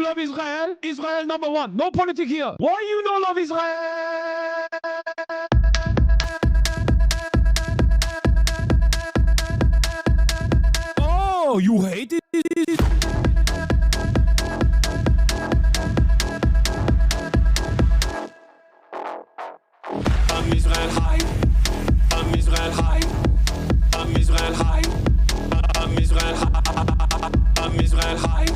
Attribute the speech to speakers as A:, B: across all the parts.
A: you love Israel? Israel number one. No politics here. Why you don't love Israel? Oh, you hate it? I'm Israel high. I'm Israel high. I'm Israel high. I'm Israel high. I'm Israel high.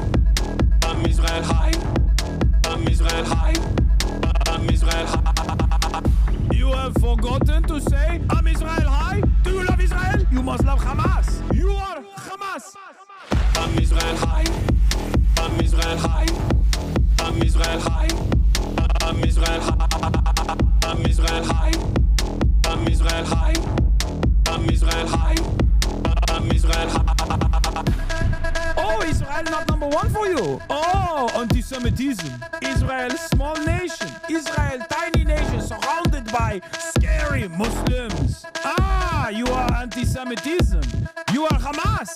A: I'm Israel high. I'm Israel high. I'm Israel high. You have forgotten to say I'm Israel high? Do you love Israel? You must love Hamas. You are Hamas. I'm Israel high. I'm Israel high. I'm Israel high. I'm Israel high. I'm Israel high. I'm Israel high. I'm Israel high. I'm Israel high. Oh, Israel not number one for you. Oh, anti-Semitism. Israel, small nation. Israel, tiny nation surrounded by scary Muslims. Ah, you are anti-Semitism. You are Hamas.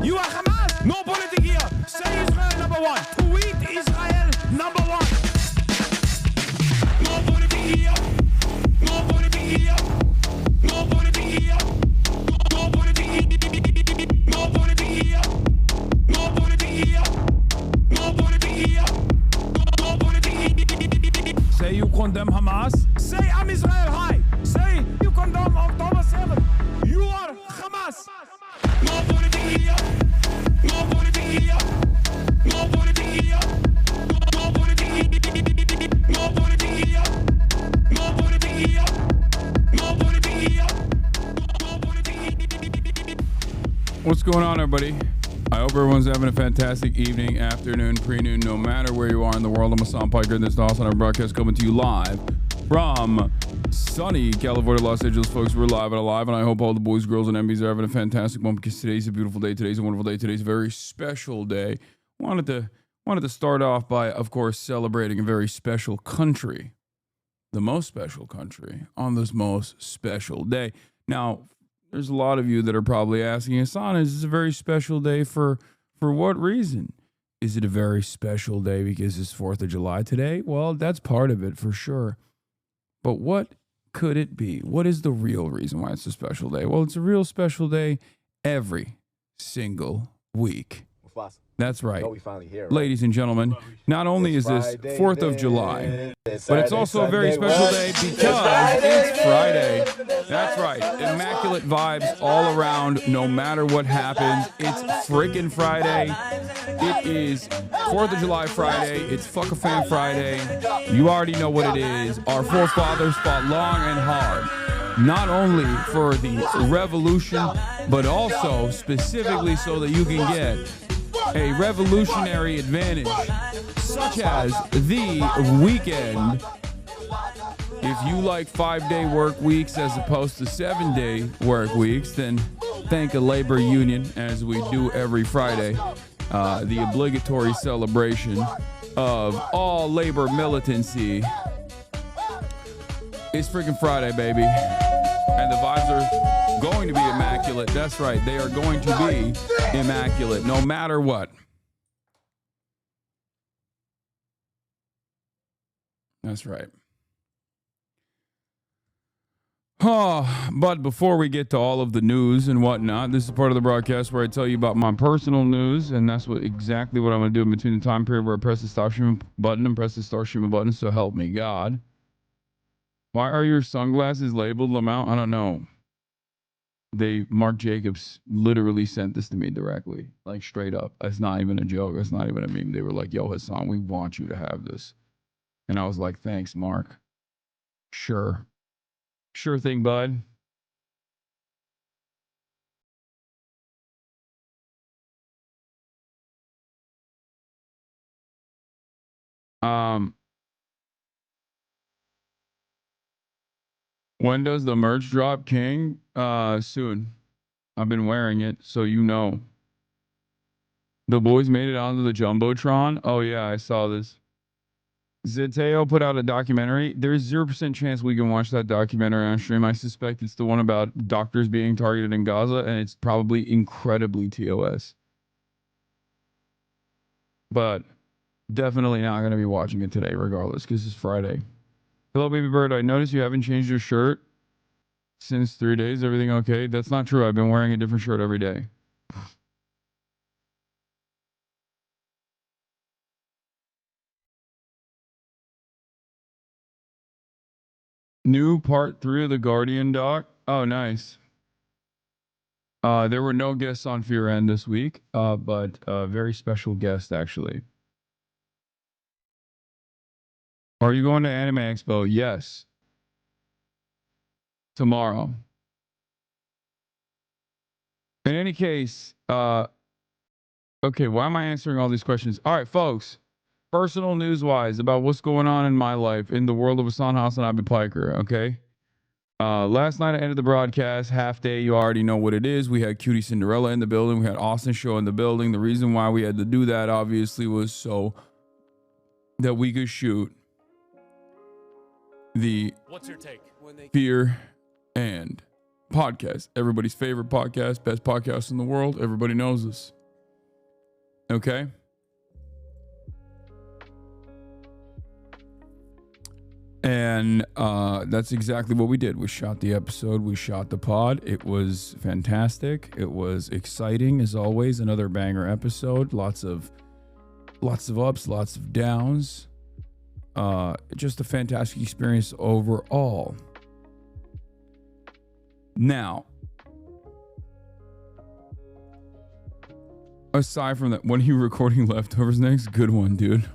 A: You are Hamas. No politics here. Say Israel number one. Tweet Israel number one. No politics here. No politics here. No politics here. No politics here. No politics here. No politics here. No politics here. No politics here. Say you condemn Hamas. Say I'm Israel high. Say you condemn October 7. You are Hamas. No politics here. No politics here. No politics here. No politics here. No politics here. No politics here. No politics here. No politics here. What's going on, everybody? I hope everyone's having a fantastic evening, afternoon, pre-noon, no matter where you are in the world. I'm Hasan Piker, and this is the HasanAbi Broadcast coming to you live from sunny California, Los Angeles. Folks, we're live and alive, and I hope all the boys, girls, and MBs are having a fantastic moment because today's a beautiful day. Today's a wonderful day. Today's a very special day. Wanted to start off by, of course, celebrating a very special country, the most special country, on this most special day. Now, there's a lot of you that are probably asking, Hasan, is this a very special day for what reason? Is it a very special day because it's 4th of July today? Well, that's part of it for sure. But what could it be? What is the real reason why it's a special day? Well, it's a real special day every single week. That's right. Ladies and gentlemen, not only is this 4th of July, but it's also a very special day because it's Friday. That's right. Immaculate vibes all around, no matter what happens. It's freaking Friday. It is 4th of July Friday. It's Fuck a Fan Friday. You already know what it is. Our forefathers fought long and hard, not only for the revolution, but also specifically so that you can get a revolutionary advantage, such as the weekend. If you like 5-day work weeks as opposed to 7-day work weeks, then thank a labor union, as we do every Friday, the obligatory celebration of all labor militancy. It's freaking Friday, baby. And the vibes are going to be immaculate. That's right. They are going to be immaculate, no matter what. That's right. But before we get to all of the news and whatnot, this is part of the broadcast where I tell you about my personal news, and that's exactly what I'm going to do in between the time period where I press the stop streaming button and press the start streaming button, so help me God. Why are your sunglasses labeled Lamau? I don't know. Mark Jacobs literally sent this to me directly, like straight up. It's not even a joke. It's not even a meme. They were like, yo, Hasan, we want you to have this. And I was like, thanks, Mark. Sure. Sure thing, bud. When does the merch drop, King? Soon. I've been wearing it, so you know. The boys made it onto the Jumbotron. Oh yeah, I saw this. Zeteo put out a documentary. There's 0% chance we can watch that documentary on stream. I suspect it's the one about doctors being targeted in Gaza, and it's probably incredibly TOS. But
B: Definitely not going to be watching it today, regardless, because it's Friday. Hello, baby bird. I noticed you haven't changed your shirt since 3 days. Everything okay? That's not true. I've been wearing a different shirt every day. New part 3 of the Guardian doc. Oh, nice. There were no guests on Fear End this week, but a very special guest, actually. Are you going to Anime Expo? Yes. Tomorrow. In any case, okay, why am I answering all these questions? All right, folks. Personal news-wise about what's going on in my life in the world of HasanAbi Piker, okay? Last night I ended the broadcast, half day, you already know what it is. We had Cutie Cinderella in the building. We had Austin Show in the building. The reason why we had to do that, obviously, was so that we could shoot the
C: What's your take?
B: Fear and podcast. Everybody's favorite podcast, best podcast in the world. Everybody knows this. Okay? And that's exactly what we did. We shot the episode. We shot the pod. It was fantastic. It was exciting as always. Another banger episode. Lots of ups, lots of downs. Just a fantastic experience overall. Now, aside from that, when are you recording Leftovers next? Good one, dude.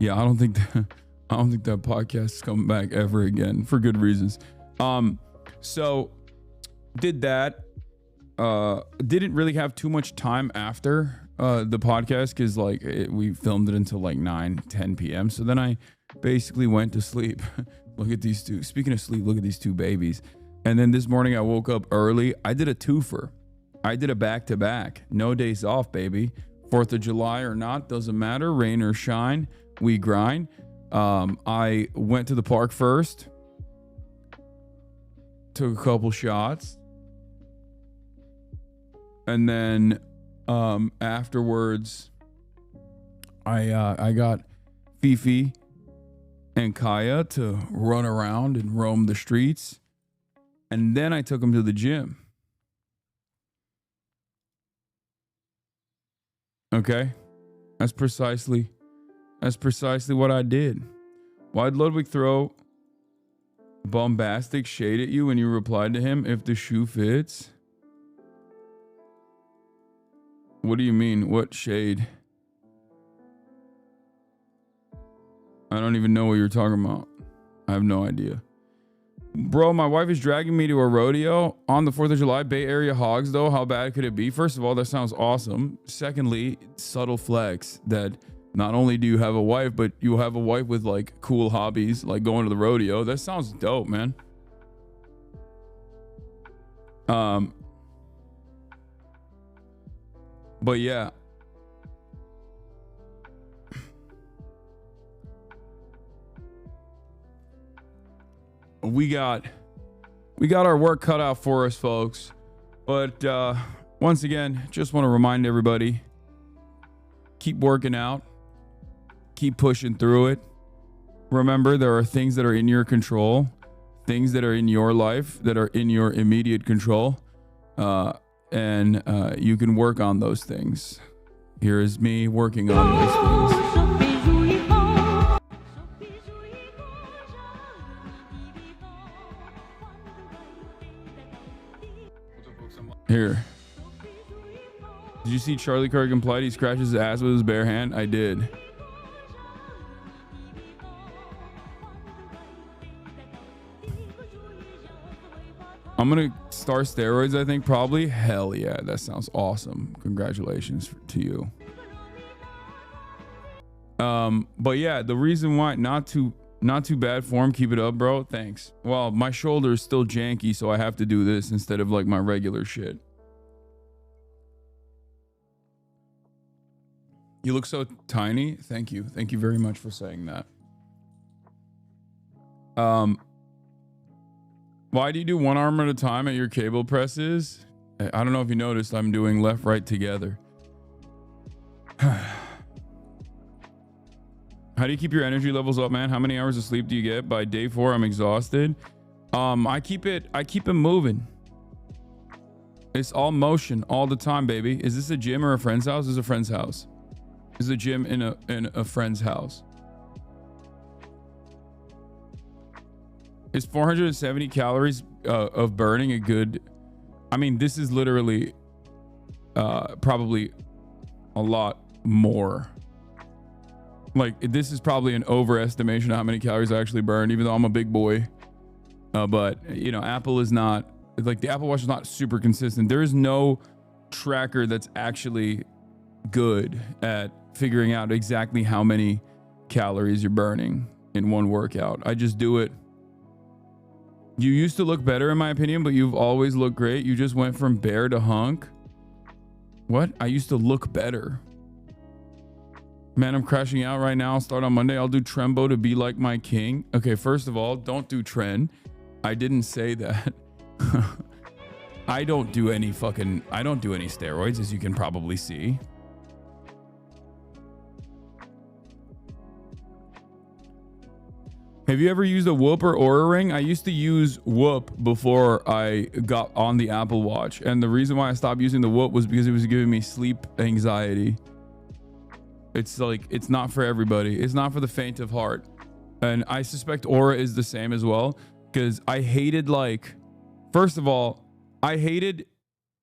B: Yeah, I don't think that podcast is coming back ever again for good reasons. So did that. Didn't really have too much time after the podcast because we filmed it until like 9-10 p.m. So then I basically went to sleep. Look at these two. Speaking of sleep, look at these two babies. And then this morning I woke up early. I did a twofer. I did a back-to-back. No days off, baby. 4th of July or not, doesn't matter. Rain or shine, we grind. I went to the park first. Took a couple shots. And then afterwards, I got Fifi and Kaya to run around and roam the streets. And then I took them to the gym. Okay? That's precisely what I did. Why'd Ludwig throw bombastic shade at you when you replied to him, if the shoe fits? What do you mean? What shade? I don't even know what you're talking about. I have no idea. Bro, my wife is dragging me to a rodeo on the 4th of July. Bay Area hogs, though. How bad could it be? First of all, that sounds awesome. Secondly, subtle flex that not only do you have a wife, but you have a wife with like cool hobbies, like going to the rodeo. That sounds dope, man. But yeah. We got our work cut out for us, folks. But once again, just want to remind everybody, keep working out, keep pushing through it. Remember, there are things that are in your control, things that are in your life that are in your immediate control, and you can work on those things. Here is me working on those things. Here. Did you see Charlie Kirk implied he scratches his ass with his bare hand? I did. I'm gonna start steroids, I think, probably. Hell yeah, that sounds awesome. Congratulations to you. But yeah, the reason why not too bad form, keep it up, bro. Thanks. Well, my shoulder is still janky, so I have to do this instead of like my regular shit. You look so tiny. Thank you. Thank you very much for saying that. Why do you do one arm at a time at your cable presses? I don't know if you noticed, I'm doing left, right together. How do you keep your energy levels up, man? How many hours of sleep do you get? By day 4, I'm exhausted. I keep it moving. It's all motion all the time, baby. Is this a gym or a friend's house? This is a friend's house. This is a gym in a friend's house. Is 470 calories of burning a good? I mean, this is literally probably a lot more. Like, this is probably an overestimation of how many calories I actually burn, even though I'm a big boy. But, you know, Apple is not, like, the Apple Watch is not super consistent. There is no tracker that's actually good at figuring out exactly how many calories you're burning in one workout. I just do it. You used to look better, in my opinion, but you've always looked great. You just went from bear to hunk. What? I used to look better. Man, I'm crashing out right now. I'll start on Monday. I'll do Trembo to be like my king. Okay, first of all, don't do Tren. I didn't say that. I don't do any steroids, as you can probably see. Have you ever used a Whoop or Oura Ring? I used to use Whoop before I got on the Apple Watch. And the reason why I stopped using the Whoop was because it was giving me sleep anxiety. It's like, it's not for everybody. It's not for the faint of heart. And I suspect Oura is the same as well. Because I hated, like, first of all, I hated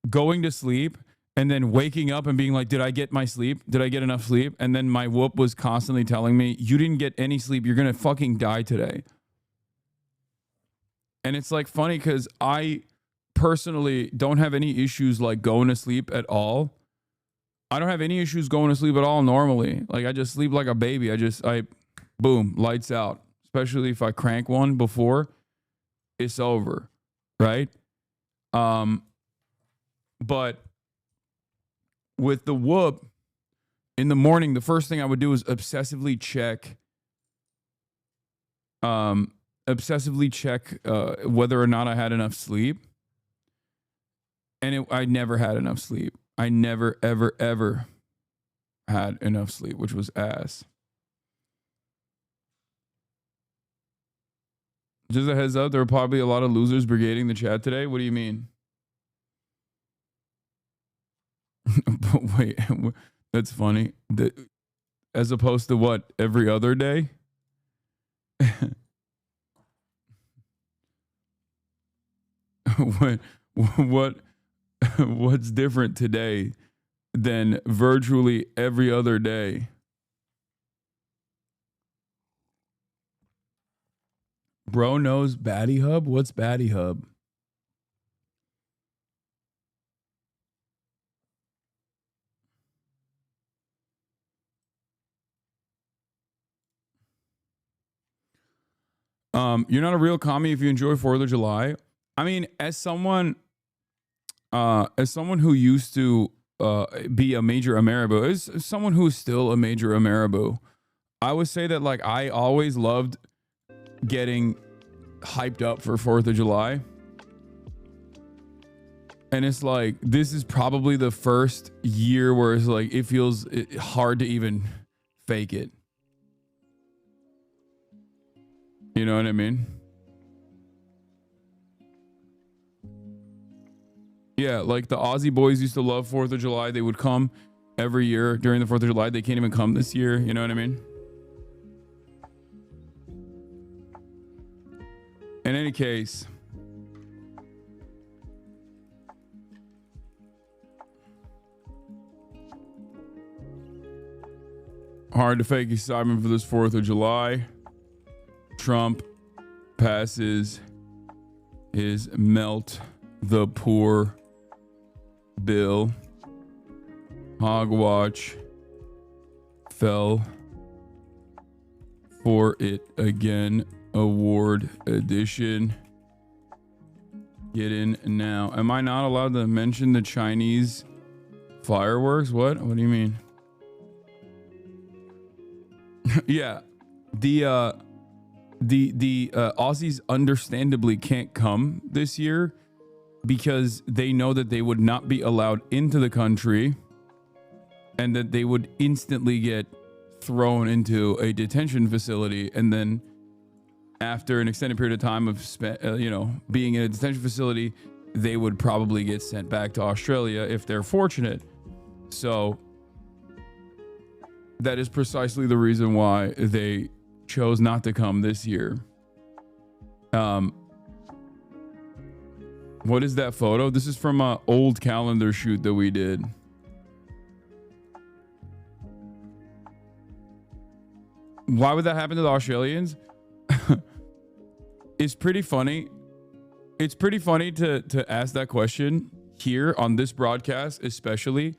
B: going to sleep and then waking up and being like, did I get my sleep? Did I get enough sleep? And then my Whoop was constantly telling me, you didn't get any sleep. You're going to fucking die today. And it's like funny because I personally don't have any issues like going to sleep at all. I don't have any issues going to sleep at all normally. Like, I just sleep like a baby. Boom, lights out. Especially if I crank one before, it's over, right? But with the Whoop, in the morning, the first thing I would do is obsessively check whether or not I had enough sleep. And I never had enough sleep. I never, ever, ever had enough sleep, which was ass. Just a heads up, there are probably a lot of losers brigading the chat today. What do you mean? Wait, that's funny. As opposed to what? Every other day? What's different today than virtually every other day? Bro knows Batty Hub? What's Batty Hub? You're not a real commie if you enjoy 4th of July. I mean, as someone who used to be a major Ameribu, as someone who's still a major Ameribu, I would say that, like, I always loved getting hyped up for 4th of July. And it's like, this is probably the first year where it's like, it feels hard to even fake it. You know what I mean? Yeah, like the Aussie boys used to love 4th of July. They would come every year during the 4th of July. They can't even come this year. You know what I mean? In any case, hard to fake excitement for this 4th of July. Trump passes his melt the poor bill. Hogwatch fell for it again. Award edition. Get in now. Am I not allowed to mention the Chinese fireworks? What do you mean? Yeah. The Aussies understandably can't come this year because they know that they would not be allowed into the country and that they would instantly get thrown into a detention facility, and then after an extended period of time of being in a detention facility, they would probably get sent back to Australia if they're fortunate. So that is precisely the reason why they chose not to come this year. What is that photo? This is from an old calendar shoot that we did. Why would that happen to the Australians? It's pretty funny. It's pretty funny to ask that question here on this broadcast, especially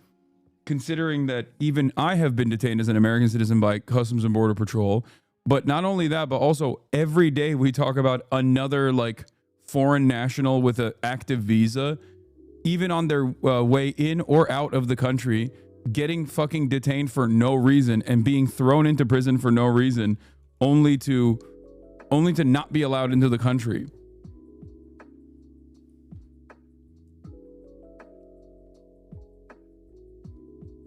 B: considering that even I have been detained as an American citizen by Customs and Border Patrol. But not only that, but also every day we talk about another like foreign national with an active visa, even on their way in or out of the country, getting fucking detained for no reason and being thrown into prison for no reason, only to not be allowed into the country.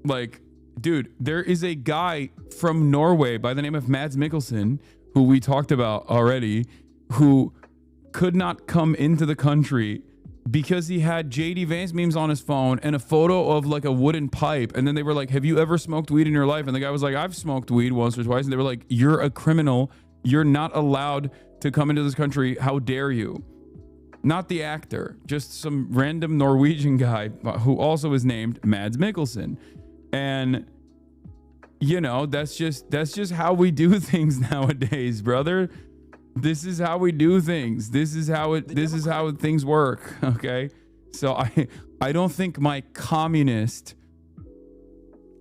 B: Like, dude, there is a guy from Norway by the name of Mads Mikkelsen, who we talked about already, who could not come into the country because he had JD Vance memes on his phone and a photo of like a wooden pipe. And then they were like, have you ever smoked weed in your life? And the guy was like, I've smoked weed once or twice. And they were like, you're a criminal. You're not allowed to come into this country. How dare you? Not the actor, just some random Norwegian guy who also is named Mads Mikkelsen. And you know, that's just how we do things nowadays, brother. This is how we do things. This is how things work. Okay. So I don't think my communist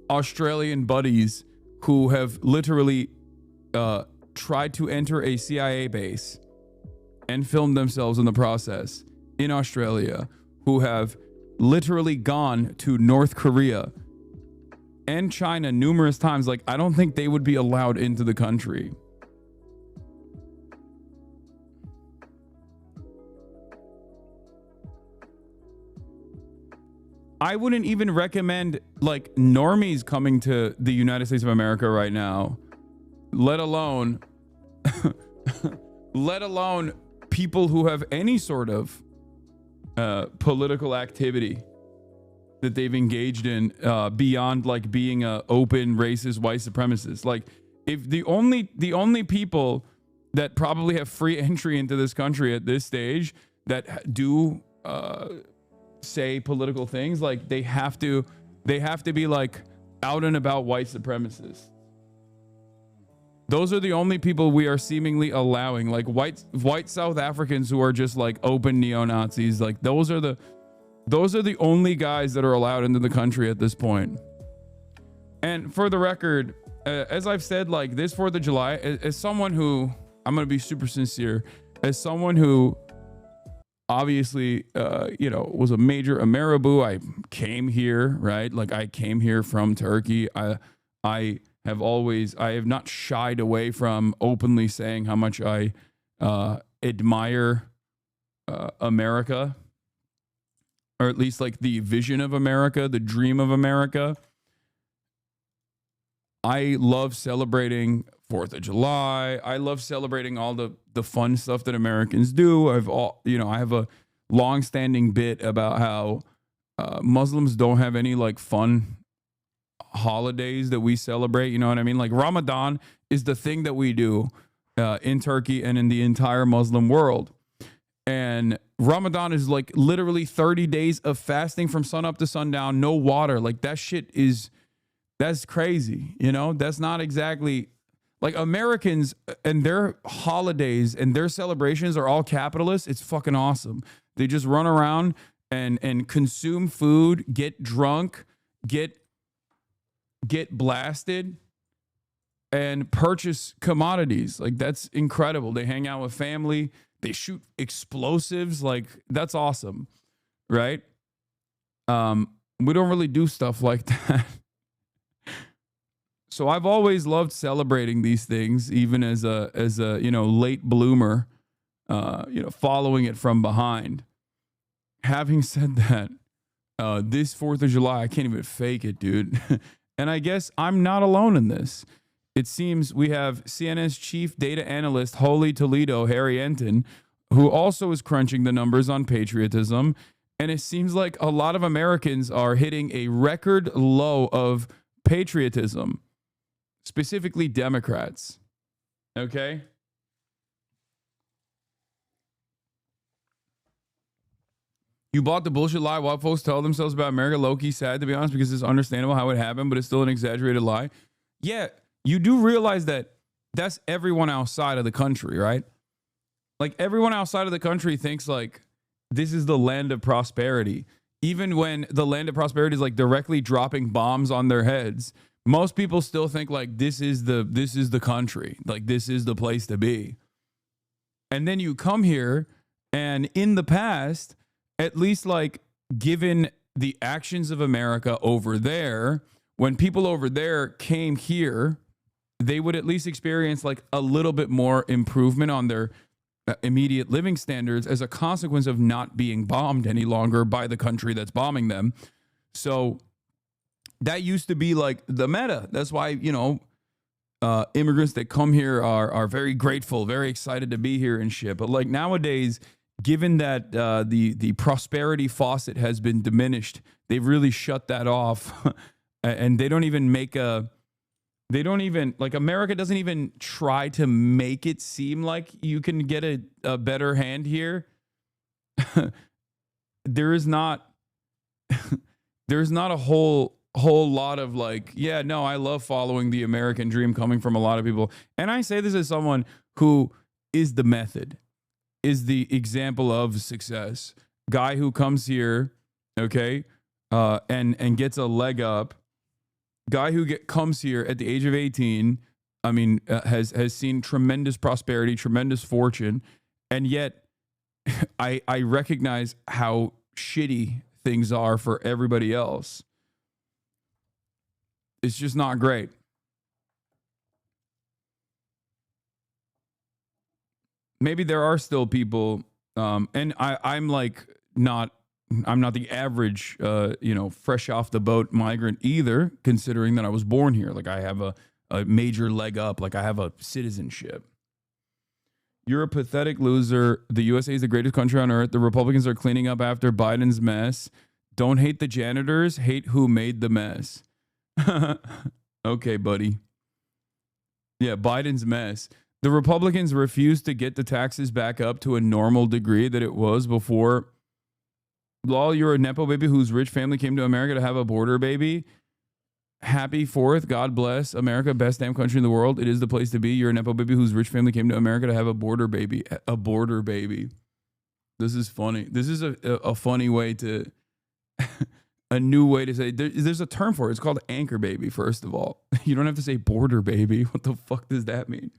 B: Australian buddies who have literally tried to enter a CIA base and filmed themselves in the process in Australia, who have literally gone to North Korea and China numerous times, like, I don't think they would be allowed into the country. I wouldn't even recommend like normies coming to the United States of America right now, let alone people who have any sort of political activity that they've engaged in beyond like being a open racist white supremacist. Like, if the only people that probably have free entry into this country at this stage that do say political things, like they have to be like out and about white supremacists. Those are the only people we are seemingly allowing, like white South Africans who are just like open neo-Nazis. Like those are the only guys that are allowed into the country at this point. And for the record, as I've said, like this 4th of July, as someone who, I'm going to be super sincere, as someone who obviously, was a major Ameribu, I came here, right? Like I came here from Turkey. I have not shied away from openly saying how much I admire America, or at least like the vision of America, the dream of America. I love celebrating 4th of July. I love celebrating all the fun stuff that Americans do. I have a long-standing bit about how Muslims don't have any like fun holidays that we celebrate. You know what I mean? Like Ramadan is the thing that we do in Turkey and in the entire Muslim world. And Ramadan is like literally 30 days of fasting from sun up to sundown, no water. Like that shit that's crazy. You know, that's not exactly like Americans, and their holidays and their celebrations are all capitalist. It's fucking awesome. They just run around and consume food, get drunk, get blasted, and purchase commodities. Like that's incredible. They hang out with family. They shoot explosives. Like that's awesome, right? We don't really do stuff like that. So I've always loved celebrating these things, even as a late bloomer, following it from behind. Having said that, this 4th of July, I can't even fake it, dude. And I guess I'm not alone in this. It seems we have CNN's chief data analyst, Holy Toledo, Harry Enton, who also is crunching the numbers on patriotism. And it seems like a lot of Americans are hitting a record low of patriotism, specifically Democrats. Okay? You bought the bullshit lie while folks tell themselves about America. Low-key sad, to be honest, because it's understandable how it happened, but it's still an exaggerated lie. Yeah, you do realize that that's everyone outside of the country, right? Like, everyone outside of the country thinks, like, this is the land of prosperity. Even when the land of prosperity is, like, directly dropping bombs on their heads, most people still think, like, this is the country. Like, this is the place to be. And then you come here, and in the past, at least, like, given the actions of America over there, when people over there came here, they would at least experience, like, a little bit more improvement on their immediate living standards as a consequence of not being bombed any longer by the country that's bombing them. So that used to be, like, the meta. That's why, you know, immigrants that come here are very grateful, very excited to be here and shit. But, like, nowadays, given that the prosperity faucet has been diminished, they've really shut that off. And they don't even make like, America doesn't even try to make it seem like you can get a better hand here. There's not a whole lot of, like, yeah, no, I love following the American dream coming from a lot of people. And I say this as someone who is the method, is the example of success. Guy who comes here, okay, and gets a leg up. Guy who comes here at the age of 18, I mean, has seen tremendous prosperity, tremendous fortune, and yet I recognize how shitty things are for everybody else. It's just not great. Maybe there are still people, and I'm not the average, fresh off the boat migrant either, considering that I was born here. Like, I have a major leg up. Like, I have a citizenship. You're a pathetic loser. The USA is the greatest country on earth. The Republicans are cleaning up after Biden's mess. Don't hate the janitors. Hate who made the mess. Okay, buddy. Yeah, Biden's mess. The Republicans refused to get the taxes back up to a normal degree that it was before. Lol, you're a Nepo baby whose rich family came to America to have a border baby. Happy 4th. God bless America, best damn country in the world. It is the place to be. You're a Nepo baby whose rich family came to America to have a border baby. A border baby. This is funny. This is a funny way to, a new way to say, there's a term for it. It's called anchor baby, first of all. You don't have to say border baby. What the fuck does that mean?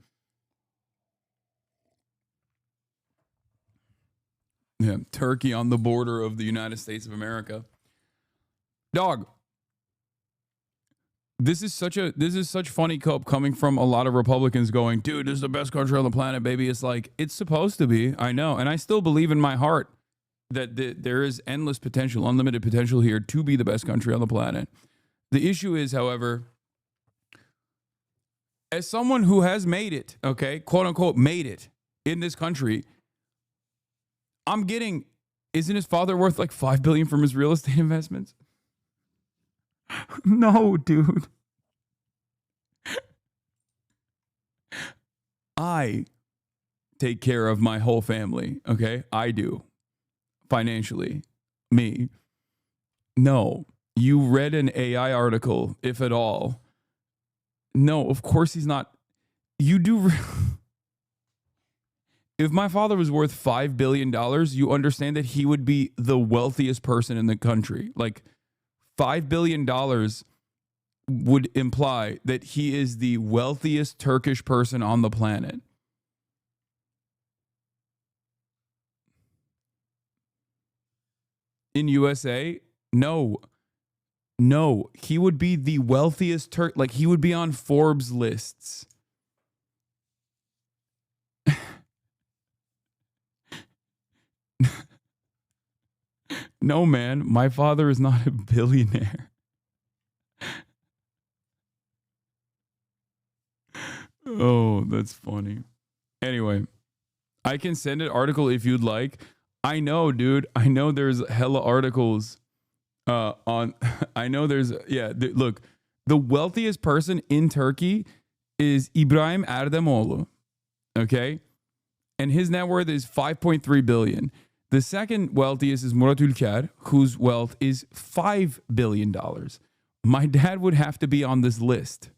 B: Yeah, Turkey on the border of the United States of America. Dog. This is such funny cope coming from a lot of Republicans going, dude, this is the best country on the planet, baby. It's like, it's supposed to be. I know. And I still believe in my heart that there is endless potential, unlimited potential here to be the best country on the planet. The issue is, however, as someone who has made it, okay, quote unquote, made it in this country, I'm getting, isn't his father worth like $5 billion from his real estate investments? No, dude. I take care of my whole family, okay? I do. Financially. Me. No. You read an AI article, if at all. No, of course he's not. You do. If my father was worth $5 billion, you understand that he would be the wealthiest person in the country. Like, $5 billion would imply that he is the wealthiest Turkish person on the planet. In USA, no. He would be the wealthiest Turk. Like, he would be on Forbes lists. No, man, my father is not a billionaire. Oh, that's funny. Anyway, I can send an article if you'd like. I know, dude. I know there's hella articles on. I know there's, look, the wealthiest person in Turkey is Ibrahim Erdemoğlu. Okay. And his net worth is 5.3 billion. The second wealthiest is Murat Ülker, whose wealth is $5 billion. My dad would have to be on this list.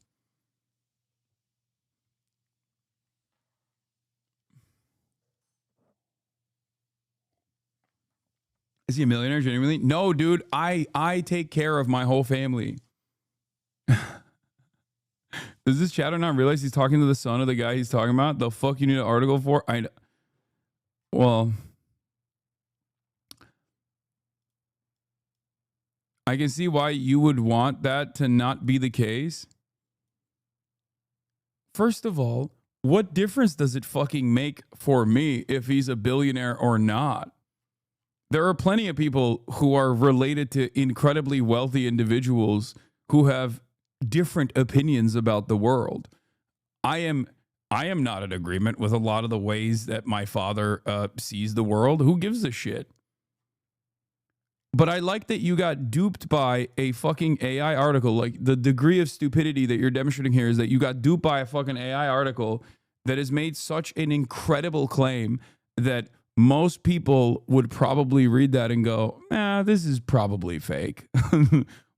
B: Is he a millionaire genuinely? No, dude. I take care of my whole family. Does this chatter not realize he's talking to the son of the guy he's talking about? The fuck you need an article for? Well, I can see why you would want that to not be the case. First of all, what difference does it fucking make for me if he's a billionaire or not? There are plenty of people who are related to incredibly wealthy individuals who have different opinions about the world. I am not in agreement with a lot of the ways that my father sees the world. Who gives a shit? But I like that you got duped by a fucking AI article. Like, the degree of stupidity that you're demonstrating here is that you got duped by a fucking AI article that has made such an incredible claim that most people would probably read that and go, this is probably fake.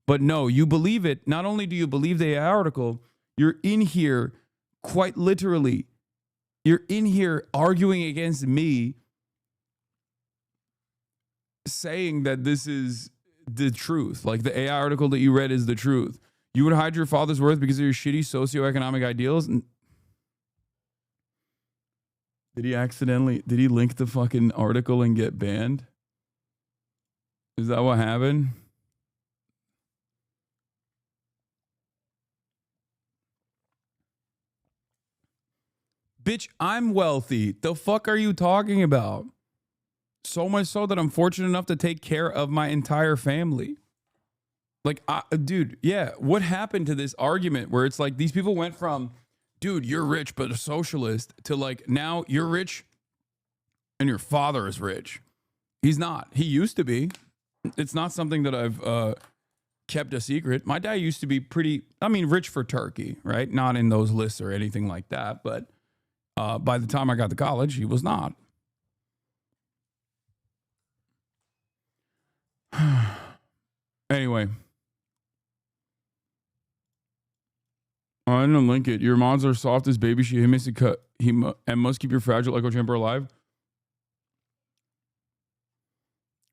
B: But no, you believe it. Not only do you believe the AI article, you're in here quite literally. You're in here arguing against me, saying that this is the truth. Like, the AI article that you read is the truth. You would hide your father's worth because of your shitty socioeconomic ideals? Did he link the fucking article and get banned? Is that what happened? Bitch, I'm wealthy. The fuck are you talking about? So much so that I'm fortunate enough to take care of my entire family. Like, dude, yeah. What happened to this argument where it's like these people went from, dude, you're rich but a socialist, to like, now you're rich and your father is rich. He's not. He used to be. It's not something that I've kept a secret. My dad used to be rich for Turkey, right? Not in those lists or anything like that, but by the time I got to college, he was not. Anyway. I'm gonna link it. Your mods are soft as baby. She must cut. And must keep your fragile echo chamber alive.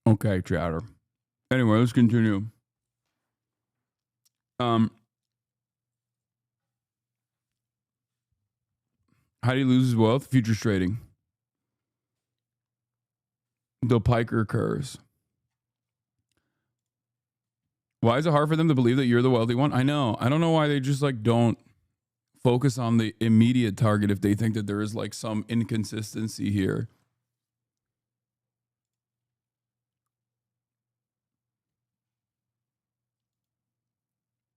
B: Okay, chatter. Anyway, let's continue. How do you lose his wealth? Futures trading. The Piker curse. Why is it hard for them to believe that you're the wealthy one? I know. I don't know why they just like don't focus on the immediate target if they think that there is like some inconsistency here.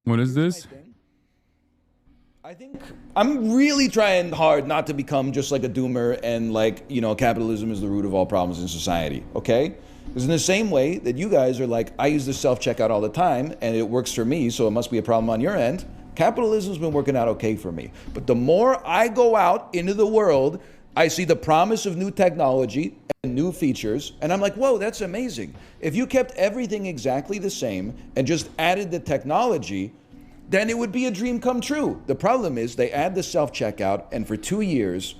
B: What is this?
C: I think I'm really trying hard not to become just like a doomer and like, you know, capitalism is the root of all problems in society, okay? Because in the same way that you guys are like, I use the self-checkout all the time and it works for me, so it must be a problem on your end. Capitalism's been working out okay for me. But the more I go out into the world, I see the promise of new technology and new features, and I'm like, whoa, that's amazing. If you kept everything exactly the same and just added the technology, then it would be a dream come true. The problem is they add the self-checkout, and for 2 years,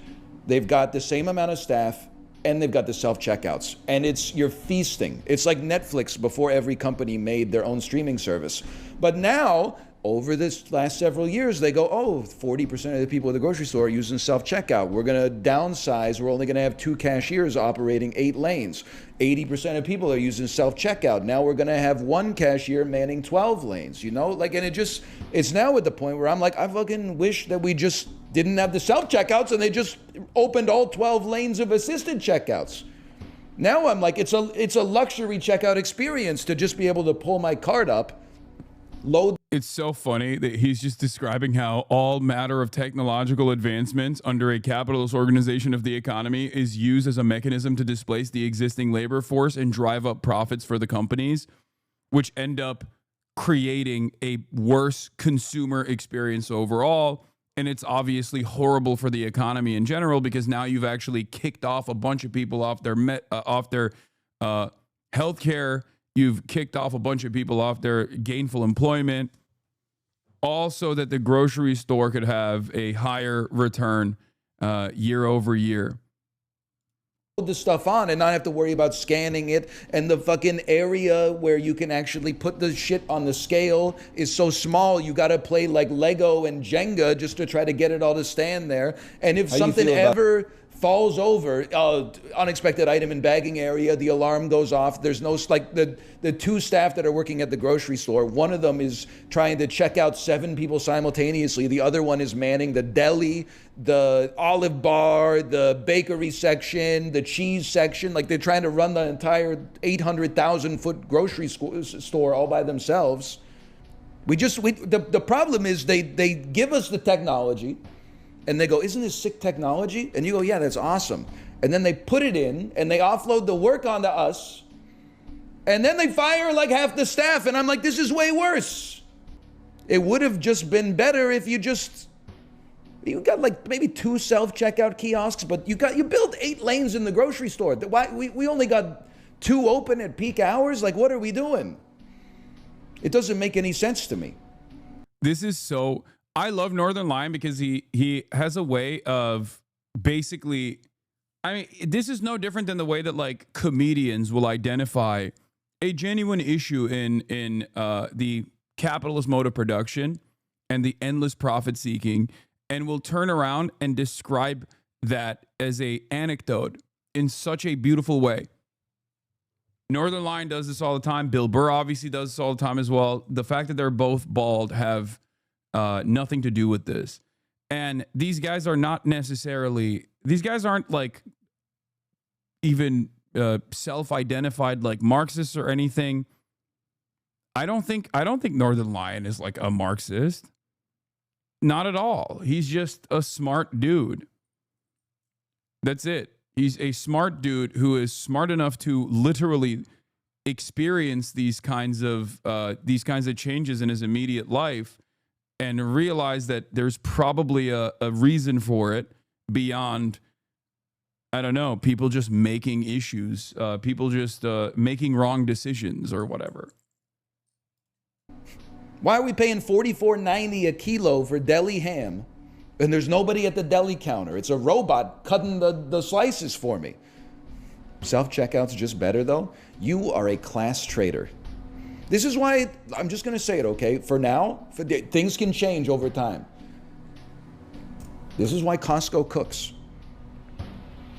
C: they've got the same amount of staff, and they've got the self-checkouts. And you're feasting. It's like Netflix before every company made their own streaming service. But now, over this last several years, they go, 40% of the people at the grocery store are using self-checkout. We're going to downsize. We're only going to have 2 cashiers operating 8 lanes. 80% of people are using self-checkout. Now we're going to have 1 cashier manning 12 lanes, you know? Like, and it's now at the point where I'm like, I fucking wish that we just didn't have the self-checkouts and they just opened all 12 lanes of assisted checkouts. Now I'm like, it's a luxury checkout experience to just be able to pull my cart up, load
B: It's so funny that he's just describing how all matter of technological advancements under a capitalist organization of the economy is used as a mechanism to displace the existing labor force and drive up profits for the companies, which end up creating a worse consumer experience overall. And it's obviously horrible for the economy in general, because now you've actually kicked off a bunch of people off their healthcare. You've kicked off a bunch of people off their gainful employment, all so that the grocery store could have a higher return year over year.
C: the stuff on and not have to worry about scanning it, and the fucking area where you can actually put the shit on the scale is so small you got to play like Lego and Jenga just to try to get it all to stand there. And if something ever falls over, unexpected item in bagging area, the alarm goes off. There's no, like the two staff that are working at the grocery store, one of them is trying to check out 7 people simultaneously. The other one is manning the deli, the olive bar, the bakery section, the cheese section. Like, they're trying to run the entire 800,000 foot grocery store all by themselves. The problem is they give us the technology, and they go, isn't this sick technology? And you go, yeah, that's awesome. And then they put it in, and they offload the work onto us, and then they fire like half the staff. And I'm like, this is way worse. It would have just been better if you got like maybe 2 self-checkout kiosks, but you built 8 lanes in the grocery store. Why we only got 2 open at peak hours? Like, what are we doing? It doesn't make any sense to me.
B: I love Northern Lion because he has a way of basically, I mean, this is no different than the way that like comedians will identify a genuine issue in the capitalist mode of production and the endless profit seeking, and will turn around and describe that as a anecdote in such a beautiful way. Northern Lion does this all the time. Bill Burr obviously does this all the time as well. The fact that they're both bald have nothing to do with this. And these guys are not necessarily, these guys aren't like even self-identified like Marxists or anything. I don't think Northern Lion is like a Marxist. Not at all. He's just a smart dude. That's it. He's a smart dude who is smart enough to literally experience these kinds of changes in his immediate life, and realize that there's probably a reason for it beyond, I don't know, people just making issues, people just making wrong decisions or whatever.
C: Why are we paying $44.90 a kilo for deli ham, and there's nobody at the deli counter? It's a robot cutting the slices for me. Self-checkout's just better, though. You are a class traitor. This is why, I'm just going to say it, okay? For now, things can change over time. This is why Costco cooks.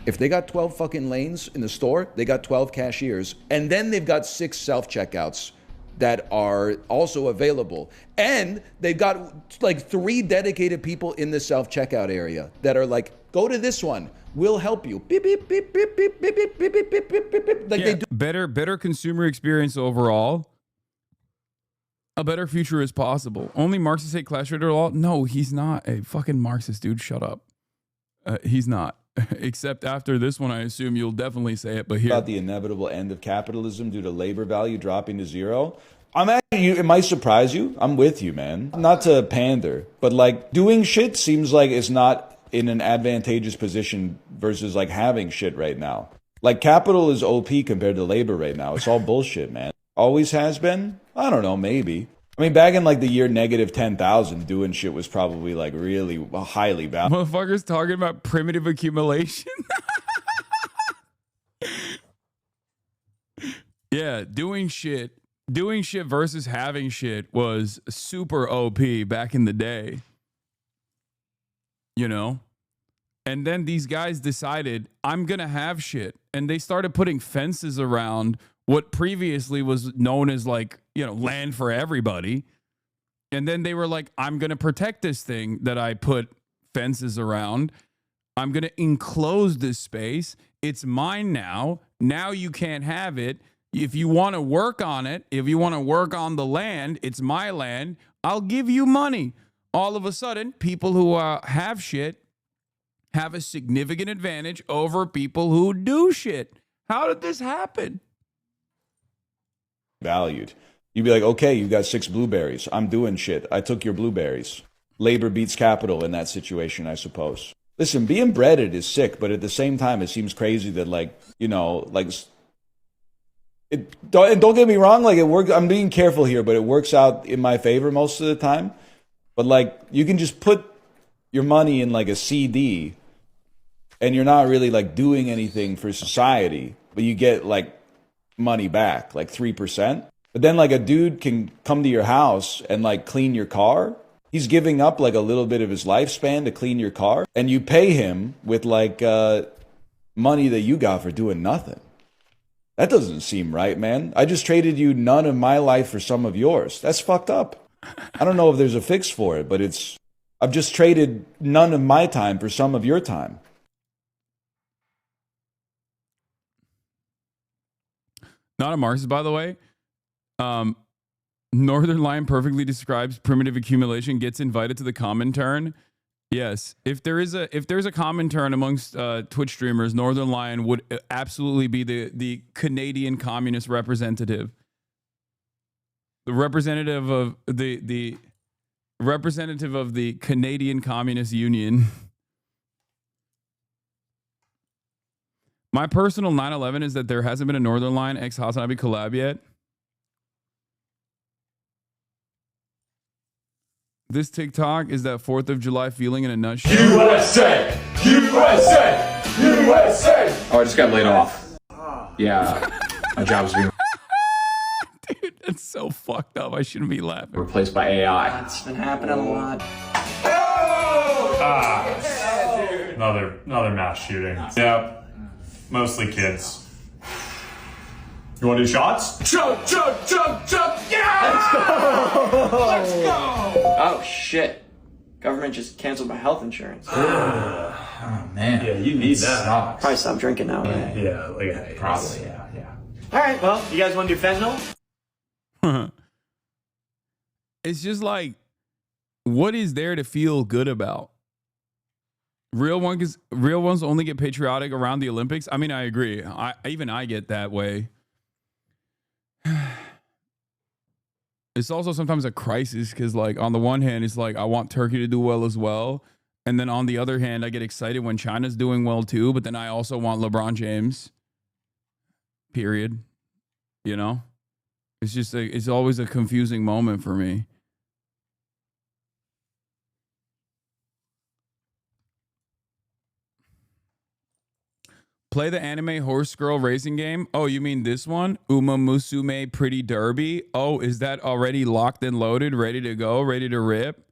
C: If they got 12 fucking lanes in the store, they got 12 cashiers. And then they've got 6 self-checkouts that are also available. And they've got like 3 dedicated people in the self-checkout area that are like, go to this one. We'll help you. Beep, beep, beep, beep, beep, beep, beep, beep, beep, beep, beep, beep. Like,
B: yeah,
C: they do.
B: Better consumer experience overall. A better future is possible. Only Marxists hate class traitor law? No, he's not a fucking Marxist, dude. Shut up. He's not. Except after this one, I assume you'll definitely say it. But here,
C: About the inevitable end of capitalism due to labor value dropping to 0. It might surprise you. I'm with you, man. Not to pander, but like doing shit seems like it's not in an advantageous position versus like having shit right now. Like, capital is OP compared to labor right now. It's all bullshit, man. Always has been? I don't know, maybe. I mean, back in like the year negative 10,000, doing shit was probably like really highly valuable.
B: motherfuckers talking about primitive accumulation. Yeah, doing shit versus having shit was super OP back in the day. You know? And then these guys decided, I'm going to have shit. And they started putting fences around what previously was known as like, you know, land for everybody. And then they were like, I'm going to protect this thing that I put fences around. I'm going to enclose this space. It's mine now. Now you can't have it. if you want to work on it, if you want to work on the land, it's my land. I'll give you money. All of a sudden, people who have shit have a significant advantage over people who do shit. How did this happen?
C: Valued. You'd be like, okay, you got 6 blueberries. I'm doing shit. I took your blueberries. Labor beats capital in that situation, I suppose. Listen, being breaded is sick, but at the same time, it seems crazy that, like, you know, like, don't get me wrong, like, it works. I'm being careful here, but it works out in my favor most of the time. But, like, you can just put your money in, like, a CD, and you're not really, like, doing anything for society, but you get, like, money back, like 3%. But then, like, a dude can come to your house and, like, clean your car. He's giving up, like, a little bit of his lifespan to clean your car, and you pay him with, like, money that you got for doing nothing. That doesn't seem right, man. I just traded you none of my life for some of yours. That's fucked up. I don't know if there's a fix for it, but I've just traded none of my time for some of your time.
B: Not a Marxist, by the way. Northern Lion perfectly describes primitive accumulation, gets invited to the Comintern. Yes, if there's a Comintern amongst Twitch streamers, Northern Lion would absolutely be the Canadian communist representative. The representative of the Canadian Communist Union. My personal 9/11 is that there hasn't been a Northern Lion x HasanAbi collab yet. This TikTok is that 4th of July feeling in a nutshell.
D: USA! USA! USA! Oh, I just got laid off. Yeah, my job's being
B: Dude, that's so fucked up. I shouldn't be laughing.
D: replaced by AI.
E: It's been happening a lot.
F: Another mass shooting. Yep. Mostly kids. You want to do shots?
D: Chug, chug, chug, chug! Yeah!
E: Let's go!
D: Let's go!
E: Oh shit. Government just canceled my health insurance.
D: Oh man.
F: Yeah, you need that.
E: Probably stop drinking now, right?
F: Yeah, like
D: Probably, yeah.
E: Alright, well, you guys want to do fentanyl?
B: It's just like, what is there to feel good about? Real ones only get patriotic around the Olympics. I mean, I agree. I get that way. It's also sometimes a crisis because, like, on the one hand, it's like I want Turkey to do well as well, and then on the other hand, I get excited when China's doing well too. But then I also want LeBron James. Period. You know, it's just it's always a confusing moment for me. Play the anime horse girl racing game. Oh, you mean this one? Uma Musume Pretty Derby. Oh, is that already locked and loaded, ready to go, ready to rip?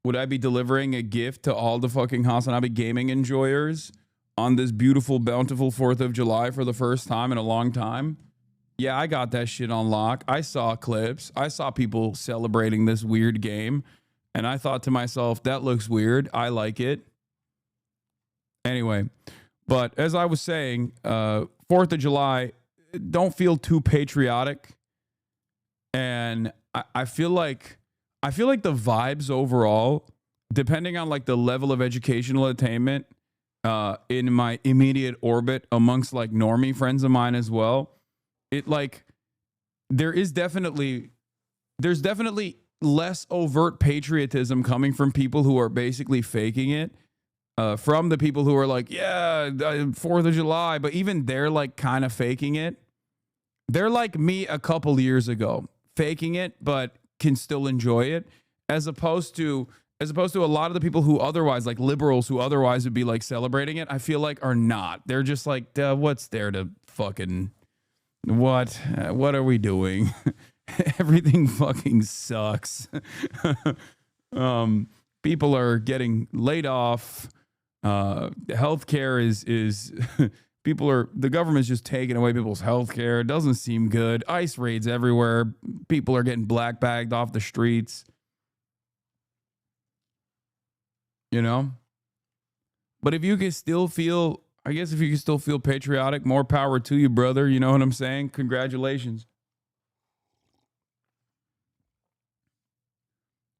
B: Would I be delivering a gift to all the fucking HasanAbi gaming enjoyers on this beautiful, bountiful 4th of July for the first time in a long time? Yeah, I got that shit on lock. I saw clips. I saw people celebrating this weird game. And I thought to myself, that looks weird. I like it. Anyway. But as I was saying, 4th of July, don't feel too patriotic. And I feel like the vibes overall, depending on like the level of educational attainment in my immediate orbit amongst like normie friends of mine as well, it like there's definitely less overt patriotism coming from people who are basically faking it. From the people who are like, yeah, 4th of July, but even they're like kind of faking it. They're like me a couple years ago, faking it, but can still enjoy it, as opposed to a lot of the people who otherwise, like liberals who otherwise would be like celebrating it, I feel like are not. They're just like, what's there to fucking, what are we doing? Everything fucking sucks. People are getting laid off. Healthcare is the government's just taking away people's healthcare. It doesn't seem good. ICE raids everywhere. People are getting black bagged off the streets. You know? But if you can still feel I guess if you can still feel patriotic, more power to you, brother. You know what I'm saying? Congratulations.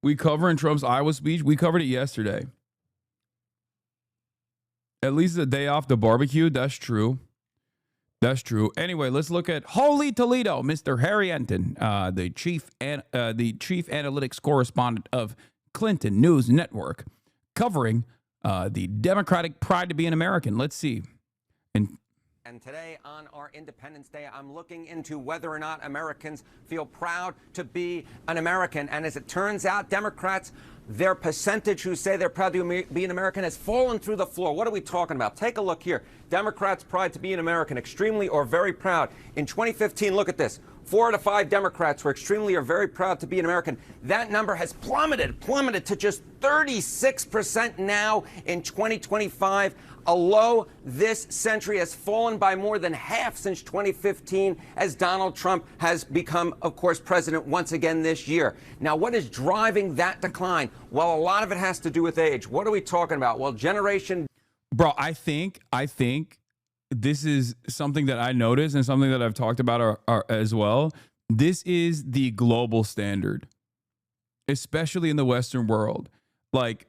B: We covering Trump's Iowa speech. We covered it yesterday. At least the day off the barbecue. That's true. That's true. Anyway, let's look at Holy Toledo, Mr. Harry Enton, the chief analytics correspondent of Clinton News Network, covering the Democratic pride to be an American. Let's see.
G: And today on our Independence Day, I'm looking into whether or not Americans feel proud to be an American. And as it turns out, Democrats, their percentage who say they're proud to be an American has fallen through the floor. What are we talking about? Take a look here. Democrats' pride to be an American, extremely or very proud. In 2015, look at this. 4 out of 5 Democrats were extremely or very proud to be an American. That number has plummeted to just 36% now in 2025. A low this century has fallen by more than half since 2015 as Donald Trump has become, of course, president once again this year. Now, what is driving that decline? Well, a lot of it has to do with age. What are we talking about? Well, generation...
B: Bro, I think this is something that I noticed and something that I've talked about as well. This is the global standard, especially in the Western world. Like,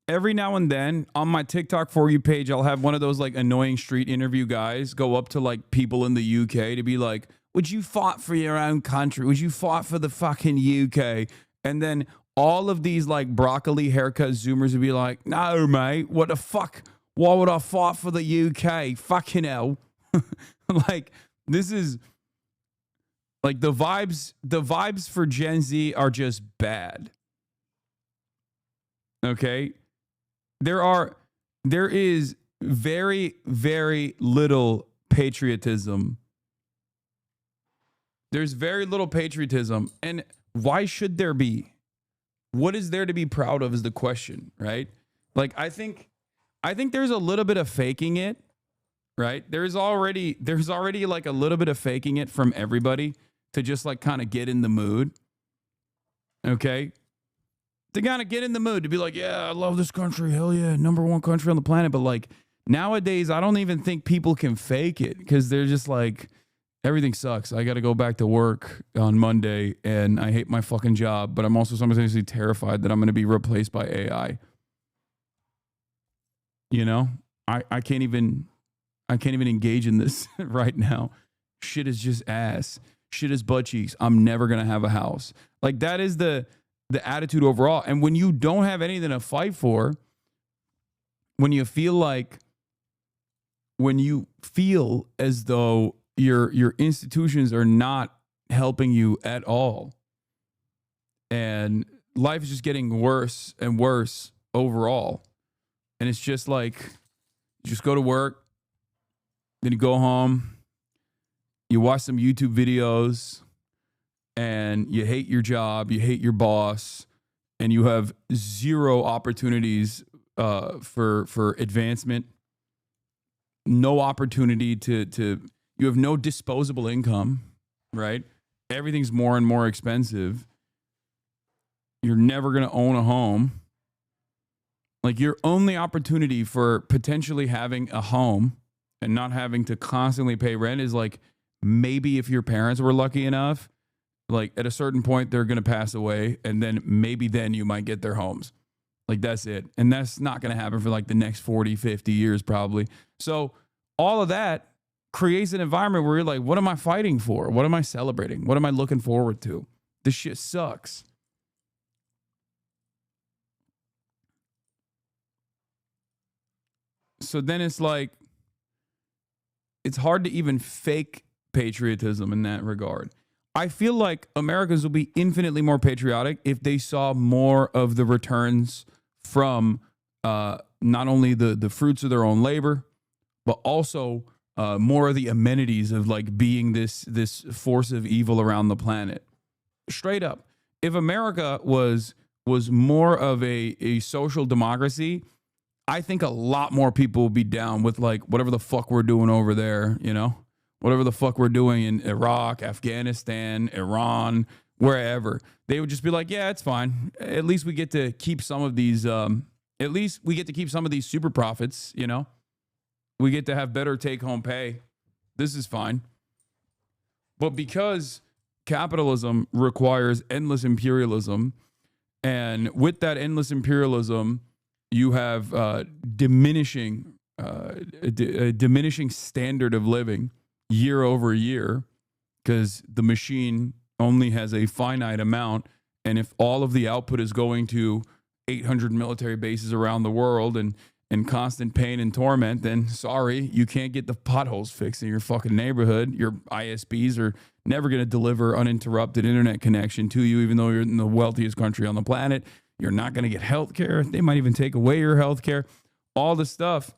B: every now and then on my TikTok For You page, I'll have one of those like annoying street interview guys go up to like people in the UK to be like, would you fight for your own country? Would you fight for the fucking UK? And then all of these like broccoli haircut Zoomers would be like, no, mate, what the fuck? Why would I fight for the UK? Fucking hell. Like, this is like the vibes for Gen Z are just bad. Okay. There is very, very little patriotism. There's very little patriotism. And why should there be? What is there to be proud of is the question, right? Like, I think there's a little bit of faking it, right? There's already like a little bit of faking it from everybody to just like kind of get in the mood. Okay. To kind of get in the mood to be like, yeah, I love this country. Hell yeah. #1 country on the planet. But like nowadays, I don't even think people can fake it because they're just like, everything sucks. I got to go back to work on Monday and I hate my fucking job. But I'm also simultaneously terrified that I'm going to be replaced by AI. You know, I can't even engage in this right now. Shit is just ass. Shit is butt cheeks. I'm never going to have a house. Like that is the attitude overall. And when you don't have anything to fight for, when you feel as though your institutions are not helping you at all, and life is just getting worse and worse overall, and it's just like you just go to work, then you go home, you watch some YouTube videos, and you hate your job, you hate your boss, and you have zero opportunities for advancement, no opportunity to you have no disposable income, right? Everything's more and more expensive. You're never going to own a home. Like your only opportunity for potentially having a home and not having to constantly pay rent is like maybe if your parents were lucky enough, like at a certain point they're going to pass away and then maybe then you might get their homes. Like that's it. And that's not going to happen for like the next 40, 50 years probably. So all of that creates an environment where you're like, what am I fighting for? What am I celebrating? What am I looking forward to? This shit sucks. So then it's like, it's hard to even fake patriotism in that regard. I feel like Americans will be infinitely more patriotic if they saw more of the returns from not only the fruits of their own labor, but also more of the amenities of like being this force of evil around the planet. Straight up, if America was more of a social democracy, I think a lot more people would be down with like whatever the fuck we're doing over there, you know, whatever the fuck we're doing in Iraq, Afghanistan, Iran, wherever. They would just be like, yeah, it's fine. At least we get to keep some of these. Super profits, you know. We get to have better take-home pay. This is fine. But because capitalism requires endless imperialism, and with that endless imperialism, you have a diminishing standard of living year over year, because the machine only has a finite amount. And if all of the output is going to 800 military bases around the world and constant pain and torment, then sorry, you can't get the potholes fixed in your fucking neighborhood. Your ISPs are never going to deliver uninterrupted internet connection to you, even though you're in the wealthiest country on the planet. You're not going to get health care. They might even take away your health care. All the stuff.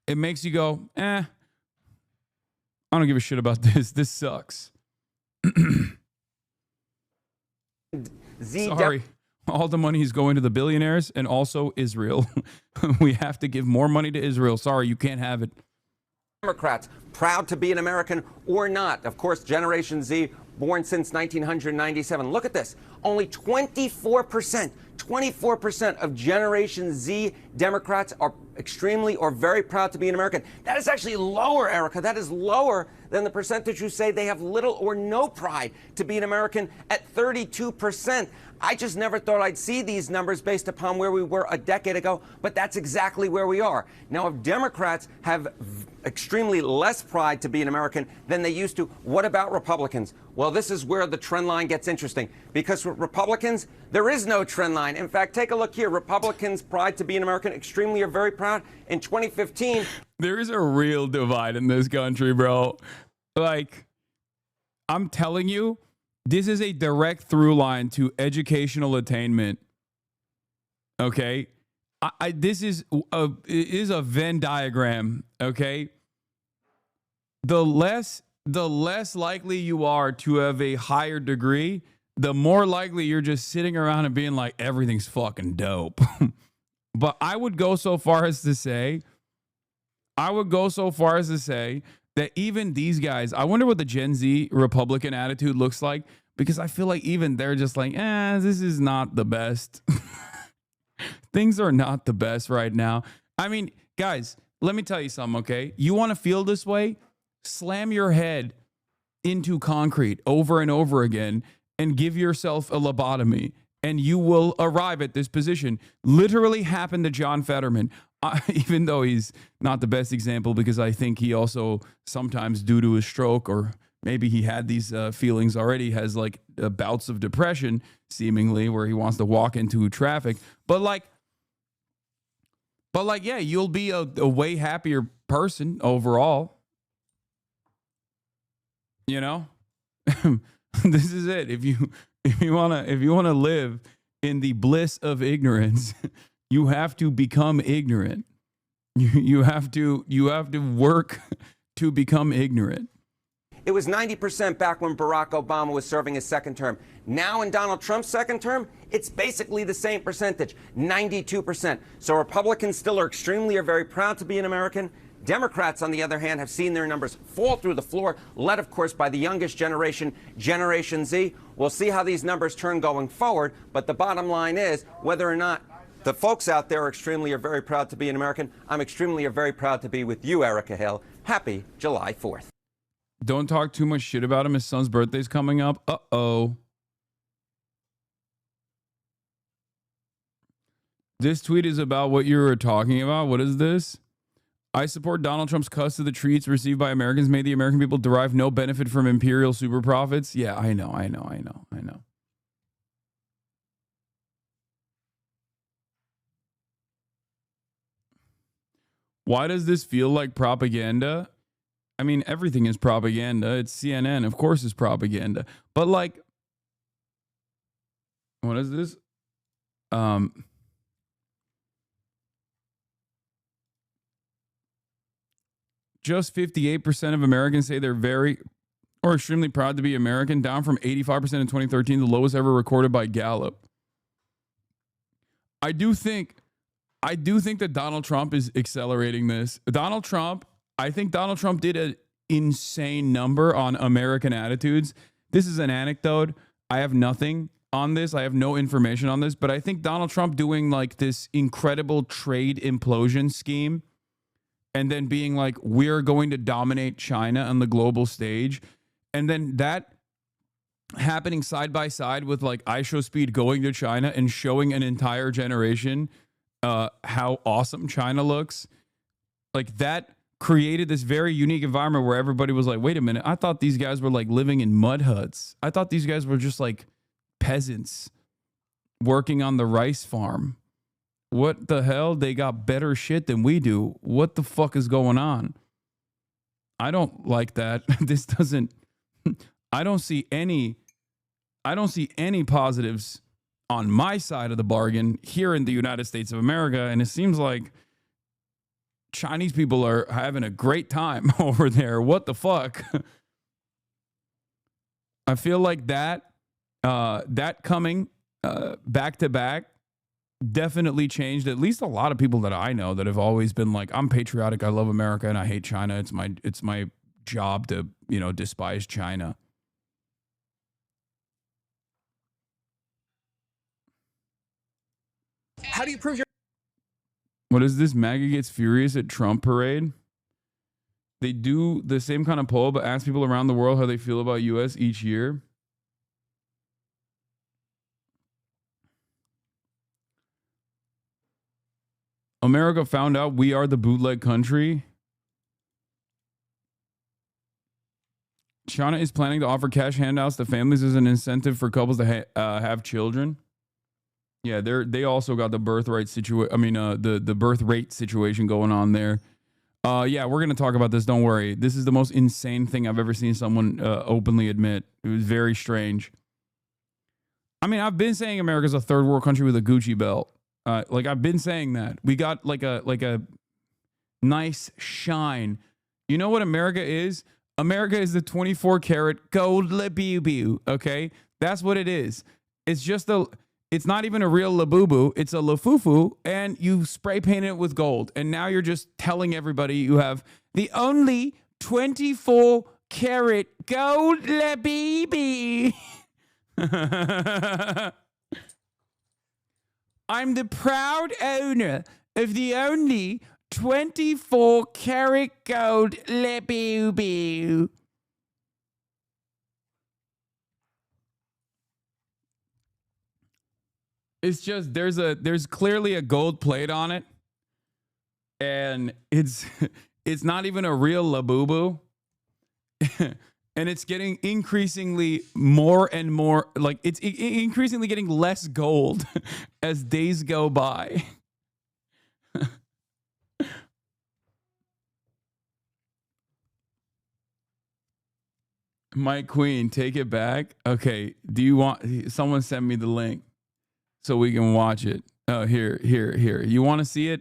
B: It makes you go, I don't give a shit about this. This sucks. Sorry. All the money is going to the billionaires and also Israel. We have to give more money to Israel. Sorry, you can't have it.
G: Democrats, proud to be an American or not. Of course, Generation Z, born since 1997. Look at this. Only 24% of Generation Z Democrats are extremely or very proud to be an American. That is actually lower, Erica. That is lower than the percentage who say they have little or no pride to be an American at 32%. I just never thought I'd see these numbers based upon where we were a decade ago, but that's exactly where we are. Now, if Democrats have extremely less pride to be an American than they used to, what about Republicans? Well, this is where the trend line gets interesting, because with Republicans, there is no trend line. In fact, take a look here. Republicans' pride to be an American, extremely or very proud. In 2015,
B: there is a real divide in this country, bro. Like, I'm telling you, this is a direct through line to educational attainment. Okay, this is a Venn diagram. Okay, the less likely you are to have a higher degree, the more likely you're just sitting around and being like, everything's fucking dope. But I would go so far as to say that even these guys, I wonder what the Gen Z Republican attitude looks like, because I feel like even they're just like, this is not the best. Things are not the best right now. I mean, guys, let me tell you something, okay? You want to feel this way? Slam your head into concrete over and over again and give yourself a lobotomy, and you will arrive at this position. Literally happened to John Fetterman. Even though he's not the best example, because I think he also sometimes, due to a stroke, or maybe he had these feelings already, has like bouts of depression, seemingly, where he wants to walk into traffic. But yeah, you'll be a way happier person overall. You know, this is it. If you wanna live in the bliss of ignorance, you have to become ignorant. You have to work to become ignorant.
G: it was 90% back when Barack Obama was serving his second term. Now in Donald Trump's second term, it's basically the same percentage, 92%. So Republicans still are extremely or very proud to be an American. Democrats, on the other hand, have seen their numbers fall through the floor, led, of course, by the youngest generation, Generation Z. We'll see how these numbers turn going forward, but the bottom line is whether or not the folks out there are extremely or very proud to be an American. I'm extremely or very proud to be with you, Erica Hill. Happy July 4th.
B: Don't talk too much shit about him. His son's birthday's coming up. Uh-oh. This tweet is about what you were talking about. What is this? I support Donald Trump's cuts of the treats received by Americans made the American people derive no benefit from imperial super profits. Yeah, I know. Why does this feel like propaganda? I mean, everything is propaganda. It's CNN. Of course it's propaganda. But like, what is this? Just 58% of Americans say they're very or extremely proud to be American, down from 85% in 2013, the lowest ever recorded by Gallup. I do think that Donald Trump is accelerating this. I think Donald Trump did an insane number on American attitudes. This is an anecdote. I have nothing on this. I have no information on this, but I think Donald Trump doing like this incredible trade implosion scheme and then being like, we're going to dominate China on the global stage. And then that happening side by side with like IShowSpeed going to China and showing an entire generation how awesome China looks. Like that created this very unique environment where everybody was like, wait a minute, I thought these guys were like living in mud huts. I thought these guys were just like peasants working on the rice farm. What the hell? They got better shit than we do. What the fuck is going on? I don't like that. This doesn't, I don't see any positives on my side of the bargain here in the United States of America. And it seems like Chinese people are having a great time over there. What the fuck? I feel like that coming back to back definitely changed at least a lot of people that I know that have always been like, I'm patriotic, I love America, and I hate China. It's my job to, despise China.
G: How do you prove your...
B: What is this? MAGA gets furious at Trump parade. They do the same kind of poll, but ask people around the world how they feel about U.S. each year. America found out we are the bootleg country. China is planning to offer cash handouts to families as an incentive for couples to have children. Yeah, they also got the birthright situation. I mean, the birth rate situation going on there. Yeah, we're gonna talk about this. Don't worry. This is the most insane thing I've ever seen someone openly admit. It was very strange. I mean, I've been saying America's a third world country with a Gucci belt. Like I've been saying that. We got like a nice shine. You know what America is? America is the 24 karat gold labubu. Okay, that's what it is. It's just it's not even a real labubu. It's a lafufu, and you spray paint it with gold. And now you're just telling everybody you have the only 24 karat gold labubu. I'm the proud owner of the only 24 karat gold labubu. It's just there's clearly a gold plate on it, and it's not even a real labubu, and it's getting increasingly more and more like it's increasingly getting less gold as days go by. My queen, take it back. Okay, do you want someone send me the link so we can watch it? Oh, here. You want to see it?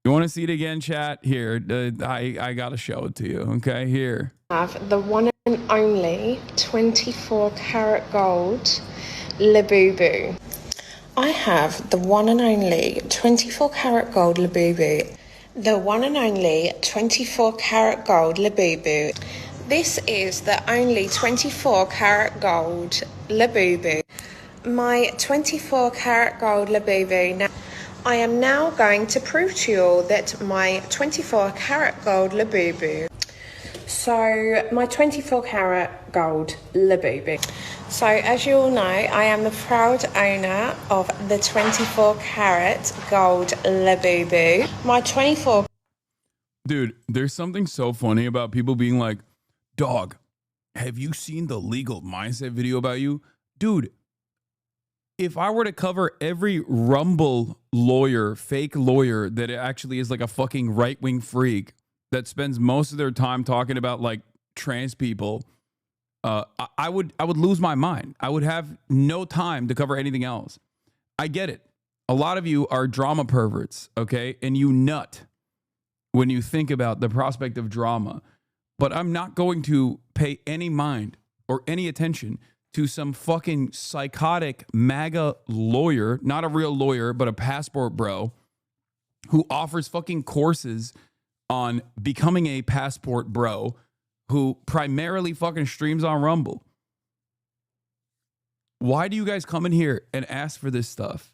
B: You want to see it again, chat? Here, I got to show it to you. Okay, here.
H: Have the one and only 24 karat gold labubu. I have the one and only 24 karat gold labubu. The one and only 24 karat gold labubu. This is the only 24 karat gold labubu. My 24 karat gold labubu. Now, I am now going to prove to you all that my 24 karat gold labubu. So, my 24 karat gold labubu. So, as you all know, I am the proud owner of the 24 karat gold labubu. My 24...
B: Dude, there's something so funny about people being like, dog, have you seen the legal mindset video about you? Dude, if I were to cover every Rumble lawyer, fake lawyer that actually is like a fucking right-wing freak that spends most of their time talking about like trans people, I would lose my mind. I would have no time to cover anything else. I get it. A lot of you are drama perverts, okay? And you nut when you think about the prospect of drama. But I'm not going to pay any mind or any attention to some fucking psychotic MAGA lawyer, not a real lawyer, but a passport bro, who offers fucking courses on becoming a passport bro, who primarily fucking streams on Rumble. Why do you guys come in here and ask for this stuff?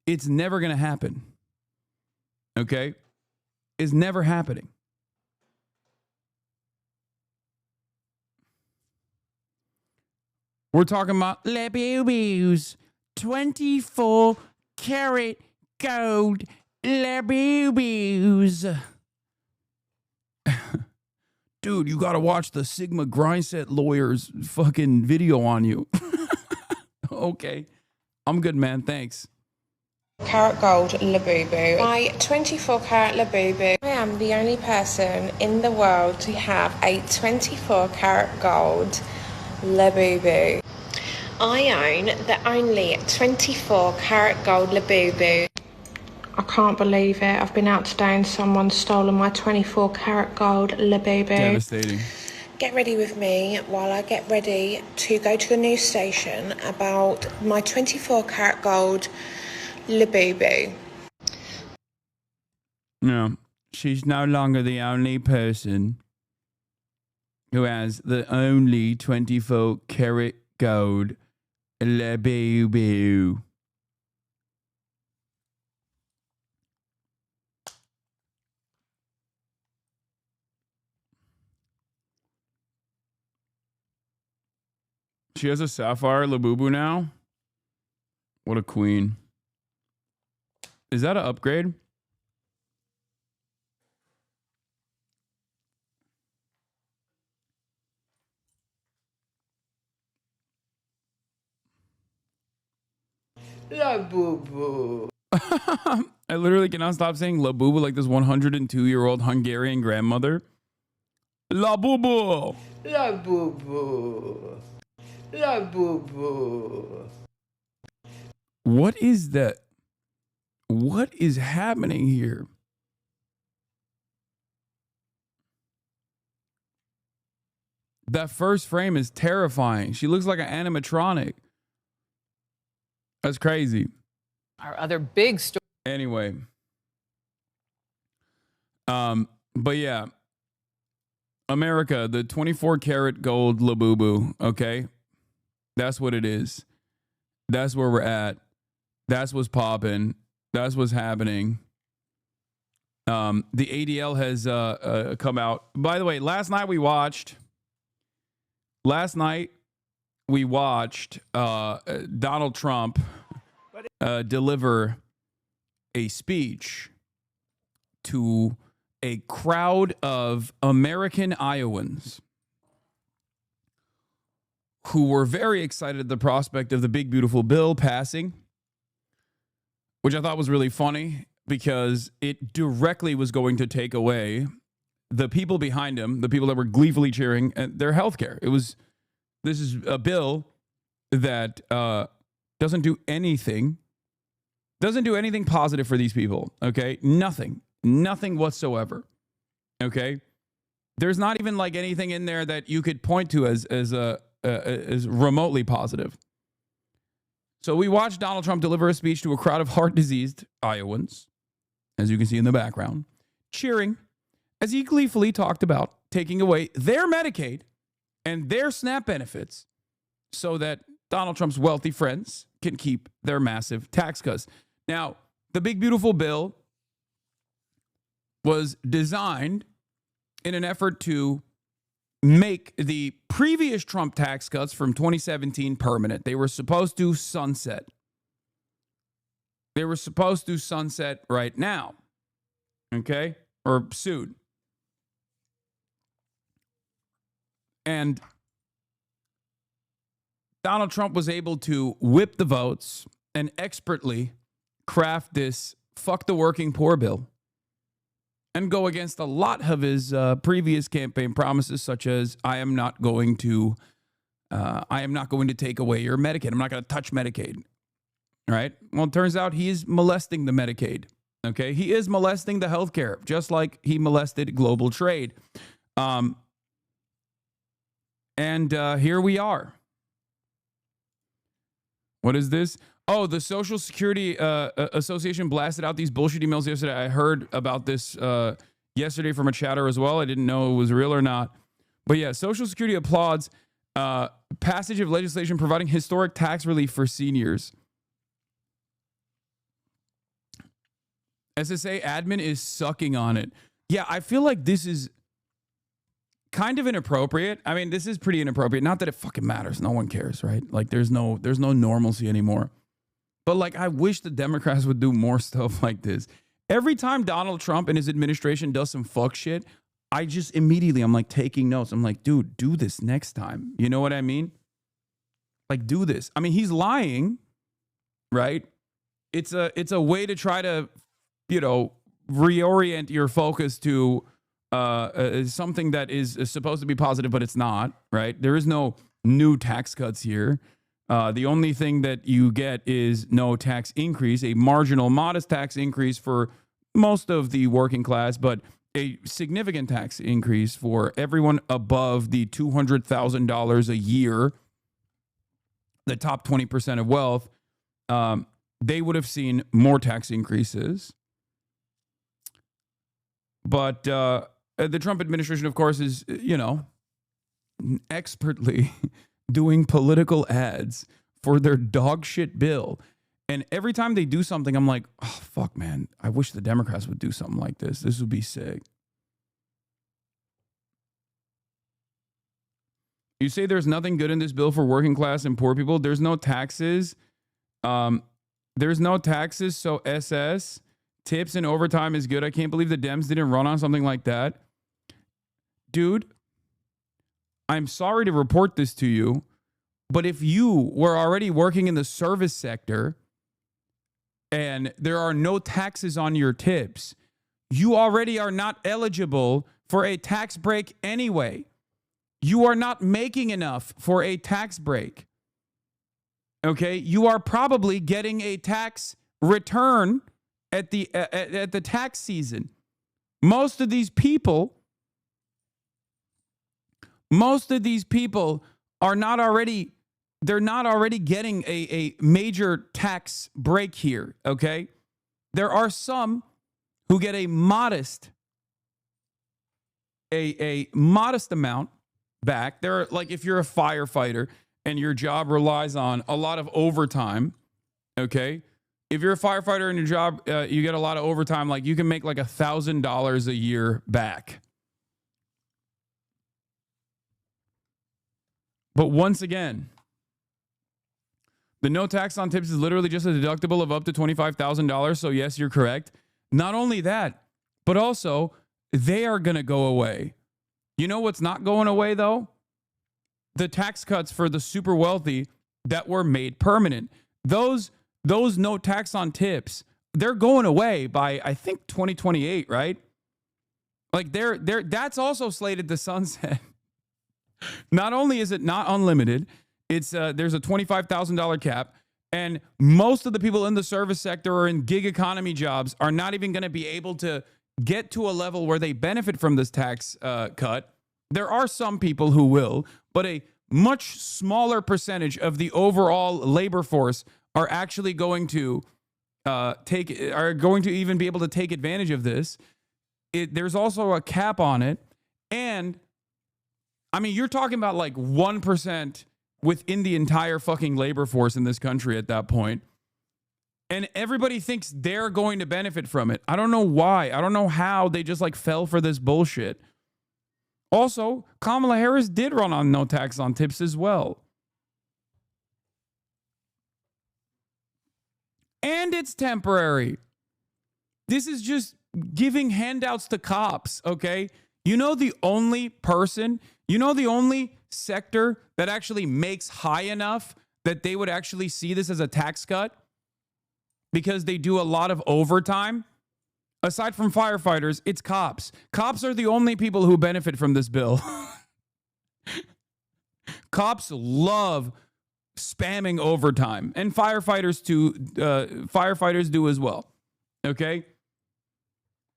B: It's never going to happen. Okay? It's never happening. We're talking about Labubus, 24 karat gold Labubus. Dude, you gotta watch the Sigma Grindset lawyer's fucking video on you. Okay. I'm good, man. Thanks.
H: Carat gold Labubu. My 24 carat Labubu. I am the only person in the world to have a 24 carat gold Labubu. I own the only 24 carat gold Labubu. I can't believe it. I've been out today and someone's stolen my 24 karat gold Labubu.
B: Devastating.
H: Get ready with me while I get ready to go to the news station about my 24 karat gold Labubu.
B: No, she's no longer the only person who has the only 24 karat gold Labubu. She has a sapphire Labubu now. What a queen. Is that an upgrade?
C: Labubu.
B: I literally cannot stop saying Labubu like this 102-year-old Hungarian grandmother. Labubu.
C: Labubu. Labubu.
B: What is that? What is happening here? That first frame is terrifying. She looks like an animatronic. That's crazy.
I: Our other big story.
B: Anyway. But yeah. America, the 24 karat gold Labubu, okay? That's what it is. That's where we're at. That's what's popping. That's what's happening. The ADL has come out. By the way, last night we watched Donald Trump deliver a speech to a crowd of American Iowans who were very excited at the prospect of the big, beautiful bill passing, which I thought was really funny because it directly was going to take away the people behind him, the people that were gleefully cheering, their health care. This is a bill that doesn't do anything positive for these people, okay? Nothing whatsoever, okay? There's not even like anything in there that you could point to as remotely positive. So we watched Donald Trump deliver a speech to a crowd of heart-diseased Iowans, as you can see in the background, cheering as he gleefully talked about taking away their Medicaid and their SNAP benefits so that Donald Trump's wealthy friends can keep their massive tax cuts. Now, the big, beautiful bill was designed in an effort to make the previous Trump tax cuts from 2017 permanent. They were supposed to sunset. They were supposed to sunset right now, okay? Or soon. And Donald Trump was able to whip the votes and expertly craft this fuck the working poor bill and go against a lot of his previous campaign promises, such as I am not going to take away your Medicaid. I'm not going to touch Medicaid. All right. Well, it turns out he is molesting the Medicaid. Okay. He is molesting the healthcare, just like he molested global trade. And here we are. What is this? Oh, the Social Security Association blasted out these bullshit emails yesterday. I heard about this yesterday from a chatter as well. I didn't know it was real or not. But yeah, Social Security applauds passage of legislation providing historic tax relief for seniors. SSA admin is sucking on it. Yeah, I feel like this is kind of inappropriate. I mean, this is pretty inappropriate. Not that it fucking matters. No one cares, right? Like there's no normalcy anymore. But like, I wish the Democrats would do more stuff like this. Every time Donald Trump and his administration does some fuck shit, I just immediately, I'm like taking notes. I'm like, dude, do this next time. You know what I mean? Like, do this. I mean, he's lying, right? It's a way to try to, you know, reorient your focus to something that is supposed to be positive, but it's not, right? There is no new tax cuts here. The only thing that you get is no tax increase, a marginal, modest tax increase for most of the working class, but a significant tax increase for everyone above the $200,000 a year, the top 20% of wealth. They would have seen more tax increases. But the Trump administration, of course, is, you know, expertly doing political ads for their dog shit bill. And every time they do something, I'm like, oh, fuck, man. I wish the Democrats would do something like this. This would be sick. You say there's nothing good in this bill for working class and poor people. There's no taxes. There's no taxes, so SS, tips and overtime is good. I can't believe the Dems didn't run on something like that. Dude, I'm sorry to report this to you, but if you were already working in the service sector and there are no taxes on your tips, you already are not eligible for a tax break anyway. You are not making enough for a tax break. Okay, you are probably getting a tax return at the tax season. Most of these people are not already, they're not already getting a major tax break here, okay? There are some who get a modest amount back. There are, like, if you're a firefighter and your job relies on a lot of overtime, okay? If you're a firefighter and your job, you get a lot of overtime, like you can make like $1,000 a year back. But once again, the no tax on tips is literally just a deductible of up to $25,000. So yes, you're correct. Not only that, but also they are going to go away. You know what's not going away though? The tax cuts for the super wealthy that were made permanent. Those no tax on tips, they're going away by, I think, 2028, right? Like that's also slated to sunset. Not only is it not unlimited, it's there's a $25,000 cap, and most of the people in the service sector or in gig economy jobs are not even going to be able to get to a level where they benefit from this tax cut. There are some people who will, but a much smaller percentage of the overall labor force are actually going to even be able to take advantage of this. There's also a cap on it, and I mean, you're talking about like 1% within the entire fucking labor force in this country at that point. And everybody thinks they're going to benefit from it. I don't know why. I don't know how they just like fell for this bullshit. Also, Kamala Harris did run on no tax on tips as well. And it's temporary. This is just giving handouts to cops, okay? You know the only sector that actually makes high enough that they would actually see this as a tax cut because they do a lot of overtime? Aside from firefighters, it's cops. Cops are the only people who benefit from this bill. Cops love spamming overtime, and firefighters too. Firefighters do as well. Okay,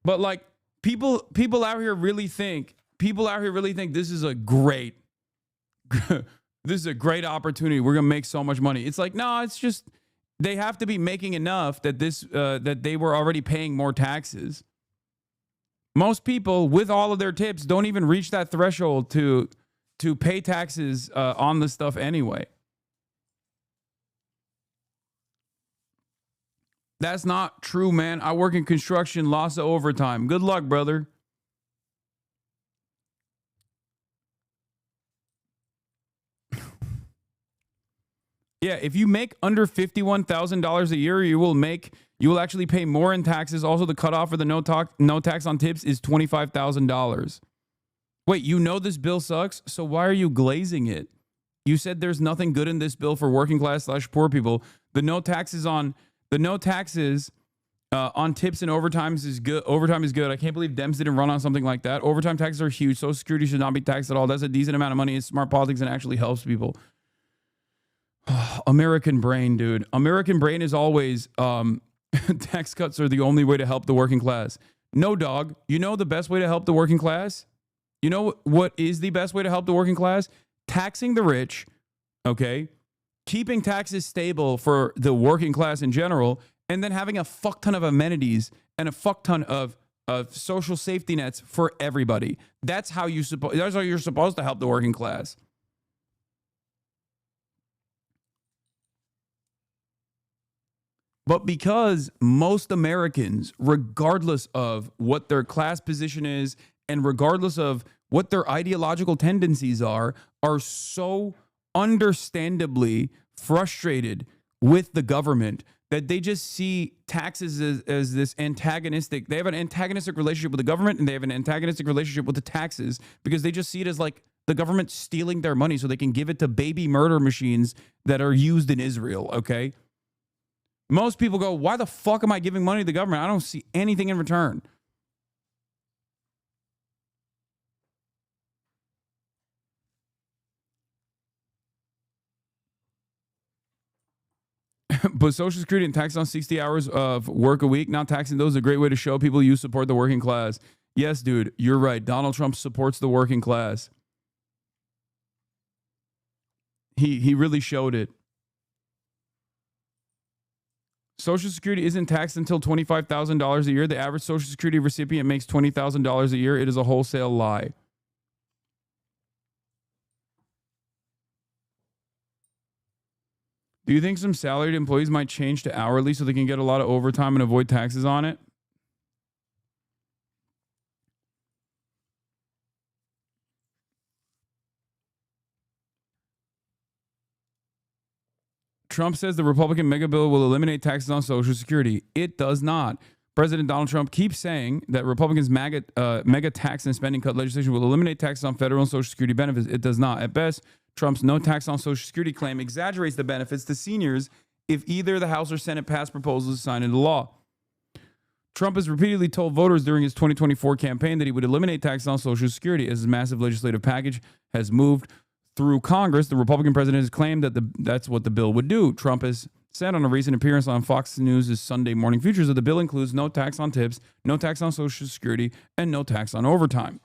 B: but like people out here really think this is a great opportunity. We're gonna make so much money. It's like, no, it's just they have to be making enough that that they were already paying more taxes. Most people with all of their tips don't even reach that threshold to pay taxes on this stuff anyway. That's not true, man. I work in construction, lots of overtime. Good luck, brother. Yeah, if you make under $51,000 a year, you will actually pay more in taxes. Also, the cutoff for the no tax on tips is $25,000. Wait, you know this bill sucks, so why are you glazing it? You said there's nothing good in this bill for working class / poor people. The no taxes on tips and overtimes is good. Overtime is good. I can't believe Dems didn't run on something like that. Overtime taxes are huge. Social Security should not be taxed at all. That's a decent amount of money. It's smart politics and actually helps people. American brain, dude. American brain is always tax cuts are the only way to help the working class. No, dog. You know the best way to help the working class? You know what is the best way to help the working class? Taxing the rich, okay? Keeping taxes stable for the working class in general, and then having a fuck ton of amenities and a fuck ton of social safety nets for everybody. That's how you're supposed to help the working class. But because most Americans, regardless of what their class position is and regardless of what their ideological tendencies are so understandably frustrated with the government that they just see taxes as this antagonistic. They have an antagonistic relationship with the government and they have an antagonistic relationship with the taxes because they just see it as like the government stealing their money so they can give it to baby murder machines that are used in Israel, okay? Most people go, why the fuck am I giving money to the government? I don't see anything in return. But Social Security and tax on 60 hours of work a week, not taxing those is a great way to show people you support the working class. Yes, dude, you're right. Donald Trump supports the working class. He really showed it. Social Security isn't taxed until $25,000 a year. The average Social Security recipient makes $20,000 a year. It is a wholesale lie. Do you think some salaried employees might change to hourly so they can get a lot of overtime and avoid taxes on it? Trump says the Republican mega bill will eliminate taxes on Social Security. It does not. President Donald Trump keeps saying that Republicans' mega tax and spending cut legislation will eliminate taxes on federal and Social Security benefits. It does not. At best, Trump's no tax on Social Security claim exaggerates the benefits to seniors if either the House or Senate pass proposals signed into law. Trump has repeatedly told voters during his 2024 campaign that he would eliminate taxes on Social Security. As his massive legislative package has moved through Congress, the Republican president has claimed that that's what the bill would do. Trump has said on a recent appearance on Fox News' Sunday Morning Futures that the bill includes no tax on tips, no tax on Social Security, and no tax on overtime.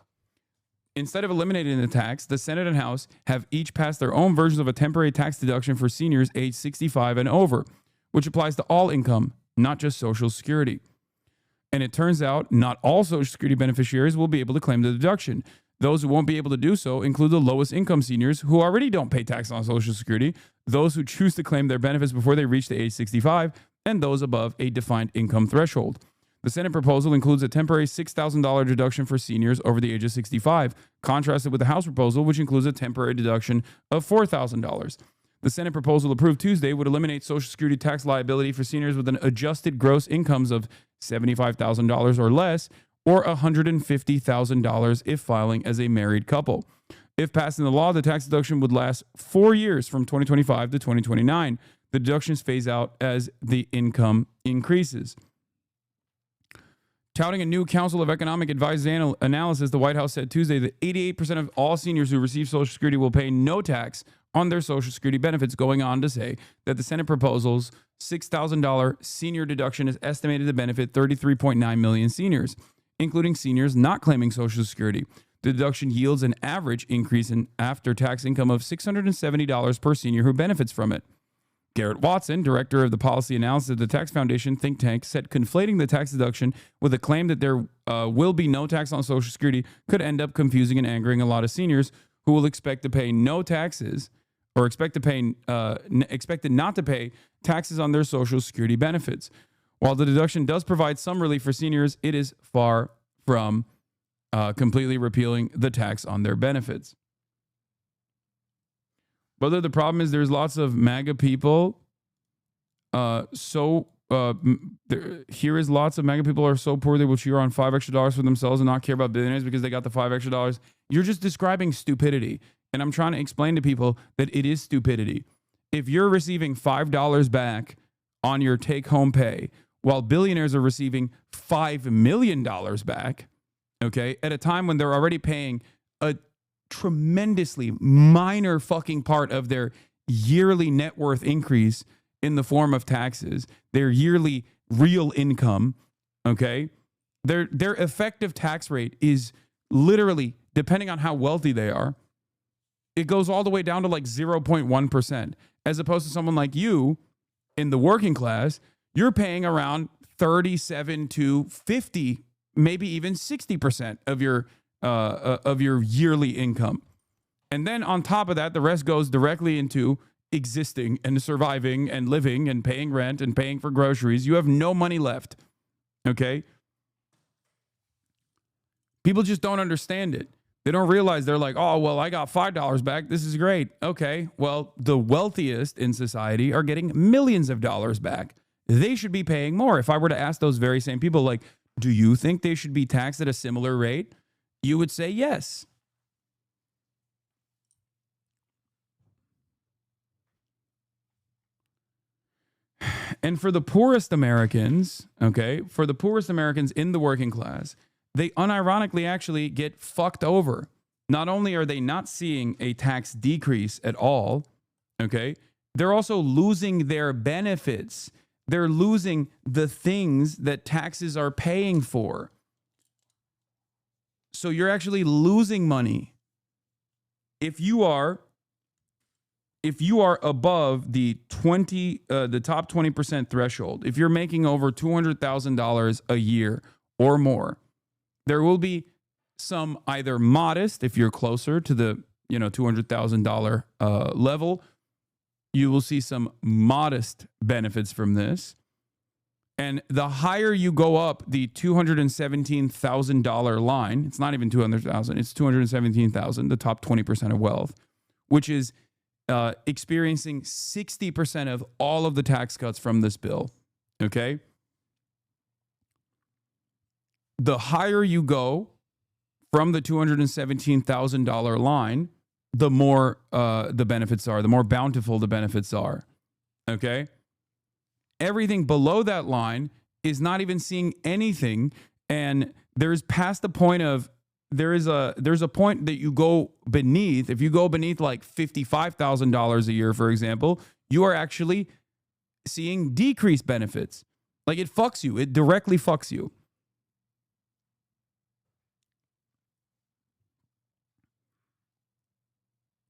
B: Instead of eliminating the tax, the Senate and House have each passed their own versions of a temporary tax deduction for seniors age 65 and over, which applies to all income, not just Social Security. And it turns out not all Social Security beneficiaries will be able to claim the deduction. Those who won't be able to do so include the lowest income seniors who already don't pay tax on Social Security, those who choose to claim their benefits before they reach the age 65, and those above a defined income threshold. The Senate proposal includes a temporary $6,000 deduction for seniors over the age of 65, contrasted with the House proposal, which includes a temporary deduction of $4,000. The Senate proposal approved Tuesday would eliminate Social Security tax liability for seniors with an adjusted gross incomes of $75,000 or less, or $150,000 if filing as a married couple. If passed in the law, the tax deduction would last 4 years from 2025 to 2029. The deductions phase out as the income increases. Touting a new Council of Economic Advisors analysis, the White House said Tuesday that 88% of all seniors who receive Social Security will pay no tax on their Social Security benefits, going on to say that the Senate proposal's $6,000 senior deduction is estimated to benefit 33.9 million seniors, including seniors not claiming Social Security. The deduction yields an average increase in after-tax income of $670 per senior who benefits from it. Garrett Watson, director of the policy analysis of the Tax Foundation think tank, said conflating the tax deduction with a claim that there will be no tax on Social Security could end up confusing and angering a lot of seniors who will expect to pay no taxes or expected not to pay taxes on their Social Security benefits. While the deduction does provide some relief for seniors, it is far from completely repealing the tax on their benefits. Whether the problem is there's lots of MAGA people. Here is lots of MAGA people are so poor they will cheer on $5 extra for themselves and not care about billionaires because they got the $5 extra. You're just describing stupidity. And I'm trying to explain to people that it is stupidity. If you're receiving $5 back on your take-home pay, while billionaires are receiving $5 million back, okay, at a time when they're already paying a tremendously minor fucking part of their yearly net worth increase in the form of taxes, their yearly real income, okay, their effective tax rate is literally, depending on how wealthy they are, it goes all the way down to like 0.1%, as opposed to someone like you in the working class, you're paying around 37 to 50, maybe even 60% of your yearly income. And then on top of that, the rest goes directly into existing and surviving and living and paying rent and paying for groceries. You have no money left. Okay? People just don't understand it. They don't realize. They're like, oh, well, I got $5 back. This is great. Okay. Well, the wealthiest in society are getting millions of dollars back. They should be paying more. If I were to ask those very same people, like, do you think they should be taxed at a similar rate? You would say yes. And for the poorest Americans, okay, for the poorest Americans in the working class, they unironically actually get fucked over. Not only are they not seeing a tax decrease at all, okay, they're also losing their benefits. They're losing the things that taxes are paying for. So you're actually losing money. If you are above the top 20% threshold, if you're making over $200,000 a year or more, there will be some either modest, if you're closer to the $200,000 level, you will see some modest benefits from this. And the higher you go up the $217,000 line, it's not even $200,000, it's $217,000, the top 20% of wealth, which is experiencing 60% of all of the tax cuts from this bill. Okay? The higher you go from the $217,000 line, the more the benefits are, the more bountiful the benefits are. Okay? Everything below that line is not even seeing anything. And there's past the point of, there's a point that you go beneath. If you go beneath like $55,000 a year, for example, you are actually seeing decreased benefits. Like it fucks you. It directly fucks you.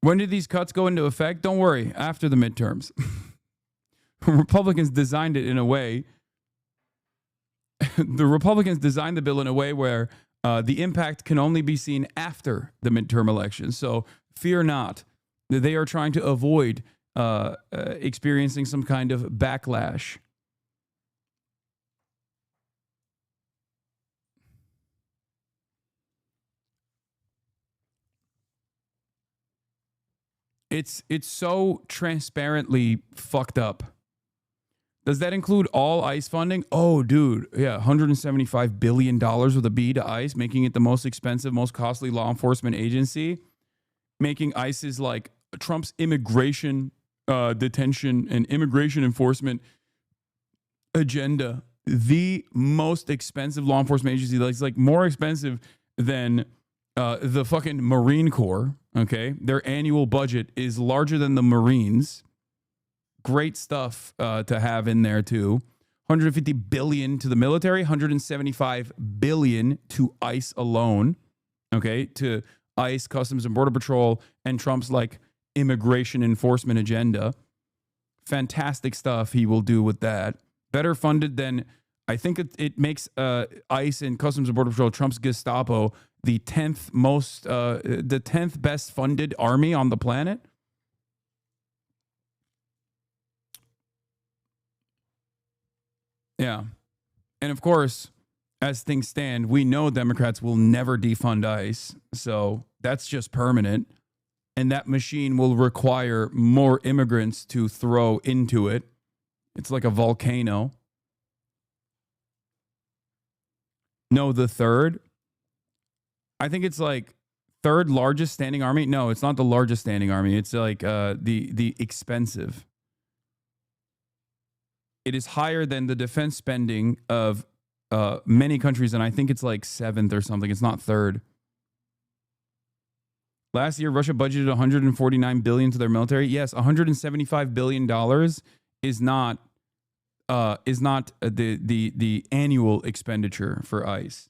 B: When did these cuts go into effect? Don't worry, after the midterms. Republicans designed it in a way. The Republicans designed the bill in a way where the impact can only be seen after the midterm elections. So fear not. They are trying to avoid experiencing some kind of backlash. It's so transparently fucked up. Does that include all ICE funding? Oh, dude. Yeah, $175 billion with a B to ICE, making it the most expensive, most costly law enforcement agency. Making ICE's like Trump's immigration detention and immigration enforcement agenda the most expensive law enforcement agency. It's like more expensive than the fucking Marine Corps. Okay. Their annual budget is larger than the Marines. Great stuff to have in there too. $150 billion to the military, $175 billion to ICE alone. Okay, to ICE, Customs and Border Patrol, and Trump's like immigration enforcement agenda. Fantastic stuff he will do with that. Better funded than, I think it makes ICE and Customs and Border Patrol, Trump's Gestapo, the 10th best funded army on the planet. Yeah. And of course, as things stand, we know Democrats will never defund ICE. So that's just permanent. and that machine will require more immigrants to throw into it. It's like a volcano. No, the third. I think it's like third largest standing army. No, it's not the largest standing army. It's like the expensive. It is higher than the defense spending of many countries, and I think it's like seventh or something. It's not third. Last year, Russia budgeted 149 billion to their military. Yes, 175 billion dollars is not the annual expenditure for ICE.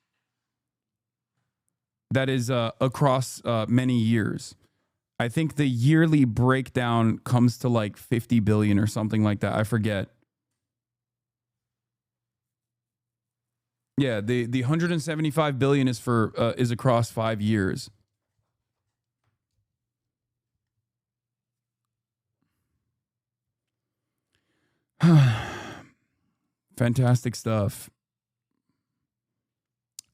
B: That is across many years. I think the yearly breakdown comes to like 50 billion or something like that. I forget. Yeah, the 175 billion is for is across 5 years. Fantastic stuff.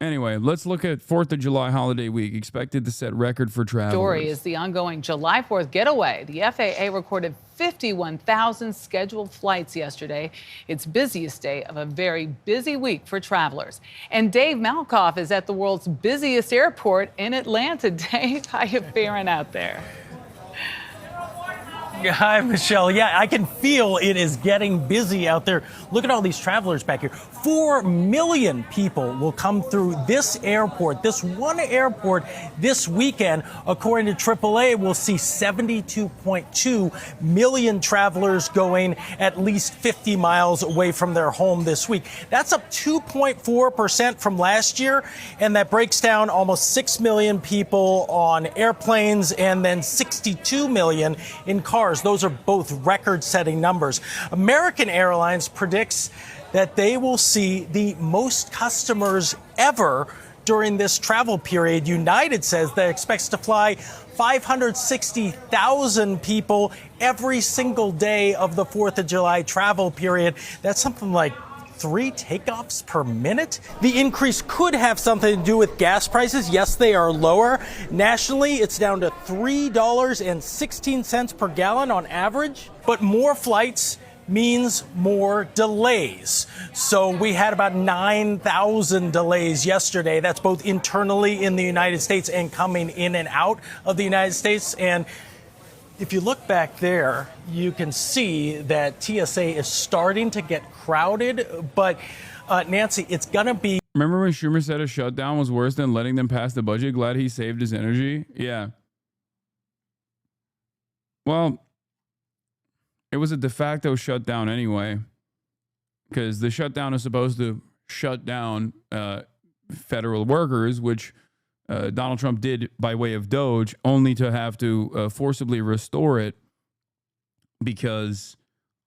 B: Anyway, let's look at 4th of July holiday week. Expected to set record for travelers.
I: Story is the ongoing July 4th getaway. The FAA recorded 51,000 scheduled flights yesterday. Its busiest day of a very busy week for travelers. And Dave Malkoff is at the world's busiest airport in Atlanta. Dave, how you faring out there?
J: Hi, Michelle. Yeah, I can feel it is getting busy out there. Look at all these travelers back here. 4 million people will come through this airport, this one airport this weekend. According to AAA, we'll see 72.2 million travelers going at least 50 miles away from their home this week. That's up 2.4% from last year, and that breaks down almost 6 million people on airplanes and then 62 million in cars. Those are both record-setting numbers. American Airlines predicts that they will see the most customers ever during this travel period. United says that it expects to fly 560,000 people every single day of the 4th of July travel period. That's something like 3 takeoffs per minute. The increase could have something to do with gas prices. Yes, they are lower. Nationally, it's down to $3.16 per gallon on average. But more flights means more delays. So we had about 9,000 delays yesterday. That's both internally in the United States and coming in and out of the United States. And if you look back there, you can see that TSA is starting to get crowded. But, Nancy, it's going to be...
B: Remember when Schumer said a shutdown was worse than letting them pass the budget? Glad he saved his energy? Yeah. Well, it was a de facto shutdown anyway, because the shutdown is supposed to shut down federal workers, which Donald Trump did by way of Doge, only to have to forcibly restore it because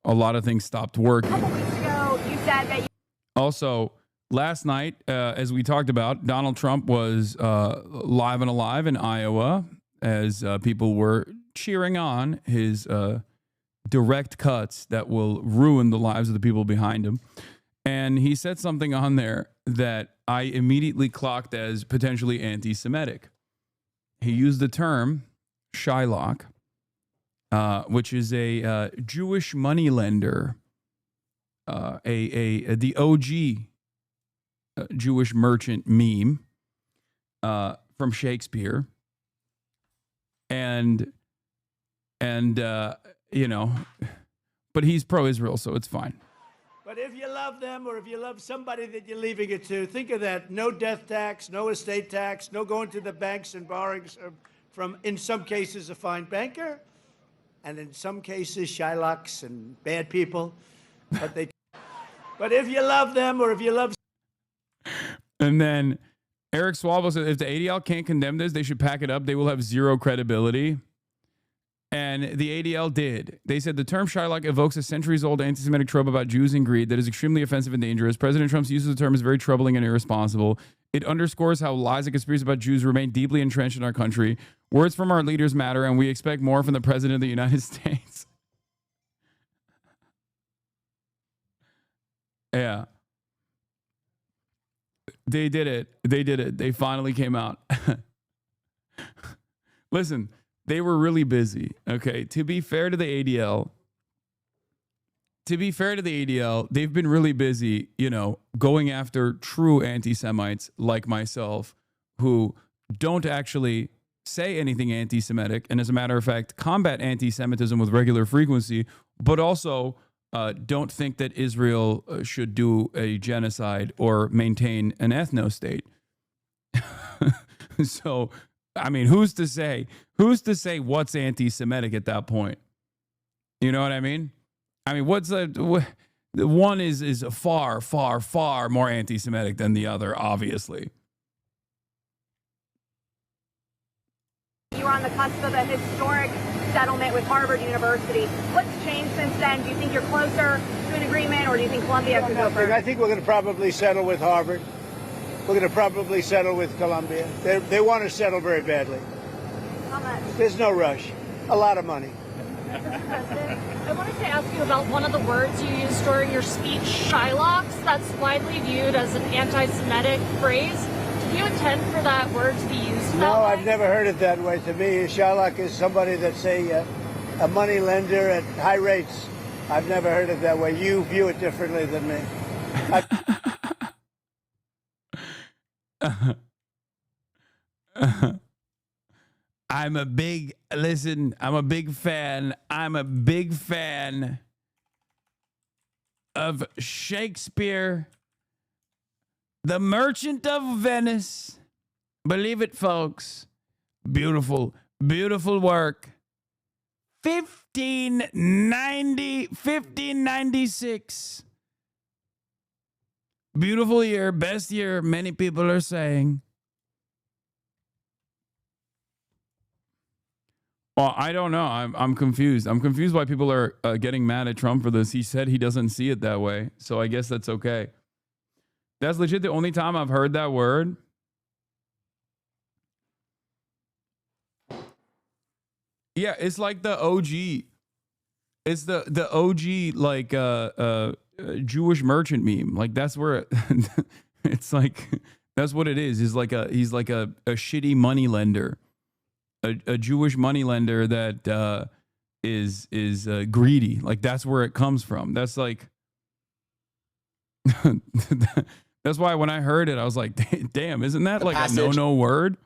B: a lot of things stopped working. A couple weeks ago, you said that also, last night, as we talked about, Donald Trump was live and alive in Iowa as people were cheering on his direct cuts that will ruin the lives of the people behind him. And he said something on there that I immediately clocked as potentially anti-Semitic. He used the term Shylock, which is a Jewish moneylender, the OG Jewish merchant meme from Shakespeare, and you know, but he's pro-Israel, so it's fine.
K: But if you love them or if you love somebody that you're leaving it to, think of that. No death tax, no estate tax, no going to the banks and borrowing from, in some cases, a fine banker, and in some cases, Shylocks and bad people. But if you love them or if you love...
B: And then Eric Swalwell said, if the ADL can't condemn this, they should pack it up. They will have zero credibility. And the ADL did. They said the term Shylock evokes a centuries-old anti-Semitic trope about Jews and greed that is extremely offensive and dangerous. President Trump's use of the term is very troubling and irresponsible. It underscores how lies and conspiracies about Jews remain deeply entrenched in our country. Words from our leaders matter, and we expect more from the President of the United States. Yeah. They did it. They did it. They finally came out. Listen, they were really busy. Okay, to be fair to the ADL, they've been really busy, going after true anti-Semites like myself who don't actually say anything anti-Semitic, and as a matter of fact, combat anti-Semitism with regular frequency, but also don't think that Israel should do a genocide or maintain an ethno-state. So, I mean, who's to say what's anti-Semitic at that point? You know what I mean? I mean, one is far, far, far more anti-Semitic than the other, obviously.
L: You were on the cusp of a historic settlement with Harvard University. What's changed since then? Do you think you're closer to an agreement, or do you think Columbia could go first?
K: I think we're going to probably settle with Harvard. We're going to probably settle with Columbia. They want to settle very badly.
L: How much?
K: There's no rush. A lot of money.
L: Mr. President,
M: I wanted to ask you about one of the words you used during your speech, Shylocks. That's widely viewed as an anti-Semitic phrase. Do you intend for that word to be used?
K: No, I've never heard it that way. To me, a Shylock is somebody that's a money lender at high rates. I've never heard it that way. You view it differently than me.
B: I'm a big fan of Shakespeare, The Merchant of Venice. Believe it, folks. Beautiful, beautiful work. 1596. Beautiful year, best year, many people are saying. Well, I don't know. I'm confused. I'm confused why people are getting mad at Trump for this. He said he doesn't see it that way, so I guess that's okay. That's legit the only time I've heard that word. Yeah, it's like the OG. It's the OG like Jewish merchant meme. Like that's where it's like that's what it is. He's like a shitty money lender. A Jewish money lender that is greedy. Like that's where it comes from. That's like that's why when I heard it, I was like, damn, isn't that like a no word?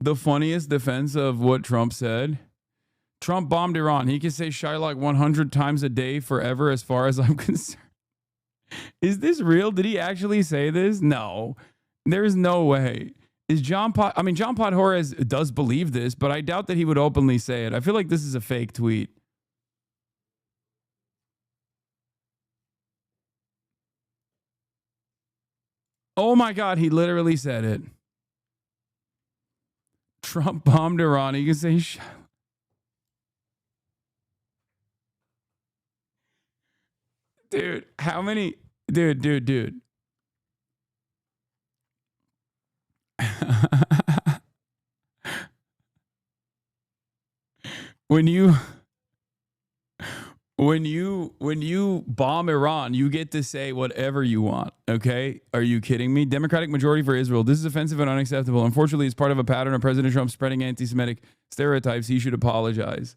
B: The funniest defense of what Trump said. Trump bombed Iran. He can say Shylock 100 times a day forever as far as I'm concerned. Is this real? Did he actually say this? No. There's no way. John Podhoretz does believe this, but I doubt that he would openly say it. I feel like this is a fake tweet. Oh my God, he literally said it. Trump bombed Iran. He can say Shylock. Dude, how many? Dude. When you bomb Iran, you get to say whatever you want, okay? Are you kidding me? Democratic majority for Israel. This is offensive and unacceptable. Unfortunately, it's part of a pattern of President Trump spreading anti-Semitic stereotypes. He should apologize.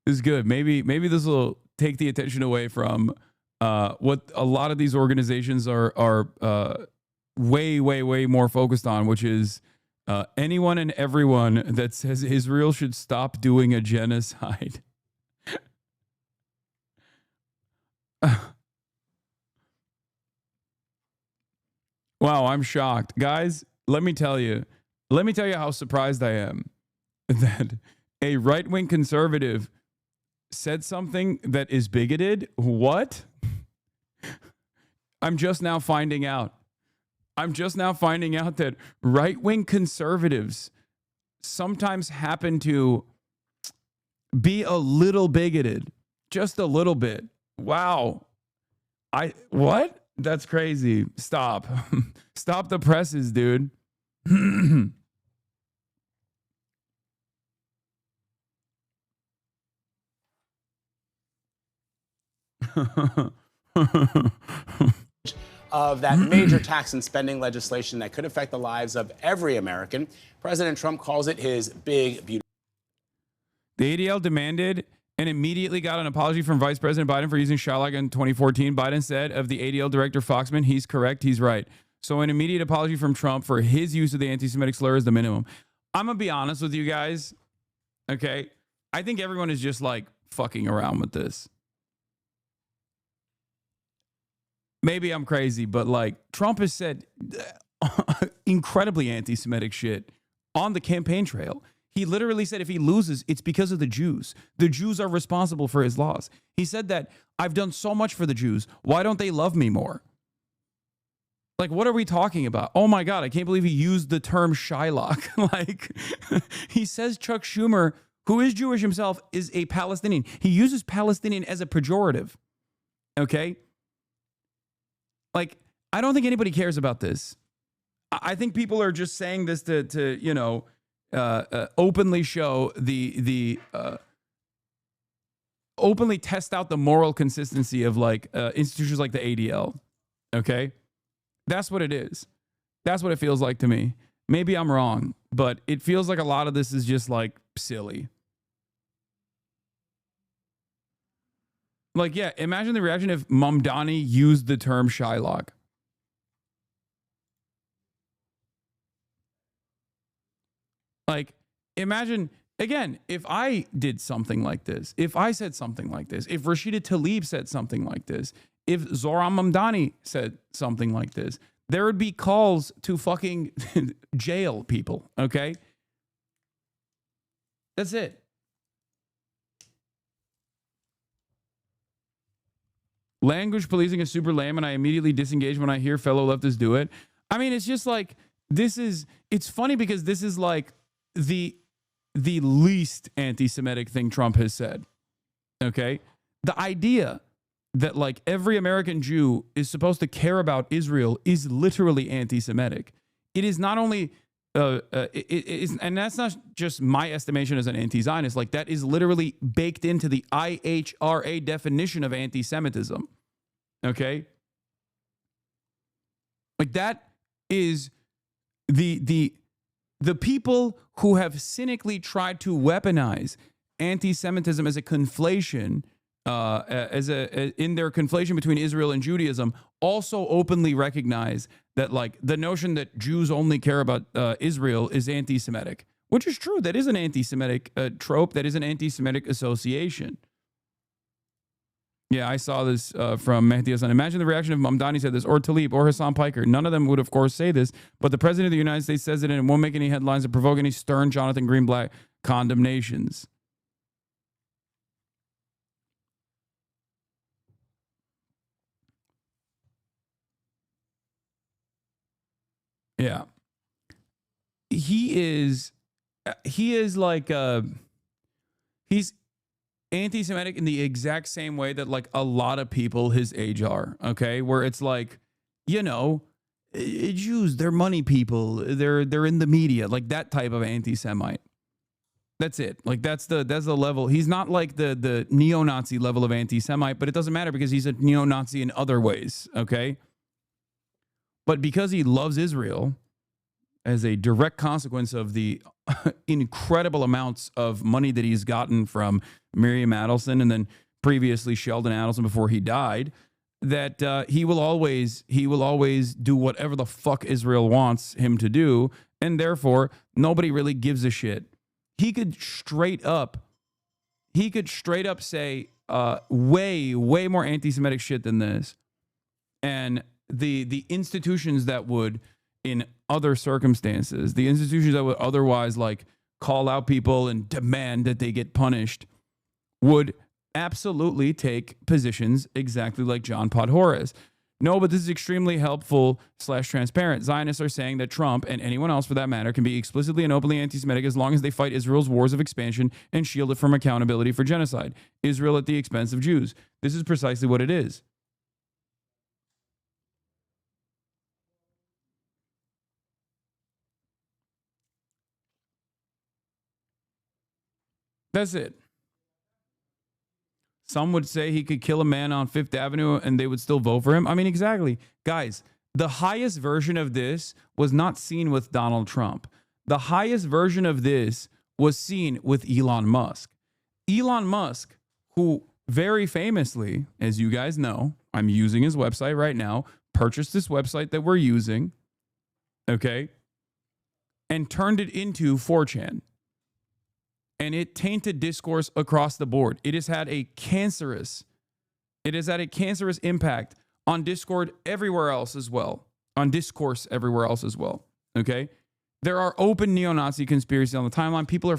B: This is good. Maybe this will take the attention away from what a lot of these organizations are way more focused on, which is anyone and everyone that says Israel should stop doing a genocide. Wow, I'm shocked. Guys, let me tell you how surprised I am that a right-wing conservative said something that is bigoted. What? I'm just now finding out that right-wing conservatives sometimes happen to be a little bigoted. Just a little bit. Wow. What? That's crazy. Stop. Stop the presses, dude.
N: of that major tax and spending legislation that could affect the lives of every American. President Trump calls it his big, beautiful.
B: The ADL demanded and immediately got an apology from Vice President Biden for using Shylock in 2014. Biden said of the ADL director Foxman, he's correct, he's right. So an immediate apology from Trump for his use of the anti-Semitic slur is the minimum. I'm going to be honest with you guys, okay? I think everyone is just like fucking around with this. Maybe I'm crazy, but like Trump has said incredibly anti-Semitic shit on the campaign trail. He literally said if he loses, it's because of the Jews. The Jews are responsible for his loss. He said that I've done so much for the Jews. Why don't they love me more? Like, what are we talking about? Oh my God, I can't believe he used the term Shylock. Like, he says Chuck Schumer, who is Jewish himself, is a Palestinian. He uses Palestinian as a pejorative. Okay? Like, I don't think anybody cares about this. I think people are just saying this to you know, openly show openly test out the moral consistency of like institutions like the ADL. Okay? That's what it is. That's what it feels like to me. Maybe I'm wrong, but it feels like a lot of this is just like silly. Like, yeah, imagine the reaction if Mamdani used the term Shylock. Like, imagine, again, if I did something like this, if I said something like this, if Rashida Tlaib said something like this, if Zohran Mamdani said something like this, there would be calls to fucking jail people, okay? That's it. Language policing is super lame, and I immediately disengage when I hear fellow leftists do it. I mean, it's just like, it's funny because this is like the least anti-Semitic thing Trump has said, okay? The idea that like every American Jew is supposed to care about Israel is literally anti-Semitic. It is not only, and that's not just my estimation as an anti-Zionist, like that is literally baked into the IHRA definition of anti-Semitism. Okay? Like that is the people who have cynically tried to weaponize anti-Semitism as a conflation, in their conflation between Israel and Judaism, also openly recognize that like the notion that Jews only care about Israel is anti-Semitic, which is true. That is an anti-Semitic trope. That is an anti-Semitic association. Yeah, I saw this from Mehdi Hasan. Imagine the reaction if Mamdani said this, or Tlaib, or Hasan Piker. None of them would, of course, say this, but the president of the United States says it, and it won't make any headlines or provoke any stern Jonathan Greenblatt condemnations. Yeah. He is like, he's anti-Semitic in the exact same way that like a lot of people his age are, okay? Where it's like, you know, Jews, they're money people, they're in the media, like that type of anti-Semite. That's it. Like that's the level. He's not like the neo-Nazi level of anti-Semite, but it doesn't matter because he's a neo-Nazi in other ways, okay? But because he loves Israel, as a direct consequence of the incredible amounts of money that he's gotten from Miriam Adelson and then previously Sheldon Adelson before he died, that he will always do whatever the fuck Israel wants him to do, and therefore nobody really gives a shit. He could straight up say way more anti-Semitic shit than this, and the institutions that would, in other circumstances, the institutions that would otherwise like call out people and demand that they get punished, would absolutely take positions exactly like John Podhoretz. No, but this is extremely helpful / transparent. Zionists are saying that Trump, and anyone else for that matter, can be explicitly and openly anti-Semitic as long as they fight Israel's wars of expansion and shield it from accountability for genocide. Israel at the expense of Jews. This is precisely what it is. That's it. Some would say he could kill a man on Fifth Avenue and they would still vote for him. I mean, exactly. Guys, the highest version of this was not seen with Donald Trump. The highest version of this was seen with Elon Musk. Elon Musk, who very famously, as you guys know, I'm using his website right now, purchased this website that we're using, okay, and turned it into 4chan. And it tainted discourse across the board. It has had a cancerous impact on Discord everywhere else as well. On discourse everywhere else as well. Okay? There are open neo-Nazi conspiracies on the timeline. People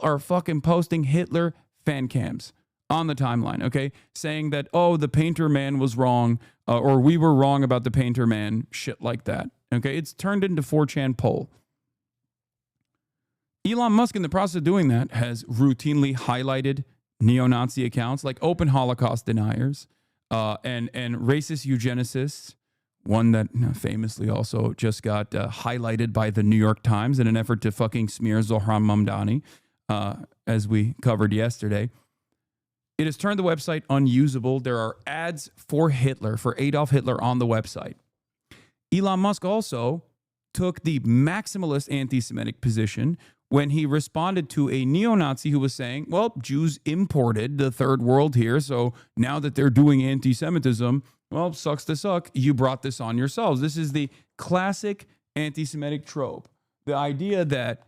B: are fucking posting Hitler fan cams on the timeline, okay? Saying that, oh, the painter man was wrong, or we were wrong about the painter man, shit like that. Okay? It's turned into 4chan poll. Elon Musk, in the process of doing that, has routinely highlighted neo-Nazi accounts like open Holocaust deniers and racist eugenicists. One that famously also just got highlighted by the New York Times in an effort to fucking smear Zohran Mamdani, as we covered yesterday. It has turned the website unusable. There are ads for Hitler, for Adolf Hitler on the website. Elon Musk also took the maximalist anti-Semitic position when he responded to a neo-Nazi who was saying, well, Jews imported the third world here, so now that they're doing anti-Semitism, well, sucks to suck, you brought this on yourselves. This is the classic anti-Semitic trope. The idea that...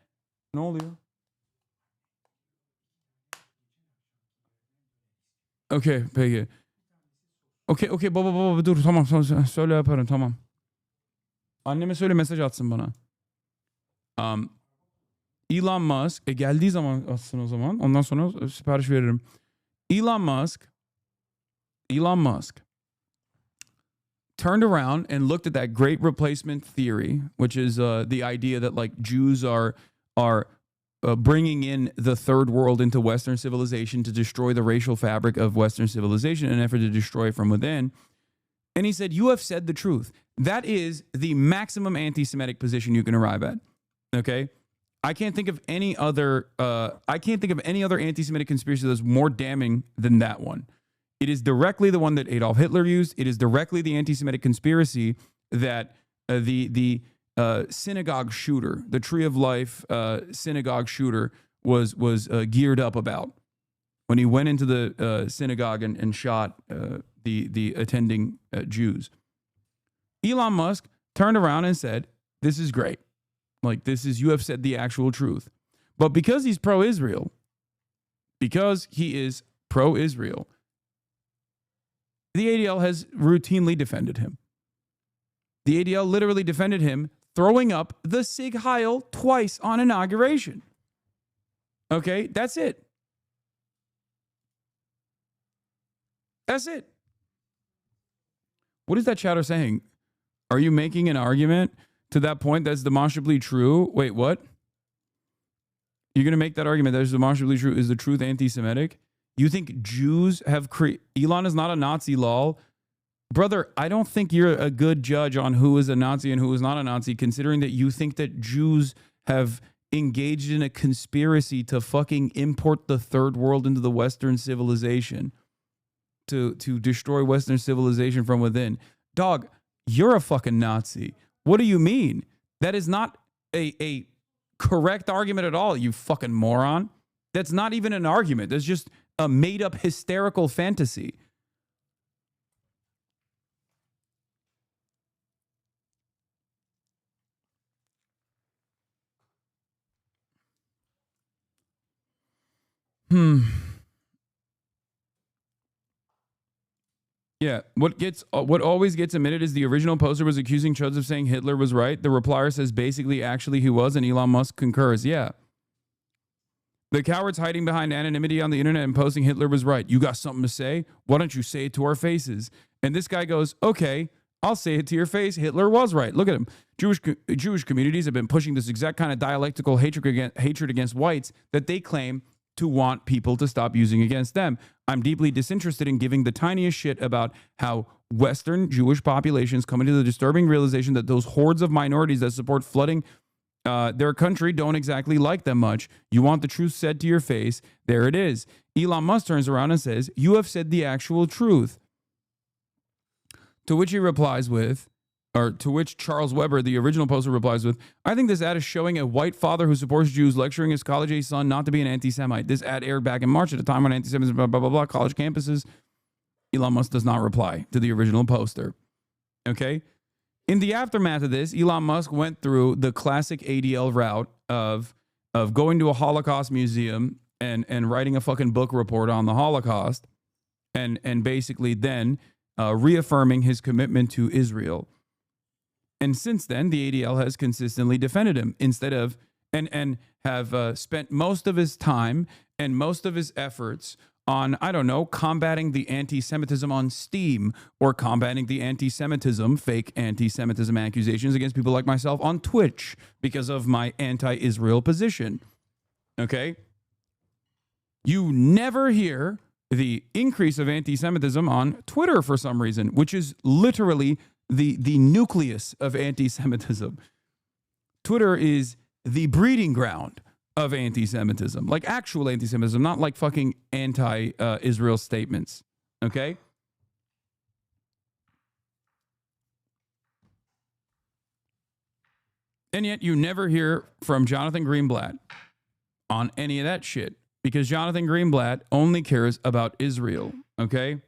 B: Okay, peki. Okay, baba dur, tamam, söyle yaparım, tamam. Anneme söyle mesaj atsın bana. Elon Musk, geldiği zaman atsın o zaman. Ondan sonra sipariş veririm. Elon Musk turned around and looked at that great replacement theory, which is the idea that like Jews are bringing in the third world into Western civilization to destroy the racial fabric of Western civilization in an effort to destroy it from within. And he said, you have said the truth. That is the maximum anti-Semitic position you can arrive at. Okay? I can't think of any other anti-Semitic conspiracy that's more damning than that one. It is directly the one that Adolf Hitler used. It is directly the anti-Semitic conspiracy that the synagogue shooter, the Tree of Life synagogue shooter, was geared up about when he went into the synagogue and shot the attending Jews. Elon Musk turned around and said, "This is great. Like you have said the actual truth." But because he's pro-Israel, because he is pro-Israel, the ADL has routinely defended him. The ADL literally defended him, throwing up the Sig Heil twice on inauguration. Okay, that's it. That's it. What is that chatter saying? Are you making an argument to that point that's demonstrably true? Wait, what? You're going to make that argument that is demonstrably true? Is the truth anti-Semitic? You think Jews have Elon is not a Nazi, lol. Brother, I don't think you're a good judge on who is a Nazi and who is not a Nazi, considering that you think that Jews have engaged in a conspiracy to fucking import the third world into the Western civilization, to destroy Western civilization from within. Dog, you're a fucking Nazi. What do you mean? That is not a correct argument at all, you fucking moron. That's not even an argument. That's just a made-up hysterical fantasy. Yeah, what always gets admitted is the original poster was accusing Chuds of saying Hitler was right. The replier says basically actually he was, and Elon Musk concurs. Yeah. The cowards hiding behind anonymity on the internet and posting Hitler was right. You got something to say? Why don't you say it to our faces? And this guy goes, okay, I'll say it to your face. Hitler was right. Look at him. Jewish communities have been pushing this exact kind of dialectical hatred against whites that they claim to want people to stop using against them. I'm deeply disinterested in giving the tiniest shit about how Western Jewish populations come into the disturbing realization that those hordes of minorities that support flooding their country don't exactly like them much. You want the truth said to your face. There it is. Elon Musk turns around and says, you have said the actual truth. To which he replies with, or to which Charles Weber, the original poster, replies with, I think this ad is showing a white father who supports Jews lecturing his college-age son not to be an anti-Semite. This ad aired back in March at a time when anti-Semitism, blah, blah, blah, blah, college campuses. Elon Musk does not reply to the original poster. Okay? In the aftermath of this, Elon Musk went through the classic ADL route of going to a Holocaust museum and writing a fucking book report on the Holocaust and basically then reaffirming his commitment to Israel. And since then, the ADL has consistently defended him instead of and have spent most of his time and most of his efforts on, I don't know, combating the anti-Semitism on Steam or combating the anti-Semitism, fake anti-Semitism accusations against people like myself on Twitch because of my anti-Israel position. Okay? You never hear the increase of anti-Semitism on Twitter for some reason, which is literally the nucleus of anti-Semitism. Twitter is the breeding ground of anti-Semitism, like actual anti-Semitism, not like fucking anti-Israel statements. Okay? And yet you never hear from Jonathan Greenblatt on any of that shit because Jonathan Greenblatt only cares about Israel. Okay?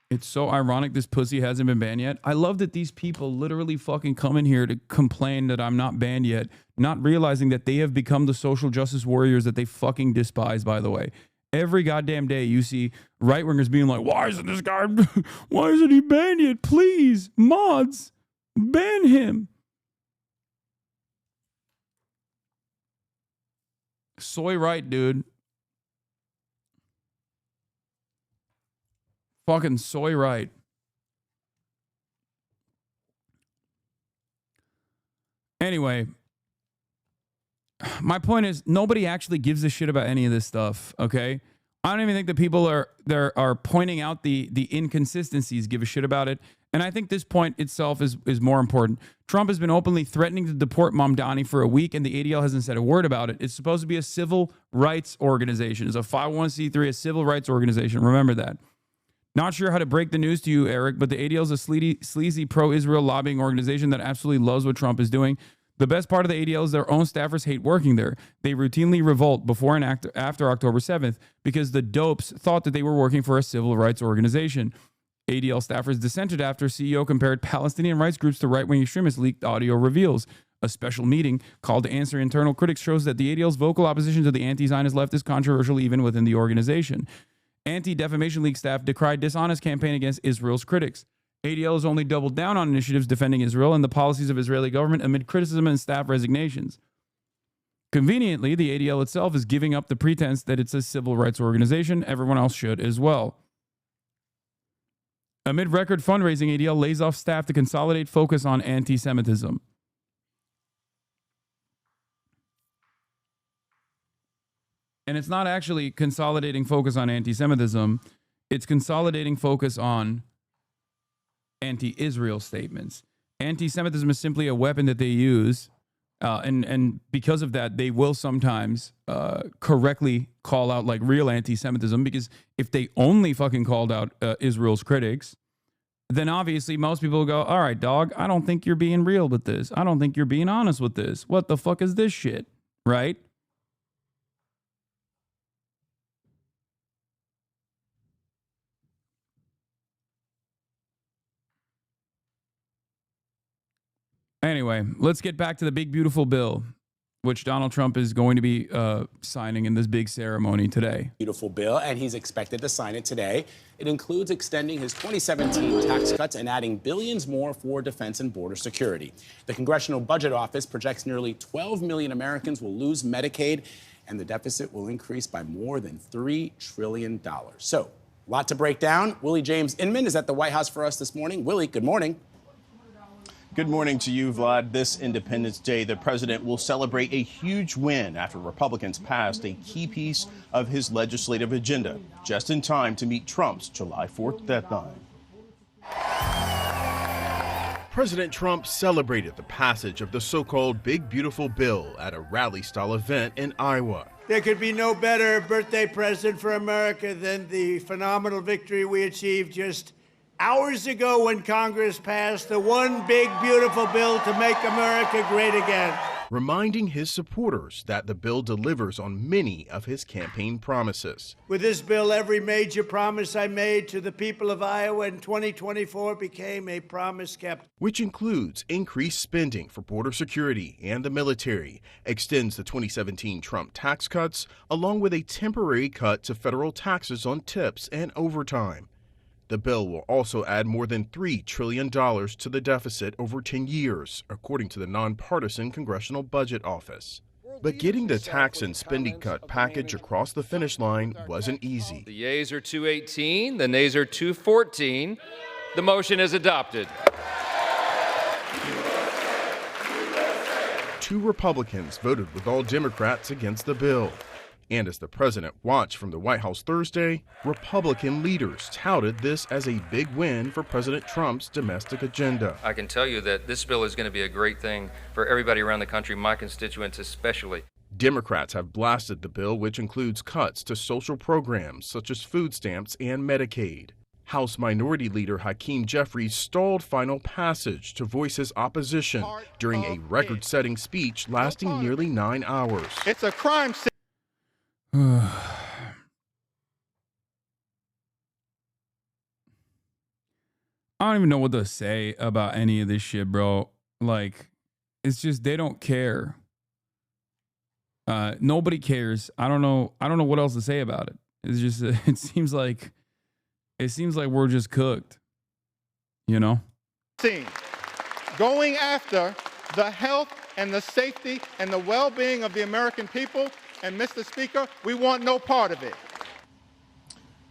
B: It's so ironic this pussy hasn't been banned yet. I love that these people literally fucking come in here to complain that I'm not banned yet, not realizing that they have become the social justice warriors that they fucking despise, by the way. Every goddamn day you see right-wingers being like, why isn't this guy, why isn't he banned yet? Please, mods, ban him. Soy right, dude. Fucking soy right. Anyway, my point is nobody actually gives a shit about any of this stuff, okay? I don't even think the people are pointing out the inconsistencies give a shit about it. And I think this point itself is more important. Trump has been openly threatening to deport Mamdani for a week, and the ADL hasn't said a word about it. It's supposed to be a civil rights organization. It's a 501c3, a civil rights organization. Remember that. Not sure how to break the news to you, Eric, but the ADL is a sleazy pro-Israel lobbying organization that absolutely loves what Trump is doing. The best part of the ADL is their own staffers hate working there. They routinely revolt before and after October 7th because the dopes thought that they were working for a civil rights organization. ADL staffers dissented after CEO compared Palestinian rights groups to right-wing extremists, leaked audio reveals. A special meeting called to answer internal critics shows that the ADL's vocal opposition to the anti-Zionist left is controversial even within the organization. Anti-Defamation League staff decried dishonest campaign against Israel's critics. ADL has only doubled down on initiatives defending Israel and the policies of Israeli government amid criticism and staff resignations. Conveniently, the ADL itself is giving up the pretense that it's a civil rights organization. Everyone else should as well. Amid record fundraising, ADL lays off staff to consolidate focus on anti-Semitism. And it's not actually consolidating focus on anti-Semitism. It's consolidating focus on anti-Israel statements. Anti-Semitism is simply a weapon that they use. And because of that, they will sometimes correctly call out like real anti-Semitism, because if they only fucking called out Israel's critics, then obviously most people will go, all right, dog, I don't think you're being real with this. I don't think you're being honest with this. What the fuck is this shit? Right? Anyway, let's get back to the big, beautiful bill, which Donald Trump is going to be signing in this big ceremony today.
N: Beautiful bill, and he's expected to sign it today. It includes extending his 2017 tax cuts and adding billions more for defense and border security. The Congressional Budget Office projects nearly 12 million Americans will lose Medicaid, and the deficit will increase by more than $3 trillion. So, a lot to break down. Willie James Inman is at the White House for us this morning. Willie, good morning.
O: Good morning to you, Vlad. This Independence Day, the president will celebrate a huge win after Republicans passed a key piece of his legislative agenda, just in time to meet Trump's July 4th deadline. President Trump celebrated the passage of the so-called Big Beautiful Bill at a rally-style event in Iowa.
K: There could be no better birthday present for America than the phenomenal victory we achieved just hours ago when Congress passed the one big beautiful bill to make America great again.
O: Reminding his supporters that the bill delivers on many of his campaign promises.
K: With this bill, every major promise I made to the people of Iowa in 2024 became a promise kept.
O: Which includes increased spending for border security and the military, extends the 2017 Trump tax cuts, along with a temporary cut to federal taxes on tips and overtime. The bill will also add more than $3 trillion to the deficit over 10 years, according to the nonpartisan Congressional Budget Office. But getting the tax and spending cut package across the finish line wasn't easy.
P: The yeas are 218, the nays are 214. The motion is adopted.
O: 2 Republicans voted with all Democrats against the bill. And as the president watched from the White House Thursday, Republican leaders touted this as a big win for President Trump's domestic agenda.
P: I can tell you that this bill is going to be a great thing for everybody around the country, my constituents especially.
O: Democrats have blasted the bill, which includes cuts to social programs such as food stamps and Medicaid. House Minority Leader Hakeem Jeffries stalled final passage to voice his opposition during a record-setting speech lasting nearly 9 hours.
Q: It's a crime scene.
B: I don't even know what to say about any of this shit, bro. Like, it's just they don't care. Nobody cares. I don't know what else to say about it. It's just it seems like we're just cooked. You know?
Q: Going after the health and the safety and the well-being of the American people. And Mr. Speaker, we want no part of it.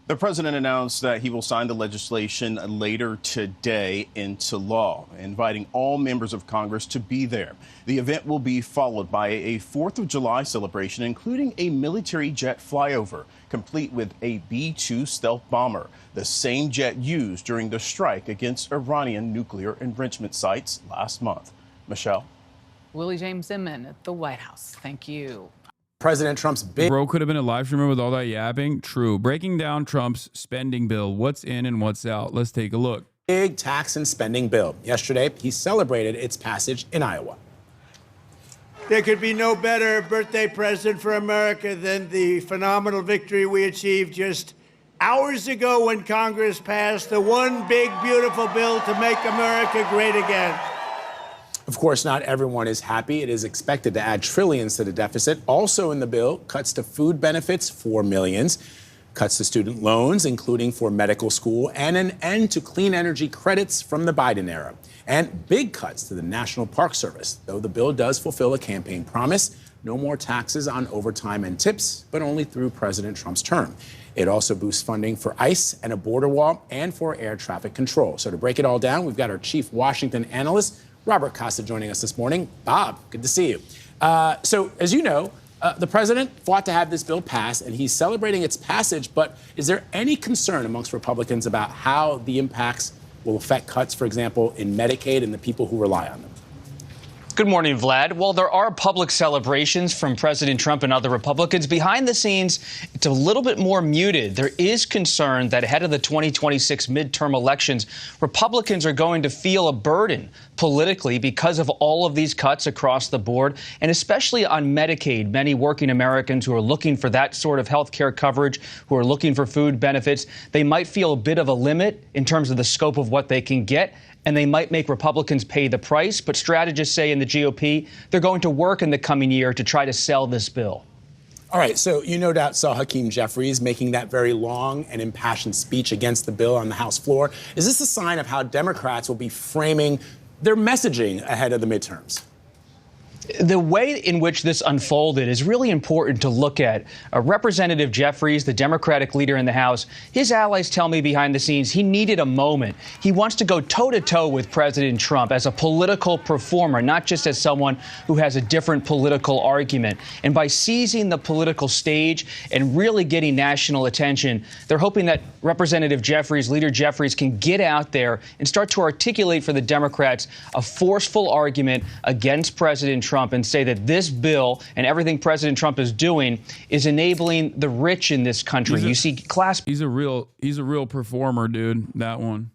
O: The president announced that he will sign the legislation later today into law, inviting all members of Congress to be there. The event will be followed by a 4th of July celebration, including a military jet flyover, complete with a B-2 stealth bomber, the same jet used during the strike against Iranian nuclear enrichment sites last month. Michelle?
I: Willie James Inman at the White House. Thank you.
N: President Trump's big...
B: Bro could have been a live streamer with all that yapping. True. Breaking down Trump's spending bill. What's in and what's out. Let's take a look.
N: Big tax and spending bill. Yesterday, he celebrated its passage in Iowa.
K: There could be no better birthday present for America than the phenomenal victory we achieved just hours ago when Congress passed the one big beautiful bill to make America great again.
N: Of course, not everyone is happy. It is expected to add trillions to the deficit. Also in the bill, cuts to food benefits for millions, cuts to student loans, including for medical school, and an end to clean energy credits from the Biden era. And big cuts to the National Park Service, though the bill does fulfill a campaign promise. No more taxes on overtime and tips, but only through President Trump's term. It also boosts funding for ICE and a border wall and for air traffic control. So to break it all down, we've got our chief Washington analyst, Robert Costa, joining us this morning. Bob, good to see you. So, as you know, the president fought to have this bill pass, and he's celebrating its passage. But is there any concern amongst Republicans about how the impacts will affect cuts, for example, in Medicaid and the people who rely on them?
R: Good morning, Vlad. While there are public celebrations from President Trump and other Republicans, behind the scenes, it's a little bit more muted. There is concern that ahead of the 2026 midterm elections, Republicans are going to feel a burden politically because of all of these cuts across the board, and especially on Medicaid. Many working Americans who are looking for that sort of health care coverage, who are looking for food benefits, they might feel a bit of a limit in terms of the scope of what they can get. And they might make Republicans pay the price. But strategists say in the GOP, they're going to work in the coming year to try to sell this bill.
N: All right, so you no doubt saw Hakeem Jeffries making that very long and impassioned speech against the bill on the House floor. Is this a sign of how Democrats will be framing their messaging ahead of the midterms?
R: The way in which this unfolded is really important to look at. Representative Jeffries, the Democratic leader in the House, his allies tell me behind the scenes he needed a moment. He wants to go toe-to-toe with President Trump as a political performer, not just as someone who has a different political argument. And by seizing the political stage and really getting national attention, they're hoping that Representative Jeffries, Leader Jeffries, can get out there and start to articulate for the Democrats a forceful argument against President Trump and say that this bill and everything President Trump is doing is enabling the rich in this country. You see class.
B: He's a real performer, dude. That one.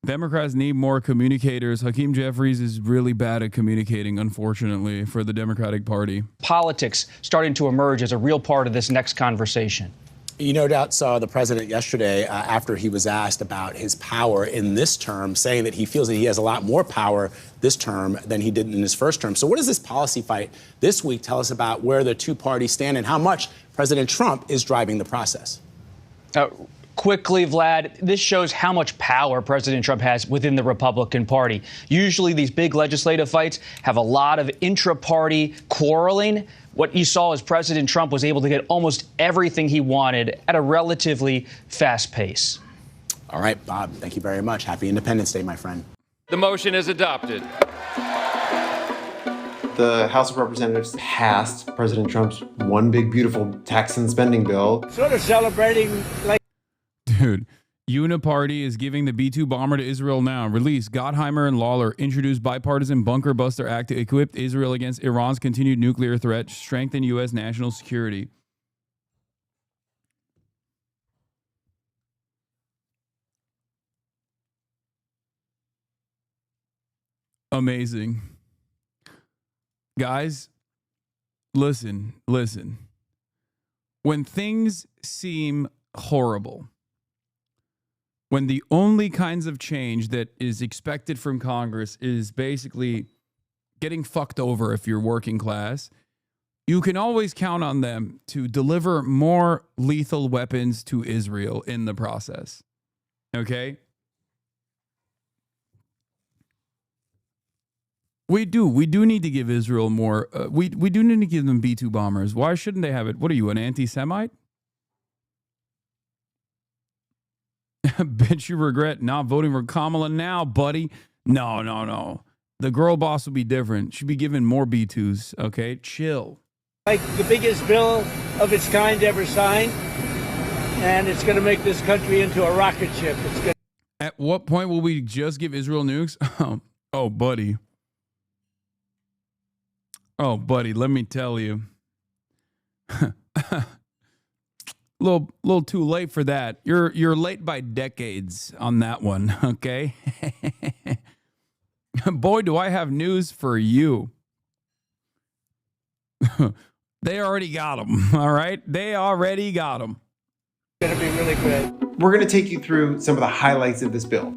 B: Democrats need more communicators. Hakeem Jeffries is really bad at communicating, unfortunately, for the Democratic Party.
R: Politics starting to emerge as a real part of this next conversation.
N: You no doubt saw the president yesterday after he was asked about his power in this term, saying that he feels that he has a lot more power this term than he did in his first term. So what does this policy fight this week tell us about where the two parties stand and how much President Trump is driving the process?
R: Quickly, Vlad, this shows how much power President Trump has within the Republican Party. Usually these big legislative fights have a lot of intra-party quarreling. What you saw is President Trump was able to get almost everything he wanted at a relatively fast pace.
N: All right, Bob, thank you very much. Happy Independence Day, my friend.
P: The motion is adopted.
S: The House of Representatives passed President Trump's one big beautiful tax and spending bill.
K: Sort of celebrating like.
B: Dude, Uniparty is giving the B-2 bomber to Israel now. Release. Gottheimer and Lawler introduced bipartisan bunker buster act to equip Israel against Iran's continued nuclear threat, strengthen U.S. national security. Amazing. Guys, listen. When things seem horrible, when the only kinds of change that is expected from Congress is basically getting fucked over if you're working class, you can always count on them to deliver more lethal weapons to Israel in the process. Okay? We do need to give Israel more. We do need to give them B-2 bombers. Why shouldn't they have it? What are you, an anti-Semite? Bet you regret not voting for Kamala now, buddy. No. The girl boss will be different. She'll be given more B-2s, okay? Chill.
K: Like the biggest bill of its kind ever signed, and it's going to make this country into a rocket ship.
B: At what point will we just give Israel nukes? Oh, buddy. Oh, buddy, let me tell you. Little too late for that. You're late by decades on that one, okay? Boy, do I have news for you. They already got them, all right? They already got them.
K: It's going to be really good.
S: We're going to take you through some of the highlights of this bill.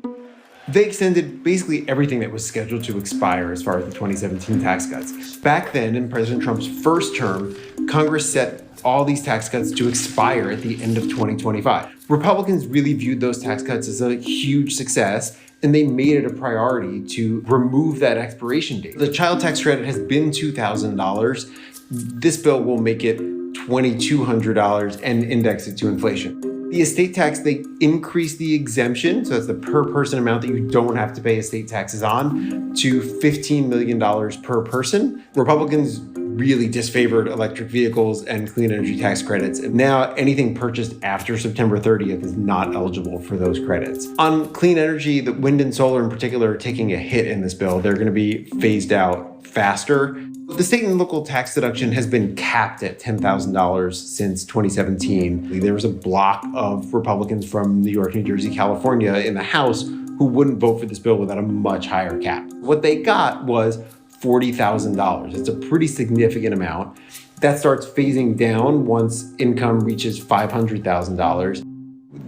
S: They extended basically everything that was scheduled to expire as far as the 2017 tax cuts. Back then, in President Trump's first term, Congress set all these tax cuts to expire at the end of 2025. Republicans really viewed those tax cuts as a huge success, and they made it a priority to remove that expiration date. The child tax credit has been $2,000. This bill will make it $2,200 and index it to inflation. The estate tax, they increased the exemption, so that's the per person amount that you don't have to pay estate taxes on, to $15 million per person. Republicans really disfavored electric vehicles and clean energy tax credits. And now anything purchased after September 30th is not eligible for those credits. On clean energy, the wind and solar in particular are taking a hit in this bill. They're going to be phased out faster. The state and local tax deduction has been capped at $10,000 since 2017. There was a block of Republicans from New York, New Jersey, California in the House who wouldn't vote for this bill without a much higher cap. What they got was $40,000. It's a pretty significant amount. That starts phasing down once income reaches $500,000.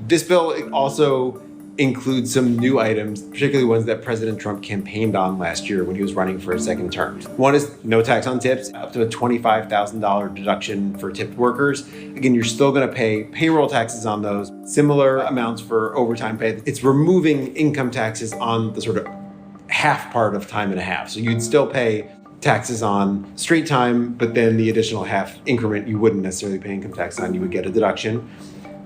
S: This bill also includes some new items, particularly ones that President Trump campaigned on last year when he was running for a second term. One is no tax on tips, up to a $25,000 deduction for tipped workers. Again, you're still going to pay payroll taxes on those, similar amounts for overtime pay. It's removing income taxes on the sort of half part of time and a half. So you'd still pay taxes on straight time, but then the additional half increment you wouldn't necessarily pay income tax on, you would get a deduction.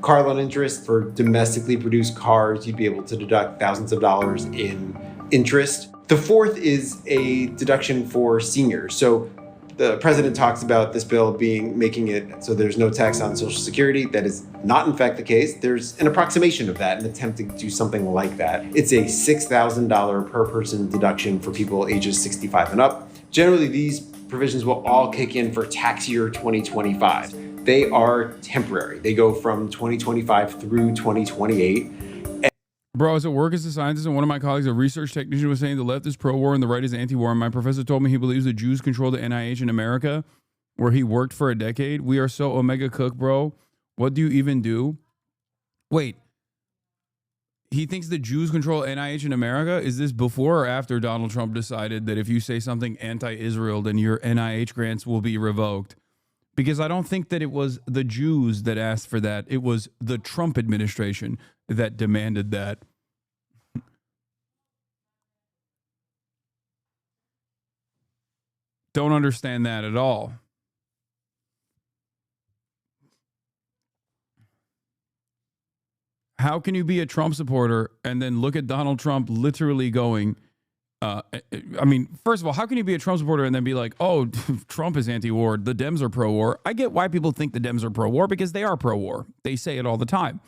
S: Car loan interest for domestically produced cars, you'd be able to deduct thousands of dollars in interest. The fourth is a deduction for seniors. So the president talks about this bill making it so there's no tax on Social Security. That is not in fact the case. There's an approximation of that, an attempt to do something like that. It's a $6,000 per person deduction for people ages 65 and up. Generally, these provisions will all kick in for tax year 2025. They are temporary. They go from 2025 through 2028.
B: Bro, as a work as a scientist and one of my colleagues, a research technician, was saying the left is pro-war and the right is anti-war. And my professor told me he believes the Jews control the NIH in America, where he worked for a decade. We are so Omega Cook, bro. What do you even do? Wait. He thinks the Jews control NIH in America? Is this before or after Donald Trump decided that if you say something anti-Israel, then your NIH grants will be revoked? Because I don't think that it was the Jews that asked for that. It was the Trump administration that demanded that. Don't understand that at all. How can you be a Trump supporter and then look at Donald Trump literally going, I mean, first of all, how can you be a Trump supporter and then be like, oh, Trump is anti-war, the Dems are pro-war? I get why people think the Dems are pro-war because they are pro-war. They say it all the time.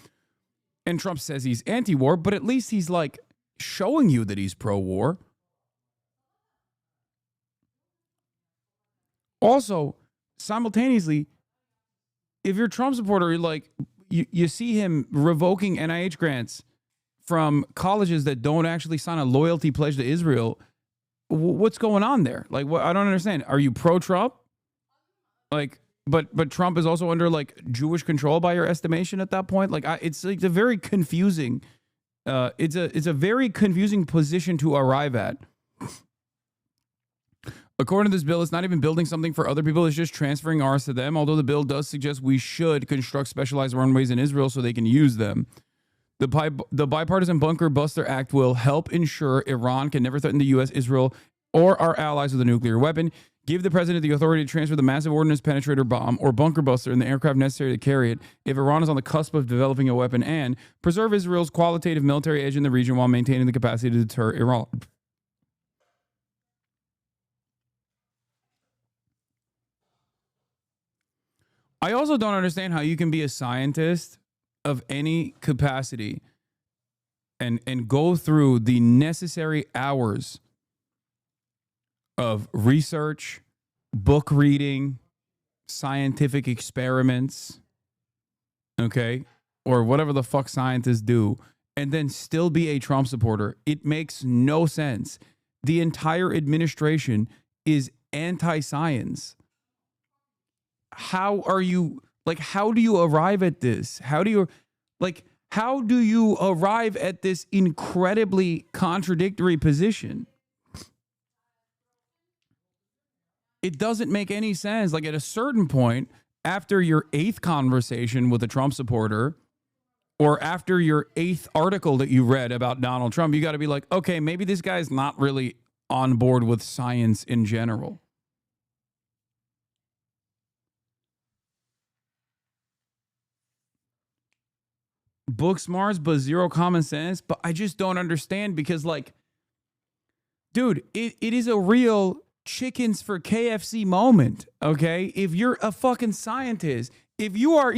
B: And Trump says he's anti-war, but at least he's like showing you that he's pro-war. Also, simultaneously, if you're a Trump supporter, you're like, you see him revoking NIH grants from colleges that don't actually sign a loyalty pledge to Israel. What's going on there? Like, what? I don't understand. Are you pro-Trump? Like, but Trump is also under like Jewish control by your estimation at that point. Like, it's like a very confusing. It's a very confusing position to arrive at. According to this bill, it's not even building something for other people. It's just transferring ours to them. Although the bill does suggest we should construct specialized runways in Israel so they can use them. The Bipartisan Bunker Buster Act will help ensure Iran can never threaten the U.S., Israel, or our allies with a nuclear weapon, give the president the authority to transfer the massive ordnance penetrator bomb or bunker buster and the aircraft necessary to carry it if Iran is on the cusp of developing a weapon, and preserve Israel's qualitative military edge in the region while maintaining the capacity to deter Iran. I also don't understand how you can be a scientist of any capacity and go through the necessary hours of research, book reading, scientific experiments, okay, or whatever the fuck scientists do, and then still be a Trump supporter. It makes no sense. The entire administration is anti-science. How are you, like, how do you arrive at this? How do you arrive at this incredibly contradictory position? It doesn't make any sense. Like, at a certain point, after your 8th conversation with a Trump supporter, or after your 8th article that you read about Donald Trump, you got to be like, okay, maybe this guy's not really on board with science in general. Book smarts, but zero common sense. But I just don't understand because, like, dude, it is a real chickens for KFC moment, okay? If you're a fucking scientist, if you're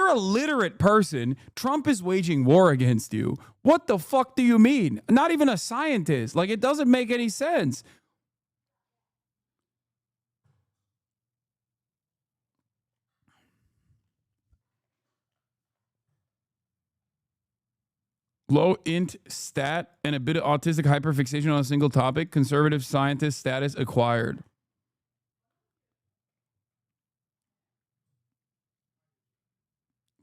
B: a literate person, Trump is waging war against you. What the fuck do you mean? Not even a scientist. Like, it doesn't make any sense. Low int stat and a bit of autistic hyperfixation on a single topic. Conservative scientist status acquired.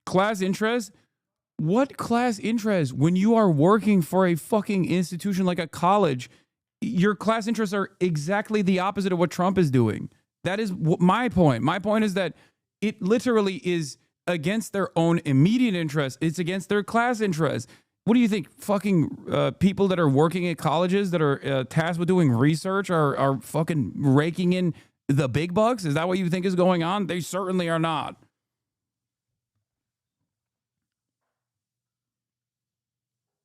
B: Class interest? What class interest? When you are working for a fucking institution like a college, your class interests are exactly the opposite of what Trump is doing. That is my point. My point is that it literally is against their own immediate interests. It's against their class interests. What do you think? Fucking people that are working at colleges that are tasked with doing research are fucking raking in the big bucks? Is that what you think is going on? They certainly are not.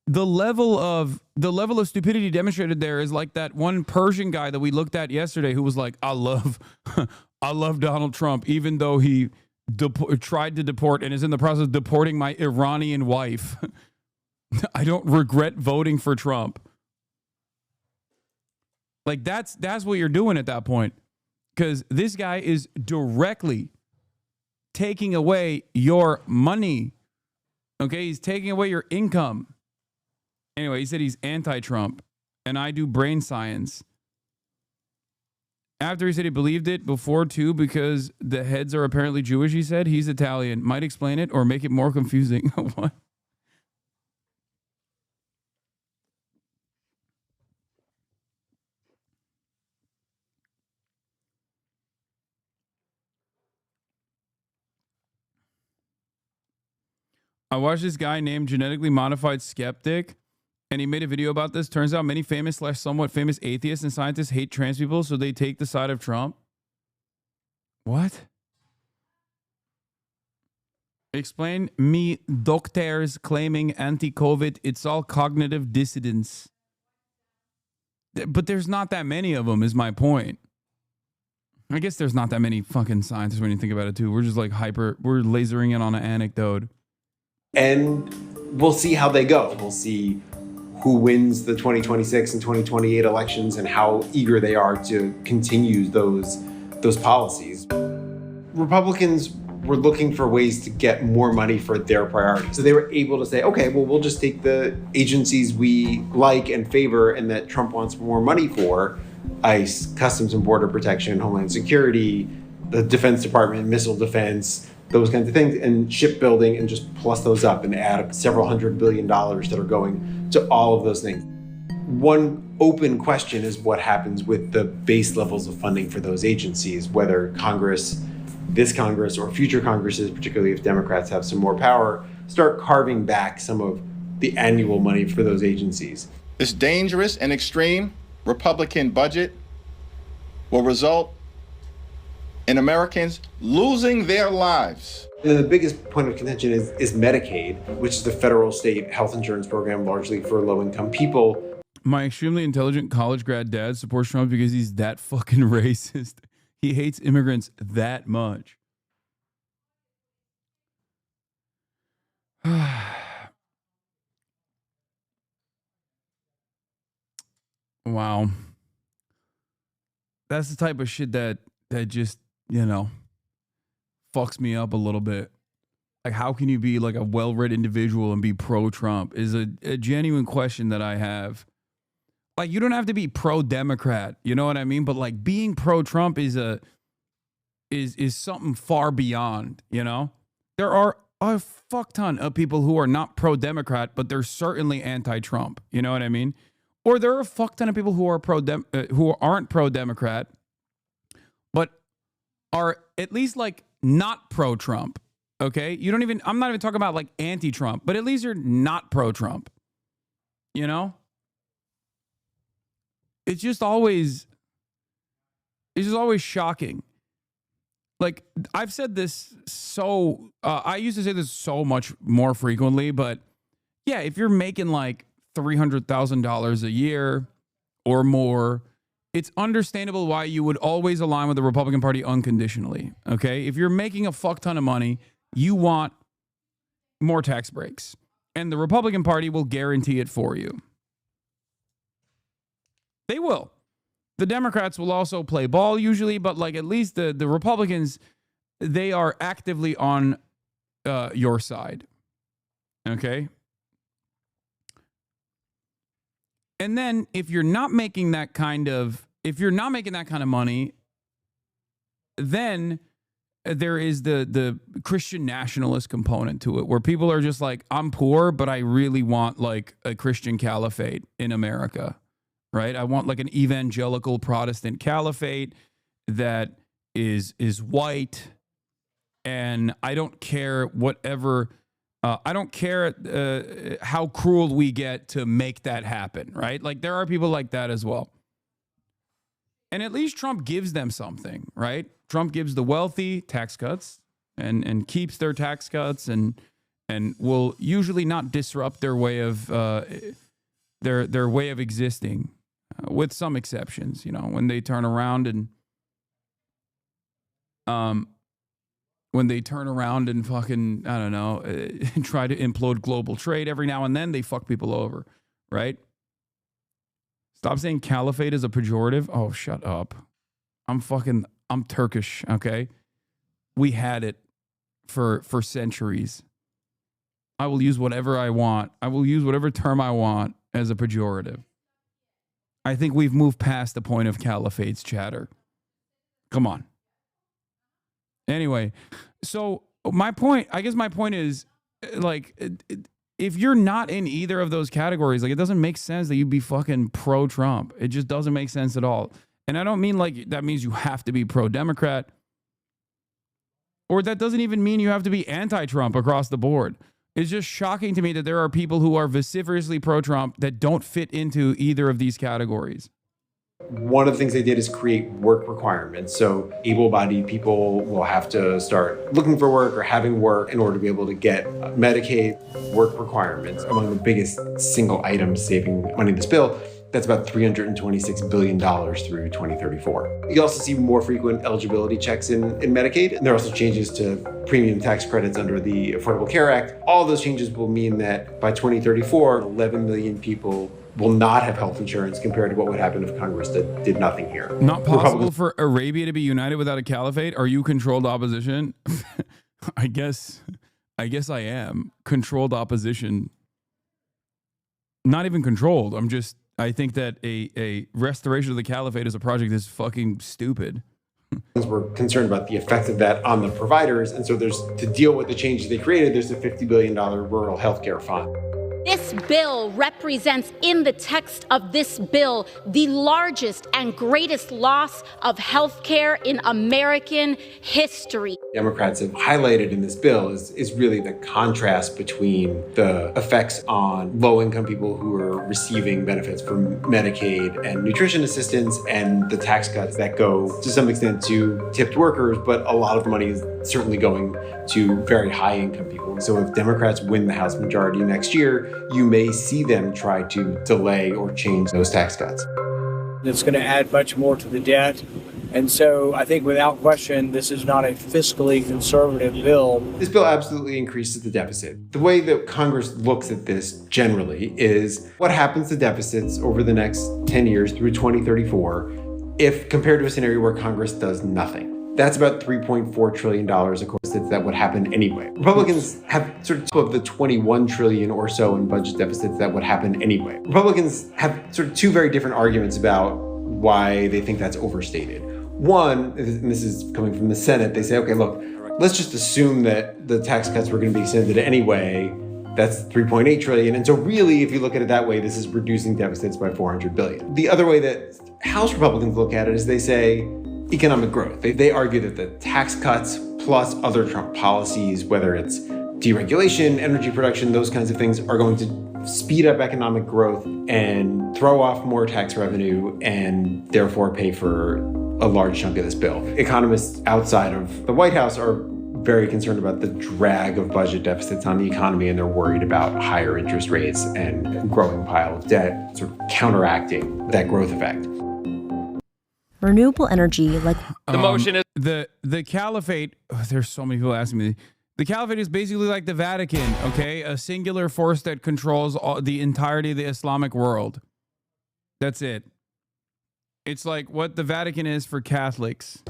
B: The level of stupidity demonstrated there is like that one Persian guy that we looked at yesterday who was like, I love Donald Trump, even though he tried to deport and is in the process of deporting my Iranian wife. I don't regret voting for Trump. Like that's what you're doing at that point. Because this guy is directly taking away your money. Okay, he's taking away your income. Anyway, he said he's anti-Trump, and I do brain science. After he said he believed it before, too, because the heads are apparently Jewish, he said. He's Italian. Might explain it or make it more confusing. What? I watched this guy named Genetically Modified Skeptic, and he made a video about this. Turns out many famous / somewhat famous atheists and scientists hate trans people, so they take the side of Trump. What? Explain me doctors claiming anti-COVID. It's all cognitive dissidence. But there's not that many of them, is my point. I guess there's not that many fucking scientists when you think about it, too. We're just like we're lasering in on an anecdote.
S: And we'll see how they go. We'll see who wins the 2026 and 2028 elections and how eager they are to continue those policies. Republicans were looking for ways to get more money for their priorities. So they were able to say, okay, well, we'll just take the agencies we like and favor and that Trump wants more money for, ICE, Customs and Border Protection, Homeland Security, the Defense Department, missile defense, those kinds of things, and shipbuilding, and just plus those up and add several $100 billion that are going to all of those things. One open question is what happens with the base levels of funding for those agencies, whether Congress, this Congress or future Congresses, particularly if Democrats have some more power, start carving back some of the annual money for those agencies.
Q: This dangerous and extreme Republican budget will result in Americans losing their lives.
S: And the biggest point of contention is Medicaid, which is the federal state health insurance program largely for low-income people.
B: My extremely intelligent college grad dad supports Trump because he's that fucking racist. He hates immigrants that much. Wow. That's the type of shit that just, you know, fucks me up a little bit. Like, how can you be like a well-read individual and be pro-Trump is a genuine question that I have. Like, you don't have to be pro-Democrat, you know what I mean? But like being pro-Trump is something far beyond, you know? There are a fuck ton of people who are not pro-Democrat, but they're certainly anti-Trump, you know what I mean? Or there are a fuck ton of people who are who aren't pro-Democrat, but are at least like not pro-Trump. Okay? I'm not even talking about like anti-Trump, but at least you're not pro-Trump. You know? It's just always shocking. Like, I've said this I used to say this so much more frequently, but yeah, if you're making like $300,000 a year or more, it's understandable why you would always align with the Republican Party unconditionally. Okay? If you're making a fuck ton of money, you want more tax breaks, and the Republican Party will guarantee it for you. They will. The Democrats will also play ball usually, but like at least the Republicans, they are actively on your side. Okay? And then if you're not making that kind of money, then there is the Christian nationalist component to it, where people are just like, I'm poor, but I really want like a Christian caliphate in America, right? I want like an evangelical Protestant caliphate that is white, and I don't care whatever I don't care how cruel we get to make that happen, right? Like there are people like that as well. And at least Trump gives them something, right? Trump gives the wealthy tax cuts and keeps their tax cuts and will usually not disrupt their way of their way of existing, with some exceptions. You know, when they turn around and fucking, I don't know, try to implode global trade every now and then, they fuck people over, right? Stop saying caliphate is a pejorative. Oh, shut up. I'm Turkish, okay? We had it for centuries. I will use whatever I want. I will use whatever term I want as a pejorative. I think we've moved past the point of caliphate's chatter. Come on. Anyway, so my point is, like, if you're not in either of those categories, like, it doesn't make sense that you'd be fucking pro-Trump. It just doesn't make sense at all. And I don't mean like that means you have to be pro-Democrat, or that doesn't even mean you have to be anti-Trump across the board. It's just shocking to me that there are people who are vociferously pro-Trump that don't fit into either of these categories.
S: One of the things they did is create work requirements. So able-bodied people will have to start looking for work or having work in order to be able to get Medicaid. Work requirements, among the biggest single items saving money in this bill. That's about $326 billion through 2034. You also see more frequent eligibility checks in Medicaid. And there are also changes to premium tax credits under the Affordable Care Act. All those changes will mean that by 2034, 11 million people will not have health insurance compared to what would happen if Congress did nothing here.
B: Not possible for Arabia to be united without a caliphate? Are you controlled opposition? I guess I am. Controlled opposition. Not even controlled. I think that a restoration of the caliphate as a project is fucking stupid.
S: We're concerned about the effect of that on the providers. And so to deal with the changes they created, there's a $50 billion rural healthcare fund.
T: This bill represents, in the text of this bill, the largest and greatest loss of health care in American history.
S: Democrats have highlighted in this bill is really the contrast between the effects on low-income people who are receiving benefits from Medicaid and nutrition assistance, and the tax cuts that go to some extent to tipped workers, but a lot of money is certainly going to very high-income people. So if Democrats win the House majority next year, you may see them try to delay or change those tax cuts.
U: It's going to add much more to the debt. And so I think without question, this is not a fiscally conservative bill.
S: This bill absolutely increases the deficit. The way that Congress looks at this generally is what happens to deficits over the next 10 years through 2034 if compared to a scenario where Congress does nothing. That's about $3.4 trillion of course that would happen anyway. Republicans have sort of the 21 trillion or so in budget deficits that would happen anyway. Republicans have sort of two very different arguments about why they think that's overstated. One, and this is coming from the Senate, they say, okay, look, let's just assume that the tax cuts were going to be extended anyway. That's 3.8 trillion. And so really, if you look at it that way, this is reducing deficits by 400 billion. The other way that House Republicans look at it is they say economic growth. They argue that the tax cuts plus other Trump policies, whether it's deregulation, energy production, those kinds of things, are going to speed up economic growth and throw off more tax revenue and therefore pay for a large chunk of this bill. Economists outside of the White House are very concerned about the drag of budget deficits on the economy, and they're worried about higher interest rates and a growing pile of debt sort of counteracting that growth effect.
V: Renewable energy, like
B: The motion is the caliphate. Oh, there's so many people asking me. The caliphate is basically like the Vatican, okay? A singular force that controls the entirety of the Islamic world. That's it. It's like what the Vatican is for Catholics.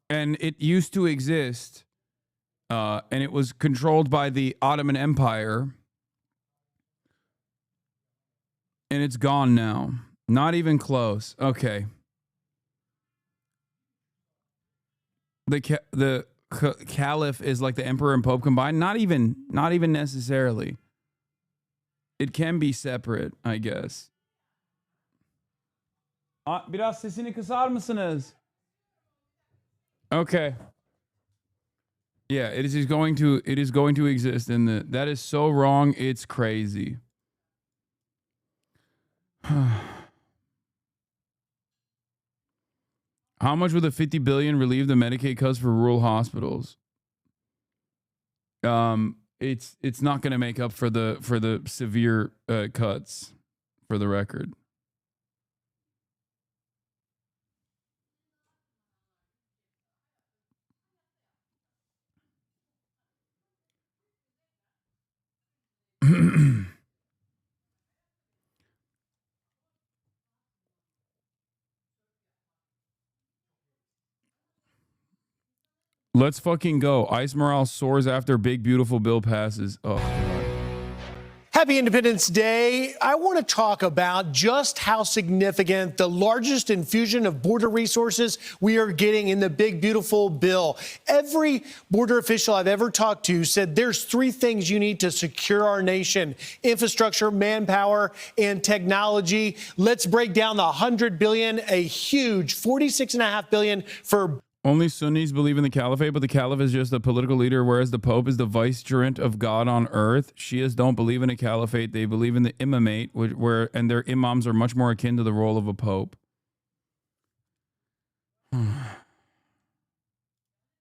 B: And it used to exist, and it was controlled by the Ottoman Empire. And it's gone now. Not even close. Okay. The caliph is like the emperor and pope combined. Not even necessarily. It can be separate, I guess. Biraz sesini kısar mısınız? Okay. Yeah, it is going to exist, and that is so wrong. It's crazy. How much would the $50 billion relieve the Medicaid cuts for rural hospitals? It's not going to make up for the severe cuts, for the record. Let's fucking go. Ice morale soars after big beautiful bill passes. Oh God.
J: Happy Independence Day. I want to talk about just how significant the largest infusion of border resources we are getting in the big, beautiful bill. Every border official I've ever talked to said there's three things you need to secure our nation: infrastructure, manpower, and technology. Let's break down the $100 billion, a huge $46.5 billion for.
B: Only Sunnis believe in the caliphate, but the caliph is just a political leader, whereas the Pope is the vicegerent of God on earth. Shias don't believe in a caliphate. They believe in the imamate, and their imams are much more akin to the role of a pope.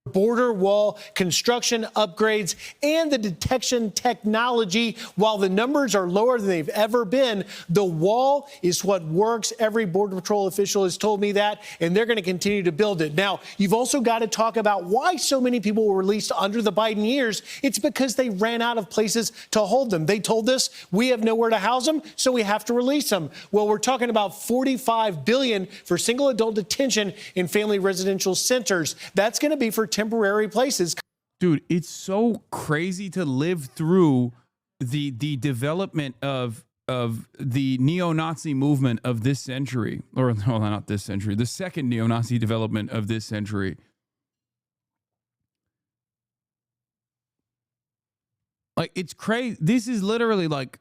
J: Border wall construction upgrades and the detection technology. While the numbers are lower than they've ever been, the wall is what works. Every Border Patrol official has told me that, and they're going to continue to build it. Now, you've also got to talk about why so many people were released under the Biden years. It's because they ran out of places to hold them. They told us we have nowhere to house them, so we have to release them. Well, we're talking about $45 billion for single adult detention in family residential centers. That's going to be for temporary places.
B: Dude, it's so crazy to live through the development of the neo-Nazi movement of this century, or well, not this century, the second neo-Nazi development of this century. Like, it's crazy. This is literally like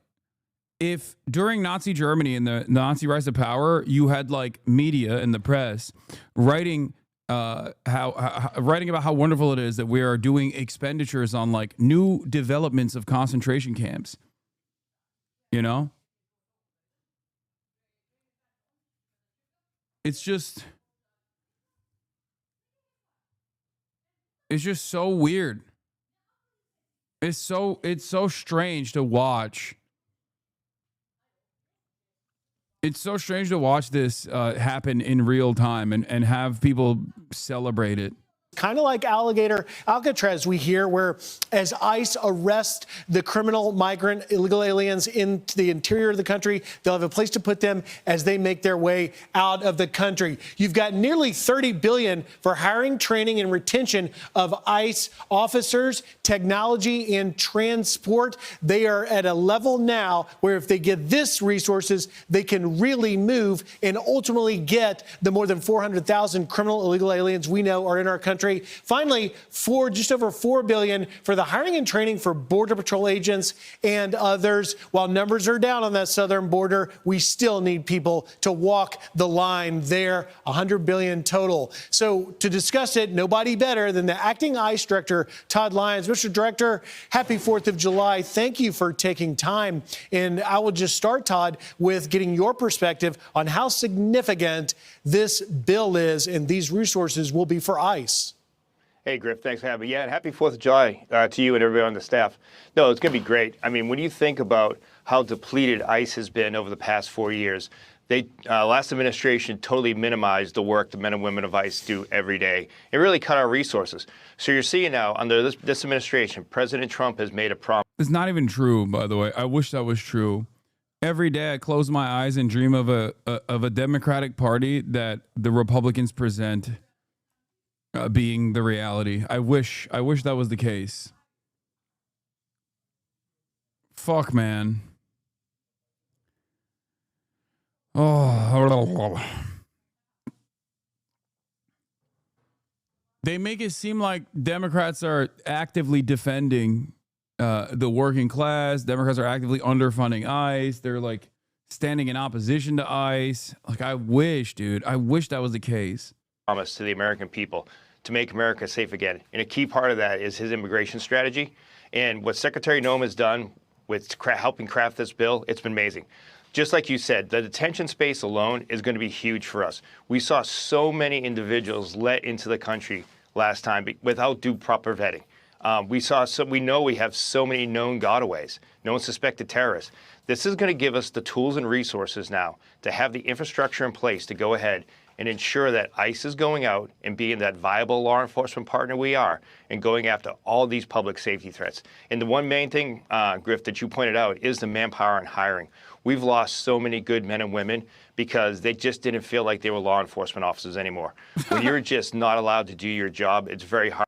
B: if during Nazi Germany and the Nazi rise to power, you had like media and the press writing writing about how wonderful it is that we are doing expenditures on like new developments of concentration camps. You know? It's just so weird. It's so strange to watch. It's so strange to watch this happen in real time and have people celebrate it.
J: Kind of like alligator Alcatraz, we hear, where as ICE arrests the criminal migrant illegal aliens into the interior of the country, they'll have a place to put them as they make their way out of the country. You've got nearly $30 billion for hiring, training, and retention of ICE officers, technology, and transport. They are at a level now where if they get this resources, they can really move and ultimately get the more than 400,000 criminal illegal aliens we know are in our country. Finally, just over $4 billion for the hiring and training for Border Patrol agents and others. While numbers are down on that southern border, we still need people to walk the line there. $100 billion total. So to discuss it, nobody better than the acting ICE director, Todd Lyons. Mr. Director, happy 4th of July. Thank you for taking time. And I will just start, Todd, with getting your perspective on how significant this bill is and these resources will be for ICE.
A: Hey, Griff, thanks for having me. Yeah, and happy 4th of July to you and everybody on the staff. No, it's going to be great. I mean, when you think about how depleted ICE has been over the past 4 years, they last administration totally minimized the work the men and women of ICE do every day. It really cut our resources. So you're seeing now, under this administration, President Trump has made a promise.
B: It's not even true, by the way. I wish that was true. Every day I close my eyes and dream of a Democratic Party that the Republicans present being the reality. I wish that was the case. Fuck, man. Oh. They make it seem like Democrats are actively defending the working class. Democrats are actively underfunding ICE. They're like standing in opposition to ICE. Like, I wish, dude. I wish that was the case.
A: Promise to the American people to make America safe again. And a key part of that is his immigration strategy. And what Secretary Noem has done with helping craft this bill, it's been amazing. Just like you said, the detention space alone is going to be huge for us. We saw so many individuals let into the country last time without due proper vetting. We know we have so many known gotaways, known suspected terrorists. This is going to give us the tools and resources now to have the infrastructure in place to go ahead and ensure that ICE is going out and being that viable law enforcement partner we are and going after all these public safety threats. And the one main thing, Griff, that you pointed out is the manpower and hiring. We've lost so many good men and women because they just didn't feel like they were law enforcement officers anymore. When you're just not allowed to do your job, it's very hard.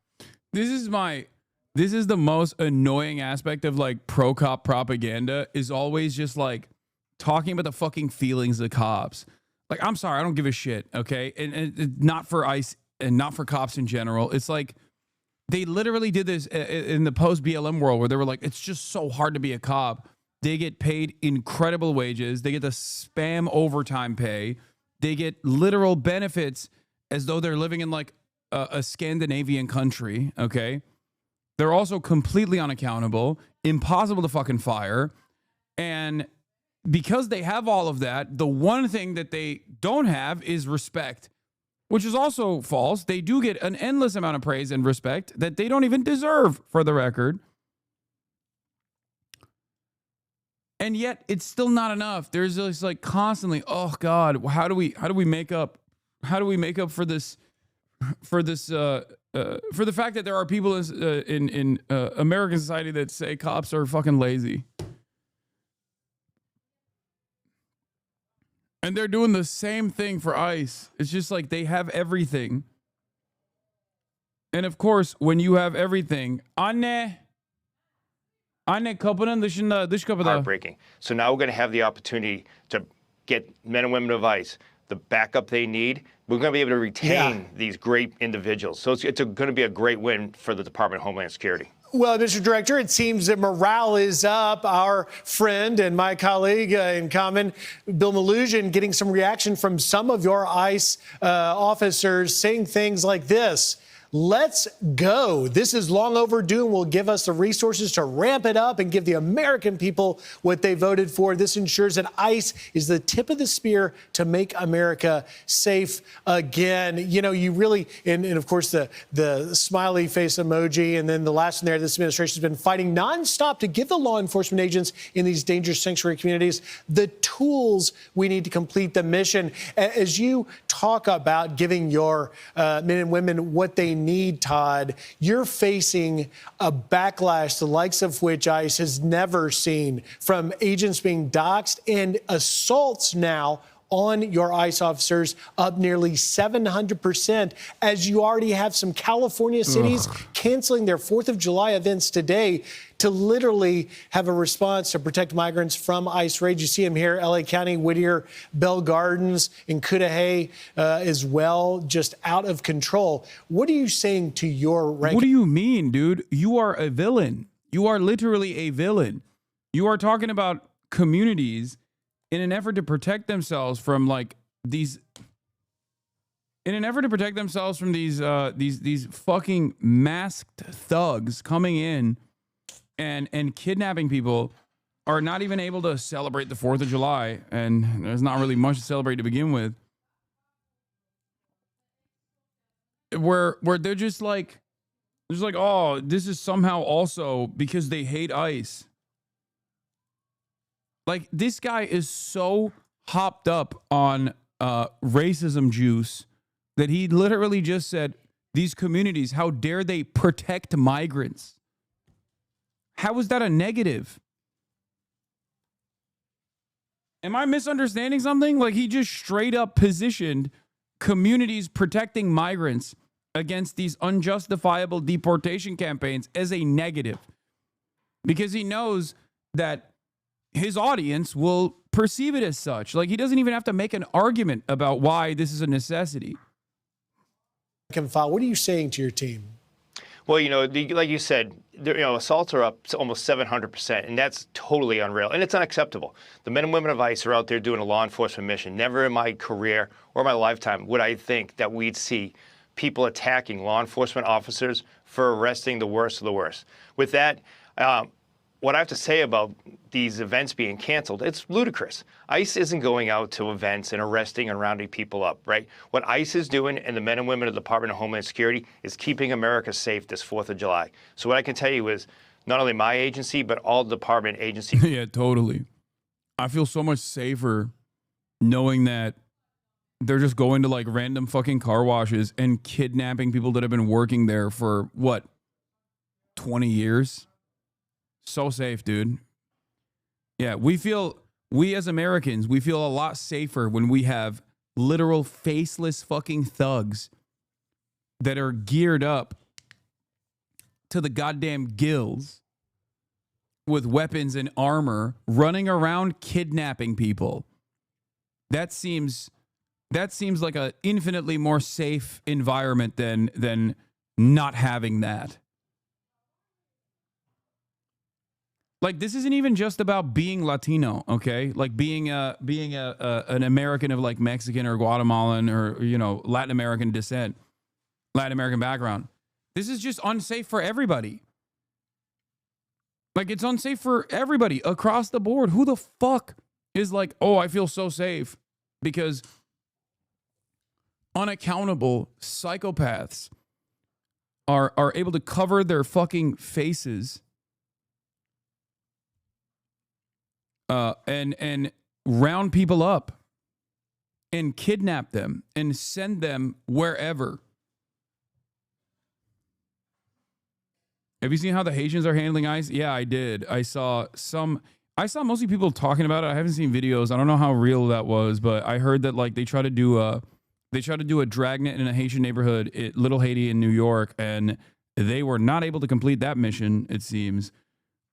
B: This is the most annoying aspect of like pro-cop propaganda is always just like talking about the fucking feelings of cops. Like, I'm sorry, I don't give a shit, okay? And not for ICE and not for cops in general. It's like they literally did this in the post-BLM world where they were like, it's just so hard to be a cop. They get paid incredible wages. They get the spam overtime pay. They get literal benefits as though they're living in like a Scandinavian country, okay? They're also completely unaccountable, impossible to fucking fire. And because they have all of that, the one thing that they don't have is respect, which is also false. They do get an endless amount of praise and respect that they don't even deserve, for the record. And yet it's still not enough. There's just like constantly, oh God, how do we make up? How do we make up for this? For the fact that there are people in American society that say cops are fucking lazy. And they're doing the same thing for ICE. It's just like they have everything. And of course, when you have everything,
A: heartbreaking. So now we're going to have the opportunity to get men and women of ICE the backup they need. We're going to be able to retain these great individuals. So it's going to be a great win for the Department of Homeland Security.
D: Well, Mr. Director, it seems that morale is up. Our friend and my colleague in common, Bill Malugin, getting some reaction from some of your ICE officers saying things like this. Let's go. This is long overdue and will give us the resources to ramp it up and give the American people what they voted for. This ensures that ICE is the tip of the spear to make America safe again. You know, you really, and of course, the smiley face emoji, and then the last one there, this administration has been fighting nonstop to give the law enforcement agents in these dangerous sanctuary communities the tools we need to complete the mission. As you talk about giving your men and women what they need, Todd, you're facing a backlash the likes of which ICE has never seen, from agents being doxxed and assaults now on your ICE officers up nearly 700%, as you already have some California cities canceling their 4th of July events today to literally have a response to protect migrants from ICE raids. You see them here, LA County, Whittier, Bell Gardens, and Cudahy as well, just out of control. What are you saying to your rank?
B: What do you mean, dude? You are a villain. You are literally a villain. You are talking about communities in an effort to protect themselves from like these fucking masked thugs coming in and kidnapping people, are not even able to celebrate the 4th of July, and there's not really much to celebrate to begin with. Where they're just like, oh, this is somehow also because they hate ICE. Like, this guy is so hopped up on racism juice that he literally just said, these communities, how dare they protect migrants? How is that a negative? Am I misunderstanding something? Like, he just straight up positioned communities protecting migrants against these unjustifiable deportation campaigns as a negative, because he knows that his audience will perceive it as such. Like, he doesn't even have to make an argument about why this is a necessity.
D: What are you saying to your team?
A: Well, you know, like you said, assaults are up almost 700%, and that's totally unreal, and it's unacceptable. The men and women of ICE are out there doing a law enforcement mission. Never in my career or my lifetime would I think that we'd see people attacking law enforcement officers for arresting the worst of the worst. With that, what I have to say about these events being canceled, it's ludicrous. ICE isn't going out to events and arresting and rounding people up, right? What ICE is doing, and the men and women of the Department of Homeland Security, is keeping America safe this 4th of July. So what I can tell you is not only my agency, but all department agencies.
B: Yeah, totally. I feel so much safer knowing that they're just going to like random fucking car washes and kidnapping people that have been working there for what, 20 years? So safe, dude. Yeah, we as Americans, we feel a lot safer when we have literal faceless fucking thugs that are geared up to the goddamn gills with weapons and armor running around kidnapping people. That seems like an infinitely more safe environment than not having that. Like, this isn't even just about being Latino, okay? Like being an American of like Mexican or Guatemalan or, you know, Latin American descent, Latin American background. This is just unsafe for everybody. Like, it's unsafe for everybody across the board. Who the fuck is like, oh, I feel so safe? Because unaccountable psychopaths are able to cover their fucking faces and round people up and kidnap them and send them wherever. Have you seen how the Haitians are handling ICE? Yeah, I did. I saw mostly people talking about it. I haven't seen videos. I don't know how real that was, but I heard that like they try to do a dragnet in a Haitian neighborhood at Little Haiti in New York, and they were not able to complete that mission, it seems,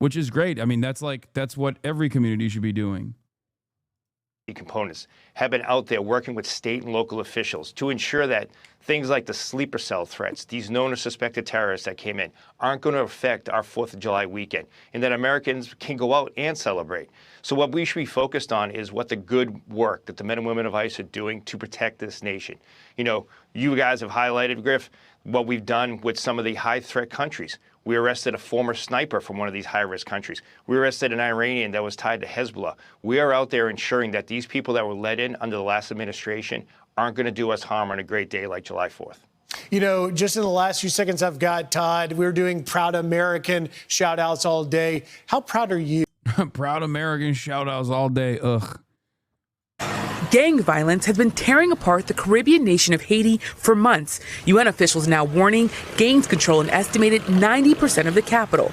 B: which is great. I mean, that's what every community should be doing.
A: Components have been out there working with state and local officials to ensure that things like the sleeper cell threats, these known or suspected terrorists that came in, aren't going to affect our 4th of July weekend, and that Americans can go out and celebrate. So what we should be focused on is what the good work that the men and women of ICE are doing to protect this nation. You know, you guys have highlighted, Griff, what we've done with some of the high threat countries. We arrested a former sniper from one of these high-risk countries. We arrested an Iranian that was tied to Hezbollah. We are out there ensuring that these people that were let in under the last administration aren't going to do us harm on a great day like July 4th.
D: You know, just in the last few seconds I've got, Todd, we're doing Proud American shout-outs all day. How proud are you?
B: Proud American shout-outs all day. Ugh.
E: Gang violence has been tearing apart the Caribbean nation of Haiti for months. UN officials now warning gangs control an estimated 90% of the capital.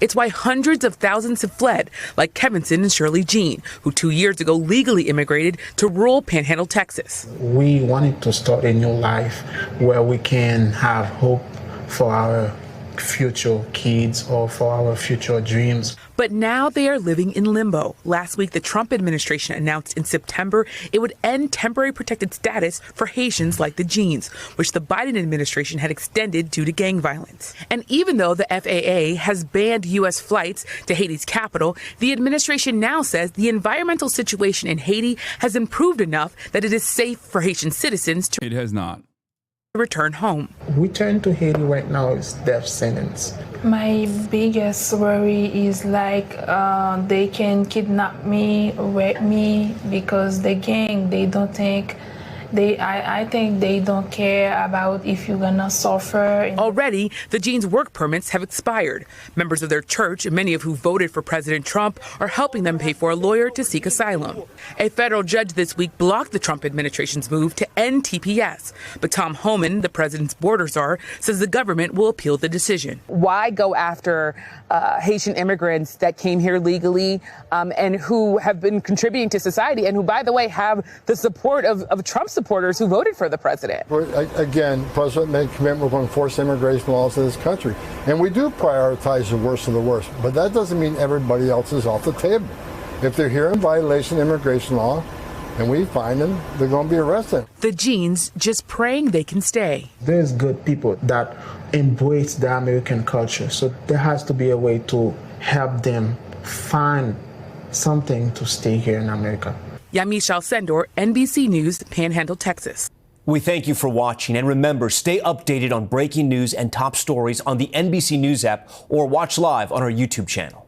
E: It's why hundreds of thousands have fled, like Kevinson and Shirley Jean, who 2 years ago legally immigrated to rural Panhandle, Texas.
F: We wanted to start a new life where we can have hope for our future kids or for our future dreams.
E: But now they are living in limbo. Last week, the Trump administration announced in September it would end temporary protected status for Haitians like the Jeans, which the Biden administration had extended due to gang violence. And even though the FAA has banned U.S. flights to Haiti's capital, the administration now says the environmental situation in Haiti has improved enough that it is safe for Haitian citizens to.
B: It has not.
E: Return home.
F: Return to Haiti right now is death sentence.
W: My biggest worry is like they can kidnap me, rape me, because the gang, they don't think, I think they don't care about if you're gonna suffer.
E: Already, the Jeans' work permits have expired. Members of their church, many of who voted for President Trump, are helping them pay for a lawyer to seek asylum. A federal judge this week blocked the Trump administration's move to end TPS. But Tom Homan, the president's border czar, says the government will appeal the decision.
X: Why go after Haitian immigrants that came here legally and who have been contributing to society and who, by the way, have the support of Trump supporters who voted for the president?
Y: Again, the president made a commitment we're going to enforce immigration laws in this country. And we do prioritize the worst of the worst. But that doesn't mean everybody else is off the table. If they're here in violation of immigration law and we find them, they're going to be arrested.
E: The Jeans just praying they can stay.
F: There's good people that embrace the American culture. So there has to be a way to help them find something to stay here in America.
E: Yamiche Alcindor, NBC News, Panhandle, Texas.
C: We thank you for watching, and remember, stay updated on breaking news and top stories on the NBC News app or watch live on our YouTube channel.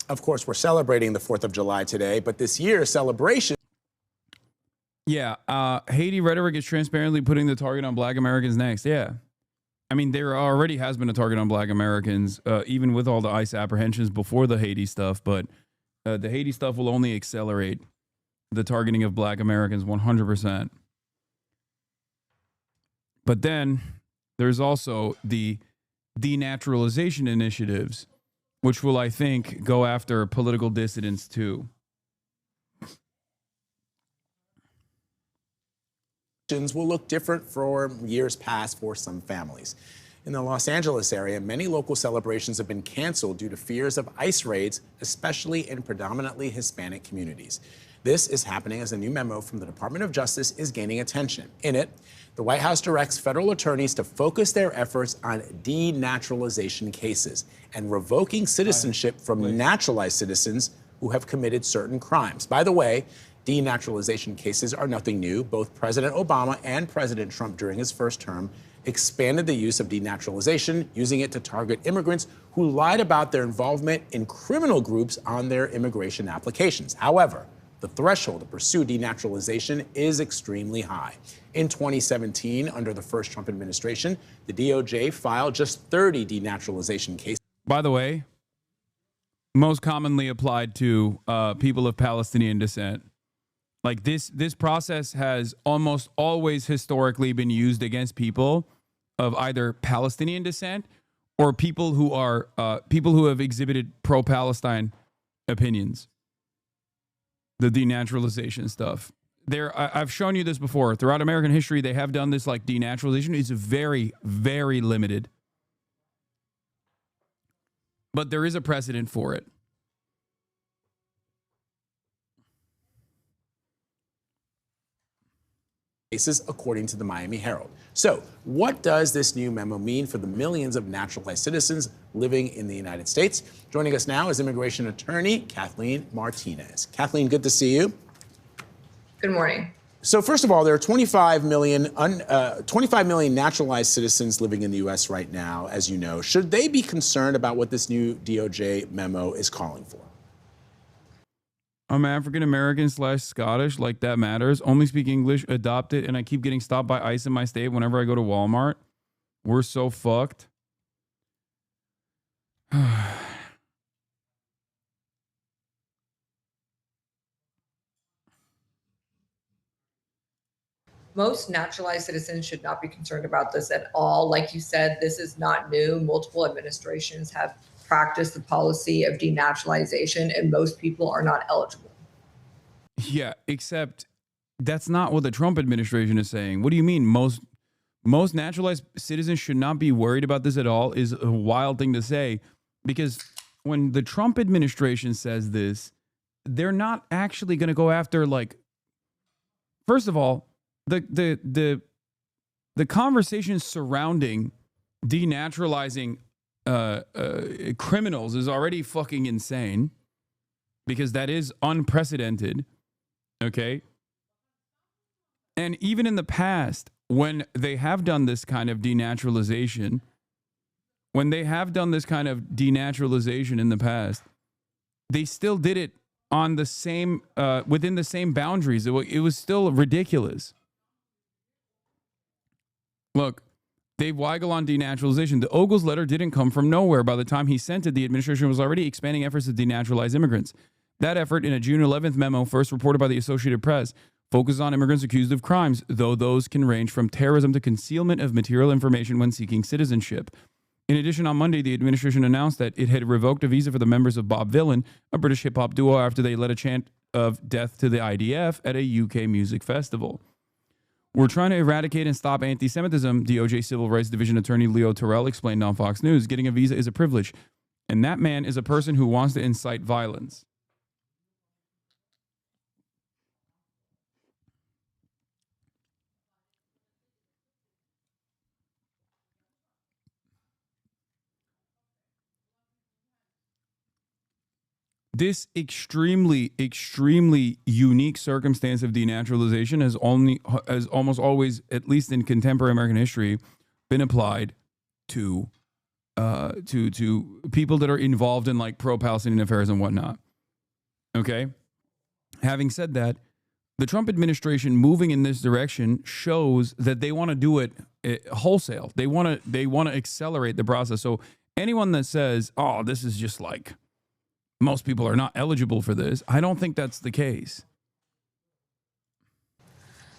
N: Of course, we're celebrating the 4th of July today, but this year's celebration.
B: Yeah, Haiti rhetoric is transparently putting the target on Black Americans next. Yeah. I mean, there already has been a target on Black Americans, even with all the ICE apprehensions before the Haiti stuff, but the Haiti stuff will only accelerate the targeting of Black Americans 100%. But then there's also the denaturalization initiatives, which will, I think, go after political dissidents too.
N: Will look different for years past for some families. In the Los Angeles area, many local celebrations have been canceled due to fears of ICE raids, especially in predominantly Hispanic communities. This is happening as a new memo from the Department of Justice is gaining attention. In it, the White House directs federal attorneys to focus their efforts on denaturalization cases and revoking citizenship from naturalized citizens who have committed certain crimes. By the way, denaturalization cases are nothing new. Both President Obama and President Trump during his first term expanded the use of denaturalization, using it to target immigrants who lied about their involvement in criminal groups on their immigration applications. However, the threshold to pursue denaturalization is extremely high. In 2017, under the first Trump administration, the DOJ filed just 30 denaturalization cases.
B: By the way, most commonly applied to people of Palestinian descent. Like this process has almost always historically been used against people of either Palestinian descent or people who are people who have exhibited pro-Palestine opinions. The denaturalization stuff. I've shown you this before. Throughout American history, they have done this like denaturalization. It's very, very limited. But there is a precedent for it.
N: According to the Miami Herald. So, what does this new memo mean for the millions of naturalized citizens living in the United States? Joining us now is immigration attorney Kathleen Martinez. Kathleen, good to see you.
G: Good morning.
N: So, first of all, there are 25 million naturalized citizens living in the U.S. right now, as you know. Should they be concerned about what this new DOJ memo is calling for?
B: I'm African-American / Scottish, like that matters. Only speak English, adopted, and I keep getting stopped by ICE in my state whenever I go to Walmart. We're so fucked.
G: Most naturalized citizens should not be concerned about this at all. Like you said, this is not new. Multiple administrations have practiced the policy of denaturalization, and most people are not eligible.
B: Yeah, except that's not what the Trump administration is saying. What do you mean? Most naturalized citizens should not be worried about this at all is a wild thing to say, because when the Trump administration says this, they're not actually going to go after, like, first of all, the conversation surrounding denaturalizing criminals is already fucking insane, because that is unprecedented. Okay. And even in the past, when they have done this kind of denaturalization, in the past, they still did it on the same, within the same boundaries. It was still ridiculous. Look, Dave Weigel on denaturalization. The Ogles letter didn't come from nowhere. By the time he sent it, the administration was already expanding efforts to denaturalize immigrants. That effort, in a June 11th memo first reported by the Associated Press, focuses on immigrants accused of crimes, though those can range from terrorism to concealment of material information when seeking citizenship. In addition, on Monday, the administration announced that it had revoked a visa for the members of Bob Vylan, a British hip-hop duo, after they led a chant of death to the IDF at a UK music festival. We're trying to eradicate and stop anti-Semitism, DOJ Civil Rights Division Attorney Leo Terrell explained on Fox News. Getting a visa is a privilege, and that man is a person who wants to incite violence. this extremely, extremely unique circumstance of denaturalization has almost always, at least in contemporary American history, been applied to people that are involved in like pro-Palestinian affairs and whatnot. Okay. Having said that, the Trump administration moving in this direction shows that they want to do it wholesale. They want to accelerate the process. So anyone that says, "Oh, this is just like most people are not eligible for this," I don't think that's the case.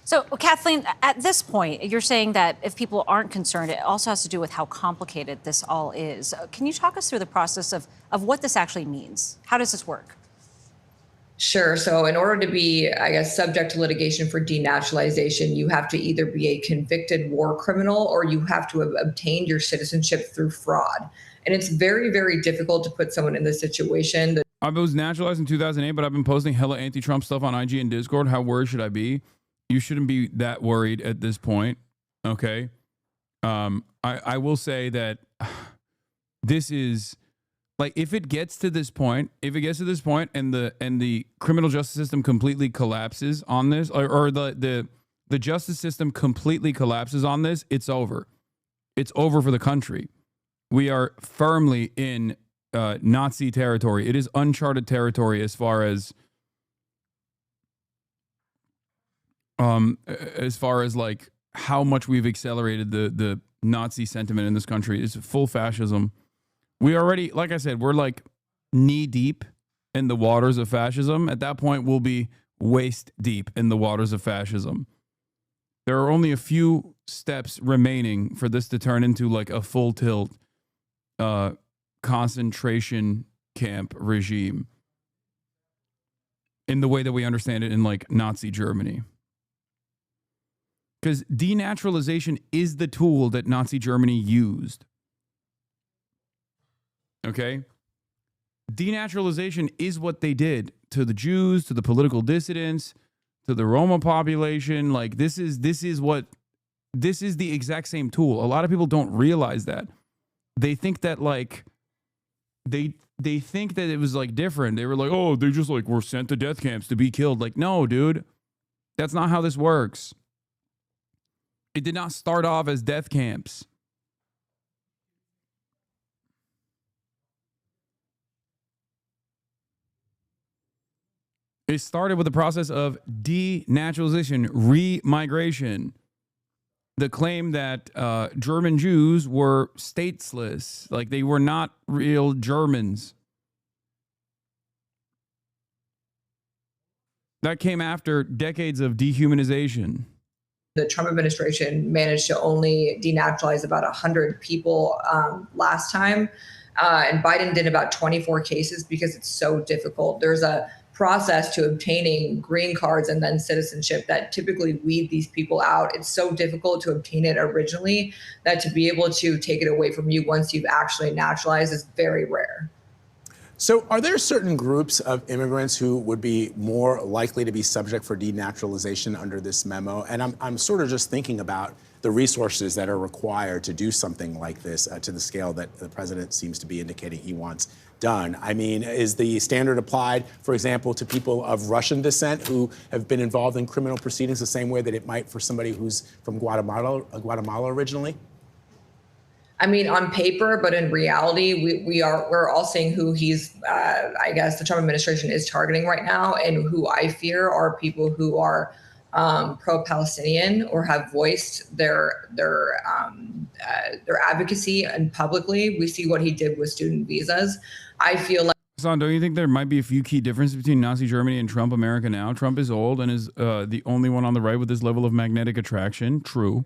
H: So, Kathleen, at this point, you're saying that if people aren't concerned, it also has to do with how complicated this all is. Can you talk us through the process of what this actually means? How does this work?
G: Sure. So in order to be, I guess, subject to litigation for denaturalization, you have to either be a convicted war criminal or you have to have obtained your citizenship through fraud. And it's very, very difficult to put someone in this situation.
B: I was naturalized in 2008, but I've been posting hella anti-Trump stuff on IG and Discord. How worried should I be? You shouldn't be that worried at this point. Okay. I will say that this is like, if it gets to this point and the criminal justice system completely collapses on this, or the justice system completely collapses on this, it's over. It's over for the country. We are firmly in Nazi territory. It is uncharted territory as far as like how much we've accelerated the Nazi sentiment in this country. Is full fascism. We already, like I said, we're like knee deep in the waters of fascism. At that point, we'll be waist deep in the waters of fascism. There are only a few steps remaining for this to turn into like a full tilt concentration camp regime in the way that we understand it in like Nazi Germany. Because denaturalization is the tool that Nazi Germany used. Okay? Denaturalization is what they did to the Jews, to the political dissidents, to the Roma population. Like, this is the exact same tool. A lot of people don't realize that. They think that like they think that it was like different. They were like, "Oh, they just like were sent to death camps to be killed." Like, no, dude. That's not how this works. It did not start off as death camps. It started with the process of denaturalization, remigration. The claim that German Jews were stateless, like they were not real Germans. That came after decades of dehumanization.
G: The Trump administration managed to only denaturalize about 100 people last time. And Biden did about 24 cases because it's so difficult. There's a process to obtaining green cards and then citizenship that typically weed these people out. It's so difficult to obtain it originally that to be able to take it away from you once you've actually naturalized is very rare.
N: So are there certain groups of immigrants who would be more likely to be subject for denaturalization under this memo? And I'm sort of just thinking about the resources that are required to do something like this to the scale that the president seems to be indicating he wants done. I mean, is the standard applied, for example, to people of Russian descent who have been involved in criminal proceedings the same way that it might for somebody who's from Guatemala originally?
G: I mean, on paper, but in reality, we're all seeing who he's, I guess, the Trump administration is targeting right now, and who I fear are people who are pro-Palestinian or have voiced their advocacy and publicly. We see what he did with student visas. I feel like.
B: Hasan, don't you think there might be a few key differences between Nazi Germany and Trump America now? Trump is old and is the only one on the right with this level of magnetic attraction. True.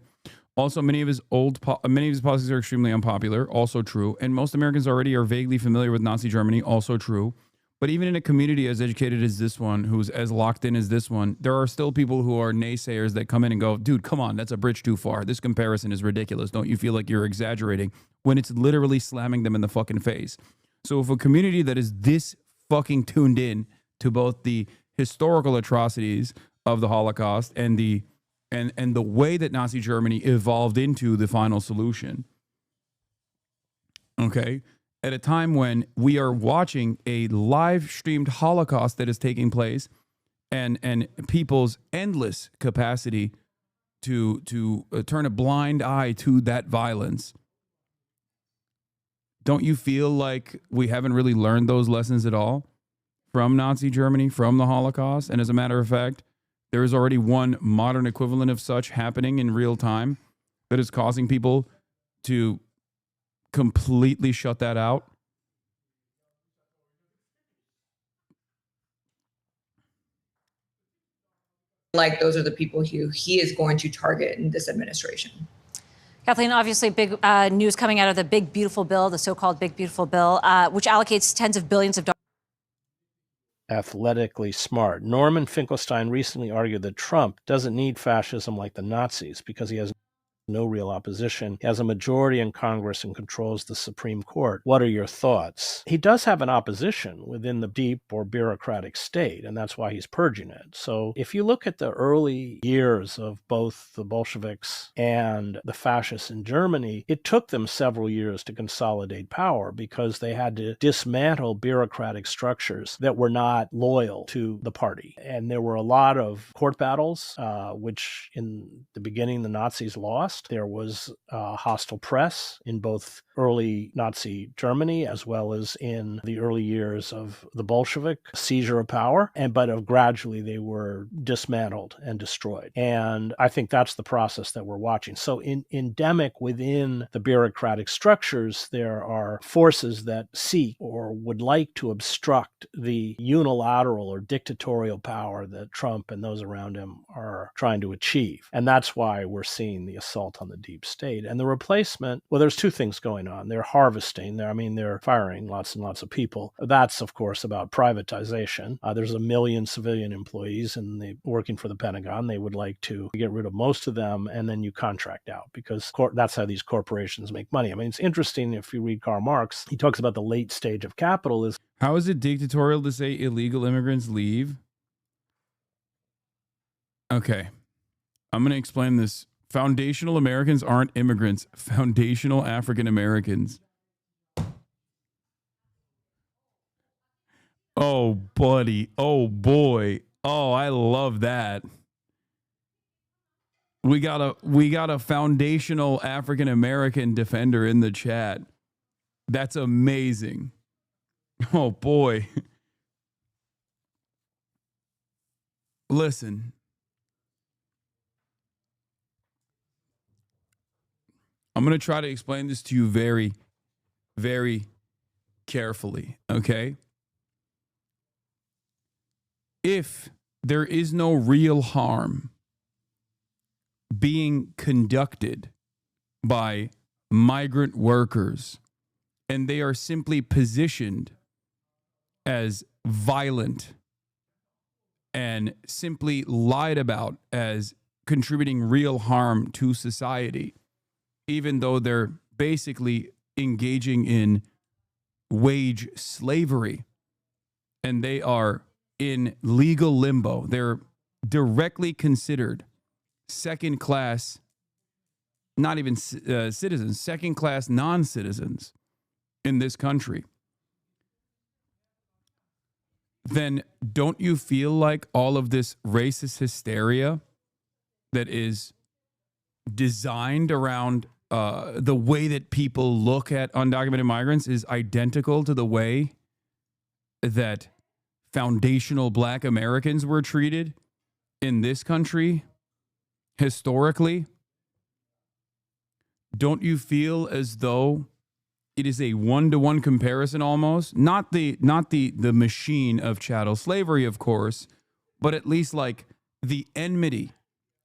B: Also, many of his policies are extremely unpopular. Also true. And most Americans already are vaguely familiar with Nazi Germany. Also true. But even in a community as educated as this one, who's as locked in as this one, there are still people who are naysayers that come in and go, dude, come on, that's a bridge too far. This comparison is ridiculous. Don't you feel like you're exaggerating when it's literally slamming them in the fucking face? So if a community that is this fucking tuned in to both the historical atrocities of the Holocaust and the way that Nazi Germany evolved into the final solution, okay, at a time when we are watching a live streamed Holocaust that is taking place, and people's endless capacity to turn a blind eye to that violence. Don't you feel like we haven't really learned those lessons at all from Nazi Germany, from the Holocaust? And as a matter of fact, there is already one modern equivalent of such happening in real time that is causing people to completely shut that out.
G: Like those are the people who he is going to target in this administration.
H: Kathleen, obviously big news coming out of the Big Beautiful Bill, the so-called Big Beautiful Bill, which allocates tens of billions of dollars.
I: Athletically smart. Norman Finkelstein recently argued that Trump doesn't need fascism like the Nazis because he has no real opposition. He has a majority in Congress and controls the Supreme Court. What are your thoughts? He does have an opposition within the deep or bureaucratic state, and that's why he's purging it. So if you look at the early years of both the Bolsheviks and the fascists in Germany, it took them several years to consolidate power because they had to dismantle bureaucratic structures that were not loyal to the party. And there were a lot of court battles, which in the beginning the Nazis lost. There was hostile press in both early Nazi Germany as well as in the early years of the Bolshevik seizure of power, but gradually they were dismantled and destroyed. And I think that's the process that we're watching. So endemic within the bureaucratic structures, there are forces that seek or would like to obstruct the unilateral or dictatorial power that Trump and those around him are trying to achieve. And that's why we're seeing the assault on the deep state. And the replacement, well, there's two things going on. They're harvesting. They're firing lots and lots of people. That's, of course, about privatization. There's 1 million civilian employees and they working for the Pentagon. They would like to get rid of most of them, and then you contract out because that's how these corporations make money. I mean, it's interesting if you read Karl Marx, he talks about the late stage of capitalism.
B: How is it dictatorial to say illegal immigrants leave? Okay, I'm going to explain this. Foundational Americans aren't immigrants. Foundational African Americans. Oh, buddy. Oh, boy. Oh, I love that. We got a foundational African American defender in the chat. That's amazing. Oh, boy. Listen. I'm going to try to explain this to you very, very carefully, okay? If there is no real harm being conducted by migrant workers and they are simply positioned as violent and simply lied about as contributing real harm to society, even though they're basically engaging in wage slavery and they are in legal limbo. They're directly considered second-class, not even citizens, second-class non-citizens in this country. Then don't you feel like all of this racist hysteria that is designed around the way that people look at undocumented migrants is identical to the way that foundational Black Americans were treated in this country historically? Don't you feel as though it is a one-to-one comparison almost? Not the machine of chattel slavery, of course, but at least like the enmity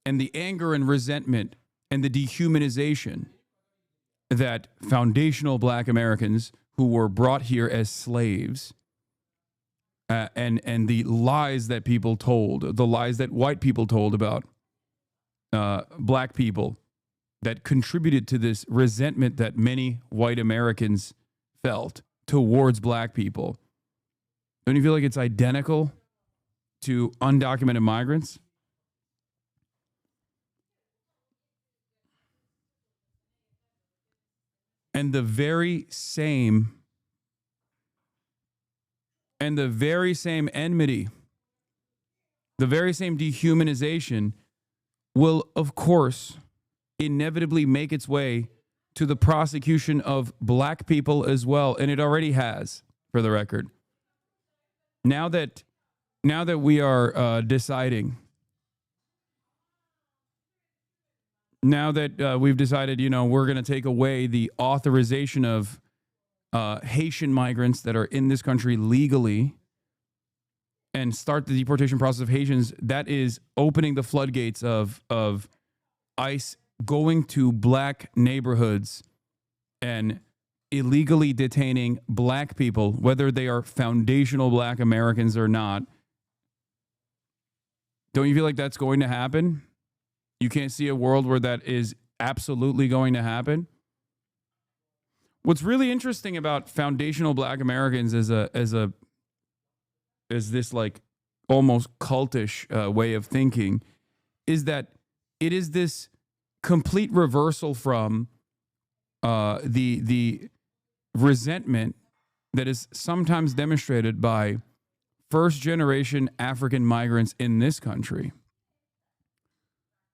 B: and the anger and resentment and the dehumanization that foundational Black Americans who were brought here as slaves and the lies that people told, the lies that white people told about Black people that contributed to this resentment that many white Americans felt towards Black people. Don't you feel like it's identical to undocumented migrants? And the very same and the very same enmity, the very same dehumanization will, of course, inevitably make its way to the prosecution of black people as well. And it already has, for the record. Now that we are deciding, now that we've decided, we're going to take away the authorization of Haitian migrants that are in this country legally and start the deportation process of Haitians, that is opening the floodgates of ICE going to black neighborhoods and illegally detaining black people, whether they are foundational black Americans or not. Don't you feel like that's going to happen? You can't see a world where that is absolutely going to happen. What's really interesting about foundational black Americans as this like almost cultish way of thinking is that it is this complete reversal from the resentment that is sometimes demonstrated by first generation African migrants in this country,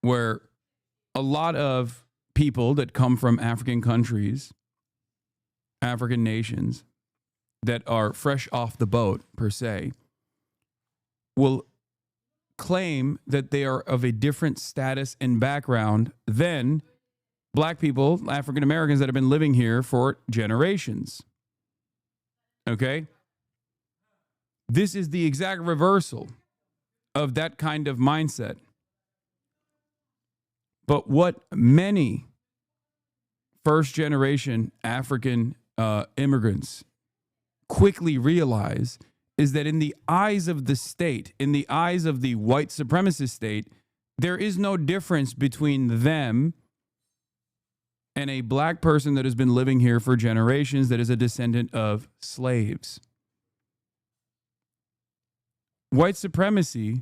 B: where a lot of people that come from African countries, African nations that are fresh off the boat per se, will claim that they are of a different status and background than black people, African Americans that have been living here for generations. Okay? This is the exact reversal of that kind of mindset. But what many first generation African immigrants quickly realize is that in the eyes of the state, in the eyes of the white supremacist state, there is no difference between them and a black person that has been living here for generations that is a descendant of slaves. White supremacy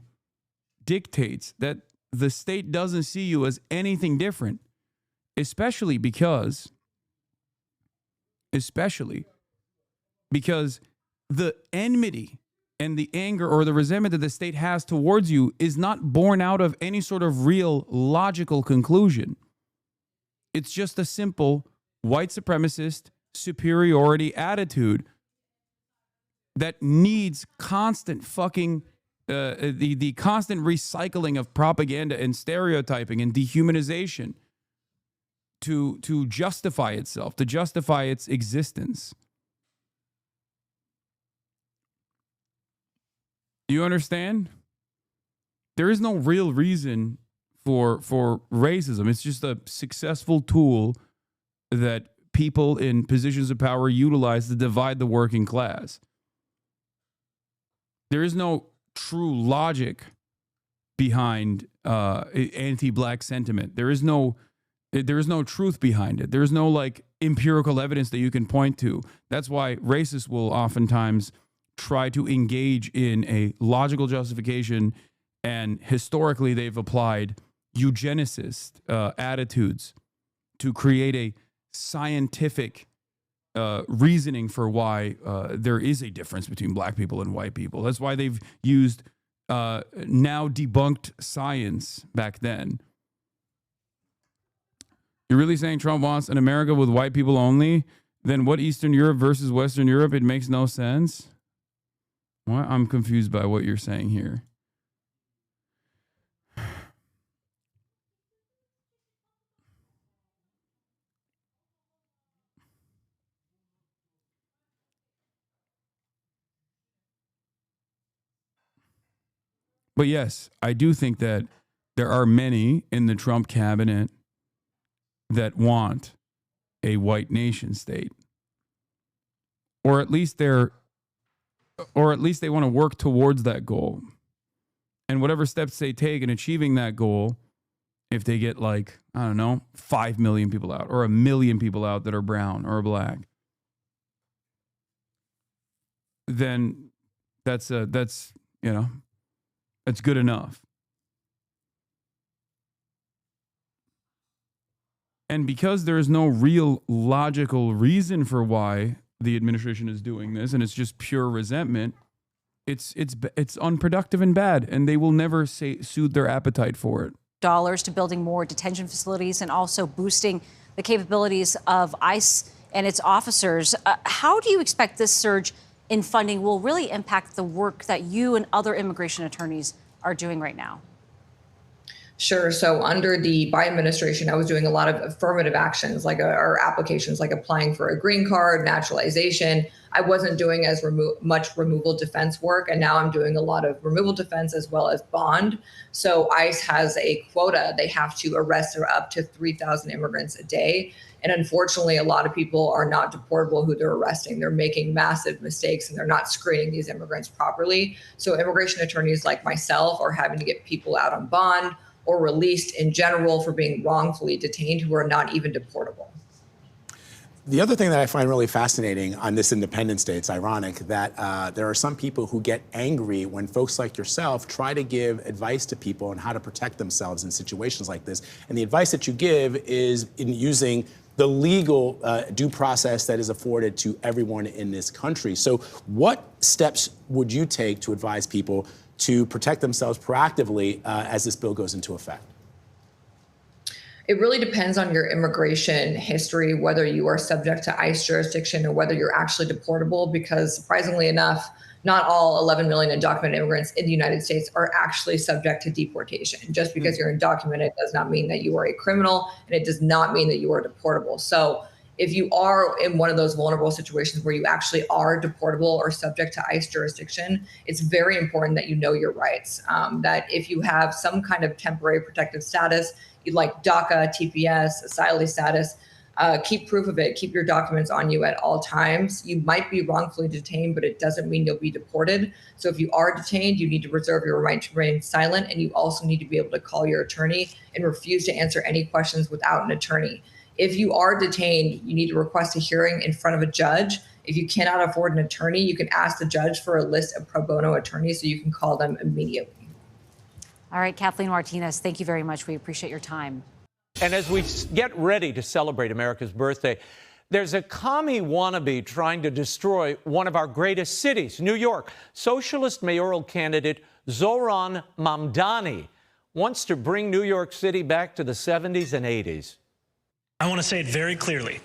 B: dictates that the state doesn't see you as anything different, especially because the enmity and the anger or the resentment that the state has towards you is not born out of any sort of real logical conclusion. It's just a simple white supremacist superiority attitude that needs constant fucking the constant recycling of propaganda and stereotyping and dehumanization to justify itself, to justify its existence. You understand? There is no real reason for racism. It's just a successful tool that people in positions of power utilize to divide the working class. There is no true logic behind anti-black sentiment. There is no truth behind it. There is no like empirical evidence that you can point to. That's why racists will oftentimes try to engage in a logical justification, and historically they've applied eugenicist attitudes to create a scientific reasoning for why there is a difference between black people and white people. That's why they've used now debunked science back then. You're really saying Trump wants an America with white people only? Then what Eastern Europe versus Western Europe? It makes no sense. Well, I'm confused by what you're saying here. But yes, I do think that there are many in the Trump cabinet that want a white nation state. Or at least they want to work towards that goal. And whatever steps they take in achieving that goal, if they get 5 million people out or 1 million people out that are brown or black, then that's good enough. And because there is no real logical reason for why the administration is doing this, and it's just pure resentment, it's unproductive and bad, and they will never soothe their appetite for it.
H: Dollars to building more detention facilities and also boosting the capabilities of ICE and its officers. How do you expect this surge in funding will really impact the work that you and other immigration attorneys are doing right now?
G: Sure. So under the Biden administration, I was doing a lot of affirmative actions, or applications, like applying for a green card, naturalization. I wasn't doing as much removal defense work, and now I'm doing a lot of removal defense as well as bond. So ICE has a quota. They have to arrest up to 3,000 immigrants a day. And unfortunately, a lot of people are not deportable who they're arresting. They're making massive mistakes, and they're not screening these immigrants properly. So immigration attorneys like myself are having to get people out on bond or released in general for being wrongfully detained who are not even deportable.
N: The other thing that I find really fascinating on this Independence Day, it's ironic that there are some people who get angry when folks like yourself try to give advice to people on how to protect themselves in situations like this. And the advice that you give is in using the legal due process that is afforded to everyone in this country. So what steps would you take to advise people to protect themselves proactively as this bill goes into effect?
G: It really depends on your immigration history, whether you are subject to ICE jurisdiction or whether you're actually deportable, because surprisingly enough, not all 11 million undocumented immigrants in the United States are actually subject to deportation. Just because you're undocumented does not mean that you are a criminal, and it does not mean that you are deportable. So if you are in one of those vulnerable situations where you actually are deportable or subject to ICE jurisdiction, it's very important that you know your rights. That if you have some kind of temporary protective status, like DACA, TPS, asylee status, keep proof of it. Keep your documents on you at all times. You might be wrongfully detained, but it doesn't mean you'll be deported. So if you are detained, you need to reserve your right to remain silent, and you also need to be able to call your attorney and refuse to answer any questions without an attorney. If you are detained, you need to request a hearing in front of a judge. If you cannot afford an attorney, you can ask the judge for a list of pro bono attorneys so you can call them immediately.
H: All right, Kathleen Martinez, thank you very much. We appreciate your time.
L: And as we get ready to celebrate America's birthday, there's a commie wannabe trying to destroy one of our greatest cities, New York. Socialist mayoral candidate Zohran Mamdani wants to bring New York City back to the 70s and 80s.
M: I want to say it very clearly,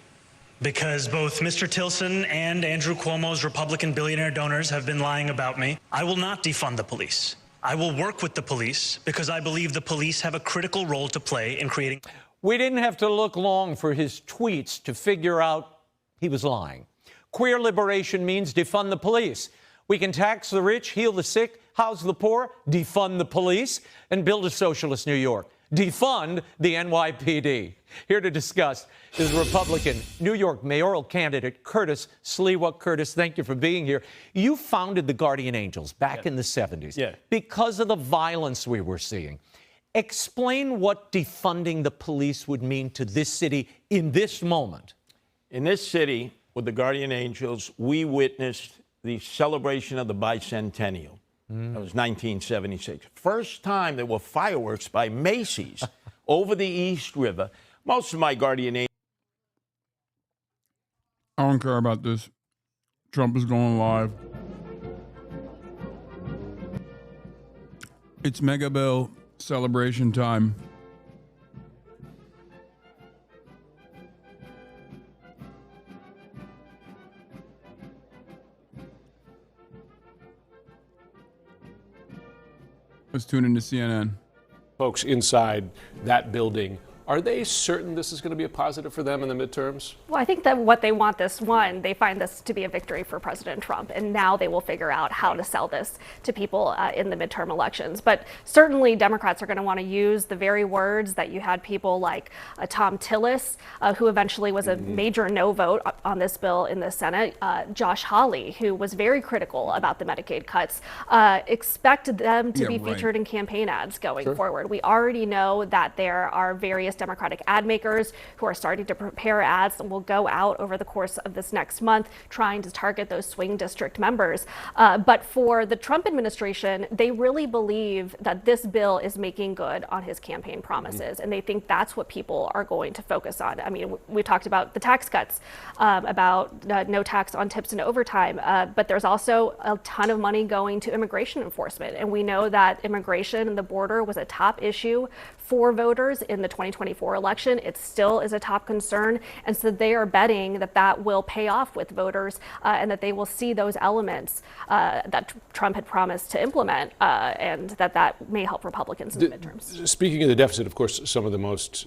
M: because both Mr. Tilson and Andrew Cuomo's Republican billionaire donors have been lying about me. I will not defund the police. I will work with the police because I believe the police have a critical role to play in creating.
L: We didn't have to look long for his tweets to figure out he was lying. Queer liberation means defund the police. We can tax the rich, heal the sick, house the poor, defund the police, and build a socialist New York. Defund the NYPD. Here to discuss is Republican New York mayoral candidate Curtis Sliwa. Curtis, thank you for being here. You founded the Guardian Angels back in the 70s because of the violence we were seeing. Explain what defunding the police would mean to this city in this moment.
O: In this city, with the Guardian Angels, we witnessed the celebration of the bicentennial. That was 1976. First time there were fireworks by Macy's over the East River. Most of my Guardian Angels.
B: I don't care about this. Trump is going live. It's Mega Bill celebration time. Let's tune into CNN.
P: Folks inside that building, are they certain this is going to be a positive for them in the midterms?
R: Well, I think that what they want they find this to be a victory for President Trump, and now they will figure out how to sell this to people in the midterm elections. But certainly Democrats are going to want to use the very words that you had people like Tom Tillis, who eventually was a major no vote on this bill in the Senate, Josh Hawley, who was very critical about the Medicaid cuts, expected them to be featured in campaign ads going forward. We already know that there are various various Democratic ad makers who are starting to prepare ads that will go out over the course of this next month, trying to target those swing district members. But for the Trump administration, they really believe that this bill is making good on his campaign promises, and they think that's what people are going to focus on. I mean, we talked about the tax cuts, about no tax on tips and overtime, but there's also a ton of money going to immigration enforcement, and we know that immigration and the border was a top issue for voters in the 2024 election. It still is a top concern, and so they are betting that that will pay off with voters and that they will see those elements that Trump had promised to implement, and that may help Republicans in the midterms.
P: Speaking of the deficit, of course, some of the most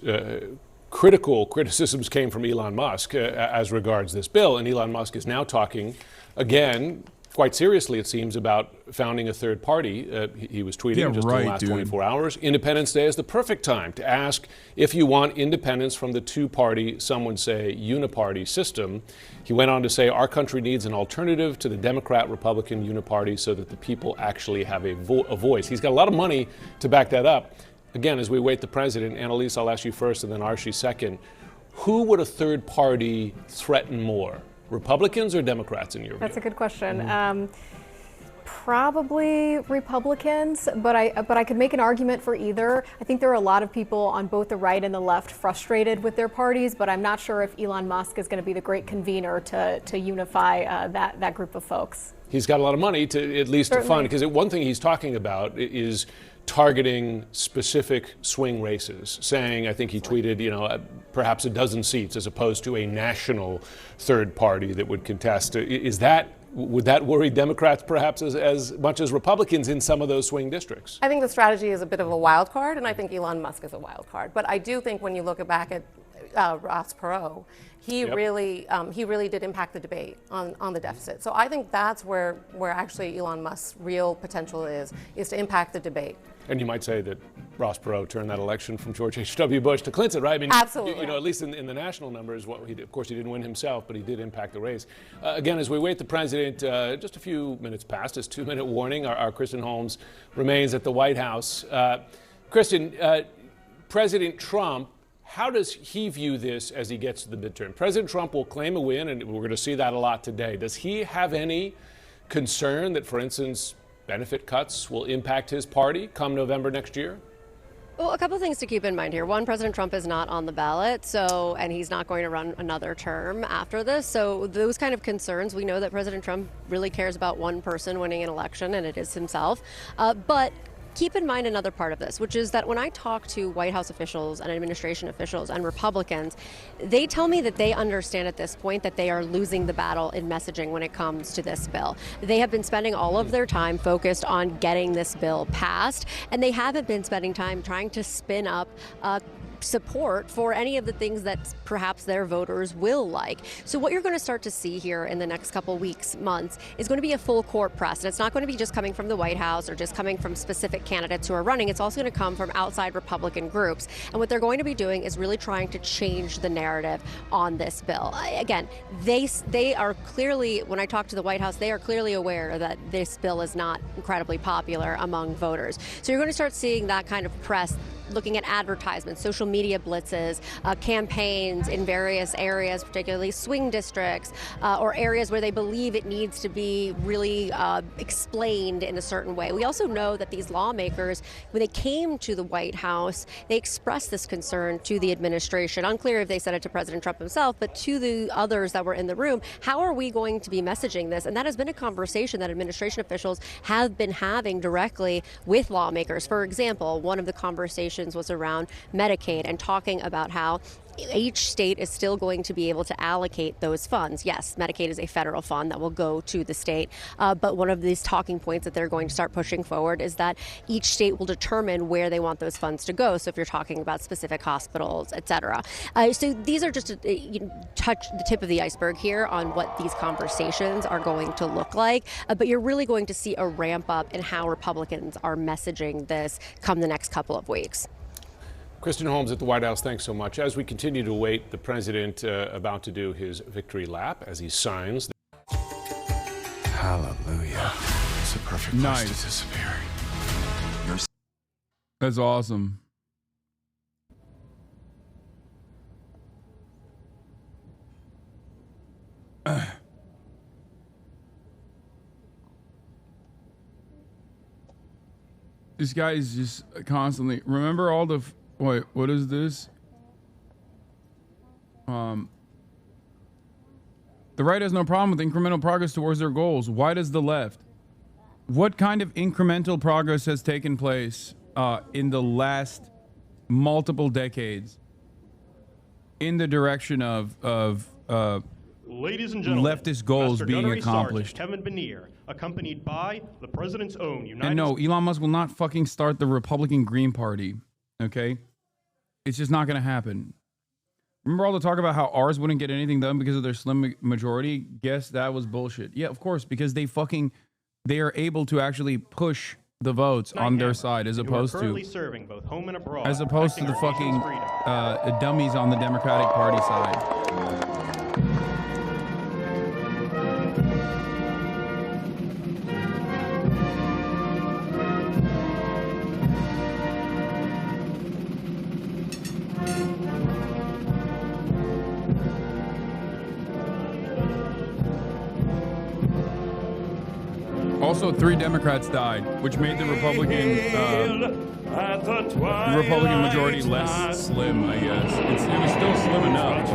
P: critical criticisms came from Elon Musk as regards this bill, and Elon Musk is now talking again, quite seriously, it seems, about founding a third party. He was tweeting in the last 24 hours. Independence Day is the perfect time to ask if you want independence from the two-party, some would say uniparty system. He went on to say, our country needs an alternative to the Democrat-Republican uniparty so that the people actually have a voice. He's got a lot of money to back that up. Again, as we wait the president, Annalise, I'll ask you first and then Archie second. Who would a third party threaten more? Republicans or Democrats in your view?
K: That's a good question. Probably Republicans, but I could make an argument for either. I think there are a lot of people on both the right and the left frustrated with their parties, but I'm not sure if Elon Musk is going to be the great convener to unify that group of folks.
P: He's got a lot of money to at least to fund, because one thing he's talking about is targeting specific swing races, saying, I think he tweeted, perhaps a dozen seats as opposed to a national third party that would contest. Would that worry Democrats perhaps as much as Republicans in some of those swing districts?
Q: I think the strategy is a bit of a wild card, and I think Elon Musk is a wild card. But I do think when you look back at Ross Perot, he really did impact the debate on the deficit. So I think that's where actually Elon Musk's real potential is to impact the debate.
P: And you might say that Ross Perot turned that election from George H.W. Bush to Clinton, right? I mean,
Q: absolutely.
P: At least in the national numbers, of course, he didn't win himself, but he did impact the race. Again, as we wait the president, just a few minutes past his 2-minute warning, our Kristen Holmes remains at the White House. Kristen, President Trump, how does he view this as he gets to the midterm? President Trump will claim a win, and we're going to see that a lot today. Does he have any concern that, for instance, benefit cuts will impact his party come November next year?
S: Well, a couple of things to keep in mind here. One, President Trump is not on the ballot, and he's not going to run another term after this. So those kind of concerns, we know that President Trump really cares about one person winning an election, and it is himself. But keep in mind another part of this, which is that when I talk to White House officials and administration officials and Republicans, they tell me that they understand at this point that they are losing the battle in messaging when it comes to this bill. They have been spending all of their time focused on getting this bill passed, and they haven't been spending time trying to spin up support for any of the things that perhaps their voters will like. So what you're going to start to see here in the next couple weeks, months, is going to be a full court press. And it's not going to be just coming from the White House or just coming from specific candidates who are running. It's also going to come from outside Republican groups. And what they're going to be doing is really trying to change the narrative on this bill. Again, they are clearly, when I talk to the White House, they are clearly aware that this bill is not incredibly popular among voters. So you're going to start seeing that kind of press looking at advertisements, social media blitzes, campaigns in various areas, particularly swing districts, or areas where they believe it needs to be really explained in a certain way. We also know that these lawmakers, when they came to the White House, they expressed this concern to the administration. Unclear if they said it to President Trump himself, but to the others that were in the room. How are we going to be messaging this? And that has been a conversation that administration officials have been having directly with lawmakers. For example, one of the conversations was around Medicaid and talking about how each state is still going to be able to allocate those funds. Yes, Medicaid is a federal fund that will go to the state, but one of these talking points that they're going to start pushing forward is that each state will determine where they want those funds to go. So if you're talking about specific hospitals, et cetera. So these are just touch the tip of the iceberg here on what these conversations are going to look like, but you're really going to see a ramp up in how Republicans are messaging this come the next couple of weeks.
P: Kristen Holmes at the White House, thanks so much. As we continue to wait, the president about to do his victory lap as he signs.
T: Hallelujah. It's a perfect place to disappear.
B: That's awesome. This guy is just constantly. Remember all the. Wait, what is this? The right has no problem with incremental progress towards their goals. Why does the left? What kind of incremental progress has taken place in the last multiple decades in the direction of
A: Ladies and gentlemen,
B: leftist goals
A: Master
B: being
A: Gunnery
B: accomplished?
A: Sergeant Kevin Benier, accompanied by the president's own United
B: And no, Elon Musk will not fucking start the Republican Green Party. Okay? It's just not going to happen. Remember all the talk about how ours wouldn't get anything done because of their slim majority? Guess that was bullshit. Yeah, of course, because they are able to actually push the votes on their side as opposed to
A: serving both home and abroad,
B: the fucking dummies on the Democratic Party side. Also, 3 Democrats died, which made the Republican majority less slim, I guess. It was still slim enough.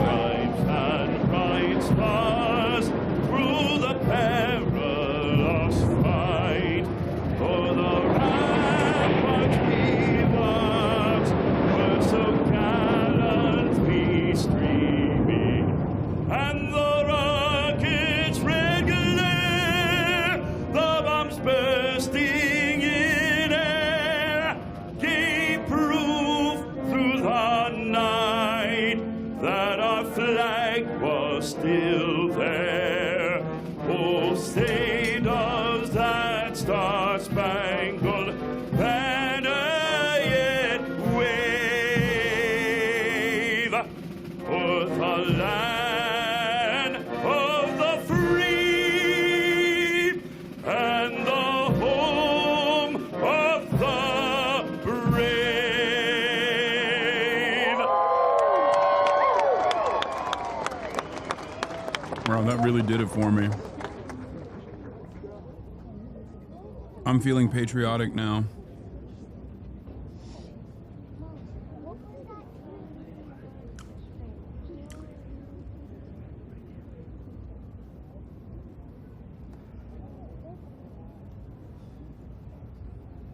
D: Through the perilous fight for the rampart heroes were so gallantly streaming, and the rockets regular, the bombs bursting in air, gave proof through the night that our flag was still there. Oh, say does that star-spangled banner yet wave o'er the land of the free and the home of the brave.
B: Wow, that really did it for me. I'm feeling patriotic now.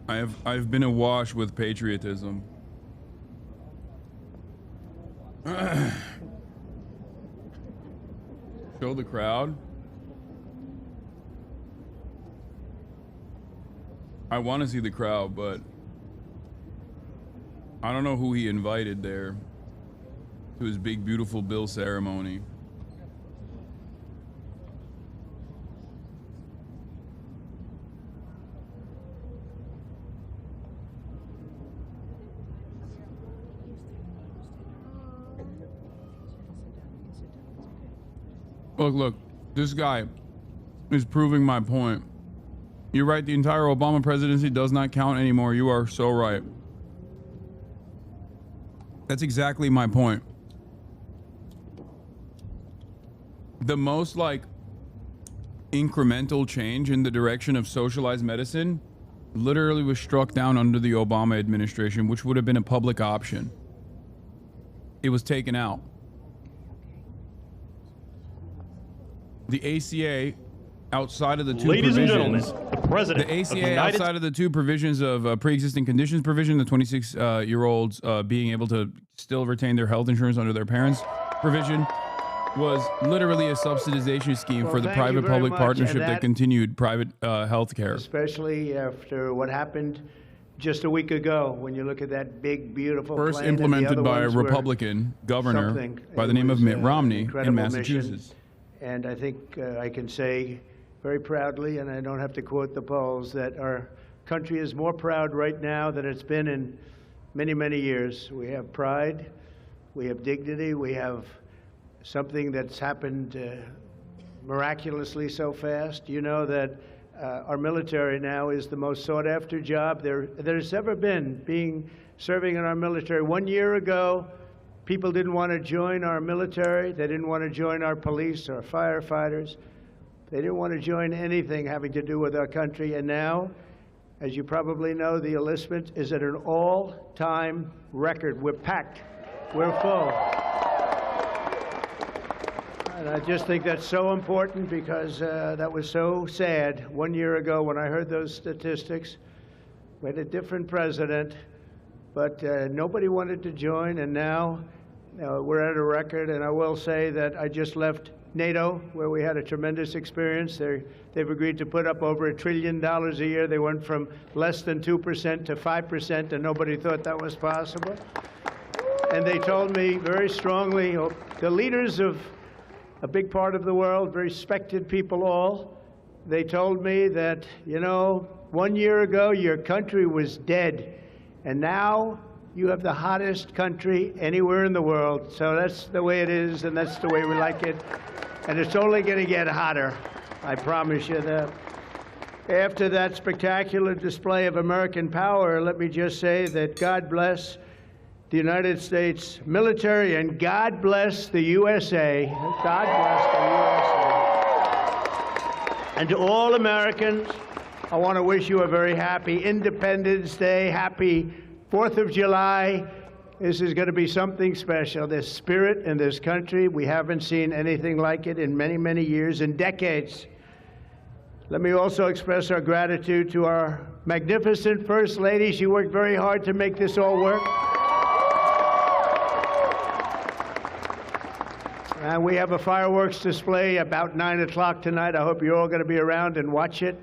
B: I've been awash with patriotism. Show the crowd. I want to see the crowd, but I don't know who he invited there to his big, beautiful bill ceremony. Look, this guy is proving my point. You're right, the entire Obama presidency does not count anymore. You are so right. That's exactly my point. The most incremental change in the direction of socialized medicine literally was struck down under the Obama administration, which would have been a public option. It was taken out. The ACA, outside of the two
A: Ladies and
B: provisions,
A: gentlemen, the president
B: the ACA
A: of the United
B: outside of the two provisions of pre-existing conditions provision, the 26-year-olds being able to still retain their health insurance under their parents' provision, was literally a subsidization scheme for the private-public partnership that continued private health care.
J: Especially after what happened just a week ago, when you look at that big, beautiful
B: First
J: plan, and the
B: implemented
J: other
B: by a
J: ones were
B: Republican governor
J: something.
B: by the
J: It
B: name of
J: was,
B: Mitt Romney in
J: incredible
B: Massachusetts.
J: mission. And I think I can say very proudly, and I don't have to quote the polls, that our country is more proud right now than it's been in many, many years. We have pride, we have dignity, we have something that's happened miraculously so fast. You know that our military now is the most sought-after job there's ever been, serving in our military. 1 year ago, People didn't want to join our military. They didn't want to join our police, our firefighters. They didn't want to join anything having to do with our country. And now, as you probably know, the enlistment is at an all-time record. We're packed. We're full. And I just think that's so important because that was so sad 1 year ago when I heard those statistics. We had a different president, but nobody wanted to join, and now we're at a record. And I will say that I just left NATO, where we had a tremendous experience. They've agreed to put up over $1 trillion a year. They went from less than 2% to 5%, and nobody thought that was possible. And they told me very strongly, the leaders of a big part of the world, very respected people all, they told me that, 1 year ago your country was dead, and now you have the hottest country anywhere in the world. So that's the way it is, and that's the way we like it. And it's only going to get hotter, I promise you that. After that spectacular display of American power, let me just say that God bless the United States military, and God bless the USA. God bless the USA. And to all Americans, I want to wish you a very happy Independence Day, happy 4th of July. This is going to be something special. This spirit in this country, we haven't seen anything like it in many, many years and decades. Let me also express our gratitude to our magnificent First Lady. She worked very hard to make this all work. And we have a fireworks display about 9 o'clock tonight. I hope you're all going to be around and watch it.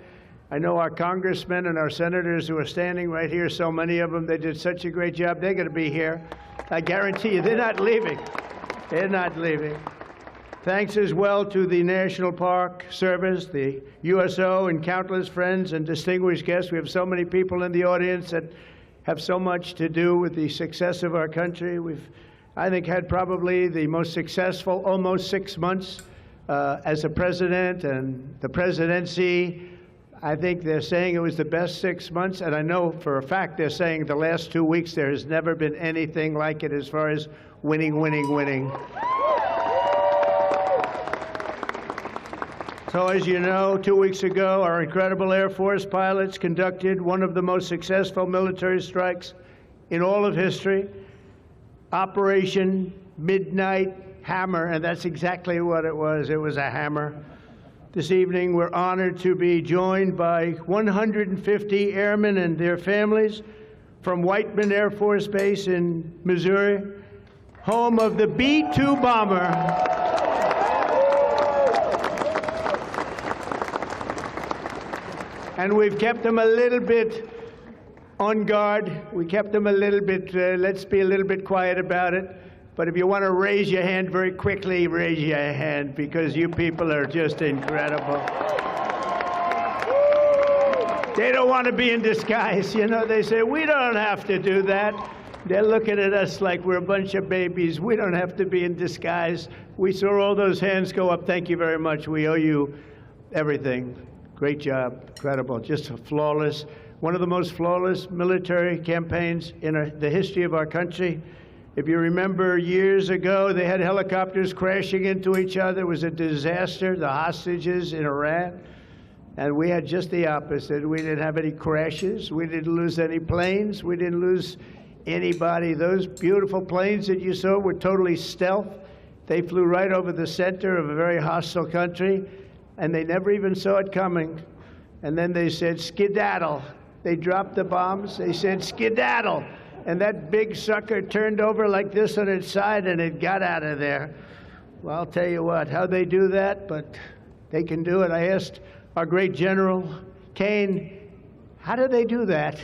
J: I know our congressmen and our senators who are standing right here, so many of them, they did such a great job. They're going to be here. I guarantee you, they're not leaving. They're not leaving. Thanks as well to the National Park Service, the USO, and countless friends and distinguished guests. We have so many people in the audience that have so much to do with the success of our country. We've, I think, had probably the most successful almost 6 months as a president and the presidency. I think they're saying it was the best 6 months, and I know for a fact they're saying the last 2 weeks there has never been anything like it as far as winning, winning, winning. So as you know, 2 weeks ago, our incredible Air Force pilots conducted one of the most successful military strikes in all of history, Operation Midnight Hammer, and that's exactly what it was. It was a hammer. This evening, we're honored to be joined by 150 airmen and their families from Whiteman Air Force Base in Missouri, home of the B-2 bomber. And we've kept them a little bit on guard. We kept them a little bit, let's be a little bit quiet about it. But if you want to raise your hand very quickly, raise your hand, because you people are just incredible. They don't want to be in disguise. They say, we don't have to do that. They're looking at us like we're a bunch of babies. We don't have to be in disguise. We saw all those hands go up. Thank you very much. We owe you everything. Great job. Incredible. Just flawless. One of the most flawless military campaigns in the history of our country. If you remember years ago, they had helicopters crashing into each other. It was a disaster, the hostages in Iran. And we had just the opposite. We didn't have any crashes. We didn't lose any planes. We didn't lose anybody. Those beautiful planes that you saw were totally stealth. They flew right over the center of a very hostile country, and they never even saw it coming. And then they said, skedaddle. They dropped the bombs. They said, skedaddle. And that big sucker turned over like this on its side, and it got out of there. Well, I'll tell you what, how they do that, but they can do it. I asked our great General Kane, how do they do that?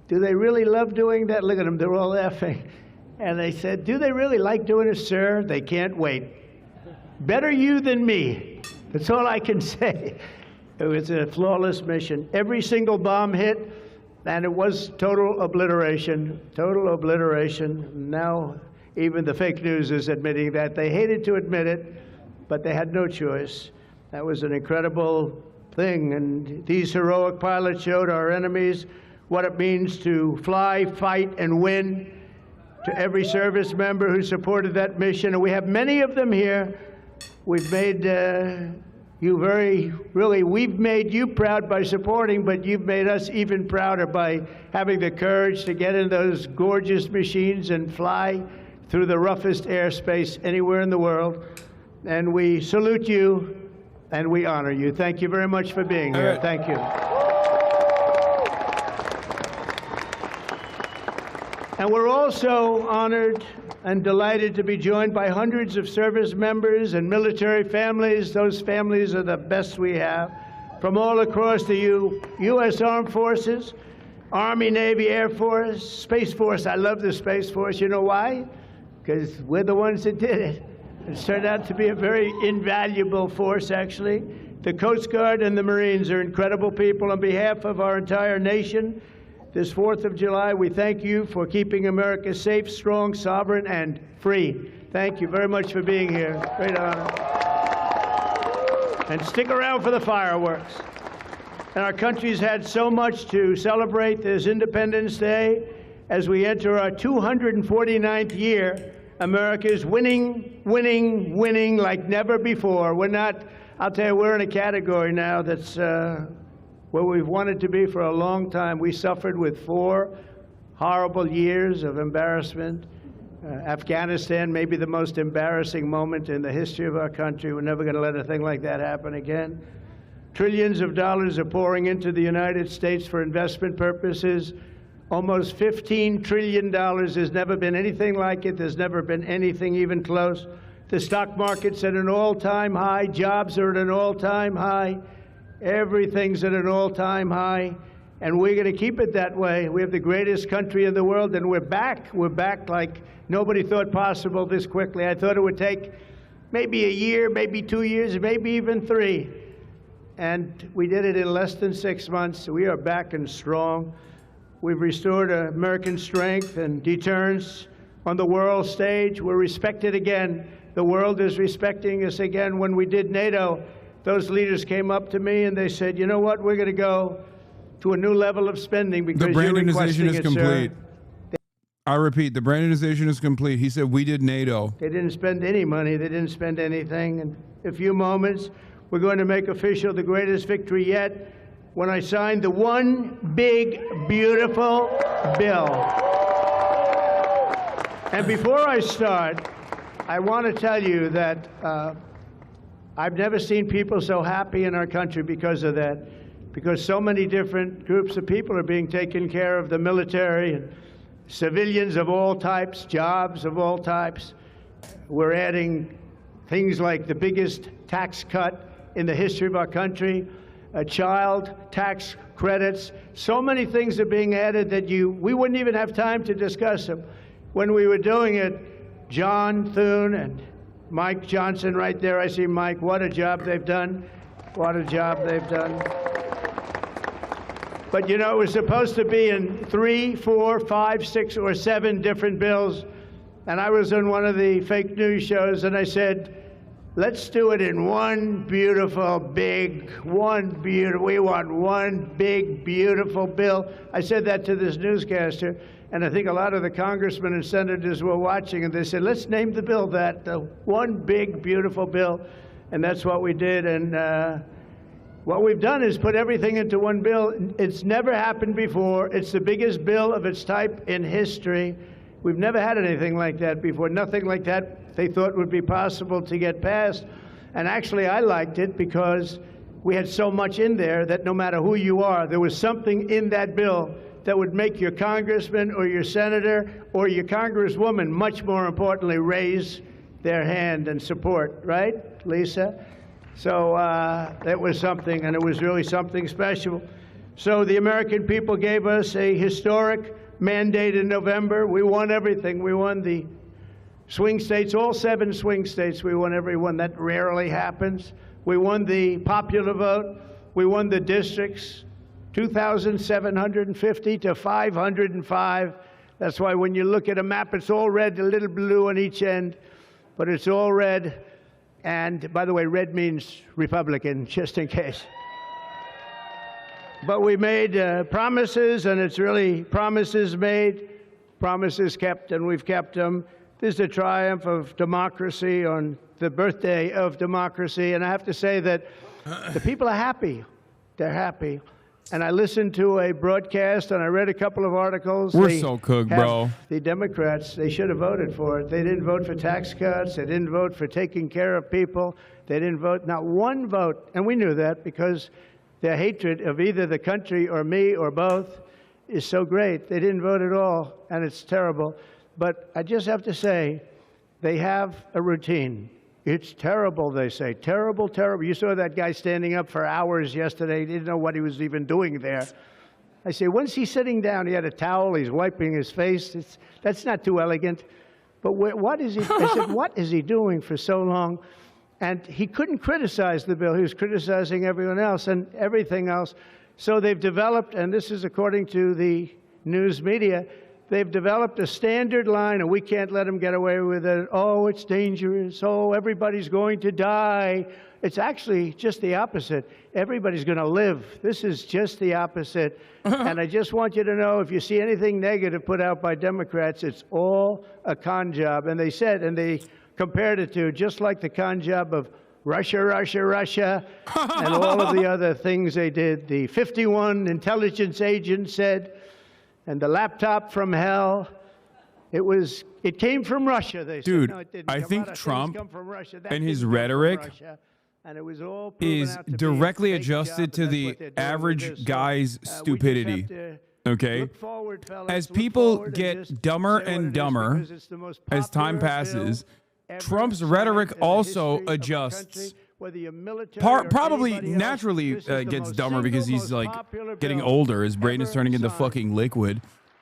J: Do they really love doing that? Look at them, they're all laughing. And they said, do they really like doing it, sir? They can't wait. Better you than me. That's all I can say. It was a flawless mission. Every single bomb hit, and it was total obliteration, total obliteration. Now, even the fake news is admitting that. They hated to admit it, but they had no choice. That was an incredible thing, and these heroic pilots showed our enemies what it means to fly, fight, and win. to every service member who supported that mission. And we have many of them here. We've made we've made you proud by supporting, but you've made us even prouder by having the courage to get in those gorgeous machines and fly through the roughest airspace anywhere in the world. And we salute you and we honor you. Thank you very much for being here. Thank you. And we're also honored and delighted to be joined by hundreds of service members and military families. Those families are the best we have, from all across the U.S. Armed Forces, Army, Navy, Air Force, Space Force. I love the Space Force. You know why? Because we're the ones that did it. It's turned out to be a very invaluable force, actually. The Coast Guard and the Marines are incredible people. On behalf of our entire nation, this 4th of July, we thank you for keeping America safe, strong, sovereign, and free. Thank you very much for being here. Great honor. And stick around for the fireworks. And our country's had so much to celebrate this Independence Day. As we enter our 249th year, America is winning, winning, winning like never before. We're not, I'll tell you, we're in a category now that's where we've wanted to be for a long time. We suffered with 4 horrible years of embarrassment. Afghanistan may be the most embarrassing moment in the history of our country. We're never going to let a thing like that happen again. Trillions of dollars are pouring into the United States for investment purposes. Almost $15 trillion. There's never been anything like it. There's never been anything even close. The stock market's at an all-time high. Jobs are at an all-time high. Everything's at an all-time high, and we're going to keep it that way. We have the greatest country in the world, and we're back. We're back like nobody thought possible this quickly. I thought it would take maybe a year, maybe 2 years, maybe even 3. And we did it in less than 6 months. We are back and strong. We've restored American strength and deterrence on the world stage. We're respected again. The world is respecting us again. When we did NATO, those leaders came up to me and they said, you know what, we're going to go to a new level of spending because you're requesting it,
B: complete. I repeat, the Brandonization is complete. He said, we did NATO.
J: They didn't spend any money. They didn't spend anything. In a few moments, we're going to make official the greatest victory yet when I signed the one big, beautiful bill. And before I start, I want to tell you that I've never seen people so happy in our country because of that, because so many different groups of people are being taken care of, the military and civilians of all types, jobs of all types. We're adding things like the biggest tax cut in the history of our country, child tax credits. So many things are being added that we wouldn't even have time to discuss them. When we were doing it, John Thune and Mike Johnson right there, I see Mike, what a job they've done. What a job they've done. But you know, it was supposed to be in 3, 4, 5, 6, or 7 different bills. And I was on one of the fake news shows and I said, let's do it in one beautiful, big, we want one big, beautiful bill. I said that to this newscaster. And I think a lot of the congressmen and senators were watching, and they said, let's name the bill that, the one big, beautiful bill. And that's what we did. And what we've done is put everything into one bill. It's never happened before. It's the biggest bill of its type in history. We've never had anything like that before. Nothing like that they thought would be possible to get passed. And actually, I liked it because we had so much in there that no matter who you are, there was something in that bill that would make your congressman or your senator or your congresswoman, much more importantly, raise their hand and support, right, Lisa? So that was something, and it was really something special. So the American people gave us a historic mandate in November. We won everything. We won the swing states, all 7 swing states. We won every one. That rarely happens. We won the popular vote. We won the districts. 2,750 to 505. That's why when you look at a map, it's all red, a little blue on each end, but it's all red. And by the way, red means Republican, just in case. But we made promises, and it's really promises made, promises kept, and we've kept them. This is a triumph of democracy on the birthday of democracy. And I have to say that the people are happy. They're happy. And I listened to a broadcast and I read a couple of articles.
B: We're so cooked, bro.
J: The Democrats, they should have voted for it. They didn't vote for tax cuts. They didn't vote for taking care of people. They didn't vote, not one vote. And we knew that because their hatred of either the country or me or both is so great. They didn't vote at all, and it's terrible. But I just have to say, they have a routine. It's terrible, they say. Terrible, terrible. You saw that guy standing up for hours yesterday. He didn't know what he was even doing there. I say, when's he sitting down? He had a towel. He's wiping his face. That's not too elegant. But what is he? I said, what is he doing for so long? And he couldn't criticize the bill. He was criticizing everyone else and everything else. So they've developed, and this is according to the news media, they've developed a standard line, and we can't let them get away with it. Oh, it's dangerous. Oh, everybody's going to die. It's actually just the opposite. Everybody's going to live. This is just the opposite. And I just want you to know, if you see anything negative put out by Democrats, it's all a con job. And they said, and they compared it to just like the con job of Russia, Russia, Russia, and all of the other things they did. The 51 intelligence agents said, and the laptop from hell, it came from Russia, they said.
B: Dude,
J: No, it didn't
B: I
J: come
B: think
J: out.
B: Trump
J: Come from Russia. That
B: and his
J: didn't come from
B: rhetoric
J: Russia. And it was all proven
B: is
J: out to be a
B: directly
J: fake
B: adjusted
J: job,
B: to
J: and
B: the
J: that's what they're doing with
B: average
J: this. So,
B: guy's
J: we just
B: stupidity.
J: have to
B: Okay?
J: look forward, fellas,
B: As
J: look
B: people
J: forward and
B: get
J: just
B: dumber
J: say what it
B: and
J: is,
B: dumber
J: because it's the most
B: as time
J: popular
B: passes,
J: bill
B: Trump's
J: ever
B: rhetoric
J: signed in the
B: also
J: history of our
B: adjusts.
J: country, whether you're military or
B: Probably
J: anybody else.
B: naturally
J: This is the
B: gets
J: most
B: dumber because
J: single,
B: he's
J: most
B: like
J: popular
B: getting
J: bill
B: older. His brain is
J: ever
B: turning into
J: signed.
B: fucking liquid.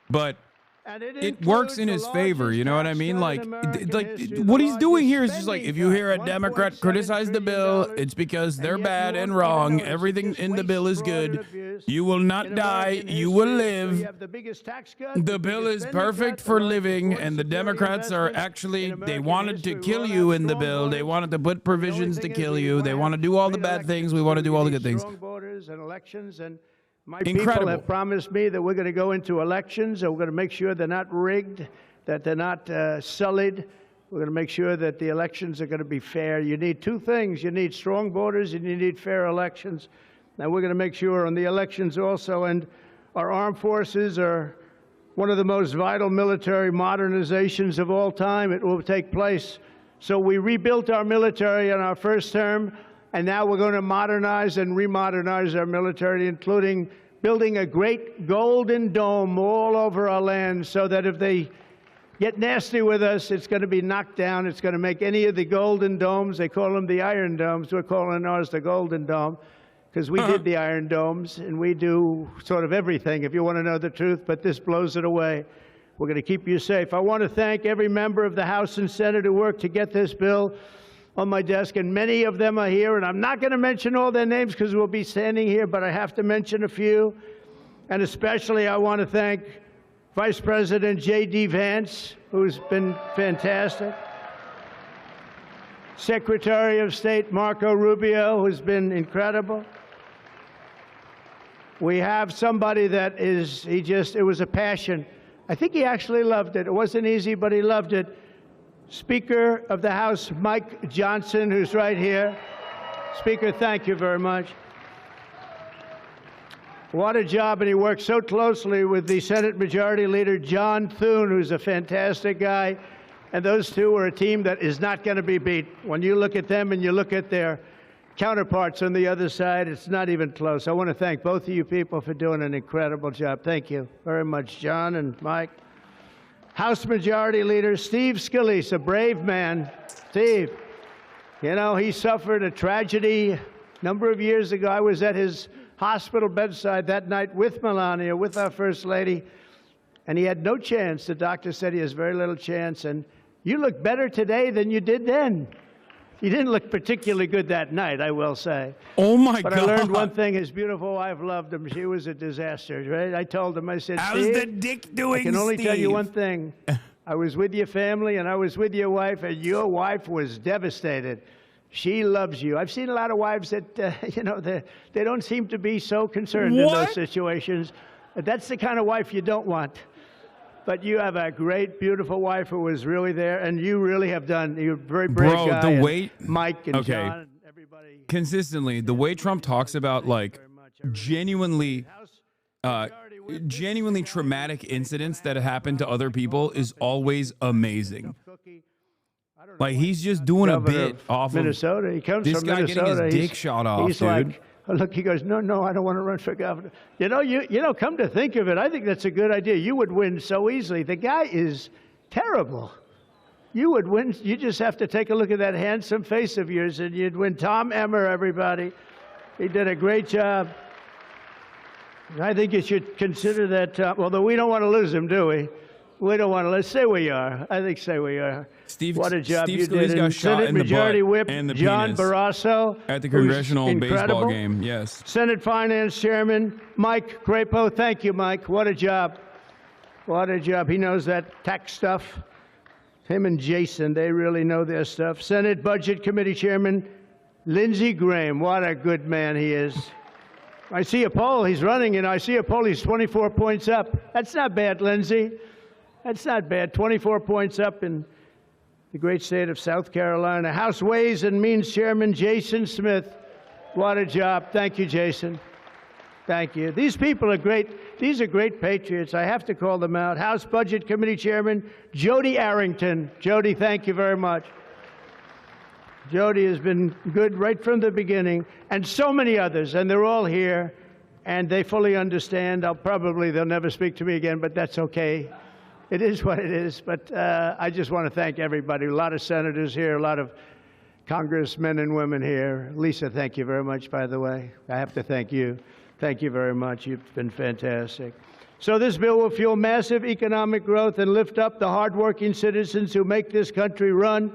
B: But it works in his favor, you know what I mean? Like what he's doing here is just like, if you hear a Democrat criticize the bill, it's because they're bad and wrong. Everything in the bill is good. You will not die. You will live. The bill is perfect for living, and the Democrats are actually, they wanted to kill you in the bill. They wanted to put provisions to kill you. They want to do all the bad things. We want to do all the good things.
J: Strong borders and elections, and my
B: Incredible.
J: people have promised me that we're going to go into elections, and we're going to make sure they're not rigged, that they're not sullied. We're going to make sure that the elections are going to be fair. You need two things. You need strong borders, and you need fair elections. And we're going to make sure on the elections also. And our armed forces are one of the most vital military modernizations of all time. It will take place. So we rebuilt our military in our first term. And now we're going to modernize and remodernize our military, including building a great golden dome all over our land so that if they get nasty with us, it's going to be knocked down. It's going to make any of the golden domes, they call them the iron domes, we're calling ours the golden dome, because we did the iron domes, and we do sort of everything, if you want to know the truth, but this blows it away. We're going to keep you safe. I want to thank every member of the House and Senate who worked to get this bill on my desk, and many of them are here, and I'm not going to mention all their names because we'll be standing here, but I have to mention a few. And especially I want to thank Vice President J.D. Vance, who's been fantastic. Secretary of State Marco Rubio, who's been incredible. We have somebody that is, it was a passion. I think he actually loved it. It wasn't easy, but he loved it. Speaker of the House, Mike Johnson, who's right here. Speaker, thank you very much. What a job, and he worked so closely with the Senate Majority Leader, John Thune, who's a fantastic guy. And those two are a team that is not going to be beat. When you look at them and you look at their counterparts on the other side, it's not even close. I want to thank both of you people for doing an incredible job. Thank you very much, John and Mike. House Majority Leader Steve Scalise, a brave man. Steve, you know, he suffered a tragedy a number of years ago. I was at his hospital bedside that night with Melania, with our First Lady, and he had no chance. The doctor said he has very little chance, and you look better today than you did then. You didn't look particularly good that night, I will say.
B: Oh, my
J: but
B: God.
J: But I learned one thing. His beautiful wife loved him. She was a disaster, right? I told him, I said,
B: How's
J: Steve,
B: the dick doing,
J: I can only tell you
B: Steve?
J: one thing. I was with your family, and I was with your wife, and your wife was devastated. She loves you. I've seen a lot of wives that, you know, they don't seem to be so concerned in those situations. That's the kind of wife you don't want. But you have a great, beautiful wife who was really there, and you really have done. You're a very brave
B: Bro,
J: guy.
B: the
J: and
B: way
J: Mike and
B: okay.
J: John.
B: Consistently, the way Trump talks about like genuinely traumatic incidents that happened to other people is always amazing. Like he's just doing a bit off
J: Minnesota. He comes
B: this
J: from
B: guy
J: Minnesota.
B: getting his dick shot off,
J: he's
B: dude.
J: Like, look, he goes, no, I don't want to run for governor. You know, come to think of it, I think that's a good idea. You would win so easily. The guy is terrible. You would win. You just have to take a look at that handsome face of yours, and you'd win. Tom Emmer, everybody. He did a great job. I think you should consider that, although we don't want to lose him, do we? We don't want to. Let's say we are. I think say we are. What a job you did.
B: Got shot
J: Senate
B: in the
J: Majority
B: butt
J: Whip
B: and the
J: John
B: penis
J: Barrasso.
B: at the congressional
J: who's
B: baseball
J: incredible.
B: game. Yes.
J: Senate Finance Chairman Mike Crapo. Thank you, Mike. What a job. What a job. He knows that tax stuff. Him and Jason, they really know their stuff. Senate Budget Committee Chairman Lindsey Graham. What a good man he is. I see a poll. He's running, and I see a poll. He's 24 points up. That's not bad, Lindsey. That's not bad. 24 points up in the great state of South Carolina. House Ways and Means Chairman Jason Smith. What a job. Thank you, Jason. Thank you. These people are great. These are great patriots. I have to call them out. House Budget Committee Chairman Jody Arrington. Jody, thank you very much. Jody has been good right from the beginning, and so many others, and they're all here, and they fully understand. They'll never speak to me again, but that's okay. It is what it is, but I just want to thank everybody. A lot of senators here, a lot of congressmen and women here. Lisa, thank you very much, by the way. I have to thank you. Thank you very much. You've been fantastic. So this bill will fuel massive economic growth and lift up the hardworking citizens who make this country run.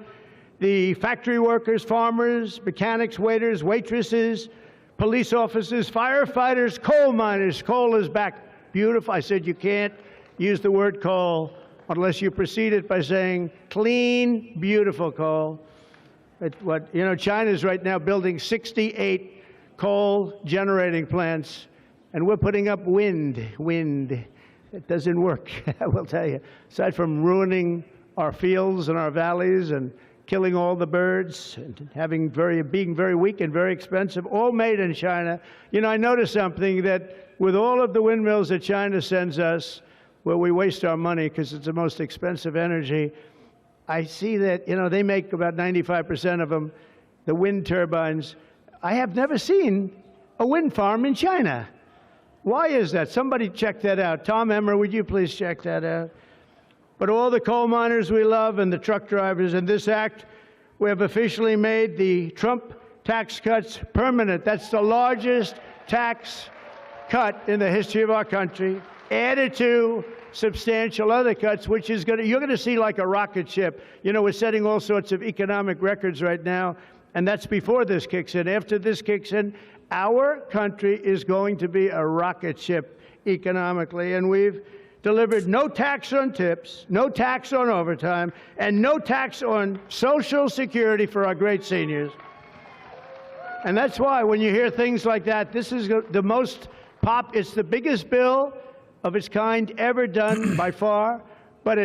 J: The factory workers, farmers, mechanics, waiters, waitresses, police officers, firefighters, coal miners. Coal is back. Beautiful. I said you can't use the word coal unless you precede it by saying clean, beautiful coal. China's right now building 68 coal generating plants, and we're putting up wind. It doesn't work, I will tell you. Aside from ruining our fields and our valleys and killing all the birds and being very weak and very expensive, all made in China. I noticed something, that with all of the windmills that China sends us, where we waste our money because it's the most expensive energy, I see that, they make about 95% of them, the wind turbines. I have never seen a wind farm in China. Why is that? Somebody check that out. Tom Emmer, would you please check that out? But all the coal miners we love and the truck drivers, in this act, we have officially made the Trump tax cuts permanent. That's the largest tax cut in the history of our country, added to substantial other cuts, which is you're going to see like a rocket ship. We're setting all sorts of economic records right now, and that's before this kicks in. After this kicks in, our country is going to be a rocket ship economically, and we've delivered no tax on tips, no tax on overtime, and no tax on Social Security for our great seniors. And that's why when you hear things like that, this is the most it's the biggest bill of its kind ever done by far. But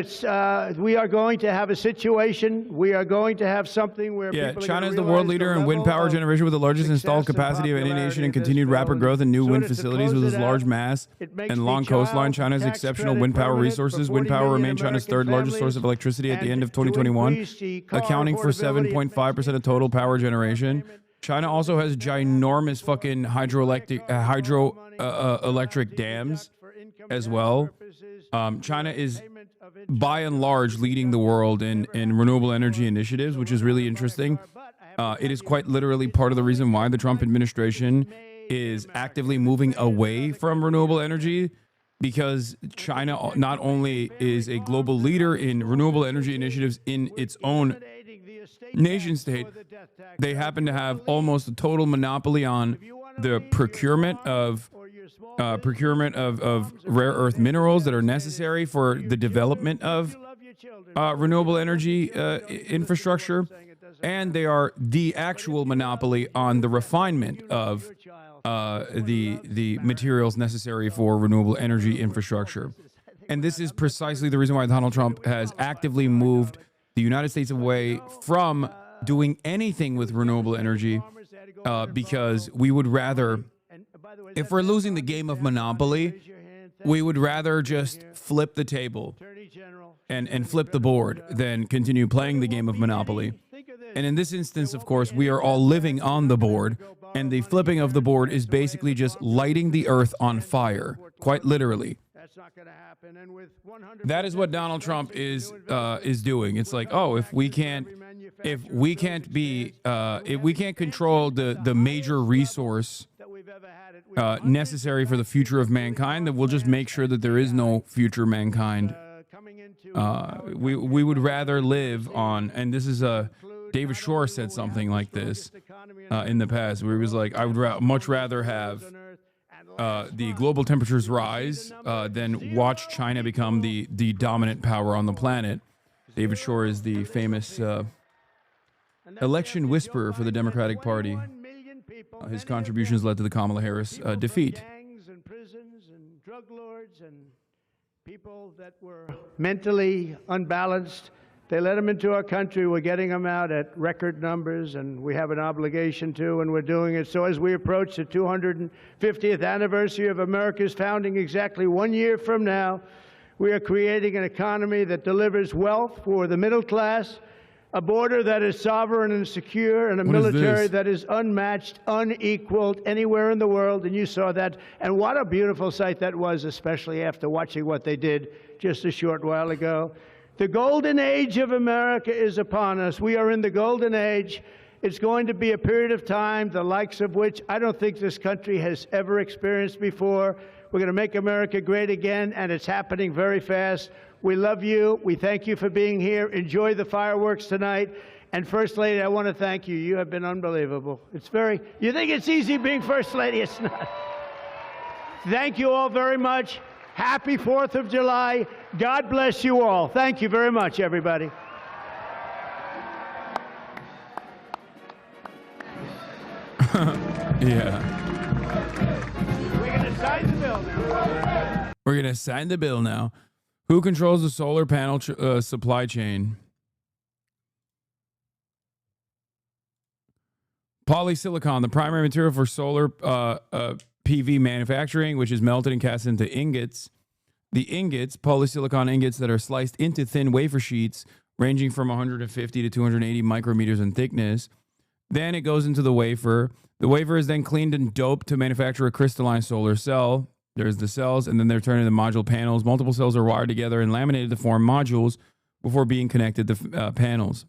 J: we are going to have a situation. We are going to have something where
B: China is the world leader in wind power generation with the largest installed capacity of any nation and continued rapid growth in new wind facilities with its large mass and long coastline. China's exceptional wind power resources. Wind power remained China's third largest source of electricity at the end of 2021, accounting for 7.5% of total power generation. China also has ginormous fucking hydroelectric dams as well. China is by and large leading the world in renewable energy initiatives, which is really interesting. It is quite literally part of the reason why the Trump administration is actively moving away from renewable energy, because China not only is a global leader in renewable energy initiatives in its own nation state, they happen to have almost a total monopoly on the procurement of rare earth minerals that are necessary for the development of renewable energy infrastructure, and they are the actual monopoly on the refinement of the materials necessary for renewable energy infrastructure. And this is precisely the reason why Donald Trump has actively moved the United States away from doing anything with renewable energy, because we would rather, if we're losing the game of Monopoly, we would rather just flip the table and flip the board than continue playing the game of Monopoly. And in this instance, of course, we are all living on the board, and the flipping of the board is basically just lighting the earth on fire, quite literally. That is what Donald Trump is doing. It's like, oh, if we can't control the major resource necessary for the future of mankind, then we'll just make sure that there is no future mankind. We would rather live on, and this is David Shore said something like this in the past, where he was like, I would much rather have the global temperatures rise than watch China become the dominant power on the planet. David Shore is the famous election whisperer for the Democratic Party. His contributions led to the Kamala Harris defeat.
J: Gangs and prisons and drug lords and people that were mentally unbalanced. They let them into our country. We're getting them out at record numbers, and we have an obligation to, and we're doing it. So as we approach the 250th anniversary of America's founding exactly 1 year from now, we are creating an economy that delivers wealth for the middle class, a border that is sovereign and secure, and a military that is unmatched, unequaled anywhere in the world. And you saw that. And what a beautiful sight that was, especially after watching what they did just a short while ago. The golden age of America is upon us. We are in the golden age. It's going to be a period of time, the likes of which I don't think this country has ever experienced before. We're going to make America great again, and it's happening very fast. We love you. We thank you for being here. Enjoy the fireworks tonight. And First Lady, I want to thank you. You have been unbelievable. You think it's easy being First Lady? It's not. Thank you all very much. Happy 4th of July. God bless you all. Thank you very much, everybody.
B: Yeah.
J: We're going to sign the bill now.
B: We're going to sign the bill now. Who controls the solar panel supply chain? Polysilicon, the primary material for solar PV manufacturing, which is melted and cast into ingots. The ingots, polysilicon ingots that are sliced into thin wafer sheets ranging from 150 to 280 micrometers in thickness. Then it goes into the wafer. The wafer is then cleaned and doped to manufacture a crystalline solar cell. There's the cells, and then they're turned into module panels. Multiple cells are wired together and laminated to form modules before being connected to panels.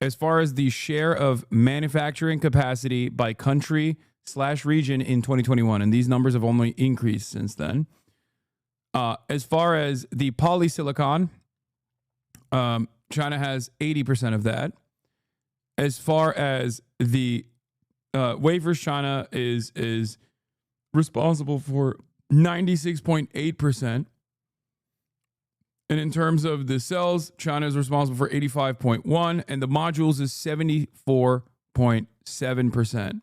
B: As far as the share of manufacturing capacity by country/region in 2021, and these numbers have only increased since then. As far as the polysilicon, China has 80% of that. As far as the wafers, China is responsible for 96.8%. And in terms of the cells, China is responsible for 85.1%, and the modules is 74.7%.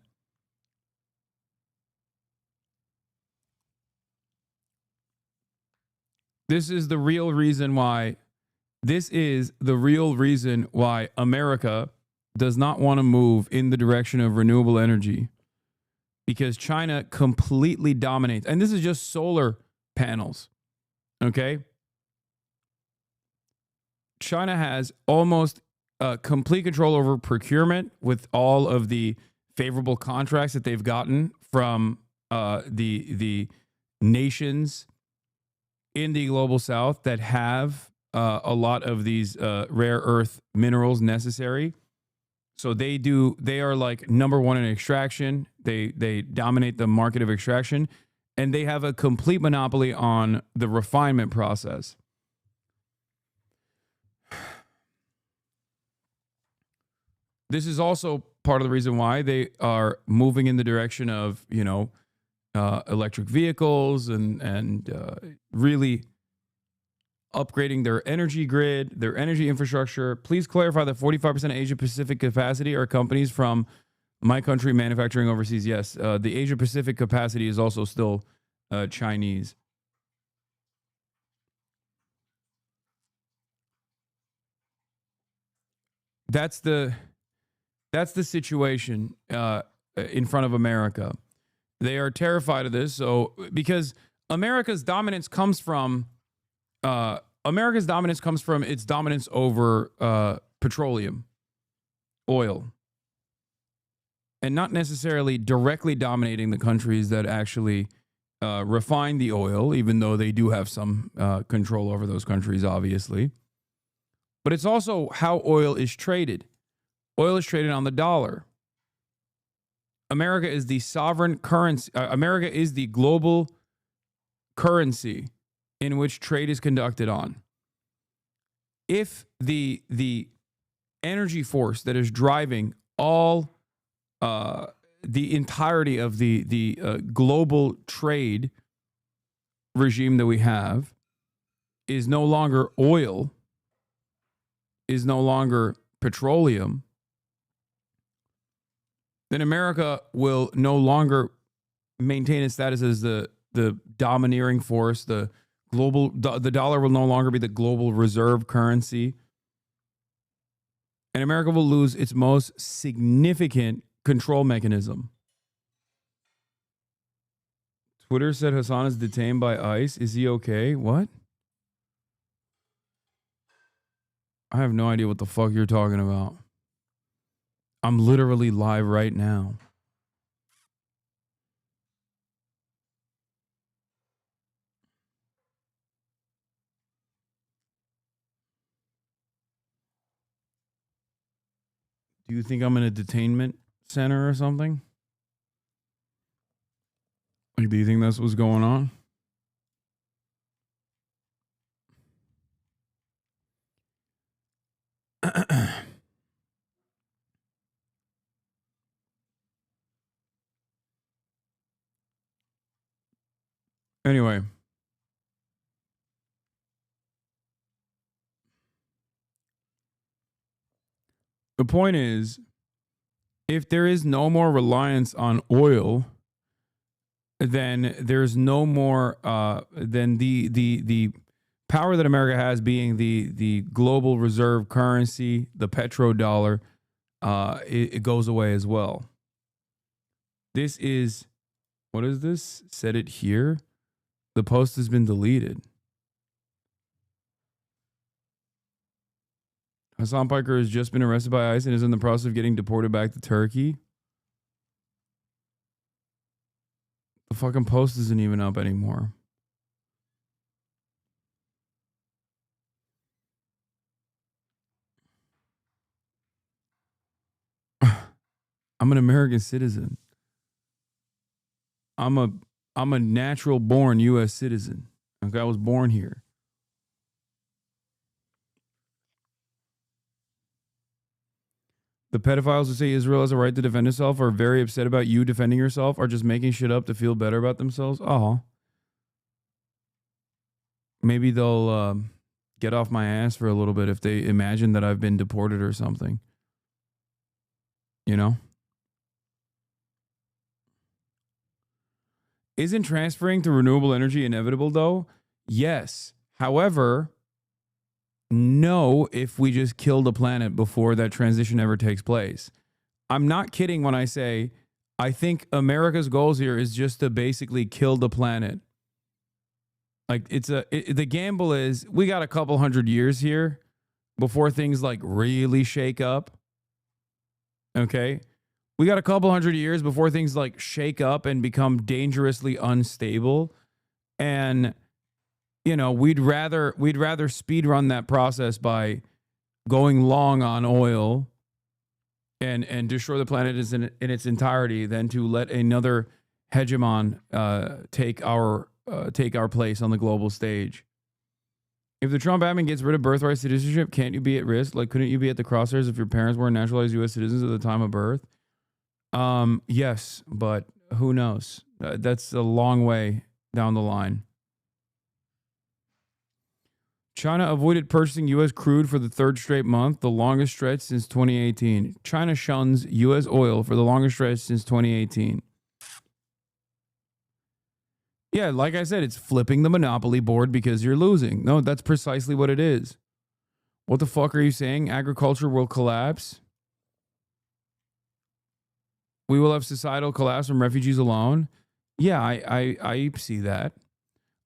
B: This is the real reason why America does not want to move in the direction of renewable energy, because China completely dominates. And this is just solar panels. Okay? China has almost complete control over procurement with all of the favorable contracts that they've gotten from the nations in the global south that have a lot of these rare earth minerals necessary. So they are like number one in extraction. They dominate the market of extraction, and they have a complete monopoly on the refinement process. This is also part of the reason why they are moving in the direction of, electric vehicles and really upgrading their energy grid, their energy infrastructure. Please clarify that 45% of Asia Pacific capacity are companies from my country manufacturing overseas. Yes, the Asia Pacific capacity is also still Chinese. That's the situation in front of America. They are terrified of this. So because America's dominance comes from its dominance over petroleum, oil, and not necessarily directly dominating the countries that actually refine the oil, even though they do have some control over those countries, obviously. But it's also how oil is traded. Oil is traded on the dollar. America is the sovereign currency. America is the global currency in which trade is conducted on. If the energy force that is driving all the entirety of the global trade regime that we have is no longer oil, is no longer petroleum, then America will no longer maintain its status as the domineering force. The dollar will no longer be the global reserve currency. And America will lose its most significant control mechanism. Twitter said Hasan is detained by ICE. Is he okay? What? I have no idea what the fuck you're talking about. I'm literally live right now. Do you think I'm in a detainment center or something? Like, do you think that's what's going on? Anyway. The point is, if there is no more reliance on oil, then there's no more than the power that America has being the global reserve currency, the petrodollar, it goes away as well. This is, what is this? Said it here. The post has been deleted. Hasan Piker has just been arrested by ICE and is in the process of getting deported back to Turkey. The fucking post isn't even up anymore. I'm an American citizen. I'm a natural born U.S. citizen. Okay, I was born here. The pedophiles who say Israel has a right to defend itself are very upset about you defending yourself, are just making shit up to feel better about themselves. Oh. Maybe they'll get off my ass for a little bit if they imagine that I've been deported or something. You know? Isn't transferring to renewable energy inevitable, though? Yes. However, no, if we just kill the planet before that transition ever takes place. I'm not kidding when I say I think America's goals here is just to basically kill the planet. Like, the gamble is we got a couple hundred years here before things like really shake up. Okay? We got a couple hundred years before things like shake up and become dangerously unstable. And, you know, we'd rather speed run that process by going long on oil and destroy the planet in its entirety than to let another hegemon take our place on the global stage. If the Trump admin gets rid of birthright citizenship, can't you be at risk? Like, couldn't you be at the crosshairs if your parents weren't naturalized U.S. citizens at the time of birth? Yes, but who knows? That's a long way down the line. China avoided purchasing U.S. crude for the third straight month, the longest stretch since 2018. China shuns U.S. oil for the longest stretch since 2018. Yeah, like I said, it's flipping the monopoly board because you're losing. No, that's precisely what it is. What the fuck are you saying? Agriculture will collapse? We will have societal collapse from refugees alone? Yeah, I see that.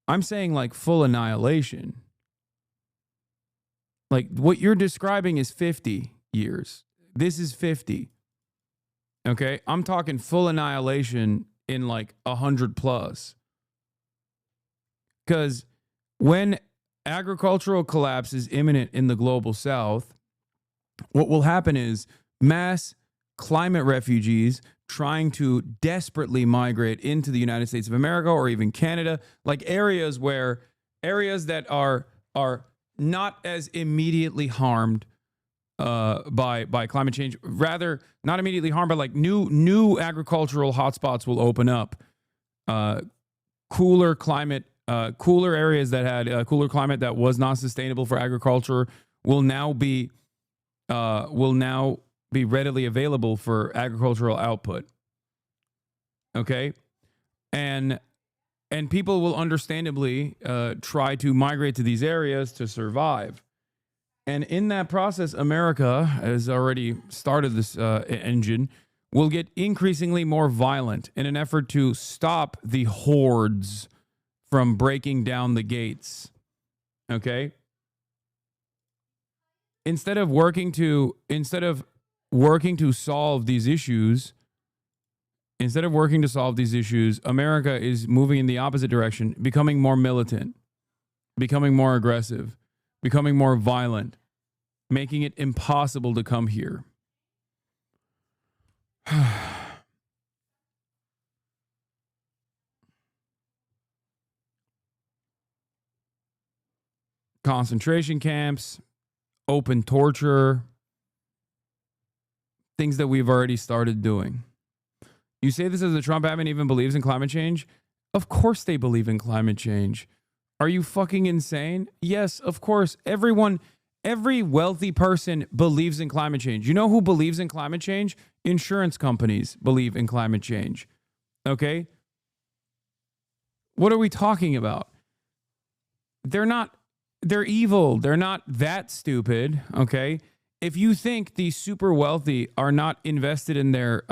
B: I'm saying like full annihilation. Like what you're describing is 50 years. This is 50. Okay? I'm talking full annihilation in like 100 plus. Because when agricultural collapse is imminent in the global south, what will happen is mass climate refugees trying to desperately migrate into the United States of America or even Canada, like areas that are not as immediately harmed by climate change, rather not immediately harmed, but like new agricultural hotspots will open up. Cooler areas that had cooler climate that was not sustainable for agriculture will now be readily available for agricultural output. Okay? And people will understandably try to migrate to these areas to survive. And in that process, America has already started this engine, will get increasingly more violent in an effort to stop the hordes from breaking down the gates. Okay? Instead of working to solve these issues, America is moving in the opposite direction, becoming more militant, becoming more aggressive, becoming more violent, making it impossible to come here. Concentration camps, open torture, things that we've already started doing. You say this as the Trump admin even believes in climate change? Of course they believe in climate change. Are you fucking insane? Yes, of course. Every wealthy person believes in climate change. You know who believes in climate change? Insurance companies believe in climate change. Okay? What are we talking about? They're evil. They're not that stupid. Okay? If you think the super wealthy are not invested in their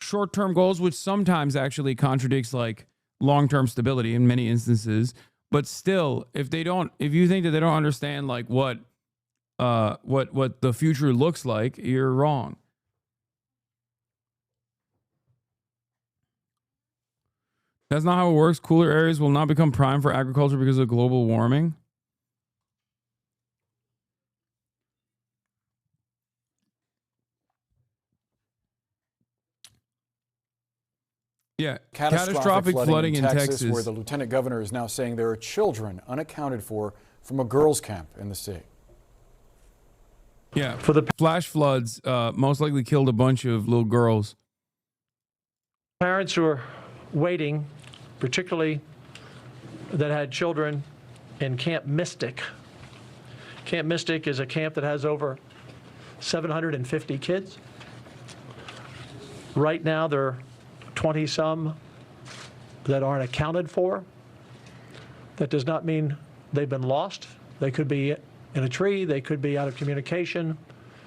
B: short-term goals, which sometimes actually contradicts like long-term stability in many instances, but still, if you think that they don't understand like what the future looks like, you're wrong. That's not how it works. Cooler areas will not become prime for agriculture because of global warming. Yeah, catastrophic flooding in Texas,
U: where the lieutenant governor is now saying there are children unaccounted for from a girls' camp in the state.
B: Yeah, for the flash floods, most likely killed a bunch of little girls.
V: Parents who are waiting, particularly that had children in Camp Mystic. Camp Mystic is a camp that has over 750 kids. Right now, there are 20-some that aren't accounted for. That does not mean they've been lost. They could be in a tree. They could be out of communication.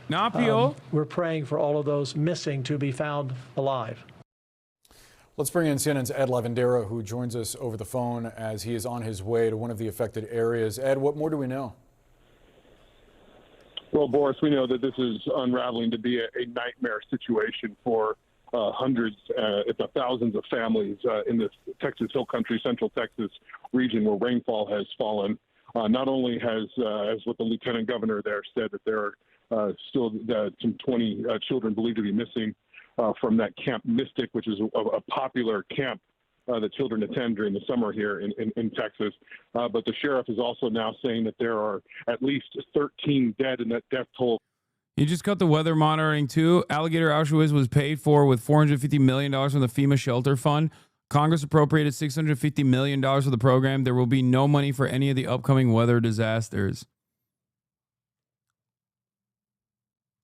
V: We're praying for all of those missing to be found alive.
U: Let's bring in CNN's Ed Lavandera, who joins us over the phone as he is on his way to one of the affected areas. Ed, what more do we know?
W: Well, Boris, we know that this is unraveling to be a nightmare situation for hundreds, if not thousands of families in this Texas Hill Country, Central Texas region where rainfall has fallen. Not only has, as what the lieutenant governor there said, that there are still some 20 children believed to be missing from that Camp Mystic, which is a popular camp that children attend during the summer here in Texas. But the sheriff is also now saying that there are at least 13 dead, and that death toll.
B: You just cut the weather monitoring too. Alligator Auschwitz was paid for with $450 million from the FEMA Shelter Fund. Congress appropriated $650 million for the program. There will be no money for any of the upcoming weather disasters.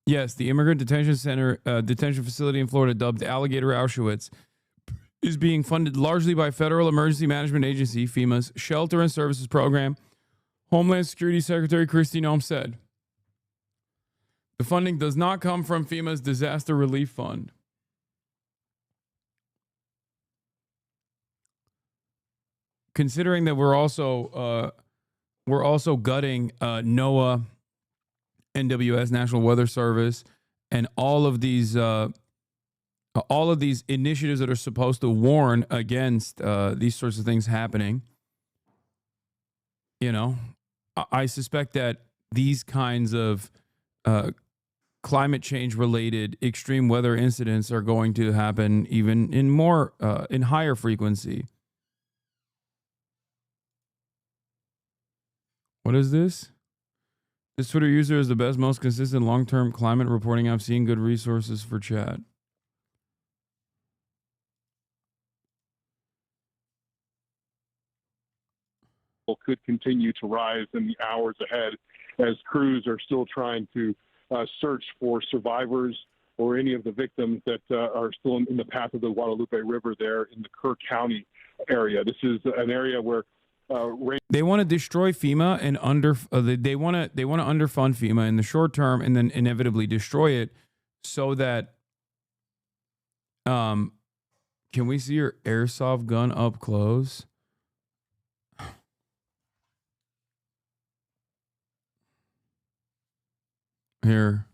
B: Yes, the immigrant detention center, detention facility in Florida, dubbed Alligator Auschwitz, is being funded largely by Federal Emergency Management Agency, FEMA's Shelter and Services Program. Homeland Security Secretary Kristi Noem said, The funding does not come from FEMA's disaster relief fund. Considering that we're also gutting NOAA, NWS, National Weather Service, and all of these initiatives that are supposed to warn against these sorts of things happening. You know, I suspect that these kinds of climate change related extreme weather incidents are going to happen even in higher frequency. What is this? This Twitter user is the best, most consistent long-term climate reporting I've seen. Good resources for chat.
W: Could continue to rise in the hours ahead as crews are still trying to search for survivors or any of the victims that are still in the path of the Guadalupe River there in the Kerr County area. This is an area where
B: they want to destroy FEMA and they want to underfund FEMA in the short term and then inevitably destroy it so that can we see your airsoft gun up close? Here.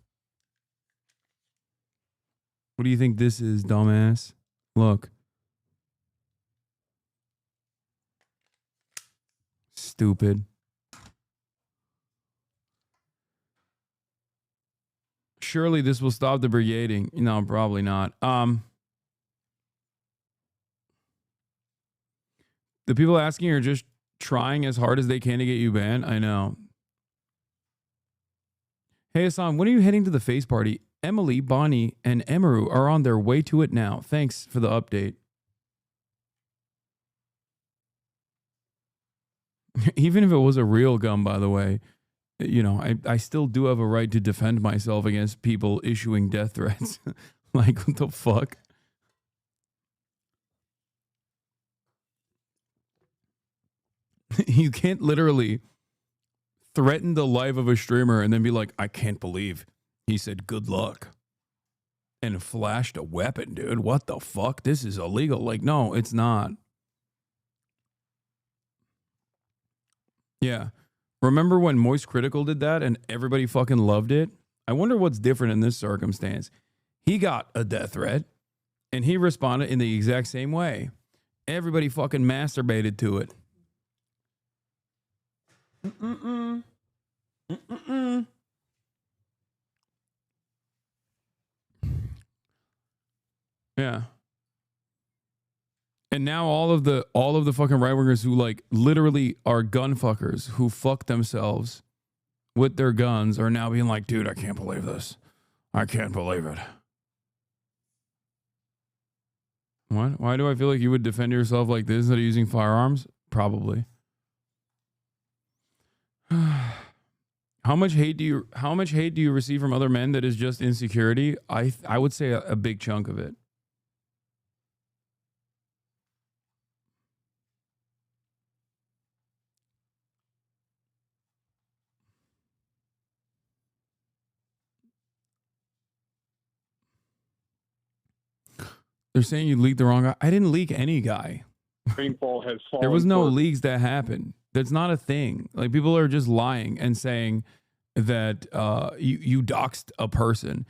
B: What do you think this is, dumbass? Look. Stupid. Surely this will stop the brigading. No, probably not. The people asking are just trying as hard as they can to get you banned. I know. Hey, Hasan, when are you heading to the face party? Emily, Bonnie, and Emaru are on their way to it now. Thanks for the update. Even if it was a real gun, by the way, you know, I still do have a right to defend myself against people issuing death threats. Like, what the fuck? You can't literally threaten the life of a streamer and then be like, I can't believe he said good luck and flashed a weapon, dude. What the fuck? This is illegal. Like, no, it's not. Yeah. Remember when Moist Critical did that and everybody fucking loved it? I wonder what's different in this circumstance. He got a death threat and he responded in the exact same way. Everybody fucking masturbated to it. Yeah. And now all of the fucking right wingers who like literally are gun fuckers who fuck themselves with their guns are now being like, dude, I can't believe this. I can't believe it. What? Why do I feel like you would defend yourself like this instead of using firearms? Probably. How much hate do you receive from other men that is just insecurity? I would say a big chunk of it. They're saying you leaked the wrong guy. I didn't leak any guy.
W: Rainfall has fallen.
B: There was no leaks that happened. That's not a thing. Like, people are just lying and saying that you doxed a person.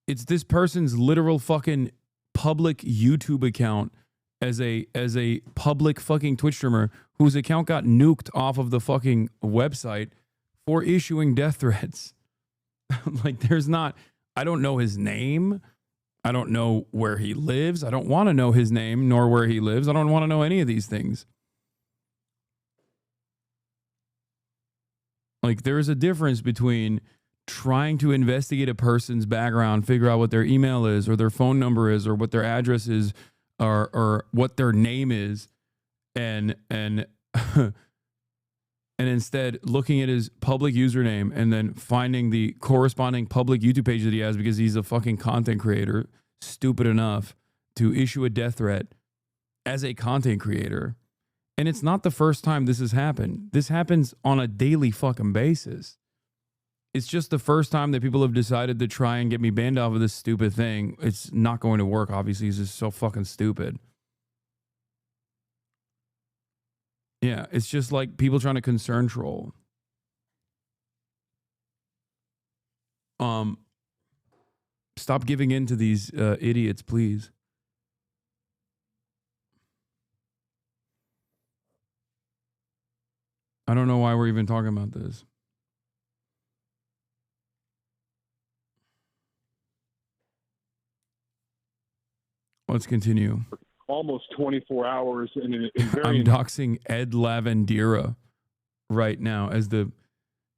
B: It's this person's literal fucking public YouTube account as a public fucking Twitch streamer whose account got nuked off of the fucking website for issuing death threats. Like, there's not, I don't know his name. I don't know where he lives. I don't want to know his name nor where he lives. I don't want to know any of these things. Like, there is a difference between trying to investigate a person's background, figure out what their email is or their phone number is or what their address is or what their name is, and and instead looking at his public username and then finding the corresponding public YouTube page that he has because he's a fucking content creator, stupid enough to issue a death threat as a content creator. And it's not the first time this has happened. This happens on a daily fucking basis. It's just the first time that people have decided to try and get me banned off of this stupid thing. It's not going to work, obviously. It's just so fucking stupid. Yeah, it's just like people trying to concern troll. Stop giving in to these idiots, please. I don't know why we're even talking about this. Let's continue.
W: Almost 24 hours in very...
B: I'm doxing Ed Lavandera right now as the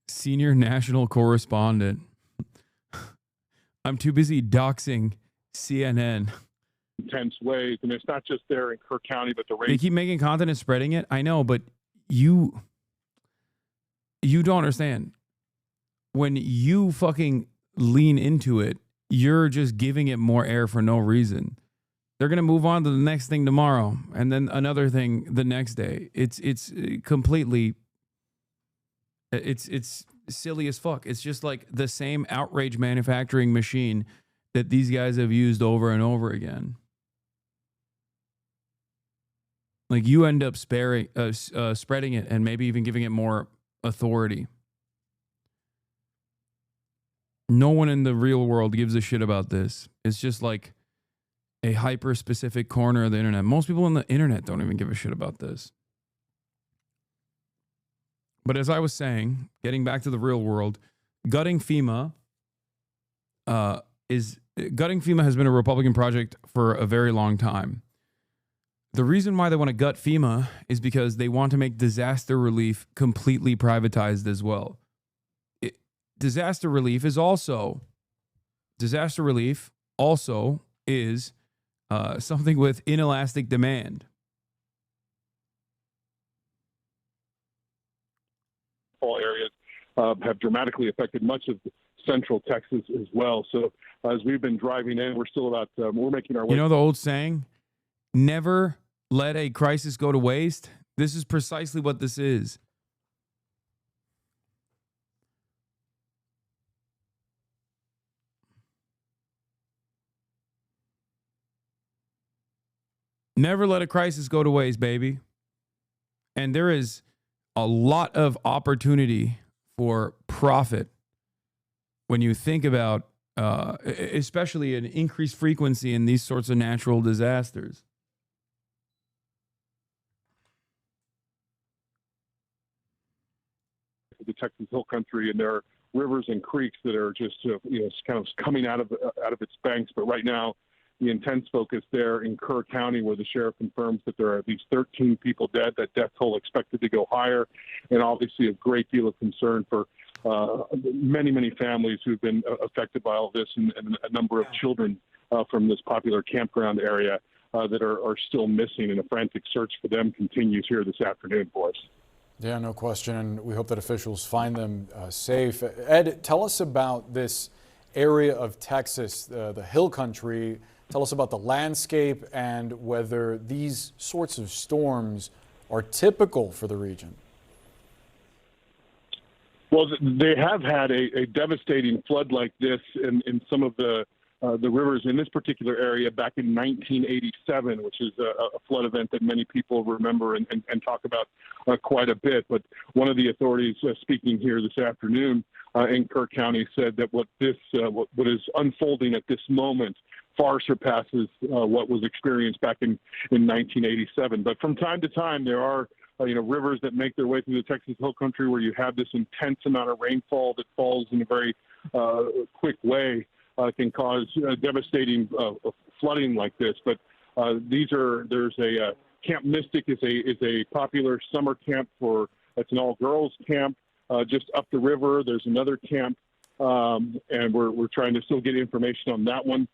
B: senior national correspondent. I'm too busy doxing CNN.
W: intense ways, and it's not just there in Kirk County, but the rate...
B: They keep making content and spreading it. I know, but you don't understand. When you fucking lean into it, you're just giving it more air for no reason. They're going to move on to the next thing tomorrow and then another thing the next day. It's completely, it's silly as fuck. It's just like the same outrage manufacturing machine that these guys have used over and over again. Like you end up spreading it and maybe even giving it more authority. No one in the real world gives a shit about this. It's just like a hyper-specific corner of the internet. Most people on the internet don't even give a shit about this. But as I was saying, getting back to the real world, gutting FEMA has been a Republican project for a very long time. The reason why they want to gut FEMA is because they want to make disaster relief completely privatized as well. Disaster relief also is something with inelastic demand.
W: All areas have dramatically affected much of central Texas as well. So as we've been driving in, we're still about, we're making our way.
B: You know the old saying, never let a crisis go to waste? This is precisely what this is. Never let a crisis go to waste, baby. And there is a lot of opportunity for profit when you think about, especially an increased frequency in these sorts of natural disasters.
W: The Texas Hill Country, and there are rivers and creeks that are just kind of coming out of its banks. But right now, the intense focus there in Kerr County, where the sheriff confirms that there are at least 13 people dead, that death toll expected to go higher, and obviously a great deal of concern for many families who've been affected by all this, and a number of children from this popular campground area that are still missing, and a frantic search for them continues here this afternoon for us.
U: Yeah, no question, and we hope that officials find them safe. Ed, tell us about this area of Texas, the Hill Country. Tell us about the landscape and whether these sorts of storms are typical for the region.
W: Well, they have had a devastating flood like this in some of the rivers in this particular area back in 1987, which is a flood event that many people remember and talk about quite a bit. But one of the authorities speaking here this afternoon in Kirk County said that what is unfolding at this moment far surpasses what was experienced back in 1987. But from time to time, there are rivers that make their way through the Texas Hill Country where you have this intense amount of rainfall that falls in a very quick way. Can cause devastating flooding like this. But there's a Camp Mystic is a popular summer camp it's an all-girls camp just up the river. There's another camp, and we're trying to still get information on that one.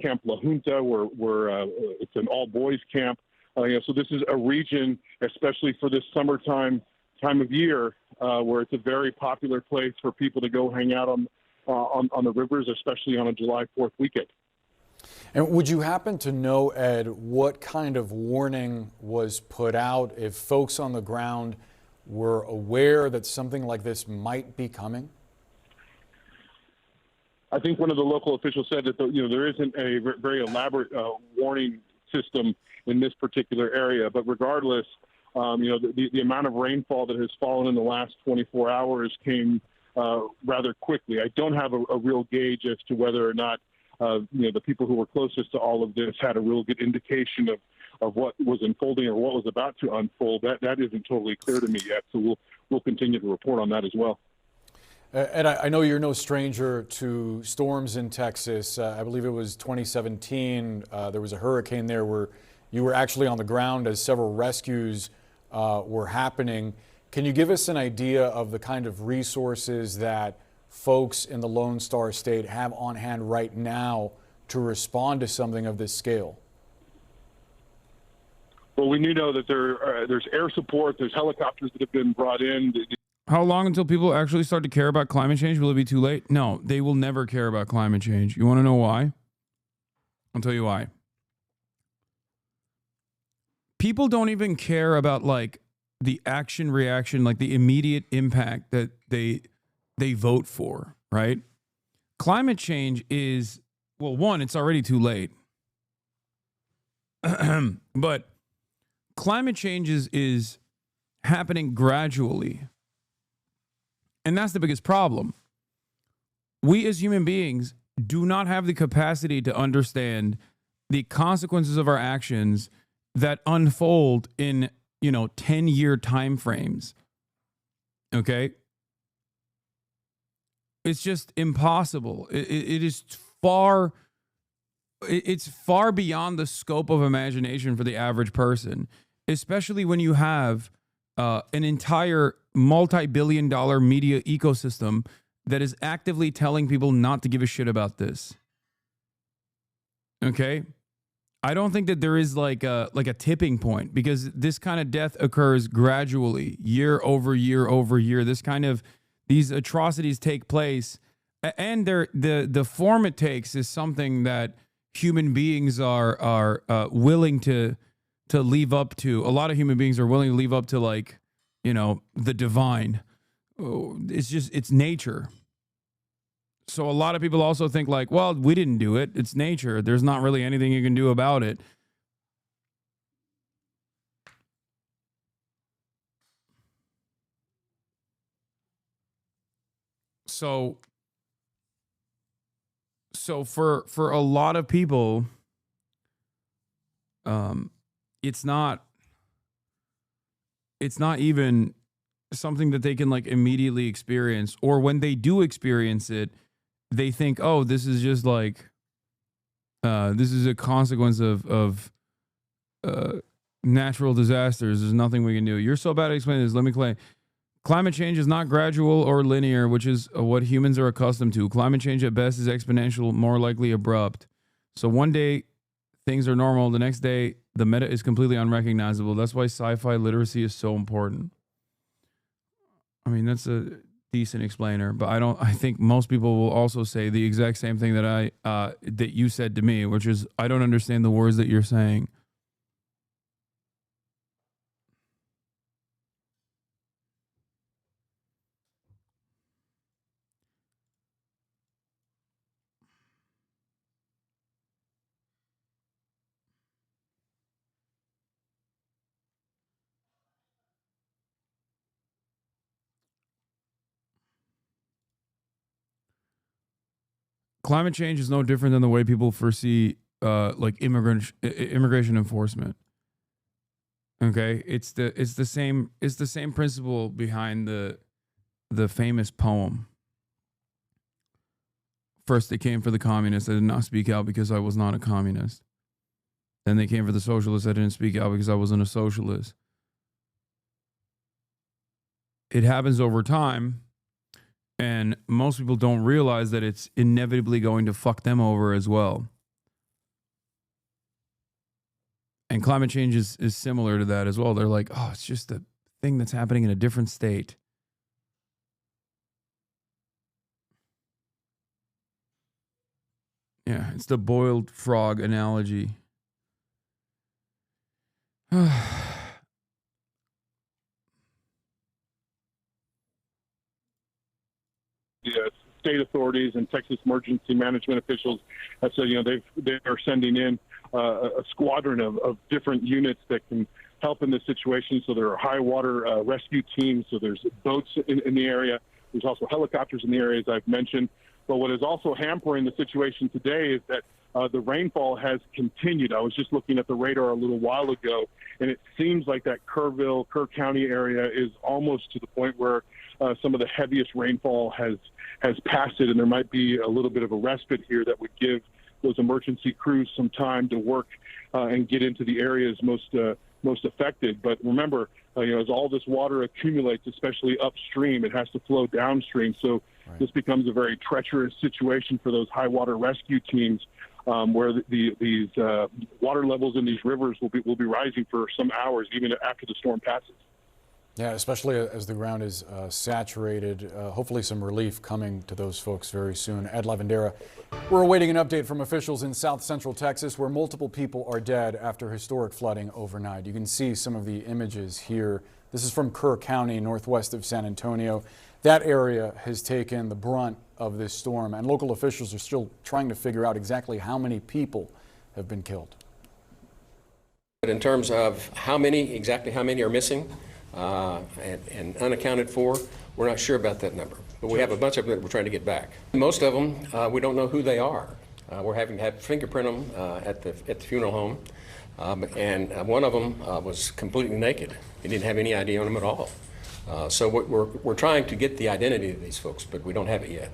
W: Camp La Junta, where it's an all-boys camp. So this is a region, especially for this time of year, where it's a very popular place for people to go hang out on the rivers, especially on a July 4th weekend.
U: And would you happen to know, Ed, what kind of warning was put out if folks on the ground were aware that something like this might be coming?
W: I think one of the local officials said that there isn't a very elaborate warning system in this particular area. But regardless, the amount of rainfall that has fallen in the last 24 hours came rather quickly. I don't have a real gauge as to whether or not the people who were closest to all of this had a real good indication of what was unfolding or what was about to unfold. That isn't totally clear to me yet. So we'll continue to report on that as well.
U: Ed, I know you're no stranger to storms in Texas. I believe it was 2017. There was a hurricane there where you were actually on the ground as several rescues were happening. Can you give us an idea of the kind of resources that folks in the Lone Star State have on hand right now to respond to something of this scale?
W: Well, we do know that there's air support, there's helicopters that have been brought in.
B: How long until people actually start to care about climate change? Will it be too late? No, they will never care about climate change. You want to know why? I'll tell you why. People don't even care about like the action reaction, like the immediate impact that they vote for, right? Climate change is, well, one, it's already too late. But climate change is happening gradually. And that's the biggest problem. We as human beings do not have the capacity to understand the consequences of our actions that unfold in, 10-year time frames. Okay? It's just impossible. It's far beyond the scope of imagination for the average person, especially when you have an entire multi-billion-dollar media ecosystem that is actively telling people not to give a shit about this. Okay? I don't think that there is like a tipping point, because this kind of death occurs gradually, year over year over year. These atrocities take place, and the form it takes is something that human beings are willing to leave up to. A lot of human beings are willing to leave up to, the divine. It's nature. So a lot of people also think well, we didn't do it. It's nature. There's not really anything you can do about it. So for a lot of people, it's not even something that they can immediately experience, or when they do experience it, they think, oh, this is just this is a consequence of natural disasters. There's nothing we can do. You're so bad at explaining this. Let me explain. Climate change is not gradual or linear, which is what humans are accustomed to. Climate change at best is exponential, more likely abrupt. So one day things are normal. The next day, the meta is completely unrecognizable. That's why sci-fi literacy is so important. I mean, that's a decent explainer, but I think most people will also say the exact same thing that that you said to me, which is, I don't understand the words that you're saying. Climate change is no different than the way people foresee immigration enforcement. Okay, it's the same principle behind the famous poem. First they came for the communists. I did not speak out because I was not a communist. Then they came for the socialists. I didn't speak out because I wasn't a socialist. It happens over time. And most people don't realize that it's inevitably going to fuck them over as well. And climate change is similar to that as well. They're like, oh, it's just a thing that's happening in a different state. Yeah, it's the boiled frog analogy.
W: Yes, state authorities and Texas emergency management officials have said, they are sending in a squadron of different units that can help in this situation. So there are high water rescue teams. So there's boats in the area. There's also helicopters in the area, as I've mentioned. But what is also hampering the situation today is that the rainfall has continued. I was just looking at the radar a little while ago, and it seems like that Kerr County area is almost to the point where some of the heaviest rainfall has passed it, and there might be a little bit of a respite here that would give those emergency crews some time to work and get into the areas most affected. But remember, as all this water accumulates, especially upstream, it has to flow downstream. So this becomes a very treacherous situation for those high water rescue teams, where these water levels in these rivers will be rising for some hours, even after the storm passes.
U: Yeah, especially as the ground is saturated. Hopefully some relief coming to those folks very soon. Ed Lavandera, we're awaiting an update from officials in south central Texas where multiple people are dead after historic flooding overnight. You can see some of the images here. This is from Kerr County, northwest of San Antonio. That area has taken the brunt of this storm, and local officials are still trying to figure out exactly how many people have been killed.
C: But in terms of exactly how many are missing and unaccounted for, we're not sure about that number. But we have a bunch of them that we're trying to get back. Most of them, we don't know who they are. We're having to fingerprint them at the funeral home. And one of them was completely naked. He didn't have any ID on him at all. So we're trying to get the identity of these folks, but we don't have it yet.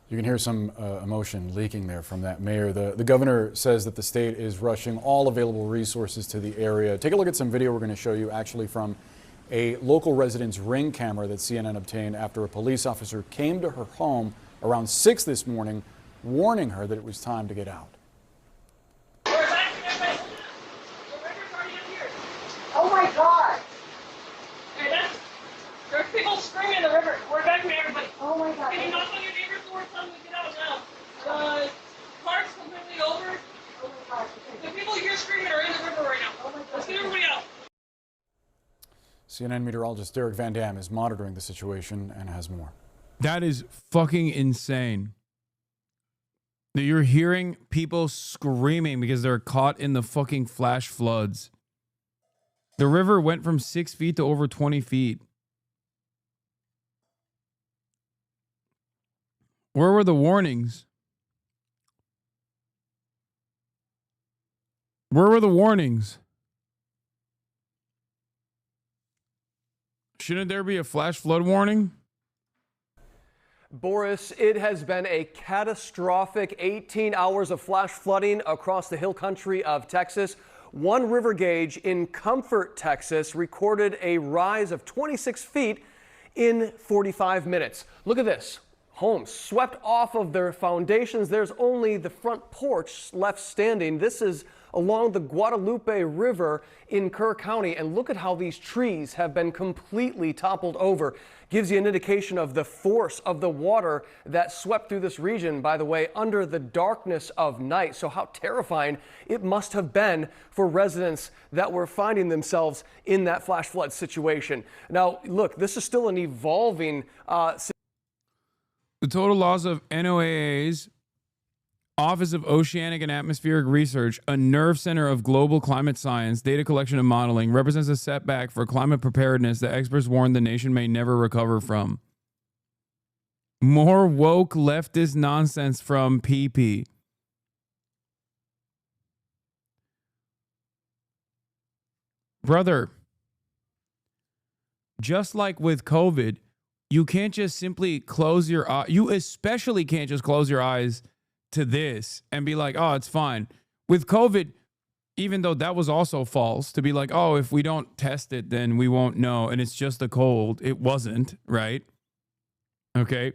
U: You can hear some emotion leaking there from that mayor. The governor says that the state is rushing all available resources to the area. Take a look at some video we're going to show you actually from a local resident's Ring camera that CNN obtained after a police officer came to her home around 6 this morning, warning her that it was time to get out.
E: Oh my God! There's people screaming in the river. We're evacuating everybody. Oh my God! Can you knock on your neighbor's door and tell them to get out now? The park's completely over. Oh my God! The people you're screaming are in the river right now. Oh my God! Let's get everybody out.
U: CNN meteorologist Derek Van Dam is monitoring the situation and has more.
B: That is fucking insane. You're hearing people screaming because they're caught in the fucking flash floods. The river went from 6 feet to over 20 feet. Where were the warnings? Where were the warnings? Shouldn't there be a flash flood warning?
F: Boris, it has been a catastrophic 18 hours of flash flooding across the hill country of Texas. One river gauge in Comfort, Texas, recorded a rise of 26 feet in 45 minutes. Look at this. Homes swept off of their foundations. There's only the front porch left standing. This is along the Guadalupe River in Kerr County. And look at how these trees have been completely toppled over. Gives you an indication of the force of the water that swept through this region, by the way, under the darkness of night. So how terrifying it must have been for residents that were finding themselves in that flash flood situation. Now, look, this is still an evolving
B: The total loss of NOAA's Office of Oceanic and Atmospheric Research, a nerve center of global climate science, data collection and modeling, represents a setback for climate preparedness that experts warn the nation may never recover from. More woke leftist nonsense from PP. Brother, just like with COVID, you can't just simply close your eyes. You especially can't just close your eyes to this and be like, oh, it's fine. With COVID, even though that was also false, to be like, oh, if we don't test it, then we won't know. And it's just a cold. It wasn't, right? Okay.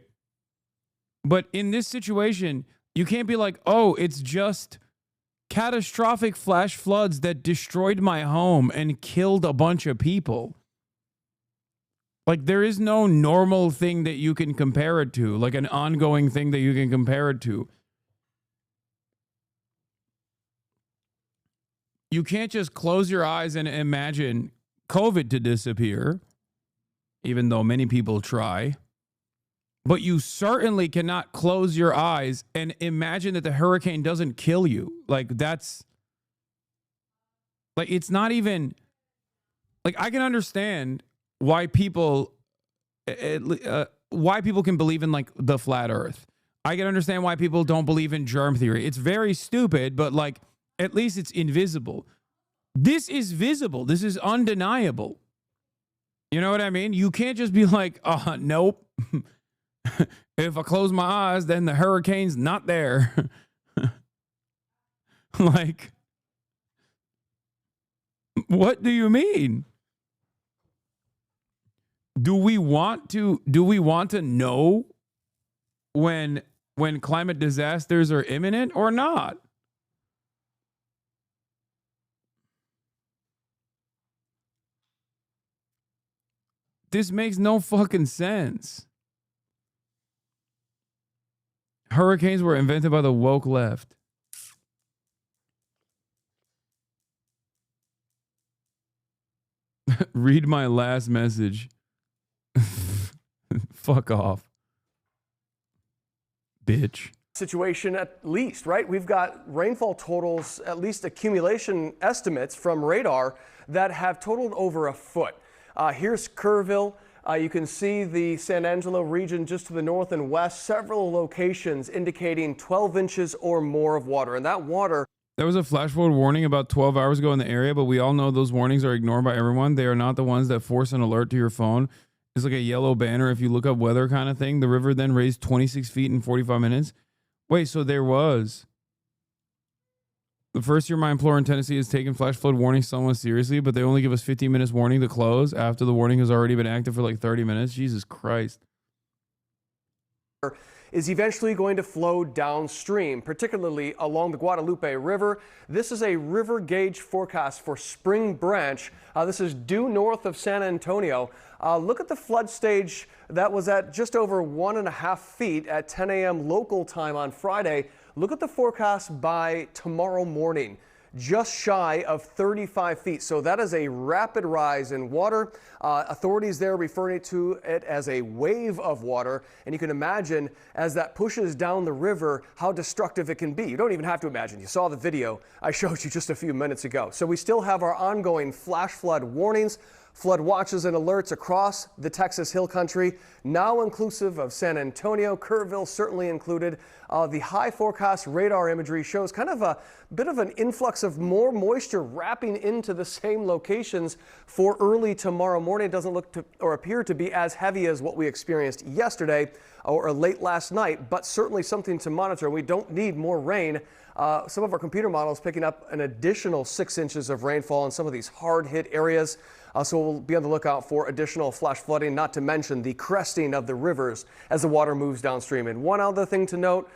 B: But in this situation, you can't be like, oh, it's just catastrophic flash floods that destroyed my home and killed a bunch of people. Like, there is no normal thing that you can compare it to, like an ongoing thing that you can compare it to. You can't just close your eyes and imagine COVID to disappear, even though many people try. But you certainly cannot close your eyes and imagine that the hurricane doesn't kill you. Like, that's, like, it's not even, like, I can understand why people can believe in, like, the flat earth. I can understand why people don't believe in germ theory. It's very stupid, but, like, at least it's invisible. This is visible. This is undeniable. You know what I mean? You can't just be like, nope. If I close my eyes, then the hurricane's not there. Like, what do you mean? Do we want to know when climate disasters are imminent or not? This makes no fucking sense. Hurricanes were invented by the woke left. Read my last message. Fuck off, bitch.
F: Situation at least, right? We've got rainfall totals, at least accumulation estimates from radar that have totaled over a foot. Here's Kerrville. You can see the San Angelo region just to the north and west, several locations indicating 12 inches or more of water. And that water...
B: There was a flash flood warning about 12 hours ago in the area, but we all know those warnings are ignored by everyone. They are not the ones that force an alert to your phone. It's like a yellow banner if you look up weather kind of thing. The river then raised 26 feet in 45 minutes. Wait, so there was... The first year my employer in Tennessee has taken flash flood warnings somewhat seriously, but they only give us 15 minutes warning to close after the warning has already been active for like 30 minutes. Jesus Christ.
F: Is eventually going to flow downstream, particularly along the Guadalupe River. This is a river gauge forecast for Spring Branch. This is due north of San Antonio. Look at the flood stage that was at just over 1.5 feet at 10 a.m. local time on Friday. Look at the forecast by tomorrow morning, just shy of 35 feet. So that is a rapid rise in water. Authorities there referring to it as a wave of water. And you can imagine as that pushes down the river, how destructive it can be. You don't even have to imagine. You saw the video I showed you just a few minutes ago. So we still have our ongoing flash flood warnings, flood watches and alerts across the Texas Hill Country, now inclusive of San Antonio, Kerrville certainly included. The high forecast radar imagery shows kind of a bit of an influx of more moisture wrapping into the same locations for early tomorrow morning. It doesn't look to or appear to be as heavy as what we experienced yesterday or late last night, but certainly something to monitor. We don't need more rain. Some of our computer models picking up an additional 6 inches of rainfall in some of these hard hit areas. So we'll be on the lookout for additional flash flooding, not to mention the cresting of the rivers as the water moves downstream. And one other thing to note,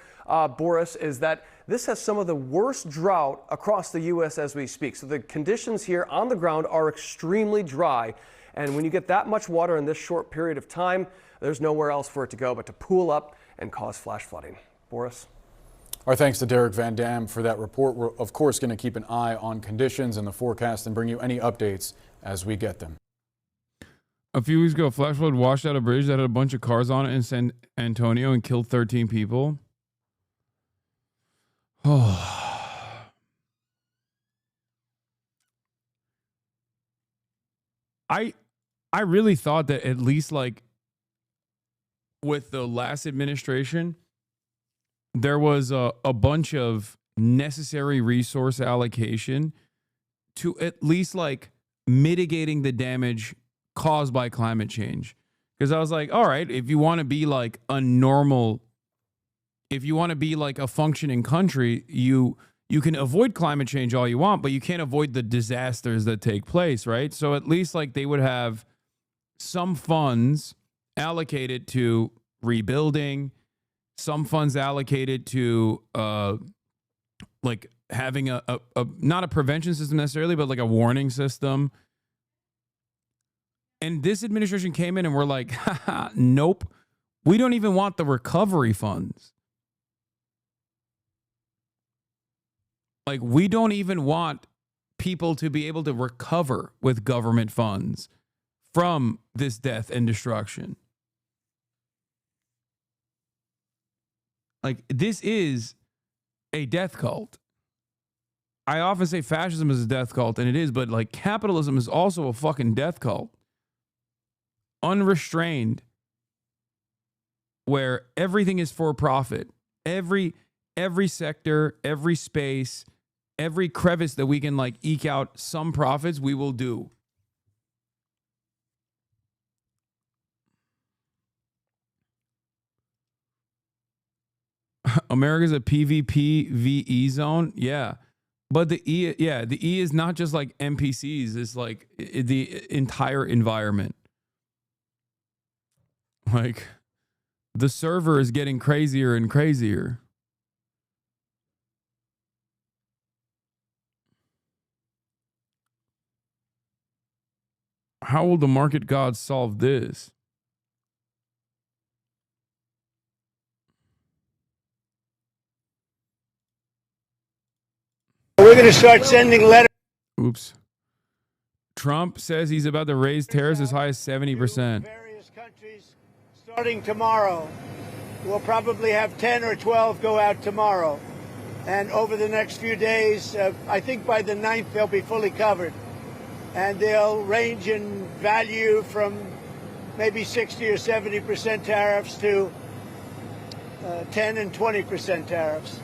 F: Boris, is that this has some of the worst drought across the U.S. as we speak. So the conditions here on the ground are extremely dry. And when you get that much water in this short period of time, there's nowhere else for it to go but to pool up and cause flash flooding. Boris?
U: Our thanks to Derek Van Dam for that report. We're, of course, going to keep an eye on conditions and the forecast and bring you any updates as we get them.
B: A few weeks ago, a flash flood washed out a bridge that had a bunch of cars on it in San Antonio and killed 13 people. Oh. I really thought that at least like with the last administration, there was a bunch of necessary resource allocation to at least like mitigating the damage caused by climate change. Because I was like, all right, if you want to be like a normal, if you want to be like a functioning country, you can avoid climate change all you want, but you can't avoid the disasters that take place, right? So at least like they would have some funds allocated to rebuilding, some funds allocated to like having a not a prevention system necessarily, but like a warning system. And this administration came in and we're like, haha, nope, we don't even want the recovery funds. Like, we don't even want people to be able to recover with government funds from this death and destruction. Like, this is a death cult. I often say fascism is a death cult, and it is, but like capitalism is also a fucking death cult. Unrestrained, where everything is for profit. Every sector, every space, every crevice that we can like eke out some profits, we will do. America's a PvP VE zone. Yeah. But the E is not just like NPCs, it's like the entire environment. Like, the server is getting crazier and crazier. How will the market gods solve this?
J: We're going to start sending letters.
B: Oops. Trump says he's about to raise tariffs as high as 70%.
J: Various countries starting tomorrow. We'll probably have 10 or 12 go out tomorrow. And over the next few days, I think by the 9th, they'll be fully covered. And they'll range in value from maybe 60 or 70% tariffs to 10 and 20% tariffs.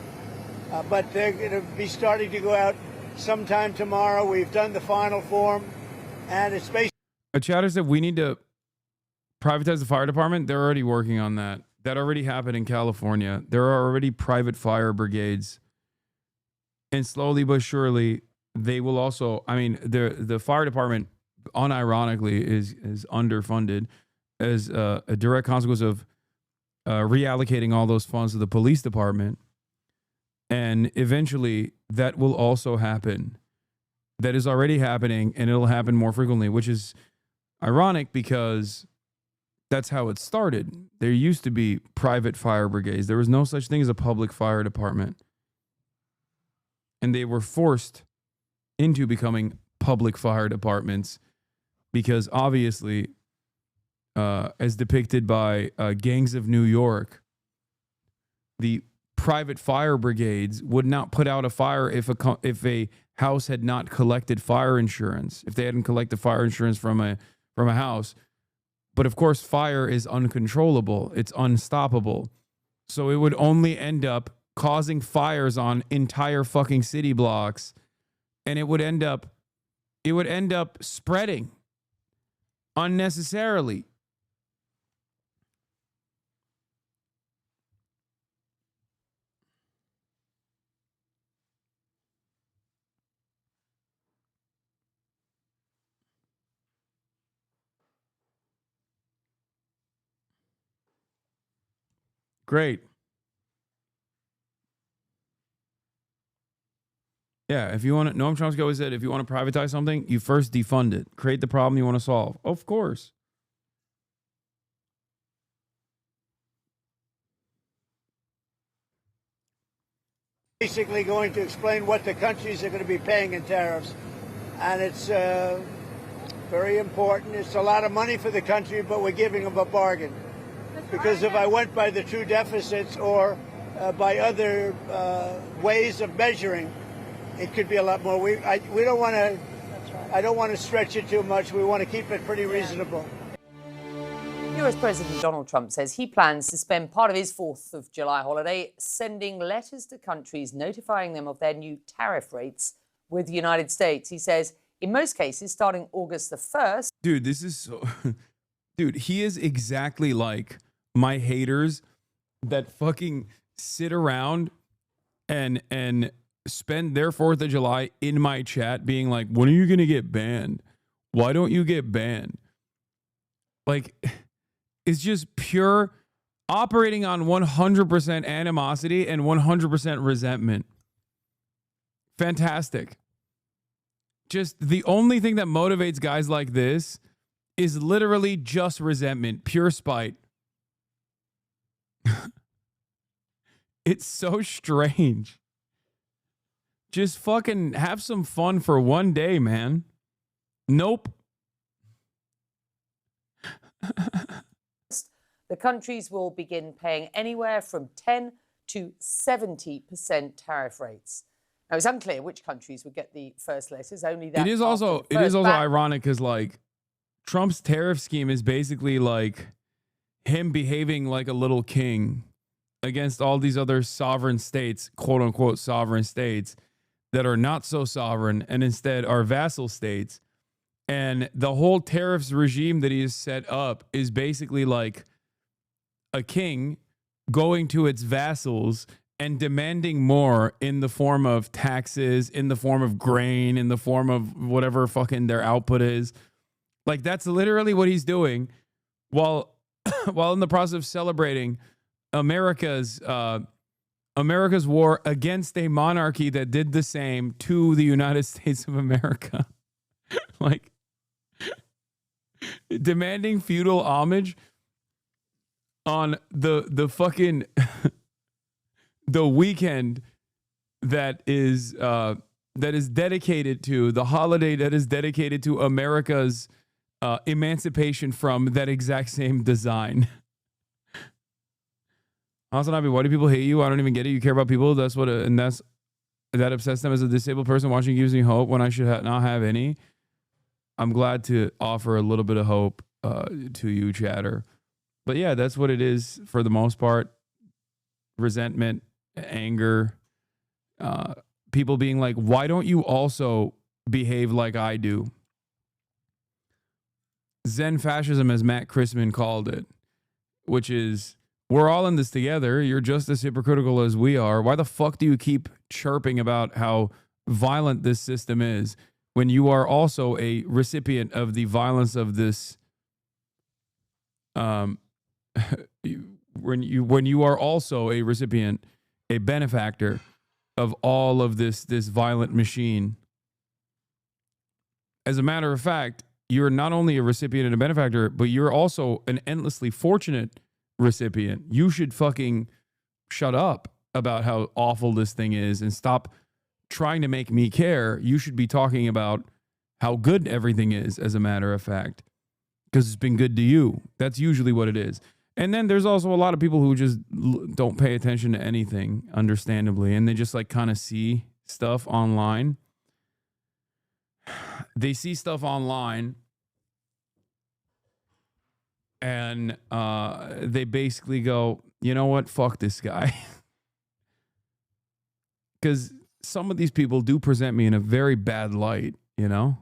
J: But they're going to be starting to go out sometime tomorrow. We've done the final form, and it's basically...
B: A chatter said we need to privatize the fire department. They're already working on that. That already happened in California. There are already private fire brigades. And slowly but surely, they will also... I mean, the fire department, unironically, is underfunded as a direct consequence of reallocating all those funds to the police department. And eventually, that will also happen. That is already happening, and it'll happen more frequently, which is ironic because that's how it started. There used to be private fire brigades. There was no such thing as a public fire department. And they were forced into becoming public fire departments because obviously, as depicted by Gangs of New York, the private fire brigades would not put out a fire if a house had not collected fire insurance, if they hadn't collected fire insurance from a house. But of course, fire is uncontrollable. It's unstoppable. So it would only end up causing fires on entire fucking city blocks, and it would end up spreading unnecessarily. Great. Yeah, if you want to, Noam Chomsky always said, if you want to privatize something, you first defund it. Create the problem you want to solve. Of course.
J: Basically going to explain what the countries are going to be paying in tariffs. And it's very important. It's a lot of money for the country, but we're giving them a bargain. Because if I went by the true deficits or by other ways of measuring, it could be a lot more. We don't want to. I don't want to stretch it too much. We want to keep it pretty reasonable.
G: US President Donald Trump says he plans to spend part of his 4th of July holiday sending letters to countries notifying them of their new tariff rates with the United States. He says in most cases, starting August the 1st.
B: Dude, this is so. Dude, he is exactly like my haters that fucking sit around and spend their 4th of July in my chat being like, when are you going to get banned? Why don't you get banned? Like, it's just pure operating on 100% animosity and 100% resentment. Fantastic. Just the only thing that motivates guys like this is literally just resentment, pure spite. It's so strange. Just fucking have some fun for one day, man. Nope.
G: The countries will begin paying anywhere from 10 to 70% tariff rates. Now, it's unclear which countries would get the first letters. Only that
B: It is also ironic because like Trump's tariff scheme is basically like him behaving like a little king against all these other sovereign states, quote unquote sovereign states, that are not so sovereign and instead are vassal states. And the whole tariffs regime that he has set up is basically like a king going to its vassals and demanding more in the form of taxes, in the form of grain, in the form of whatever fucking their output is. Like that's literally what he's doing while in the process of celebrating America's war against a monarchy that did the same to the United States of America. Like demanding feudal homage on the fucking the weekend that is dedicated to the holiday that is dedicated to America's emancipation from that exact same design. HasanAbi, why do people hate you? I don't even get it. You care about people. That's what, that upsets them. As a disabled person watching gives me hope when I should not have any. I'm glad to offer a little bit of hope to you, chatter. But yeah, that's what it is for the most part. Resentment, anger, people being like, why don't you also behave like I do? Zen fascism, as Matt Christman called it, which is, we're all in this together. You're just as hypocritical as we are. Why the fuck do you keep chirping about how violent this system is when you are also a recipient of the violence of this? When you are also a recipient, a benefactor of all of this violent machine. As a matter of fact, you're not only a recipient and a benefactor, but you're also an endlessly fortunate recipient. You should fucking shut up about how awful this thing is and stop trying to make me care. You should be talking about how good everything is, as a matter of fact, because it's been good to you. That's usually what it is. And then there's also a lot of people who just don't pay attention to anything, understandably, and they just like kind of see stuff online. They see stuff online and they basically go, you know what? Fuck this guy. Because some of these people do present me in a very bad light, you know?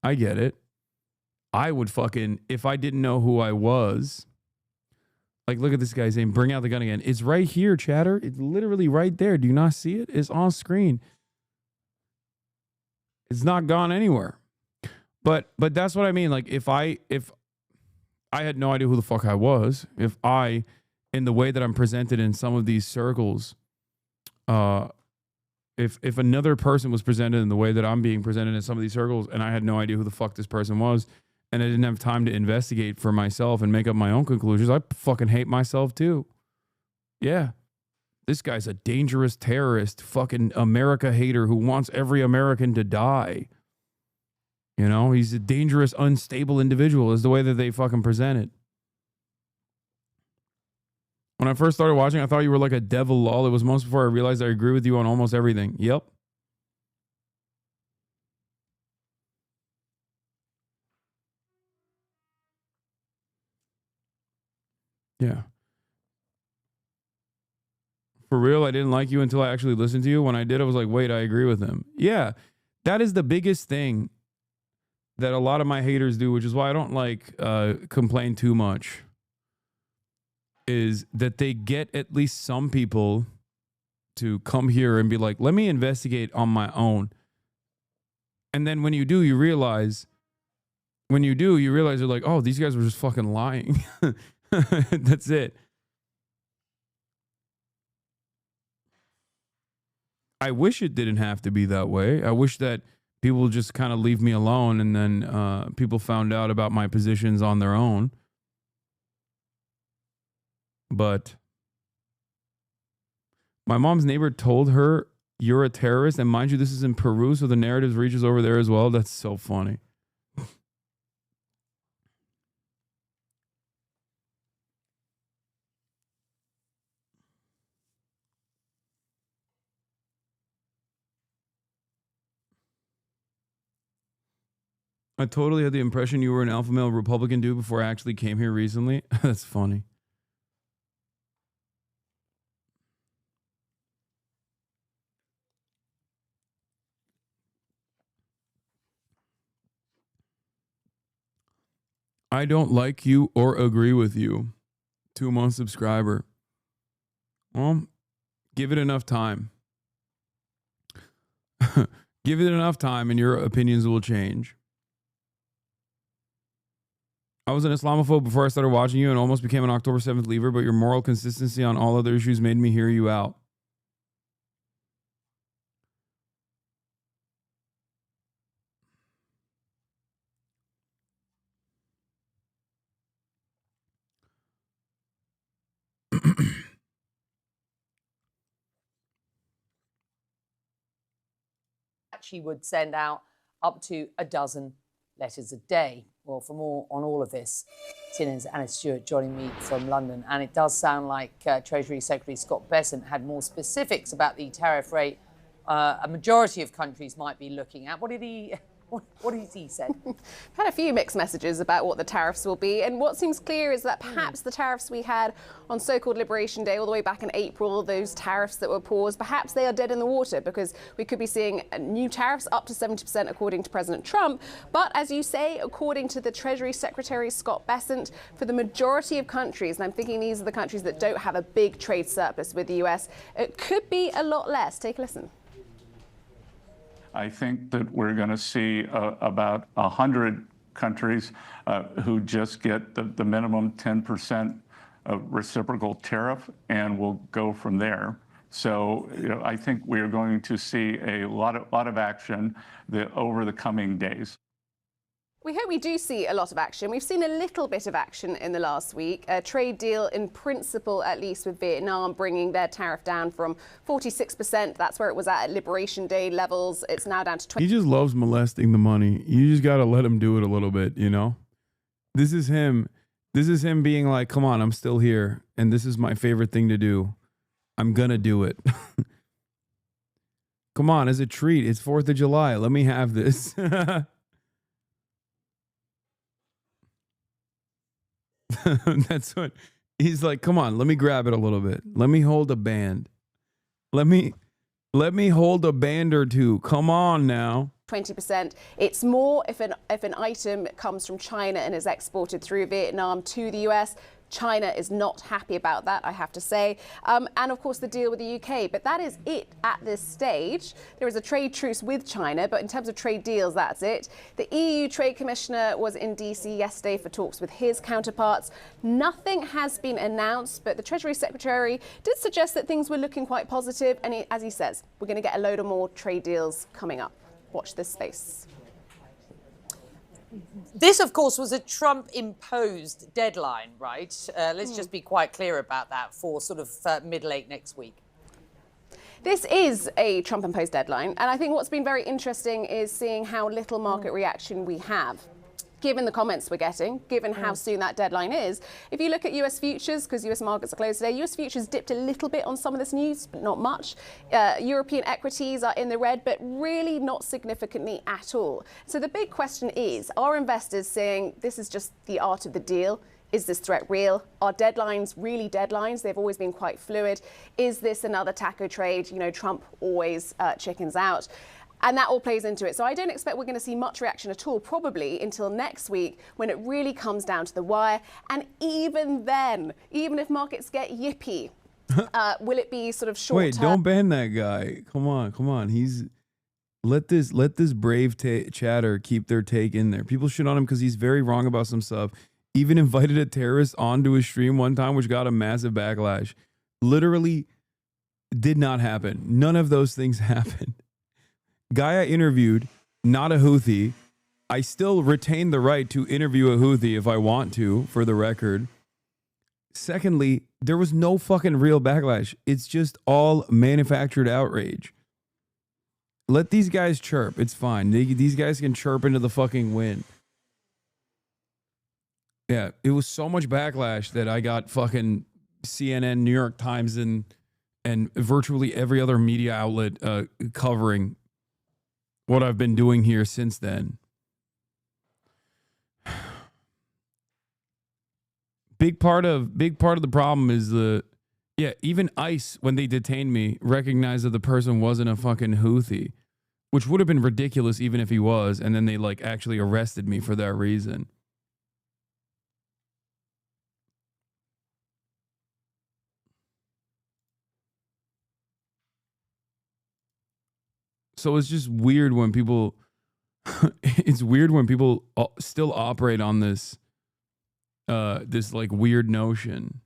B: I get it. I would fucking, if I didn't know who I was, like, look at this guy saying, bring out the gun again. It's right here, chatter. It's literally right there. Do you not see it? It's on screen. It's not gone anywhere. But that's what I mean. Like, if I had no idea who the fuck I was, if I, in the way that I'm presented in some of these circles, if another person was presented in the way that I'm being presented in some of these circles, and I had no idea who the fuck this person was, and I didn't have time to investigate for myself and make up my own conclusions, I fucking hate myself too. Yeah. This guy's a dangerous terrorist, fucking America hater who wants every American to die. You know, he's a dangerous, unstable individual is the way that they fucking present it. When I first started watching, I thought you were like a devil, lol. It was months before I realized I agree with you on almost everything. Yep. Yeah. For real, I didn't like you until I actually listened to you. When I did, I was like, wait, I agree with him. Yeah, that is the biggest thing that a lot of my haters do, which is why I don't like complain too much, is that they get at least some people to come here and be like, let me investigate on my own. And then when you do, you realize, they're like, oh, these guys were just fucking lying. That's it. I wish it didn't have to be that way. I wish that people just kind of leave me alone and then people found out about my positions on their own. But my mom's neighbor told her, you're a terrorist. And mind you, this is in Peru, so the narrative reaches over there as well. That's so funny. I totally had the impression you were an alpha male Republican dude before I actually came here recently. That's funny. I don't like you or agree with you. 2-month subscriber. Well, give it enough time. Give it enough time and your opinions will change. I was an Islamophobe before I started watching you and almost became an October 7th leaver, but your moral consistency on all other issues made me hear you out.
G: She would send out up to a dozen letters a day. Well, for more on all of this, Tinner's Anna Stewart joining me from London. And it does sound like Treasury Secretary Scott Bessent had more specifics about the tariff rate a majority of countries might be looking at. What did he say?
H: Had a few mixed messages about what the tariffs will be, and what seems clear is that perhaps the tariffs we had on so-called Liberation Day all the way back in April, those tariffs that were paused, perhaps they are dead in the water, because we could be seeing new tariffs up to 70% according to President Trump. But as you say, according to the Treasury Secretary Scott Bessent, for the majority of countries, and I'm thinking these are the countries that don't have a big trade surplus with the US, it could be a lot less. Take a listen.
I: I think that we're going to see about 100 countries who just get the minimum 10% reciprocal tariff, and we'll go from there. So, I think we are going to see a lot of action over the coming days.
H: We hope we do see a lot of action. We've seen a little bit of action in the last week. A trade deal in principle, at least with Vietnam, bringing their tariff down from 46%. That's where it was at Liberation Day levels. It's now down to 20%.
B: He just loves molesting the money. You just got to let him do it a little bit, This is him. This is him being like, come on, I'm still here. And this is my favorite thing to do. I'm going to do it. Come on, as a treat. It's 4th of July. Let me have this. That's what he's like. Come on, let me grab it a little bit. Let me hold a band. Let me hold a band or two. Come on now.
H: 20%. It's more if an item comes from China and is exported through Vietnam to the US. China is not happy about that, I have to say. And of course, the deal with the UK. But that is it at this stage. There is a trade truce with China, but in terms of trade deals, that's it. The EU Trade Commissioner was in DC yesterday for talks with his counterparts. Nothing has been announced, but the Treasury Secretary did suggest that things were looking quite positive. And as he says, we're going to get a load of more trade deals coming up. Watch this space.
G: This, of course, was a Trump-imposed deadline, right? Let's just be quite clear about that for sort of mid-late next week.
H: This is a Trump-imposed deadline, and I think what's been very interesting is seeing how little market reaction we have. Given the comments we're getting, given how soon that deadline is. If you look at US futures, because US markets are closed today, US futures dipped a little bit on some of this news, but not much. European equities are in the red, but really not significantly at all. So the big question is, are investors saying this is just the art of the deal? Is this threat real? Are deadlines really deadlines? They've always been quite fluid. Is this another taco trade? Trump always chickens out. And that all plays into it. So I don't expect we're going to see much reaction at all, probably until next week when it really comes down to the wire. And even then, even if markets get yippy, will it be sort of short-term?
B: Wait, don't ban that guy. Come on. He's let this brave chatter keep their take in there. People shit on him because he's very wrong about some stuff. Even invited a terrorist onto his stream one time, which got a massive backlash. Literally did not happen. None of those things happened. Guy I interviewed, not a Houthi. I still retain the right to interview a Houthi if I want to, for the record. Secondly, there was no fucking real backlash. It's just all manufactured outrage. Let these guys chirp. It's fine. These guys can chirp into the fucking wind. Yeah, it was so much backlash that I got fucking CNN, New York Times, and virtually every other media outlet covering what I've been doing here since then. big part of the problem is even ICE, when they detained me, recognized that the person wasn't a fucking Houthi, which would have been ridiculous even if he was, and then they like actually arrested me for that reason. So it's just weird when people it's weird when people still operate on this this like weird notion.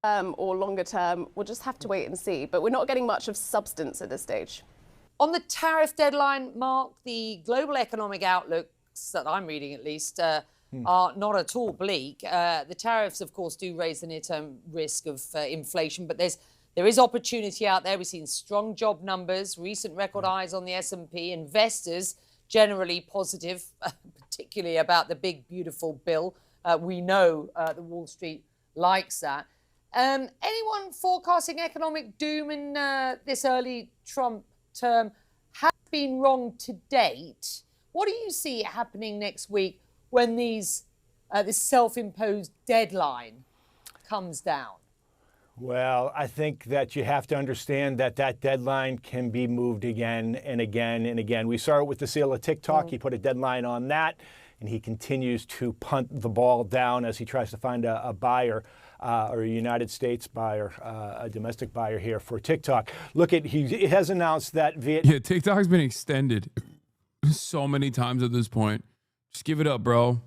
H: Or longer term, we'll just have to wait and see. But we're not getting much of substance at this stage.
G: On the tariff deadline, Mark, the global economic outlooks that I'm reading at least are not at all bleak. The tariffs, of course, do raise the near-term risk of inflation, but there is opportunity out there. We've seen strong job numbers, recent record highs on the S&P, investors generally positive, particularly about the big, beautiful bill. We know the Wall Street likes that. Anyone forecasting economic doom in this early Trump term has been wrong to date. What do you see happening next week when this self-imposed deadline comes down?
L: Well, I think that you have to understand that that deadline can be moved again and again and again. We saw it with the sale of TikTok. He put a deadline on that, and he continues to punt the ball down as he tries to find a buyer. Or a United States buyer, a domestic buyer here for TikTok. He has announced that
B: TikTok's been extended so many times at this point. Just give it up, bro.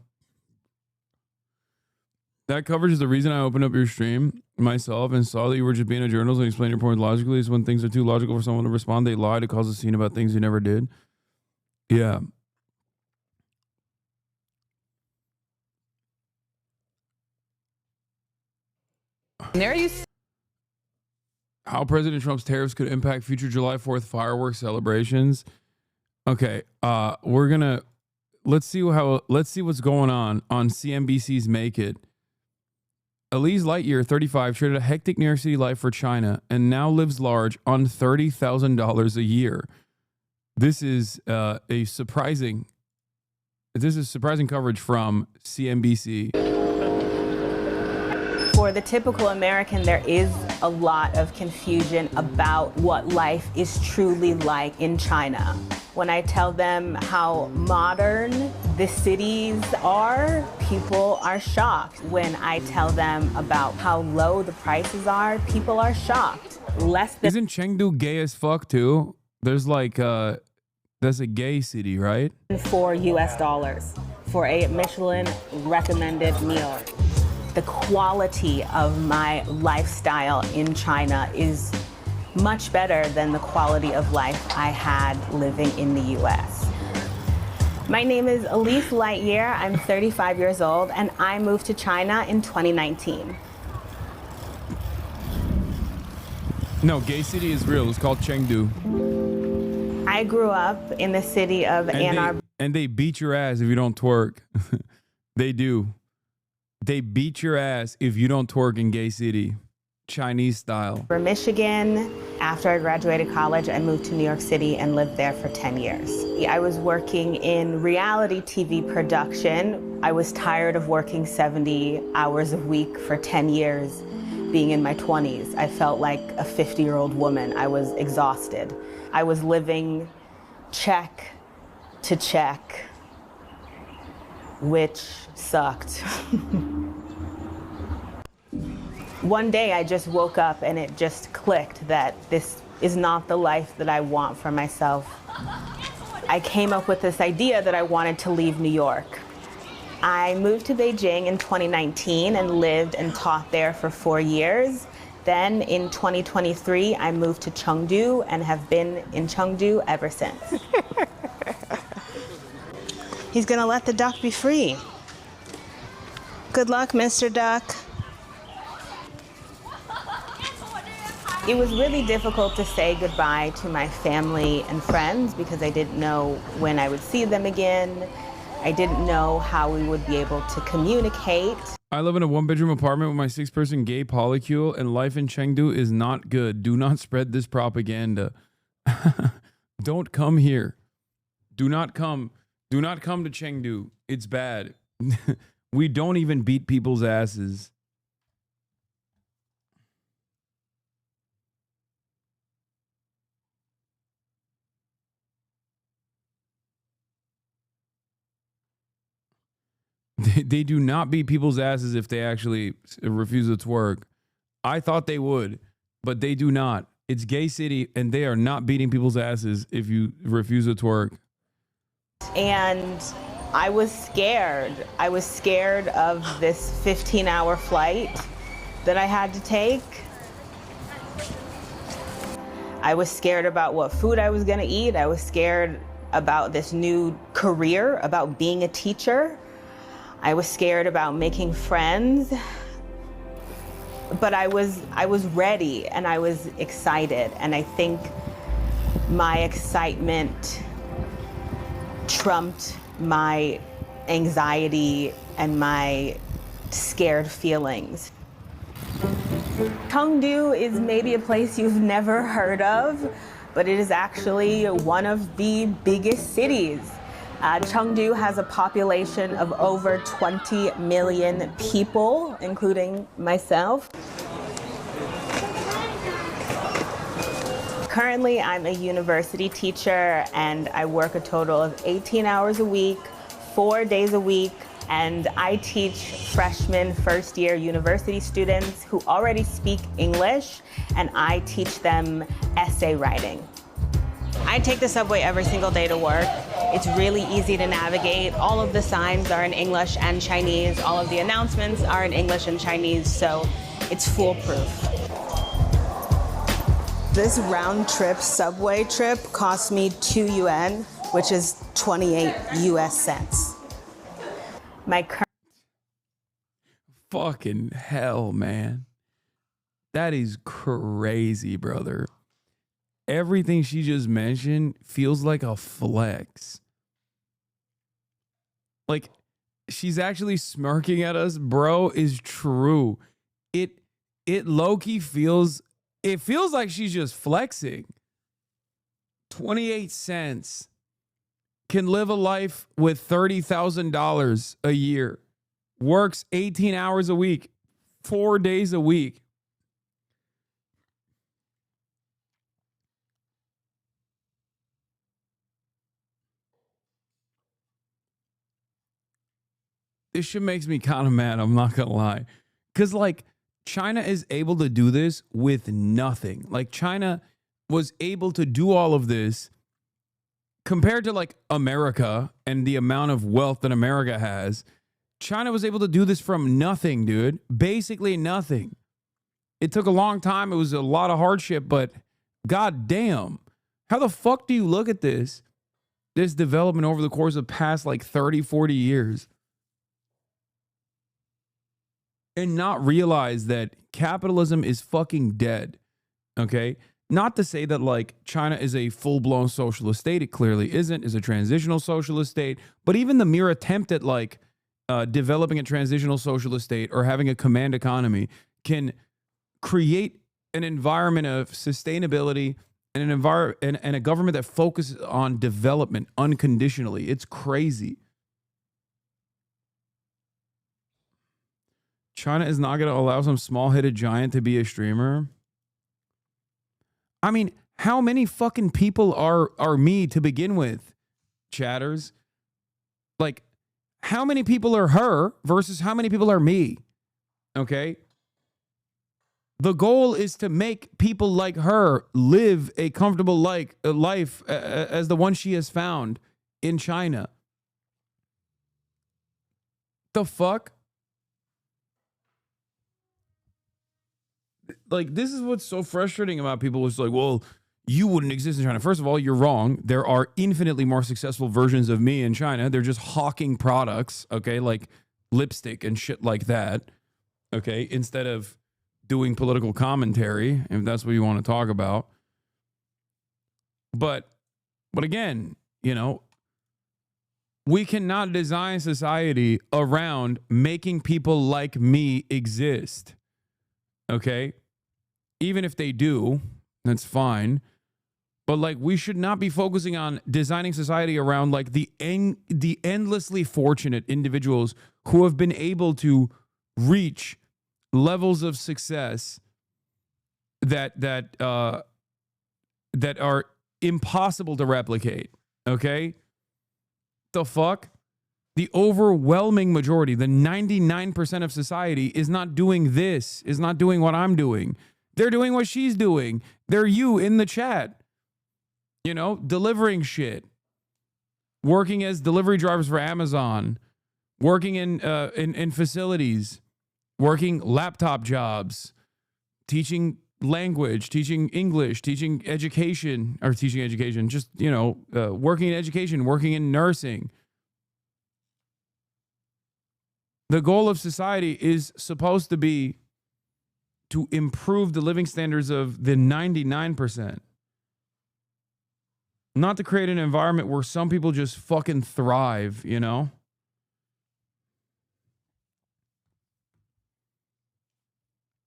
B: That coverage is the reason I opened up your stream myself and saw that you were just being a journalist and explaining your point logically. Is when things are too logical for someone to respond, they lie to cause a scene about things you never did. Yeah.
G: There you
B: How President Trump's tariffs could impact future July 4th fireworks celebrations. Okay, let's see what's going on CNBC's Make It. Elise Lightyear, 35, traded a hectic New York City life for China and now lives large on $30,000 a year. This is surprising coverage from CNBC.
M: For the typical American, there is a lot of confusion about what life is truly like in China. When I tell them how modern the cities are, people are shocked. When I tell them about how low the prices are, people are shocked.
B: Isn't Chengdu gay as fuck too? There's like that's a gay city, right?
M: $4 US for a Michelin recommended meal. The quality of my lifestyle in China is much better than the quality of life I had living in the US. My name is Elise Lightyear. I'm 35 years old, and I moved to China in 2019.
B: No, gay city is real. It's called Chengdu.
M: I grew up in the city of Ann Arbor.
B: And they beat your ass if you don't twerk. They do. They beat your ass if you don't twerk in gay city, Chinese style.
M: Michigan. After I graduated college, I moved to New York City and lived there for 10 years. I was working in reality TV production. I was tired of working 70 hours a week for 10 years, being in my 20s. I felt like a 50-year-old woman. I was exhausted. I was living check to check, which sucked. One day I just woke up and it just clicked that this is not the life that I want for myself. I came up with this idea that I wanted to leave New York. I moved to Beijing in 2019 and lived and taught there for 4 years. Then in 2023, I moved to Chengdu and have been in Chengdu ever since. He's gonna let the duck be free. Good luck, Mr. Duck. It was really difficult to say goodbye to my family and friends because I didn't know when I would see them again. I didn't know how we would be able to communicate.
B: I live in a one-bedroom apartment with my 6-person gay polycule, and life in Chengdu is not good. Do not spread this propaganda. Don't come here. Do not come. Do not come to Chengdu. It's bad. We don't even beat people's asses. They do not beat people's asses if they actually refuse to twerk. I thought they would, but they do not. It's gay city, and they are not beating people's asses if you refuse to twerk.
M: And I was scared. I was scared of this 15-hour flight that I had to take. I was scared about what food I was going to eat. I was scared about this new career, about being a teacher. I was scared about making friends. But I was ready and I was excited. And I think my excitement trumped my anxiety and my scared feelings. Chengdu is maybe a place you've never heard of, but it is actually one of the biggest cities. Chengdu has a population of over 20 million people, including myself. Currently, I'm a university teacher, and I work a total of 18 hours a week, 4 days a week, and I teach freshman first-year university students who already speak English, and I teach them essay writing. I take the subway every single day to work. It's really easy to navigate. All of the signs are in English and Chinese. All of the announcements are in English and Chinese, so it's foolproof. This round-trip subway trip cost me 2 yuan, which is 28 US cents.
B: Fucking hell, man. That is crazy, brother. Everything she just mentioned feels like a flex. Like, she's actually smirking at us, bro, is true. It low-key feels, it feels like she's just flexing. 28 cents. Can live a life with $30,000 a year. Works 18 hours a week, 4 days a week. This shit makes me kind of mad, I'm not gonna lie. Because, like, China is able to do this with nothing. Like, China was able to do all of this compared to, like, America and the amount of wealth that America has. China was able to do this from nothing, dude. Basically nothing. It took a long time. It was a lot of hardship, but god damn. How the fuck do you look at this development over the course of past, like, 30, 40 years? And not realize that capitalism is fucking dead, okay? Not to say that, like, China is a full-blown socialist state. It clearly isn't. It's a transitional socialist state. But even the mere attempt at, like, developing a transitional socialist state or having a command economy can create an environment of sustainability and and a government that focuses on development unconditionally. It's crazy. China is not going to allow some small-headed giant to be a streamer. I mean, how many fucking people are me to begin with, chatters? Like, how many people are her versus how many people are me? Okay? The goal is to make people like her live a comfortable life as the one she has found in China. The fuck? Like, this is what's so frustrating about people. It's like, well, you wouldn't exist in China. First of all, you're wrong. There are infinitely more successful versions of me in China. They're just hawking products, okay, like lipstick and shit like that, okay, instead of doing political commentary, if that's what you want to talk about. But again, you know, we cannot design society around making people like me exist, okay? Even if they do, that's fine. But like, we should not be focusing on designing society around like the endlessly fortunate individuals who have been able to reach levels of success that are impossible to replicate. Okay? The fuck? The overwhelming majority, the 99% of society is not doing this, is not doing what I'm doing. They're doing what she's doing. They're you in the chat. You know, delivering shit. Working as delivery drivers for Amazon. Working in facilities. Working laptop jobs. Teaching language, teaching English, teaching education, just, you know, working in education, working in nursing. The goal of society is supposed to be to improve the living standards of the 99%. Not to create an environment where some people just fucking thrive, you know?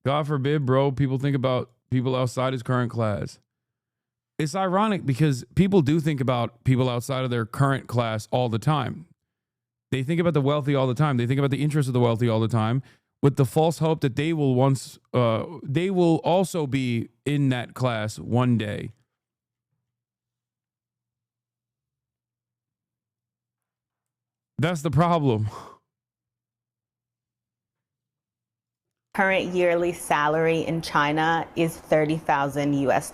B: God forbid, bro, people think about people outside his current class. It's ironic because people do think about people outside of their current class all the time. They think about the wealthy all the time. They think about the interests of the wealthy all the time, with the false hope that they will also be in that class one day. That's the problem.
M: Current yearly salary in China is $30,000 US.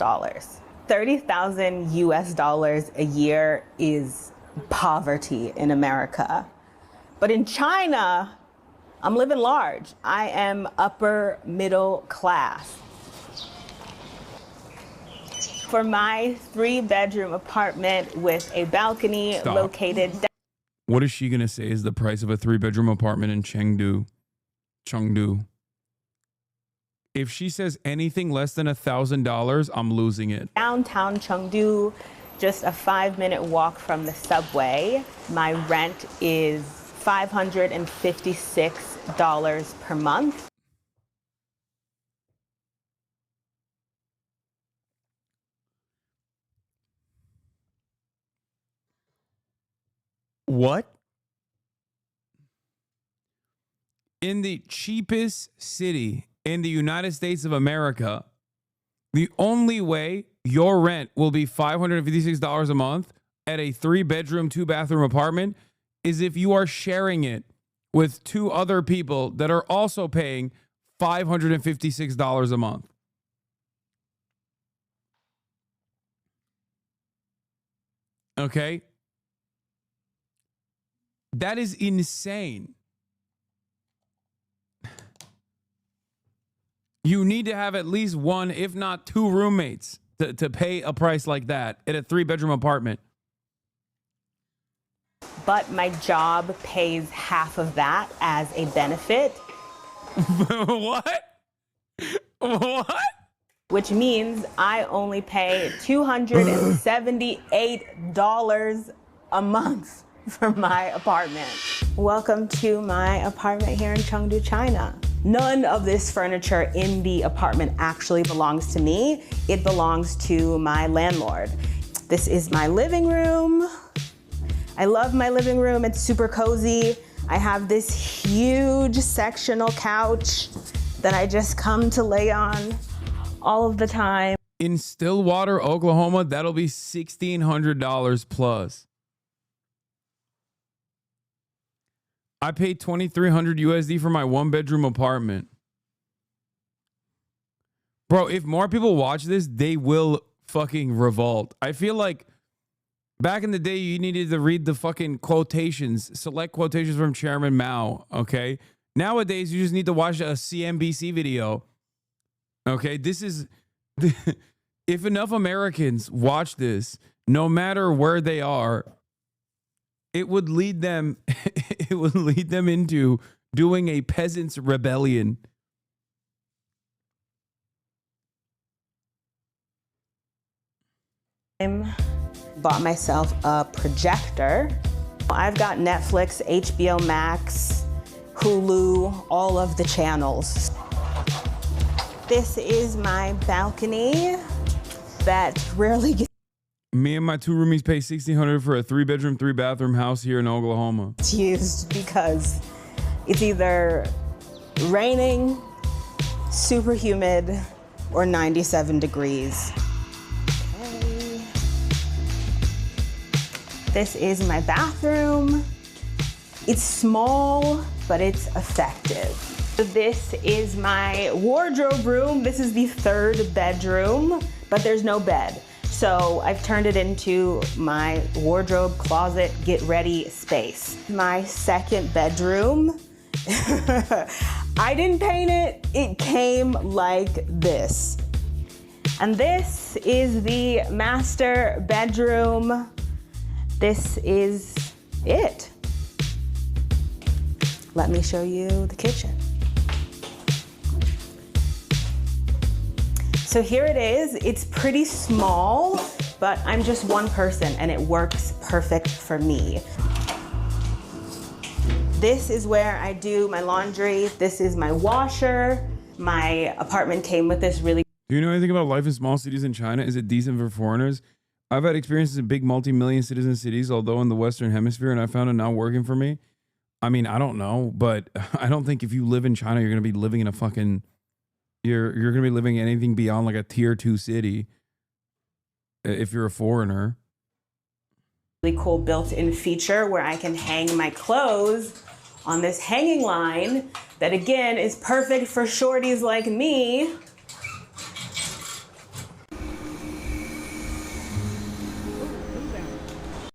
M: $30,000 US a year is poverty in America. But in China, I'm living large. I am upper middle class. For my 3-bedroom apartment with a balcony located...
B: What is she going to say is the price of a 3-bedroom apartment in Chengdu? If she says anything less than $1,000, I'm losing it.
M: Downtown Chengdu, just a 5-minute walk from the subway. My rent is $556 per month.
B: What? In the cheapest city in the United States of America, the only way your rent will be $556 a month at a 3-bedroom, 2-bathroom apartment is if you are sharing it with 2 other people that are also paying $556 a month. Okay? That is insane. You need to have at least 1, if not 2 roommates to pay a price like that at a 3-bedroom apartment.
M: But my job pays half of that as a benefit.
B: What? What?
M: Which means I only pay $278 a month for my apartment. Welcome to my apartment here in Chengdu, China. None of this furniture in the apartment actually belongs to me. It belongs to my landlord. This is my living room. I love my living room. It's super cozy. I have this huge sectional couch that I just come to lay on all of the time.
B: In Stillwater, Oklahoma, that'll be $1,600 plus. I paid $2,300 USD for my 1-bedroom apartment. Bro, if more people watch this, they will fucking revolt. I feel like back in the day, you needed to read the fucking quotations, select quotations from Chairman Mao, okay? Nowadays, you just need to watch a CNBC video, okay? This is... If enough Americans watch this, no matter where they are, it would lead them into doing a peasants' rebellion.
M: I bought myself a projector. I've got Netflix, HBO Max, Hulu, all of the channels. This is my balcony that rarely gets...
B: Me and my 2 roomies pay $1,600 for a 3-bedroom, 3-bathroom house here in Oklahoma.
M: It's used because it's either raining, super humid, or 97 degrees. Okay. This is my bathroom. It's small, but it's effective. This is my wardrobe room. This is the 3rd bedroom, but there's no bed. So I've turned it into my wardrobe, closet, get ready space. My 2nd bedroom. I didn't paint it. It came like this. And this is the master bedroom. This is it. Let me show you the kitchen. So here it is. It's pretty small, but I'm just one person and it works perfect for me. This is where I do my laundry. This is my washer. My apartment came with this really.
B: Do you know anything about life in small cities in China? Is it decent for foreigners? I've had experiences in big multi-million citizen cities, although in the Western Hemisphere, and I found it not working for me. I mean, I don't know, but I don't think if you live in China, you're going to be living in a fucking... You're going to be living anything beyond like a tier 2 city if you're a foreigner.
M: Really cool built-in feature where I can hang my clothes on this hanging line that again is perfect for shorties like me.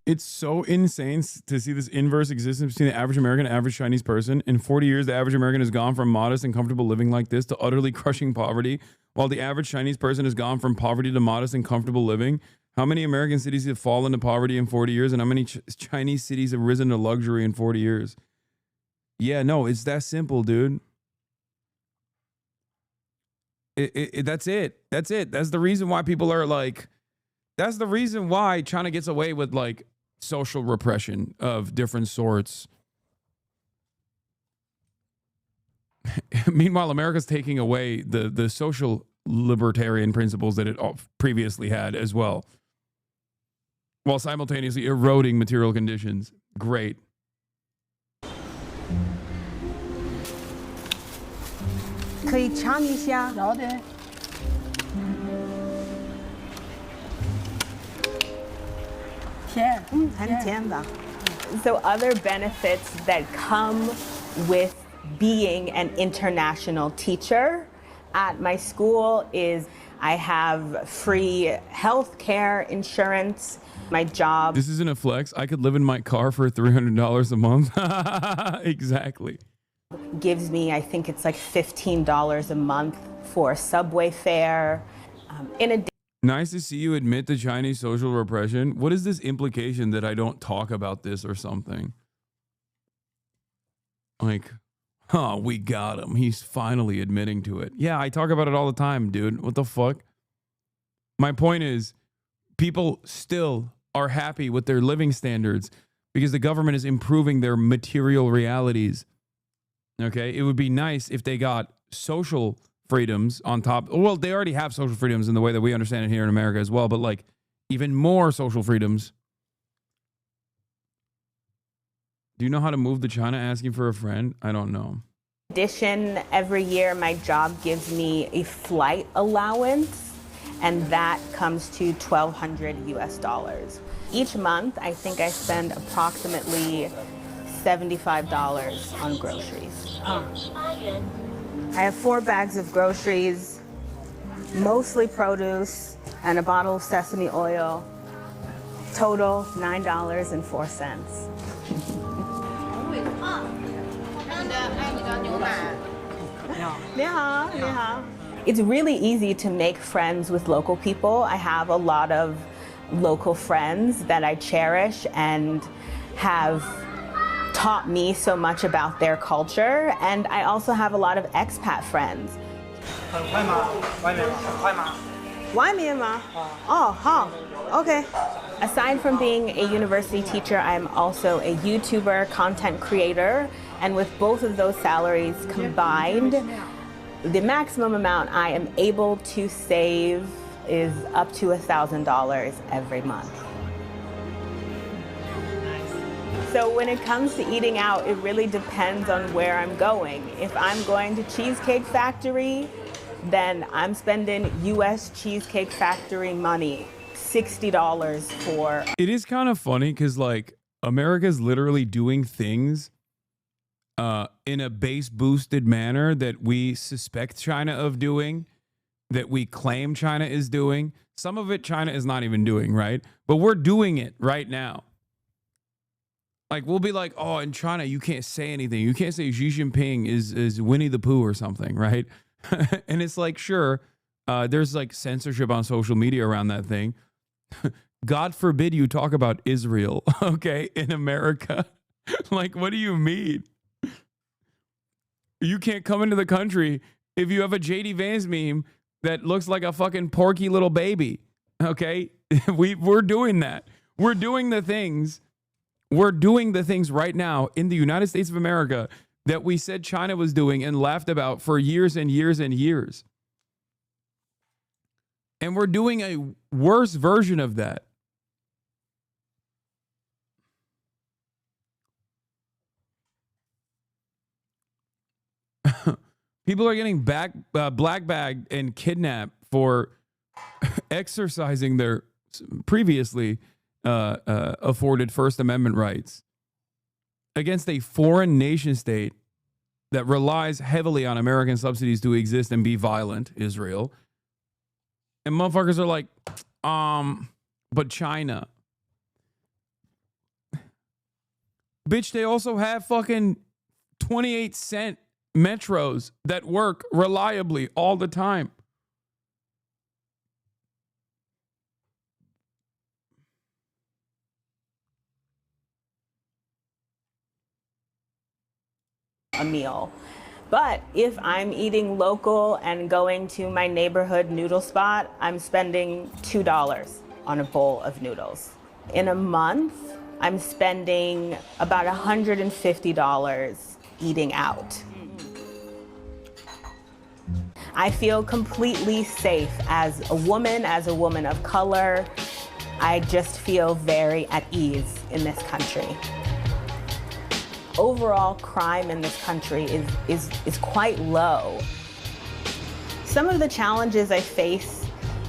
B: It's so insane to see this inverse existence between the average American and average Chinese person. In 40 years, the average American has gone from modest and comfortable living like this to utterly crushing poverty, while the average Chinese person has gone from poverty to modest and comfortable living. How many American cities have fallen to poverty in 40 years, and how many Chinese cities have risen to luxury in 40 years? Yeah, no, it's that simple, dude. That's it. That's it. That's the reason why people are like... That's the reason why China gets away with like social repression of different sorts. Meanwhile, America's taking away the social libertarian principles that it previously had as well, while simultaneously eroding material conditions. Great.
M: So other benefits that come with being an international teacher at my school is I have free health care insurance. My job.
B: This isn't a flex. I could live in my car for $300 a month. Exactly.
M: Gives me, I think it's like $15 a month for subway fare. In addition.
B: Nice to see you admit to Chinese social repression. What is this implication that I don't talk about this or something? Like, we got him. He's finally admitting to it. Yeah, I talk about it all the time, dude. What the fuck? My point is, people still are happy with their living standards because the government is improving their material realities. Okay? It would be nice if they got social freedoms on top. Well, they already have social freedoms in the way that we understand it here in America as well, but like even more social freedoms. Do you know how to move to China asking for a friend? I don't know.
M: In addition, every year my job gives me a flight allowance, and that comes to $1,200 US. Each month, I think I spend approximately $75 on groceries. I have 4 bags of groceries, mostly produce, and a bottle of sesame oil. Total $9.04. It's really easy to make friends with local people. I have a lot of local friends that I cherish and have taught me so much about their culture, and I also have a lot of expat friends. Okay. Aside from being a university teacher, I'm also a YouTuber, content creator, and with both of those salaries combined, the maximum amount I am able to save is up to $1,000 every month. So when it comes to eating out, it really depends on where I'm going. If I'm going to Cheesecake Factory, then I'm spending U.S. Cheesecake Factory money, $60 for.
B: It is kind of funny because, like, America's literally doing things in a base boosted manner that we suspect China of doing, that we claim China is doing. Some of it China is not even doing, right? But we're doing it right now. Like, we'll be like, oh, in China, you can't say anything. You can't say Xi Jinping is Winnie the Pooh or something, right? And it's like, sure, there's like censorship on social media around that thing. God forbid you talk about Israel, okay, in America. Like, what do you mean? You can't come into the country if you have a JD Vance meme that looks like a fucking porky little baby, okay? We're doing that. We're doing the things. We're doing the things right now in the United States of America that we said China was doing and laughed about for years and years and years. And we're doing a worse version of that. People are getting black bagged and kidnapped for exercising their previously afforded First Amendment rights against a foreign nation state that relies heavily on American subsidies to exist and be violent, Israel. And motherfuckers are like, but China. Bitch, they also have fucking 28-cent metros that work reliably all the time.
M: A meal. But if I'm eating local and going to my neighborhood noodle spot, I'm spending $2 on a bowl of noodles. In a month, I'm spending about $150 eating out. I feel completely safe as a woman of color. I just feel very at ease in this country. Overall crime in this country is quite low. Some of the challenges I face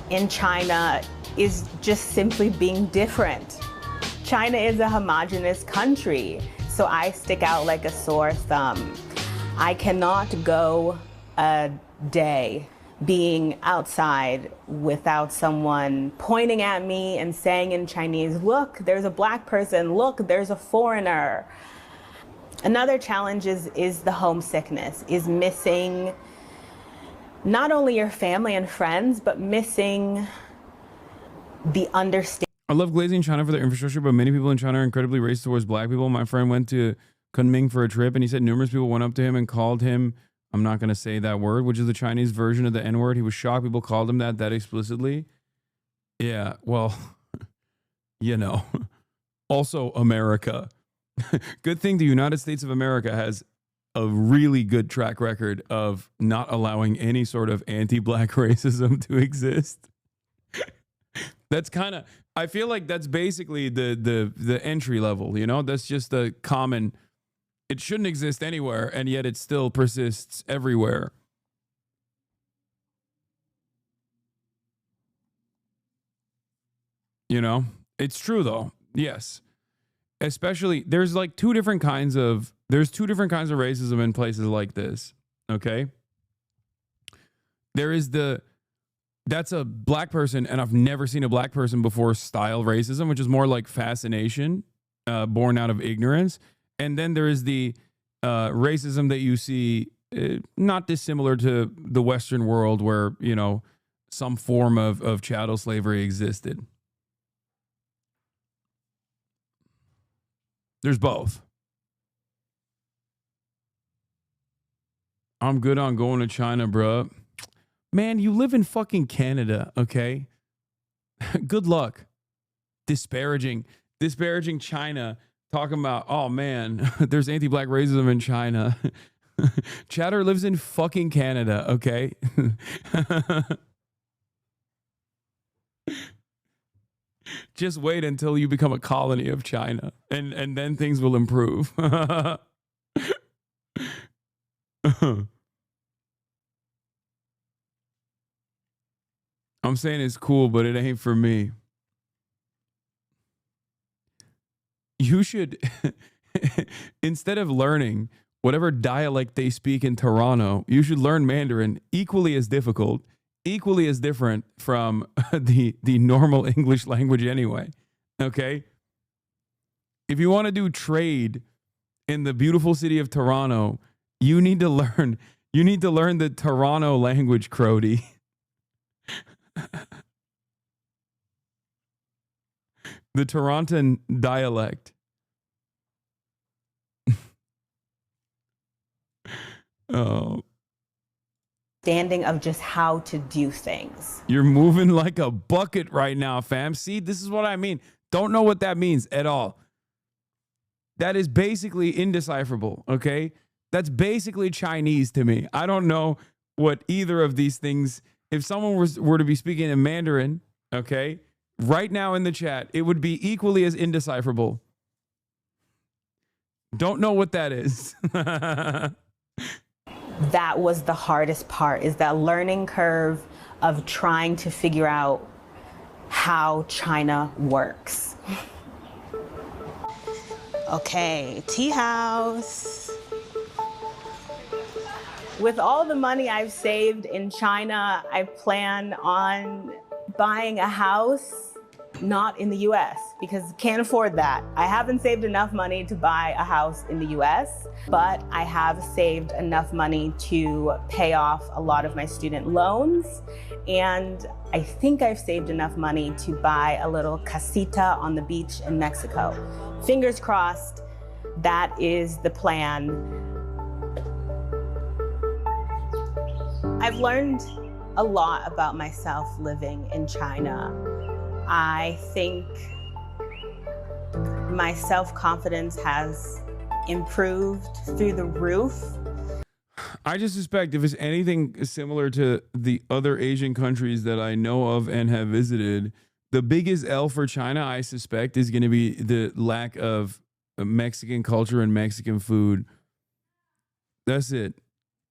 M: in China is just simply being different. China is a homogenous country, so I stick out like a sore thumb. I cannot go a day being outside without someone pointing at me and saying in Chinese, look, there's a black person, look, there's a foreigner. Another challenge is the homesickness, is missing not only your family and friends, but missing the understanding.
B: I love glazing China for their infrastructure, but many people in China are incredibly racist towards black people. My friend went to Kunming for a trip, and he said numerous people went up to him and called him, I'm not going to say that word, which is the Chinese version of the N-word. He was shocked people called him that explicitly. Yeah, well, you know, also America. Good thing the United States of America has a really good track record of not allowing any sort of anti-black racism to exist. That's kind of, I feel like that's basically the entry level, you know? That's just the common, it shouldn't exist anywhere, and yet it still persists everywhere. You know? It's true though. Yes. Especially, there's two different kinds of racism in places like this, okay? There is that's a black person, and I've never seen a black person before style racism, which is more like fascination, born out of ignorance. And then there is the racism that you see not dissimilar to the Western world where, you know, some form of chattel slavery existed. There's both. I'm good on going to China, bro. Man, you live in fucking Canada, okay? Good luck. Disparaging China, talking about, oh man, there's anti-black racism in China. Chatter lives in fucking Canada, okay? Just wait until you become a colony of China, and then things will improve. I'm saying it's cool, but it ain't for me. You should, instead of learning whatever dialect they speak in Toronto, you should learn Mandarin, equally as difficult, equally as different from the normal English language anyway. Okay? If you want to do trade in the beautiful city of Toronto, you need to learn the Toronto language, Crody. The Toronton dialect. Oh.
M: Understanding of just how to do things.
B: You're moving like a bucket right now, fam. See, this is what I mean. Don't know what that means at all. That is basically indecipherable, okay? That's basically Chinese to me. I don't know what either of these things, if someone were to be speaking in Mandarin, okay, right now in the chat, it would be equally as indecipherable. Don't know what that is.
M: That was the hardest part, is that learning curve of trying to figure out how China works. Okay, tea house. With all the money I've saved in China, I plan on buying a house not in the US because can't afford that. I haven't saved enough money to buy a house in the US, but I have saved enough money to pay off a lot of my student loans. And I think I've saved enough money to buy a little casita on the beach in Mexico. Fingers crossed, that is the plan. I've learned a lot about myself living in China. I think my self-confidence has improved through the roof.
B: I just suspect if it's anything similar to the other Asian countries that I know of and have visited, the biggest L for China, I suspect, is going to be the lack of Mexican culture and Mexican food. That's it.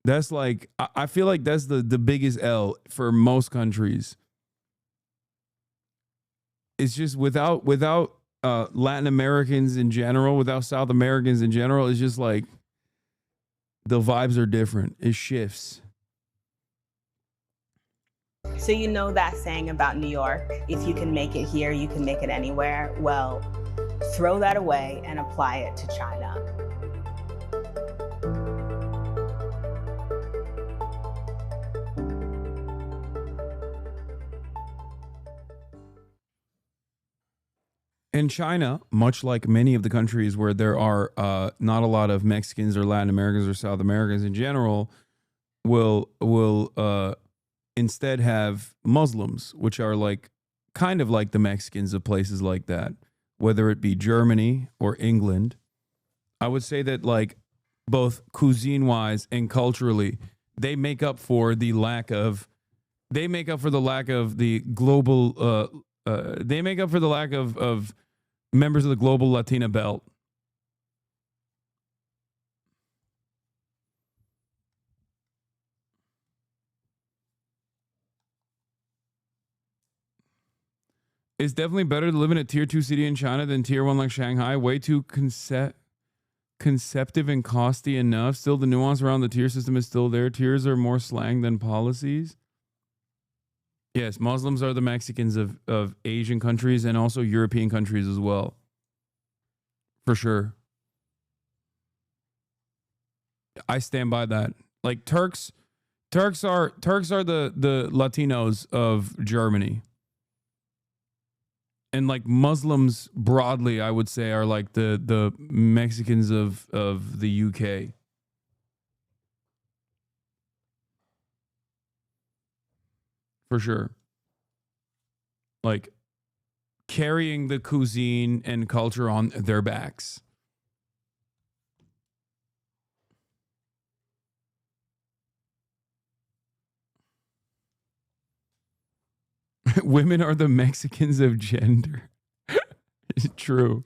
B: That's like, I feel like that's the biggest L for most countries. It's just without Latin Americans in general, without South Americans in general, it's just like the vibes are different. It shifts.
M: So you know that saying about New York, if you can make it here, you can make it anywhere. Well, throw that away and apply it to China.
B: In China, much like many of the countries where there are not a lot of Mexicans or Latin Americans or South Americans in general, will instead have Muslims, which are like kind of like the Mexicans of places like that, whether it be Germany or England. I would say that like both cuisine-wise and culturally, they make up for the lack of the global they make up for the lack of members of the global Latina belt. It's definitely better to live in a tier 2 city in China than tier 1 like Shanghai. Way too conceptive and costly enough. Still, the nuance around the tier system is still there. Tiers are more slang than policies. Yes, Muslims are the Mexicans of Asian countries and also European countries as well. For sure. I stand by that. Like Turks are the Latinos of Germany. And like Muslims broadly, I would say, are like the Mexicans of the UK. For sure. Like carrying the cuisine and culture on their backs. Women are the Mexicans of gender. True.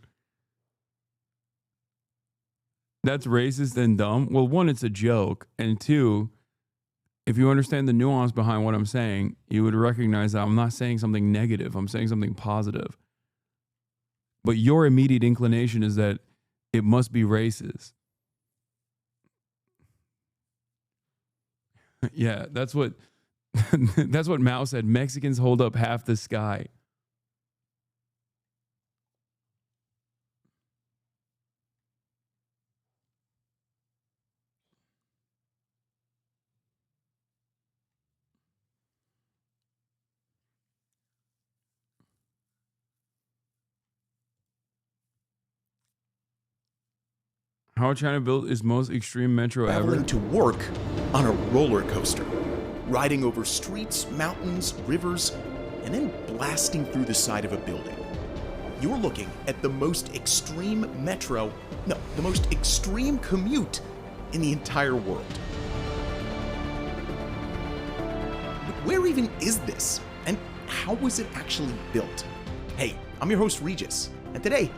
B: That's racist and dumb. Well, one, it's a joke. And two, if you understand the nuance behind what I'm saying, you would recognize that I'm not saying something negative. I'm saying something positive. But your immediate inclination is that it must be racist. Yeah, that's what that's what Mao said. Mexicans hold up half the sky. How China built its most extreme metro ever.
N: Traveling to work on a roller coaster, riding over streets, mountains, rivers, and then blasting through the side of a building. You're looking at the most extreme the most extreme commute in the entire world. But where even is this? And how was it actually built? Hey, I'm your host Regis, and today,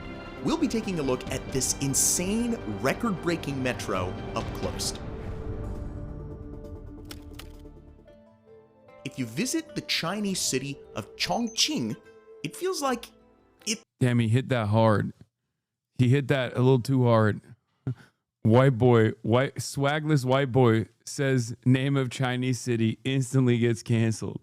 N: we'll be taking a look at this insane, record-breaking metro up close. If you visit the Chinese city of Chongqing, it feels like it...
B: Damn, he hit that hard. He hit that a little too hard. Swagless white boy says name of Chinese city, instantly gets canceled.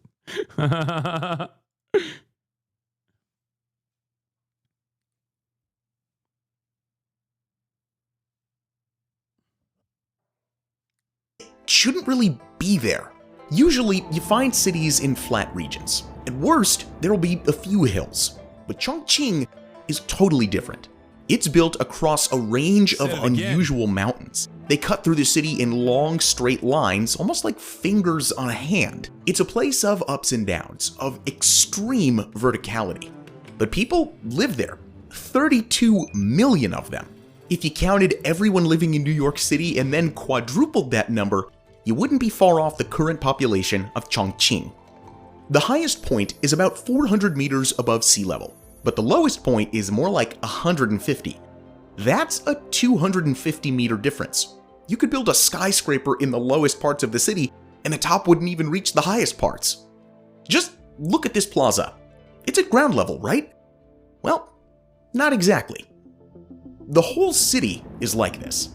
N: shouldn't really be there. Usually, you find cities in flat regions. At worst, there'll be a few hills. But Chongqing is totally different. It's built across a range of unusual mountains. They cut through the city in long, straight lines, almost like fingers on a hand. It's a place of ups and downs, of extreme verticality. But people live there, 32 million of them. If you counted everyone living in New York City and then quadrupled that number, you wouldn't be far off the current population of Chongqing. The highest point is about 400 meters above sea level, but the lowest point is more like 150. That's a 250 meter difference. You could build a skyscraper in the lowest parts of the city, and the top wouldn't even reach the highest parts. Just look at this plaza. It's at ground level, right? Well, not exactly. The whole city is like this.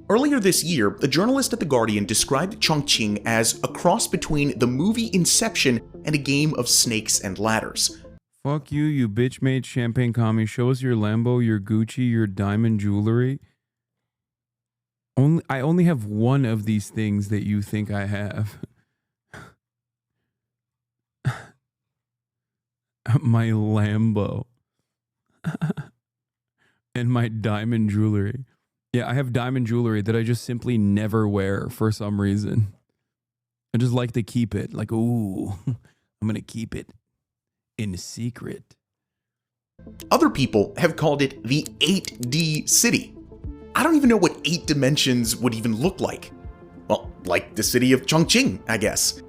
N: Earlier this year, a journalist at The Guardian described Chongqing as a cross between the movie Inception and a game of snakes and ladders.
B: Fuck you, you bitch-made champagne commie. Show us your Lambo, your Gucci, your diamond jewelry. I only have one of these things that you think I have. My Lambo. And my diamond jewelry. Yeah, I have diamond jewelry that I just simply never wear for some reason. I just like to keep it. Like, ooh, I'm going to keep it in secret.
N: Other people have called it the 8D city. I don't even know what 8 dimensions would even look like. Well, like the city of Chongqing, I guess.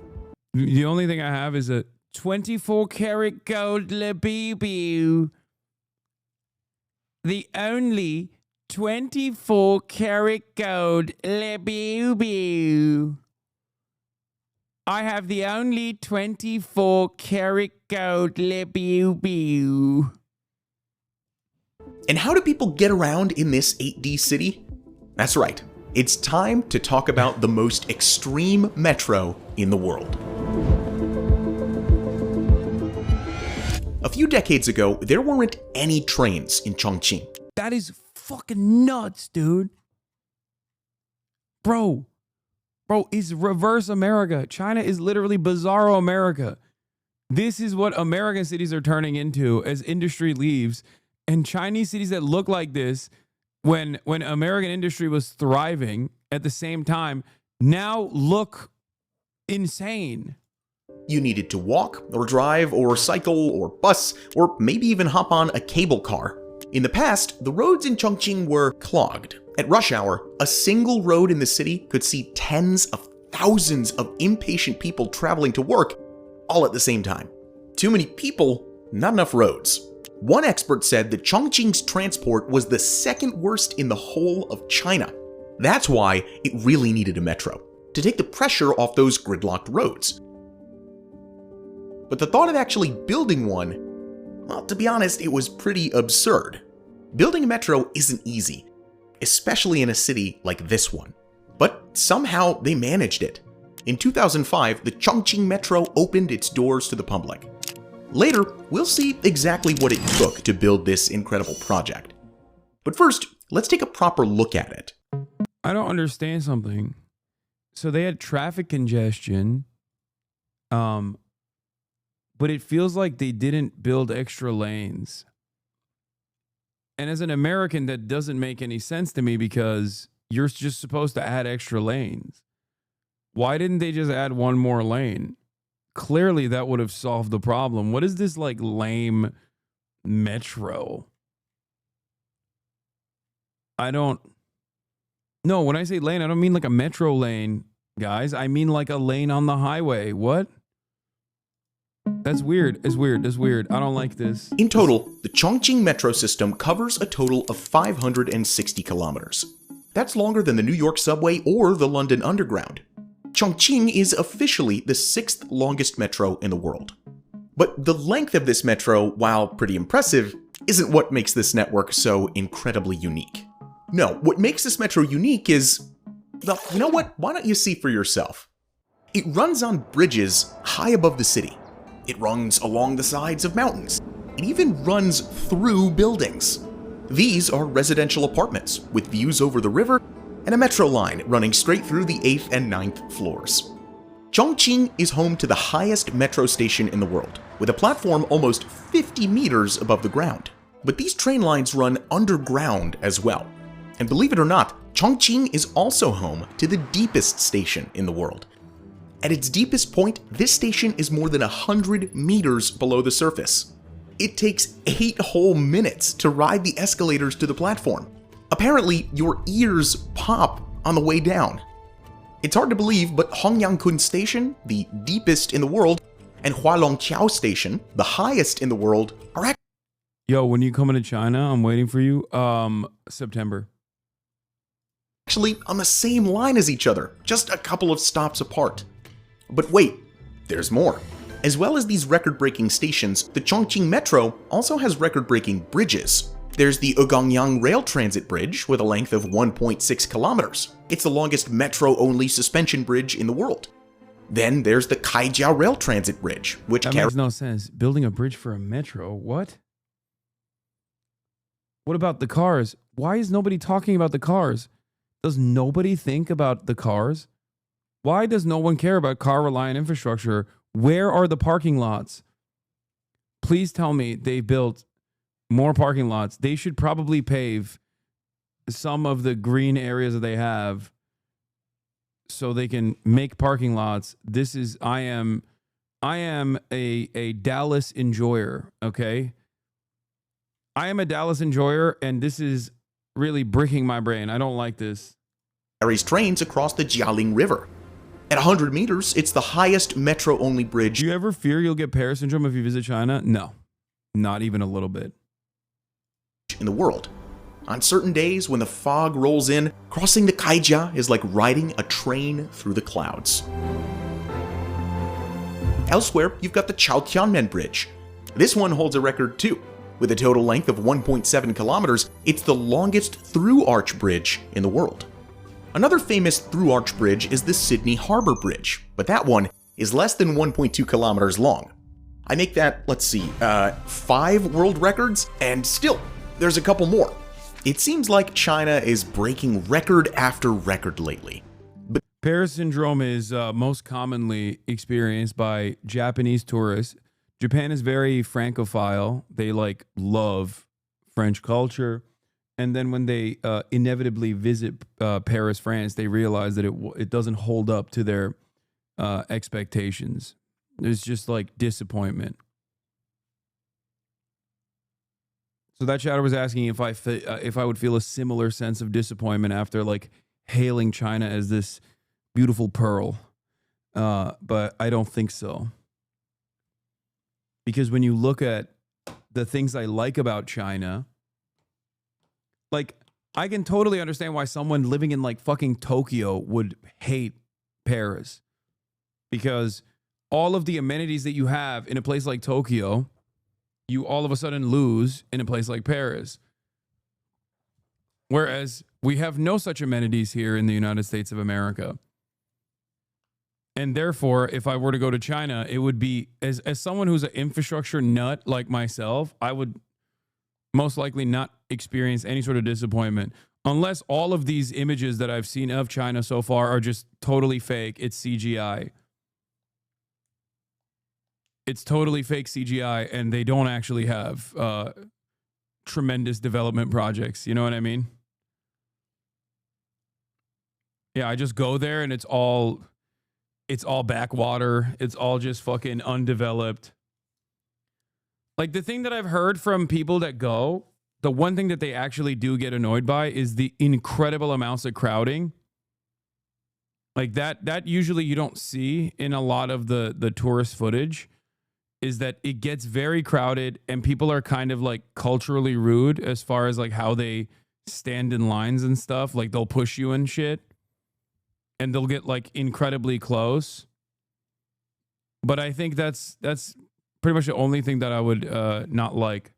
B: The only thing I have is a 24 karat gold labibu. The only 24 karat gold labibu. I have the only 24 karat gold labibu.
N: And how do people get around in this 8D city? That's right. It's time to talk about the most extreme metro in the world. A few decades ago, there weren't any trains in Chongqing.
B: That is fucking nuts, dude. Bro, it's reverse America. China is literally bizarro America. This is what American cities are turning into as industry leaves. And Chinese cities that look like this, when American industry was thriving at the same time, now look insane.
N: You needed to walk, or drive, or cycle, or bus, or maybe even hop on a cable car. In the past, the roads in Chongqing were clogged. At rush hour, a single road in the city could see tens of thousands of impatient people traveling to work all at the same time. Too many people, not enough roads. One expert said that Chongqing's transport was the second worst in the whole of China. That's why it really needed a metro, to take the pressure off those gridlocked roads. But the thought of actually building one, well, to be honest, it was pretty absurd. Building a metro isn't easy, especially in a city like this one. But somehow they managed it. In 2005, the Chongqing Metro opened its doors to the public. Later, we'll see exactly what it took to build this incredible project. But first, let's take a proper look at it.
B: I don't understand something. So they had traffic congestion, but it feels like they didn't build extra lanes. And as an American, that doesn't make any sense to me because you're just supposed to add extra lanes. Why didn't they just add one more lane? Clearly, that would have solved the problem. What is this like lame metro? No, when I say lane, I don't mean like a metro lane, guys. I mean like a lane on the highway. What? That's weird. It's weird. It's weird. I don't like this.
N: In total, the Chongqing metro system covers a total of 560 kilometers. That's longer than the New York subway or the London Underground. Chongqing is officially the 6th longest metro in the world. But the length of this metro, while pretty impressive, isn't what makes this network so incredibly unique. No, what makes this metro unique is, well, you know what? Why don't you see for yourself? It runs on bridges high above the city. It runs along the sides of mountains. It even runs through buildings. These are residential apartments with views over the river and a metro line running straight through the 8th and 9th floors. Chongqing is home to the highest metro station in the world, with a platform almost 50 meters above the ground. But these train lines run underground as well. And believe it or not, Chongqing is also home to the deepest station in the world. At its deepest point, this station is more than 100 meters below the surface. It takes 8 whole minutes to ride the escalators to the platform. Apparently, your ears pop on the way down. It's hard to believe, but Hongyangkun Station, the deepest in the world, and Hualongqiao Station, the highest in the world, are
B: Yo, when you coming to China, I'm waiting for you. September.
N: actually on the same line as each other, just a couple of stops apart. But wait, there's more. As well as these record-breaking stations, the Chongqing Metro also has record-breaking bridges. There's the Ugongyang Rail Transit Bridge with a length of 1.6 kilometers. It's the longest metro-only suspension bridge in the world. Then there's the Kaijiao Rail Transit Bridge, which
B: That makes no sense. Building a bridge for a metro? What? What about the cars? Why is nobody talking about the cars? Does nobody think about the cars? Why does no one care about car-reliant infrastructure? Where are the parking lots? Please tell me they built more parking lots. They should probably pave some of the green areas that they have so they can make parking lots. This is, I am a Dallas enjoyer, okay? I am a Dallas enjoyer, and this is really breaking my brain. I don't like this.
N: Carries trains across the Jialing River. At 100 meters, it's the highest metro-only bridge.
B: Do you ever fear you'll get Paris syndrome if you visit China? No, not even a little bit.
N: In the world. On certain days when the fog rolls in, crossing the Kaijia is like riding a train through the clouds. Elsewhere, you've got the Chaotianmen Bridge. This one holds a record too. With a total length of 1.7 kilometers, it's the longest through-arch bridge in the world. Another famous through-arch bridge is the Sydney Harbour Bridge, but that one is less than 1.2 kilometers long. I make that, let's see, 5 world records, and still, there's a couple more. It seems like China is breaking record after record lately. But
B: Paris syndrome is most commonly experienced by Japanese tourists. Japan is very Francophile. They love French culture. And then when they inevitably visit Paris, France, they realize that it doesn't hold up to their expectations. There's just disappointment. So that chatter was asking if I would feel a similar sense of disappointment after hailing China as this beautiful pearl, but I don't think so. because when you look at the things I like about China, like, I can totally understand why someone living in like fucking Tokyo would hate Paris, because all of the amenities that you have in a place like Tokyo, you all of a sudden lose in a place like Paris. Whereas we have no such amenities here in the United States of America. And therefore, if I were to go to China, it would be, as someone who's an infrastructure nut like myself, I would most likely not experience any sort of disappointment. Unless all of these images that I've seen of China so far are just totally fake. It's CGI. It's totally fake CGI, and they don't actually have tremendous development projects. You know what I mean? Yeah, I just go there and it's all backwater. It's all just fucking undeveloped. Like, the thing that I've heard from people that go, the one thing that they actually do get annoyed by is the incredible amounts of crowding. Like that usually you don't see in a lot of the tourist footage, is that it gets very crowded and people are kind of like culturally rude as far as like how they stand in lines and stuff. Like, they'll push you and shit, and they'll get like incredibly close. But I think that's pretty much the only thing that I would not like.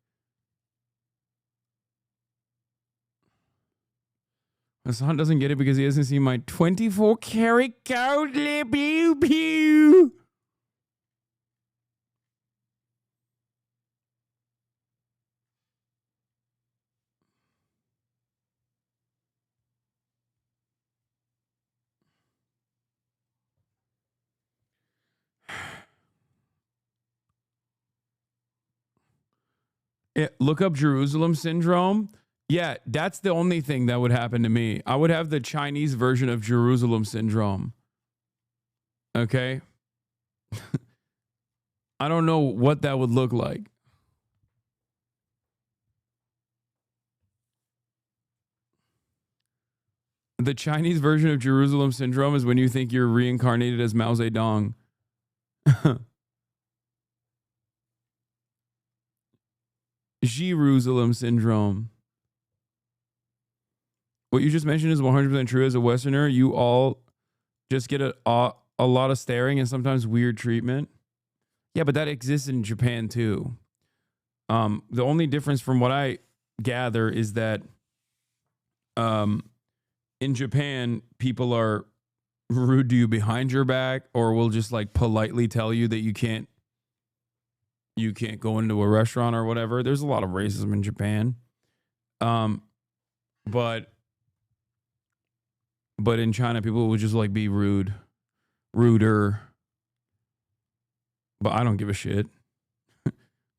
B: Hasan doesn't get it because he hasn't seen my 24 karat gold pew pew. Yeah, look up Jerusalem syndrome. Yeah, that's the only thing that would happen to me. I would have the Chinese version of Jerusalem syndrome. Okay? I don't know what that would look like. The Chinese version of Jerusalem syndrome is when you think you're reincarnated as Mao Zedong. Jerusalem syndrome. What you just mentioned is 100% true. As a Westerner, you all just get a lot of staring and sometimes weird treatment. Yeah, but that exists in Japan too. The only difference from what I gather is that in Japan, people are rude to you behind your back, or will just like politely tell you that you can't go into a restaurant or whatever. There's a lot of racism in Japan. But in China, people would just like be ruder. But I don't give a shit.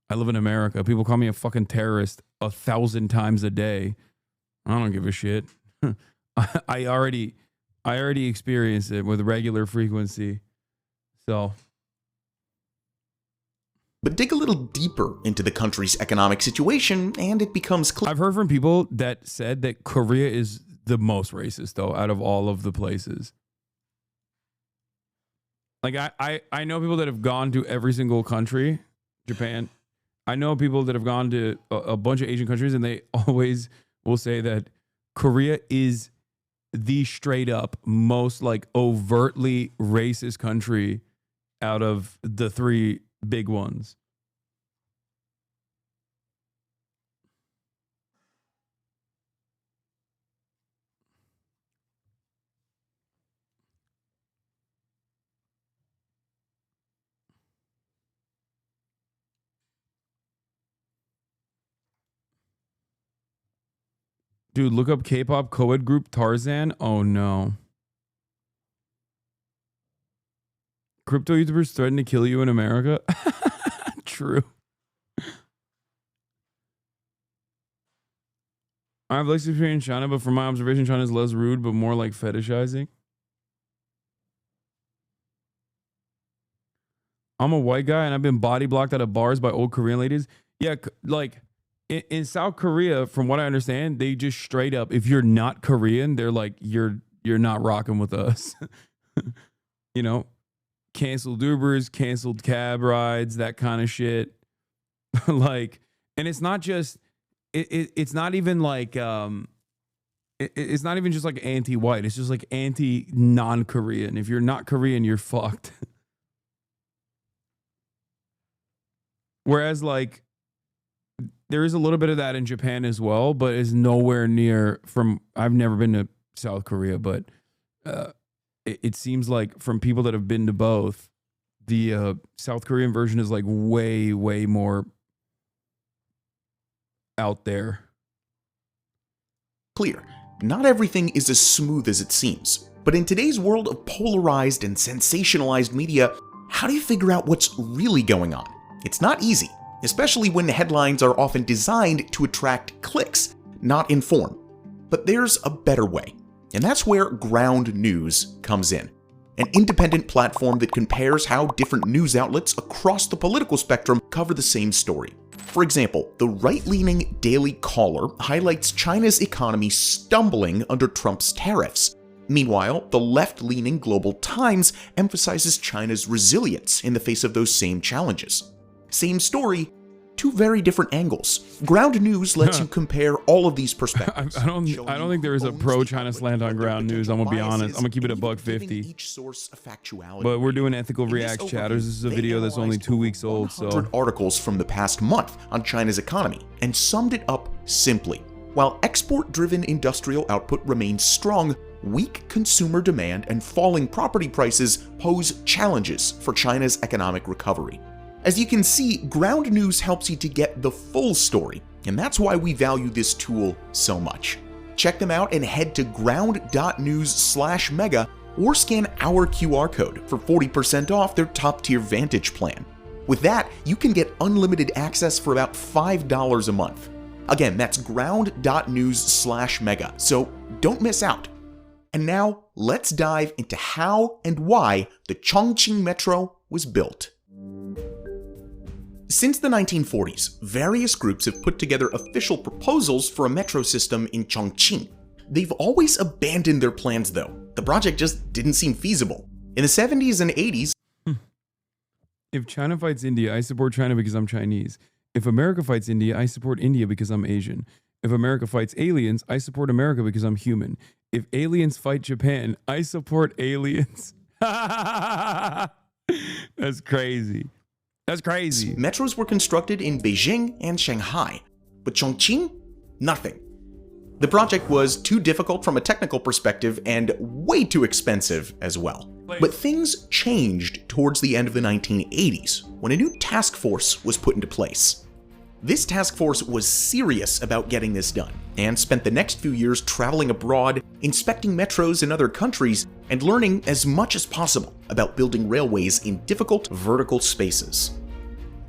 B: I live in America. People call me a fucking terrorist 1,000 times a day. I don't give a shit. I already experienced it with regular frequency. So.
N: But dig a little deeper into the country's economic situation, and it becomes clear.
B: I've heard from people that said that Korea is the most racist, though, out of all of the places. Like, I know people that have gone to every single country, Japan. I know people that have gone to a bunch of Asian countries, and they always will say that Korea is the straight up most like overtly racist country out of the three big ones. Dude, look up K-pop co-ed group Tarzan. Oh no. Crypto YouTubers threaten to kill you in America. True. I have less experience in China, but from my observation, China is less rude, but more like fetishizing. I'm a white guy and I've been body blocked out of bars by old Korean ladies. Yeah, like in South Korea, from what I understand, they just straight up, if you're not Korean, they're like, you're not rocking with us. You know, canceled Ubers, canceled cab rides, that kind of shit. Like, and it's not just, it's not even like, it's not even just like anti-white. It's just like anti-non-Korean. If you're not Korean, you're fucked. Whereas like, there is a little bit of that in Japan as well, but is nowhere near from, I've never been to South Korea, but it seems like from people that have been to both, the South Korean version is like way, way more out there.
N: Clear, not everything is as smooth as it seems. But in today's world of polarized and sensationalized media, how do you figure out what's really going on? It's not easy, especially when headlines are often designed to attract clicks, not inform. But there's a better way, and that's where Ground News comes in. An independent platform that compares how different news outlets across the political spectrum cover the same story. For example, the right-leaning Daily Caller highlights China's economy stumbling under Trump's tariffs. Meanwhile, the left-leaning Global Times emphasizes China's resilience in the face of those same challenges. Same story, two very different angles. Ground News lets you compare all of these perspectives.
B: I don't think there is a pro-China slant on Ground News. I'm gonna be honest. I'm gonna keep it $1.50.
N: Each source a factuality.
B: But we're doing ethical react chatters. This is a video that's only 2 weeks old. So
N: 100 articles from the past month on China's economy and summed it up simply. While export-driven industrial output remains strong, weak consumer demand and falling property prices pose challenges for China's economic recovery. As you can see, Ground News helps you to get the full story, and that's why we value this tool so much. Check them out and head to ground.news/mega or scan our QR code for 40% off their top-tier Vantage plan. With that, you can get unlimited access for about $5 a month. Again, that's ground.news/mega, so don't miss out. And now, let's dive into how and why the Chongqing Metro was built. Since the 1940s, various groups have put together official proposals for a metro system in Chongqing. They've always abandoned their plans though. The project just didn't seem feasible. In the 70s and 80s,
B: if China fights India, I support China because I'm Chinese. If America fights India, I support India because I'm Asian. If America fights aliens, I support America because I'm human. If aliens fight Japan, I support aliens. That's crazy. That's crazy.
N: Metros were constructed in Beijing and Shanghai, but Chongqing? Nothing. The project was too difficult from a technical perspective and way too expensive as well. But things changed towards the end of the 1980s when a new task force was put into place. This task force was serious about getting this done and spent the next few years traveling abroad, inspecting metros in other countries, and learning as much as possible about building railways in difficult vertical spaces.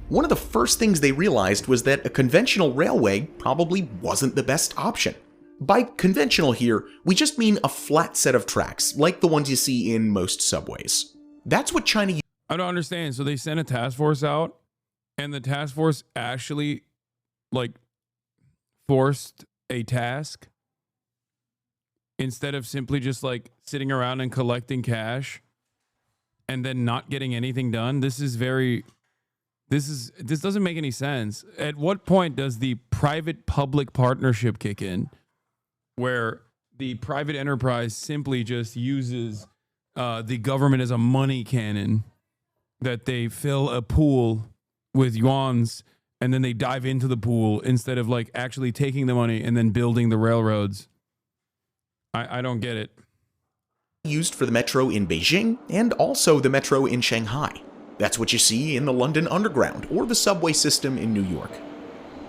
N: One of the first things they realized was that a conventional railway probably wasn't the best option. By conventional here, we just mean a flat set of tracks, like the ones you see in most subways. That's what China...
B: I don't understand. So they sent a task force out, and the task force actually, like, forced a task instead of simply just, like, sitting around and collecting cash and then not getting anything done. This doesn't make any sense. At what point does the private-public partnership kick in, where the private enterprise simply just uses the government as a money cannon, that they fill a pool with yuans and then they dive into the pool instead of like actually taking the money and then building the railroads? I don't get it.
N: Used for the metro in Beijing and also the metro in Shanghai. That's what you see in the London Underground or the subway system in New York.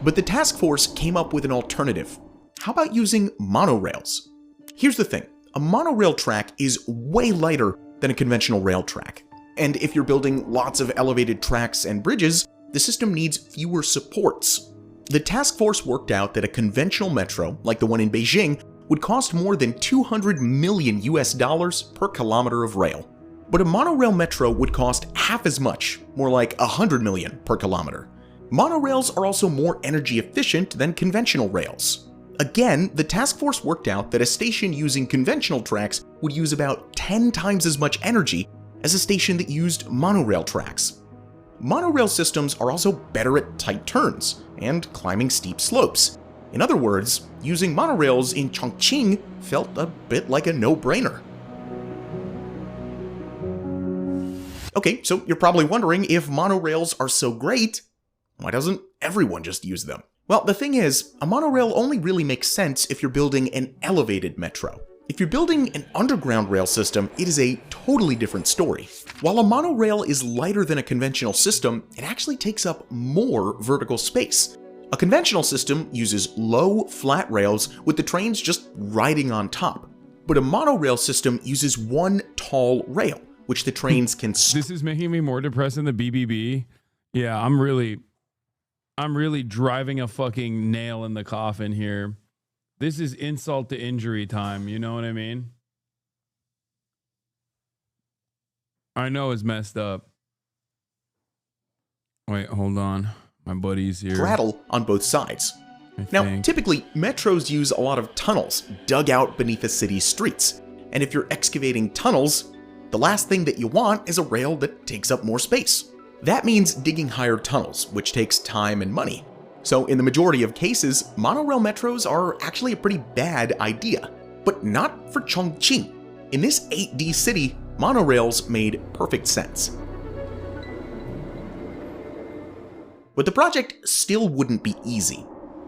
N: But the task force came up with an alternative. How about using monorails? Here's the thing, a monorail track is way lighter than a conventional rail track. And if you're building lots of elevated tracks and bridges, the system needs fewer supports. The task force worked out that a conventional metro, like the one in Beijing, would cost more than $200 million per kilometer of rail. But a monorail metro would cost half as much, more like $100 million per kilometer. Monorails are also more energy efficient than conventional rails. Again, the task force worked out that a station using conventional tracks would use about 10 times as much energy as a station that used monorail tracks. monorail systems are also better at tight turns and climbing steep slopes. In other words, using monorails in Chongqing felt a bit like a no-brainer. Okay, so you're probably wondering, if monorails are so great, why doesn't everyone just use them? Well, the thing is, a monorail only really makes sense if you're building an elevated metro. If you're building an underground rail system, it is a totally different story. While a monorail is lighter than a conventional system, it actually takes up more vertical space. A conventional system uses low, flat rails with the trains just riding on top. But a monorail system uses one tall rail, which the trains can...
B: This is making me more depressed than the BBB. Yeah, I'm really driving a fucking nail in the coffin here. This is insult to injury time, you know what I mean? I know it's messed up. Wait, hold on. My buddy's here.
N: Straddle on both sides. Now, typically, metros use a lot of tunnels dug out beneath a city's streets. And if you're excavating tunnels, the last thing that you want is a rail that takes up more space. That means digging higher tunnels, which takes time and money. So in the majority of cases, monorail metros are actually a pretty bad idea. But not for Chongqing. In this 8D city, monorails made perfect sense. But the project still wouldn't be easy.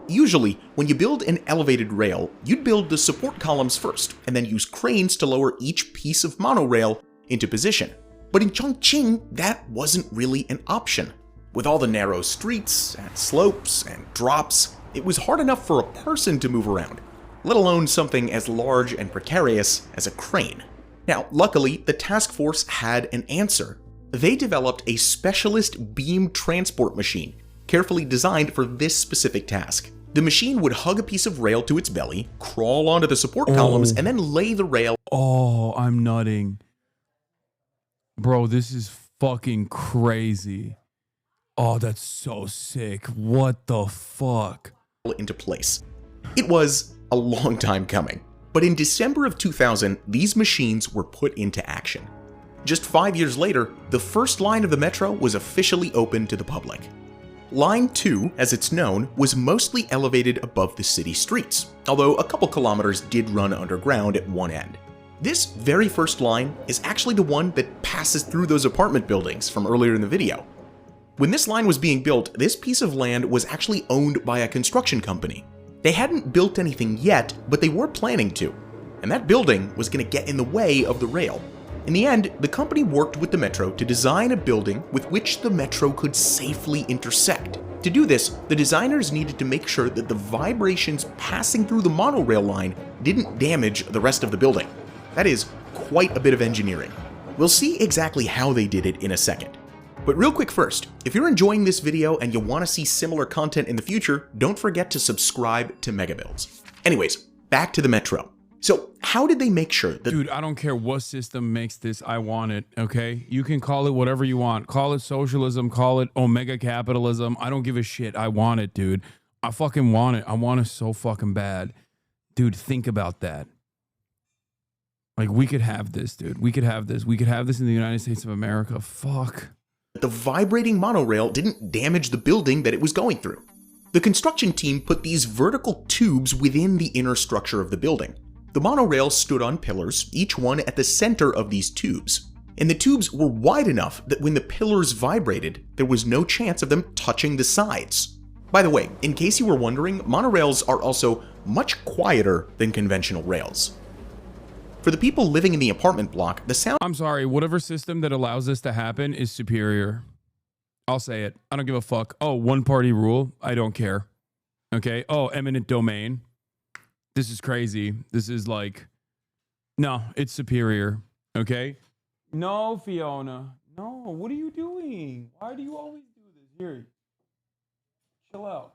N: Usually, when you build an elevated rail, you'd build the support columns first, and then use cranes to lower each piece of monorail into position. But in Chongqing, that wasn't really an option. With all the narrow streets, and slopes, and drops, it was hard enough for a person to move around, let alone something as large and precarious as a crane. Now, luckily, the task force had an answer. They developed a specialist beam transport machine, carefully designed for this specific task. The machine would hug a piece of rail to its belly, crawl onto the support columns, and then lay the rail.
B: Oh, I'm nutting. Bro, this is fucking crazy. Oh, that's so sick. What the fuck?
N: Into place. It was a long time coming, but in December of 2000, these machines were put into action. Just 5 years later, the first line of the metro was officially open to the public. Line 2, as it's known, was mostly elevated above the city streets, although a couple kilometers did run underground at one end. This very first line is actually the one that passes through those apartment buildings from earlier in the video. When this line was being built, this piece of land was actually owned by a construction company. They hadn't built anything yet, but they were planning to, and that building was going to get in the way of the rail. In the end, the company worked with the metro to design a building with which the metro could safely intersect. To do this, the designers needed to make sure that the vibrations passing through the monorail line didn't damage the rest of the building. That is quite a bit of engineering. We'll see exactly how they did it in a second. But real quick first, if you're enjoying this video and you want to see similar content in the future, don't forget to subscribe to Megabills. Anyways, back to the metro. So how did they make sure that—
B: Dude, I don't care what system makes this, I want it, okay? You can call it whatever you want. Call it socialism, call it omega capitalism. I don't give a shit. I want it, dude. I fucking want it. I want it so fucking bad. Dude, think about that. Like, we could have this, dude. We could have this. We could have this in the United States of America. Fuck.
N: The vibrating monorail didn't damage the building that it was going through. The construction team put these vertical tubes within the inner structure of the building. The monorail stood on pillars, each one at the center of these tubes. And the tubes were wide enough that when the pillars vibrated, there was no chance of them touching the sides. By the way, in case you were wondering, monorails are also much quieter than conventional rails. For the people living in the apartment block, the sound—
B: I'm sorry, whatever system that allows this to happen is superior. I'll say it. I don't give a fuck. Oh, one party rule. I don't care. Okay. Oh, eminent domain. This is crazy. This is like, no, it's superior. Okay. No, Fiona. No, what are you doing? Why do you always do this? Here, chill out.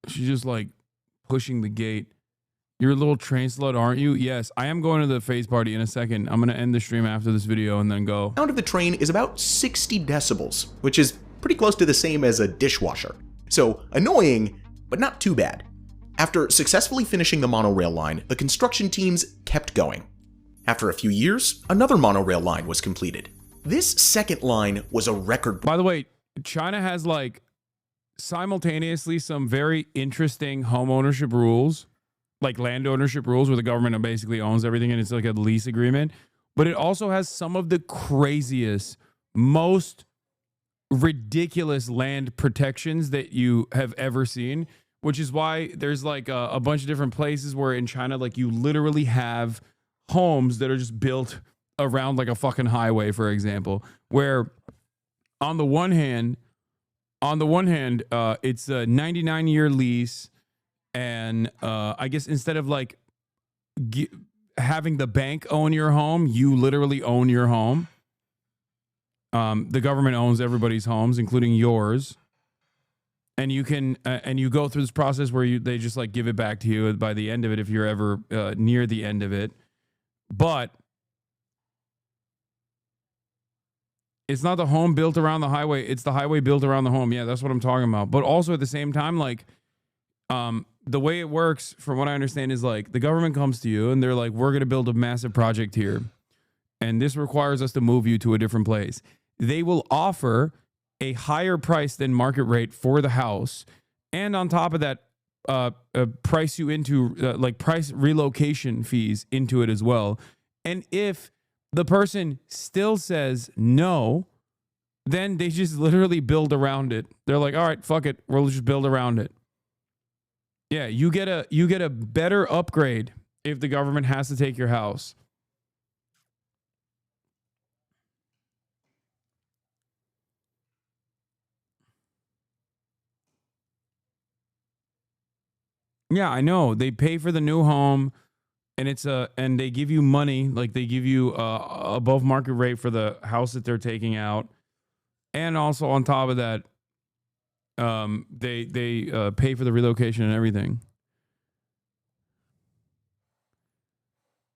B: She's just like pushing the gate. You're a little train slut, aren't you? Yes, I am going to the phase party in a second. I'm going to end the stream after this video and then go.
N: The sound of the train is about 60 decibels, which is pretty close to the same as a dishwasher. So annoying, but not too bad. After successfully finishing the monorail line, the construction teams kept going. After a few years, another monorail line was completed. This second line was a record.
B: By the way, China has like simultaneously some very interesting home ownership rules, like land ownership rules where the government basically owns everything and it's like a lease agreement. But it also has some of the craziest, most ridiculous land protections that you have ever seen, which is why there's like a bunch of different places where in China, like you literally have homes that are just built around like a fucking highway, for example, where on the one hand, it's a 99-year lease. And I guess instead of like having the bank own your home, you literally own your home. The government owns everybody's homes, including yours. And you can, and you go through this process where they just like give it back to you by the end of it if you're ever near the end of it. But it's not the home built around the highway. It's the highway built around the home. Yeah, that's what I'm talking about. But also at the same time, like, the way it works, from what I understand, is like the government comes to you and they're like, we're going to build a massive project here. And this requires us to move you to a different place. They will offer a higher price than market rate for the house. And on top of that, price you into like price relocation fees into it as well. And if the person still says no, then they just literally build around it. They're like, all right, fuck it. We'll just build around it. Yeah, you get a better upgrade if the government has to take your house. Yeah, I know. They pay for the new home, and and they give you money, like they give you above market rate for the house that they're taking out, and also on top of that, they pay for the relocation and everything.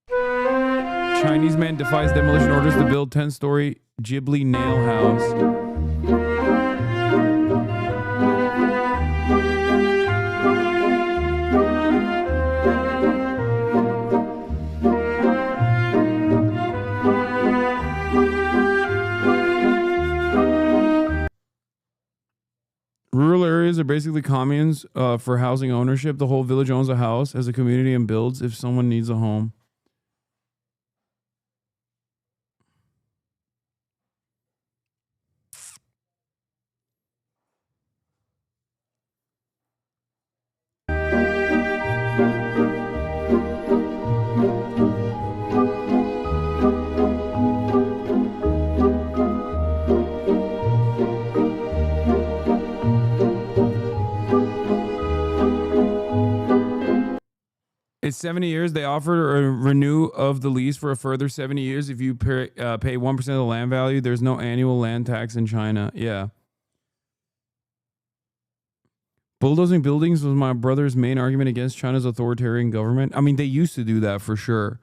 B: Chinese man defies demolition orders to build 10-story Ghibli nail house. Rural areas are basically communes for housing ownership. The whole village owns a house as a community and builds if someone needs a home. It's 70 years. They offer a renew of the lease for a further 70 years. If you pay 1% of the land value, there's no annual land tax in China. Yeah. Bulldozing buildings was my brother's main argument against China's authoritarian government. I mean, they used to do that for sure.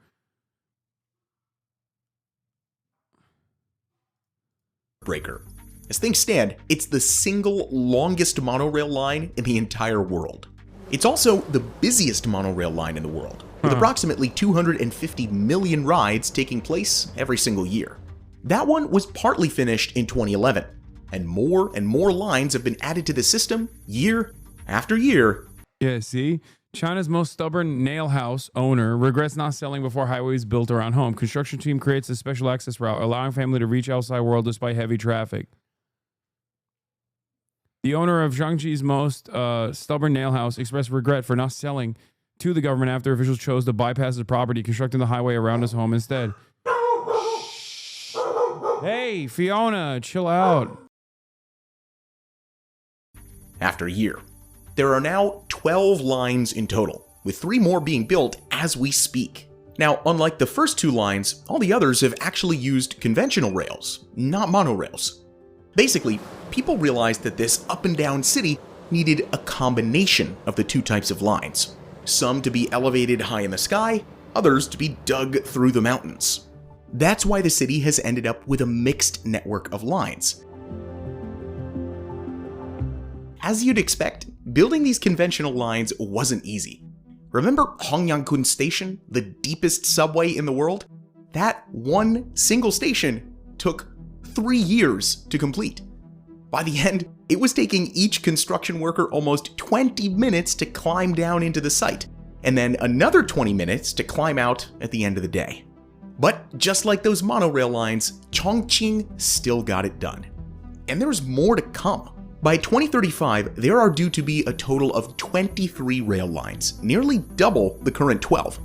N: Breaker. As things stand, it's the single longest monorail line in the entire world. It's also the busiest monorail line in the world, with approximately 250 million rides taking place every single year. That one was partly finished in 2011, and more lines have been added to the system year after year.
B: Yeah, see? China's most stubborn nail house owner regrets not selling before highways built around home. Construction team creates a special access route, allowing family to reach outside world despite heavy traffic. The owner of Jiangxi's most stubborn nail house expressed regret for not selling to the government after officials chose to bypass his property, constructing the highway around his home instead. Hey, Fiona, chill out.
N: After a year, there are now 12 lines in total, with 3 more being built as we speak. Now, unlike the first 2 lines, all the others have actually used conventional rails, not monorails. Basically, people realized that this up and down city needed a combination of the 2 types of lines. Some to be elevated high in the sky, others to be dug through the mountains. That's why the city has ended up with a mixed network of lines. As you'd expect, building these conventional lines wasn't easy. Remember Hongyangkun Station, the deepest subway in the world? That one single station took 3 years to complete. By the end, it was taking each construction worker almost 20 minutes to climb down into the site, and then another 20 minutes to climb out at the end of the day. But just like those monorail lines, Chongqing still got it done. And there's more to come. By 2035, there are due to be a total of 23 rail lines, nearly double the current 12.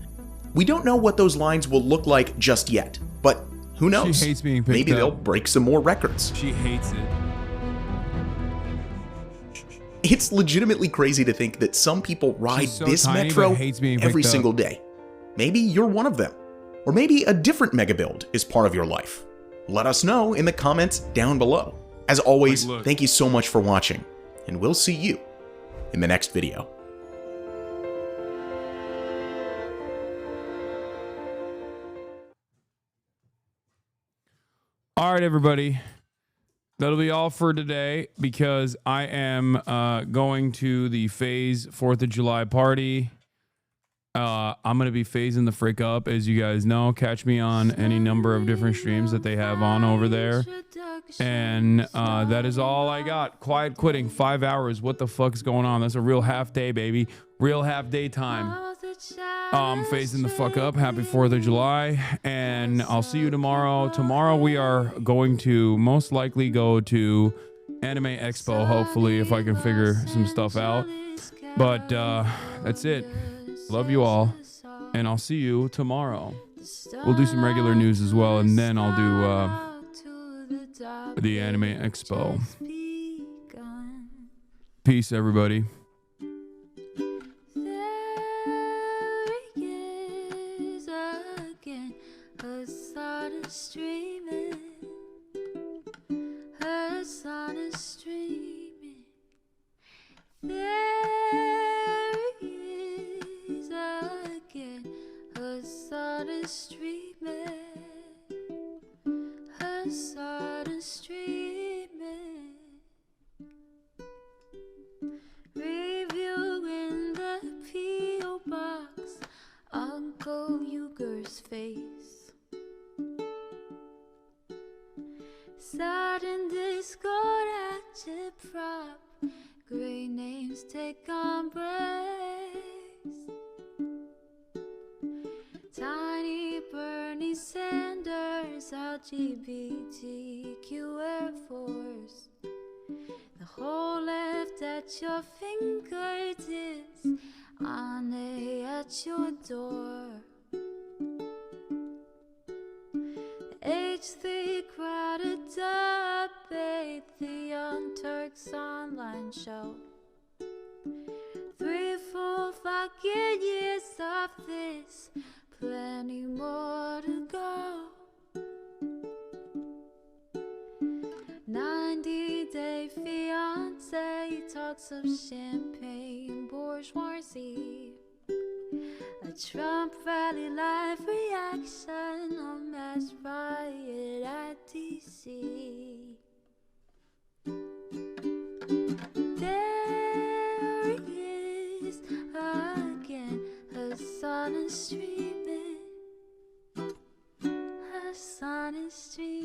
N: We don't know what those lines will look like just yet, but who knows?
B: She hates being picked
N: Maybe
B: up.
N: they'll break some more records.
B: She hates it.
N: It's legitimately crazy to think that some people ride
B: so
N: this
B: tiny,
N: metro
B: but hates being
N: every
B: picked up.
N: single day. Maybe you're one of them. Or maybe a different mega build is part of your life. Let us know in the comments down below. As always, thank you so much for watching, and we'll see you in the next video.
B: All right, everybody. That'll be all for today because I am going to the FaZe 4th of July party. I'm going to be phasing the frick up, as you guys know. Catch me on any number of different streams that they have on over there. And that is all I got. Quiet quitting, 5 hours. What the fuck is going on? That's a real half day, baby. Real half day time. Phasing the fuck up. Happy 4th of July. And I'll see you tomorrow. Tomorrow we are going to most likely go to Anime Expo, hopefully, if I can figure some stuff out. But that's it. Love you all, and I'll see you tomorrow. We'll do some regular news as well, and then I'll do the Anime Expo. Peace, everybody.
K: Hasan is streaming. Hasan is streaming. There he is again. Hasan is streaming. Hasan is streaming. Review in the P.O. box. Uncle Uger's face. Sudden Discord agitprop. Great names take embrace. Tiny Bernie Sanders, LGBTQ Air Force. The whole left at your fingertips, on at your door. H3 crowded debate, the Young Turks online show. 3 full fucking years of this, plenty more to go. 90-day fiance talks of champagne bourgeoisie. A Trump rally live reaction, a mass riot at DC. There he is again, Hasan is streaming. Hasan is streaming.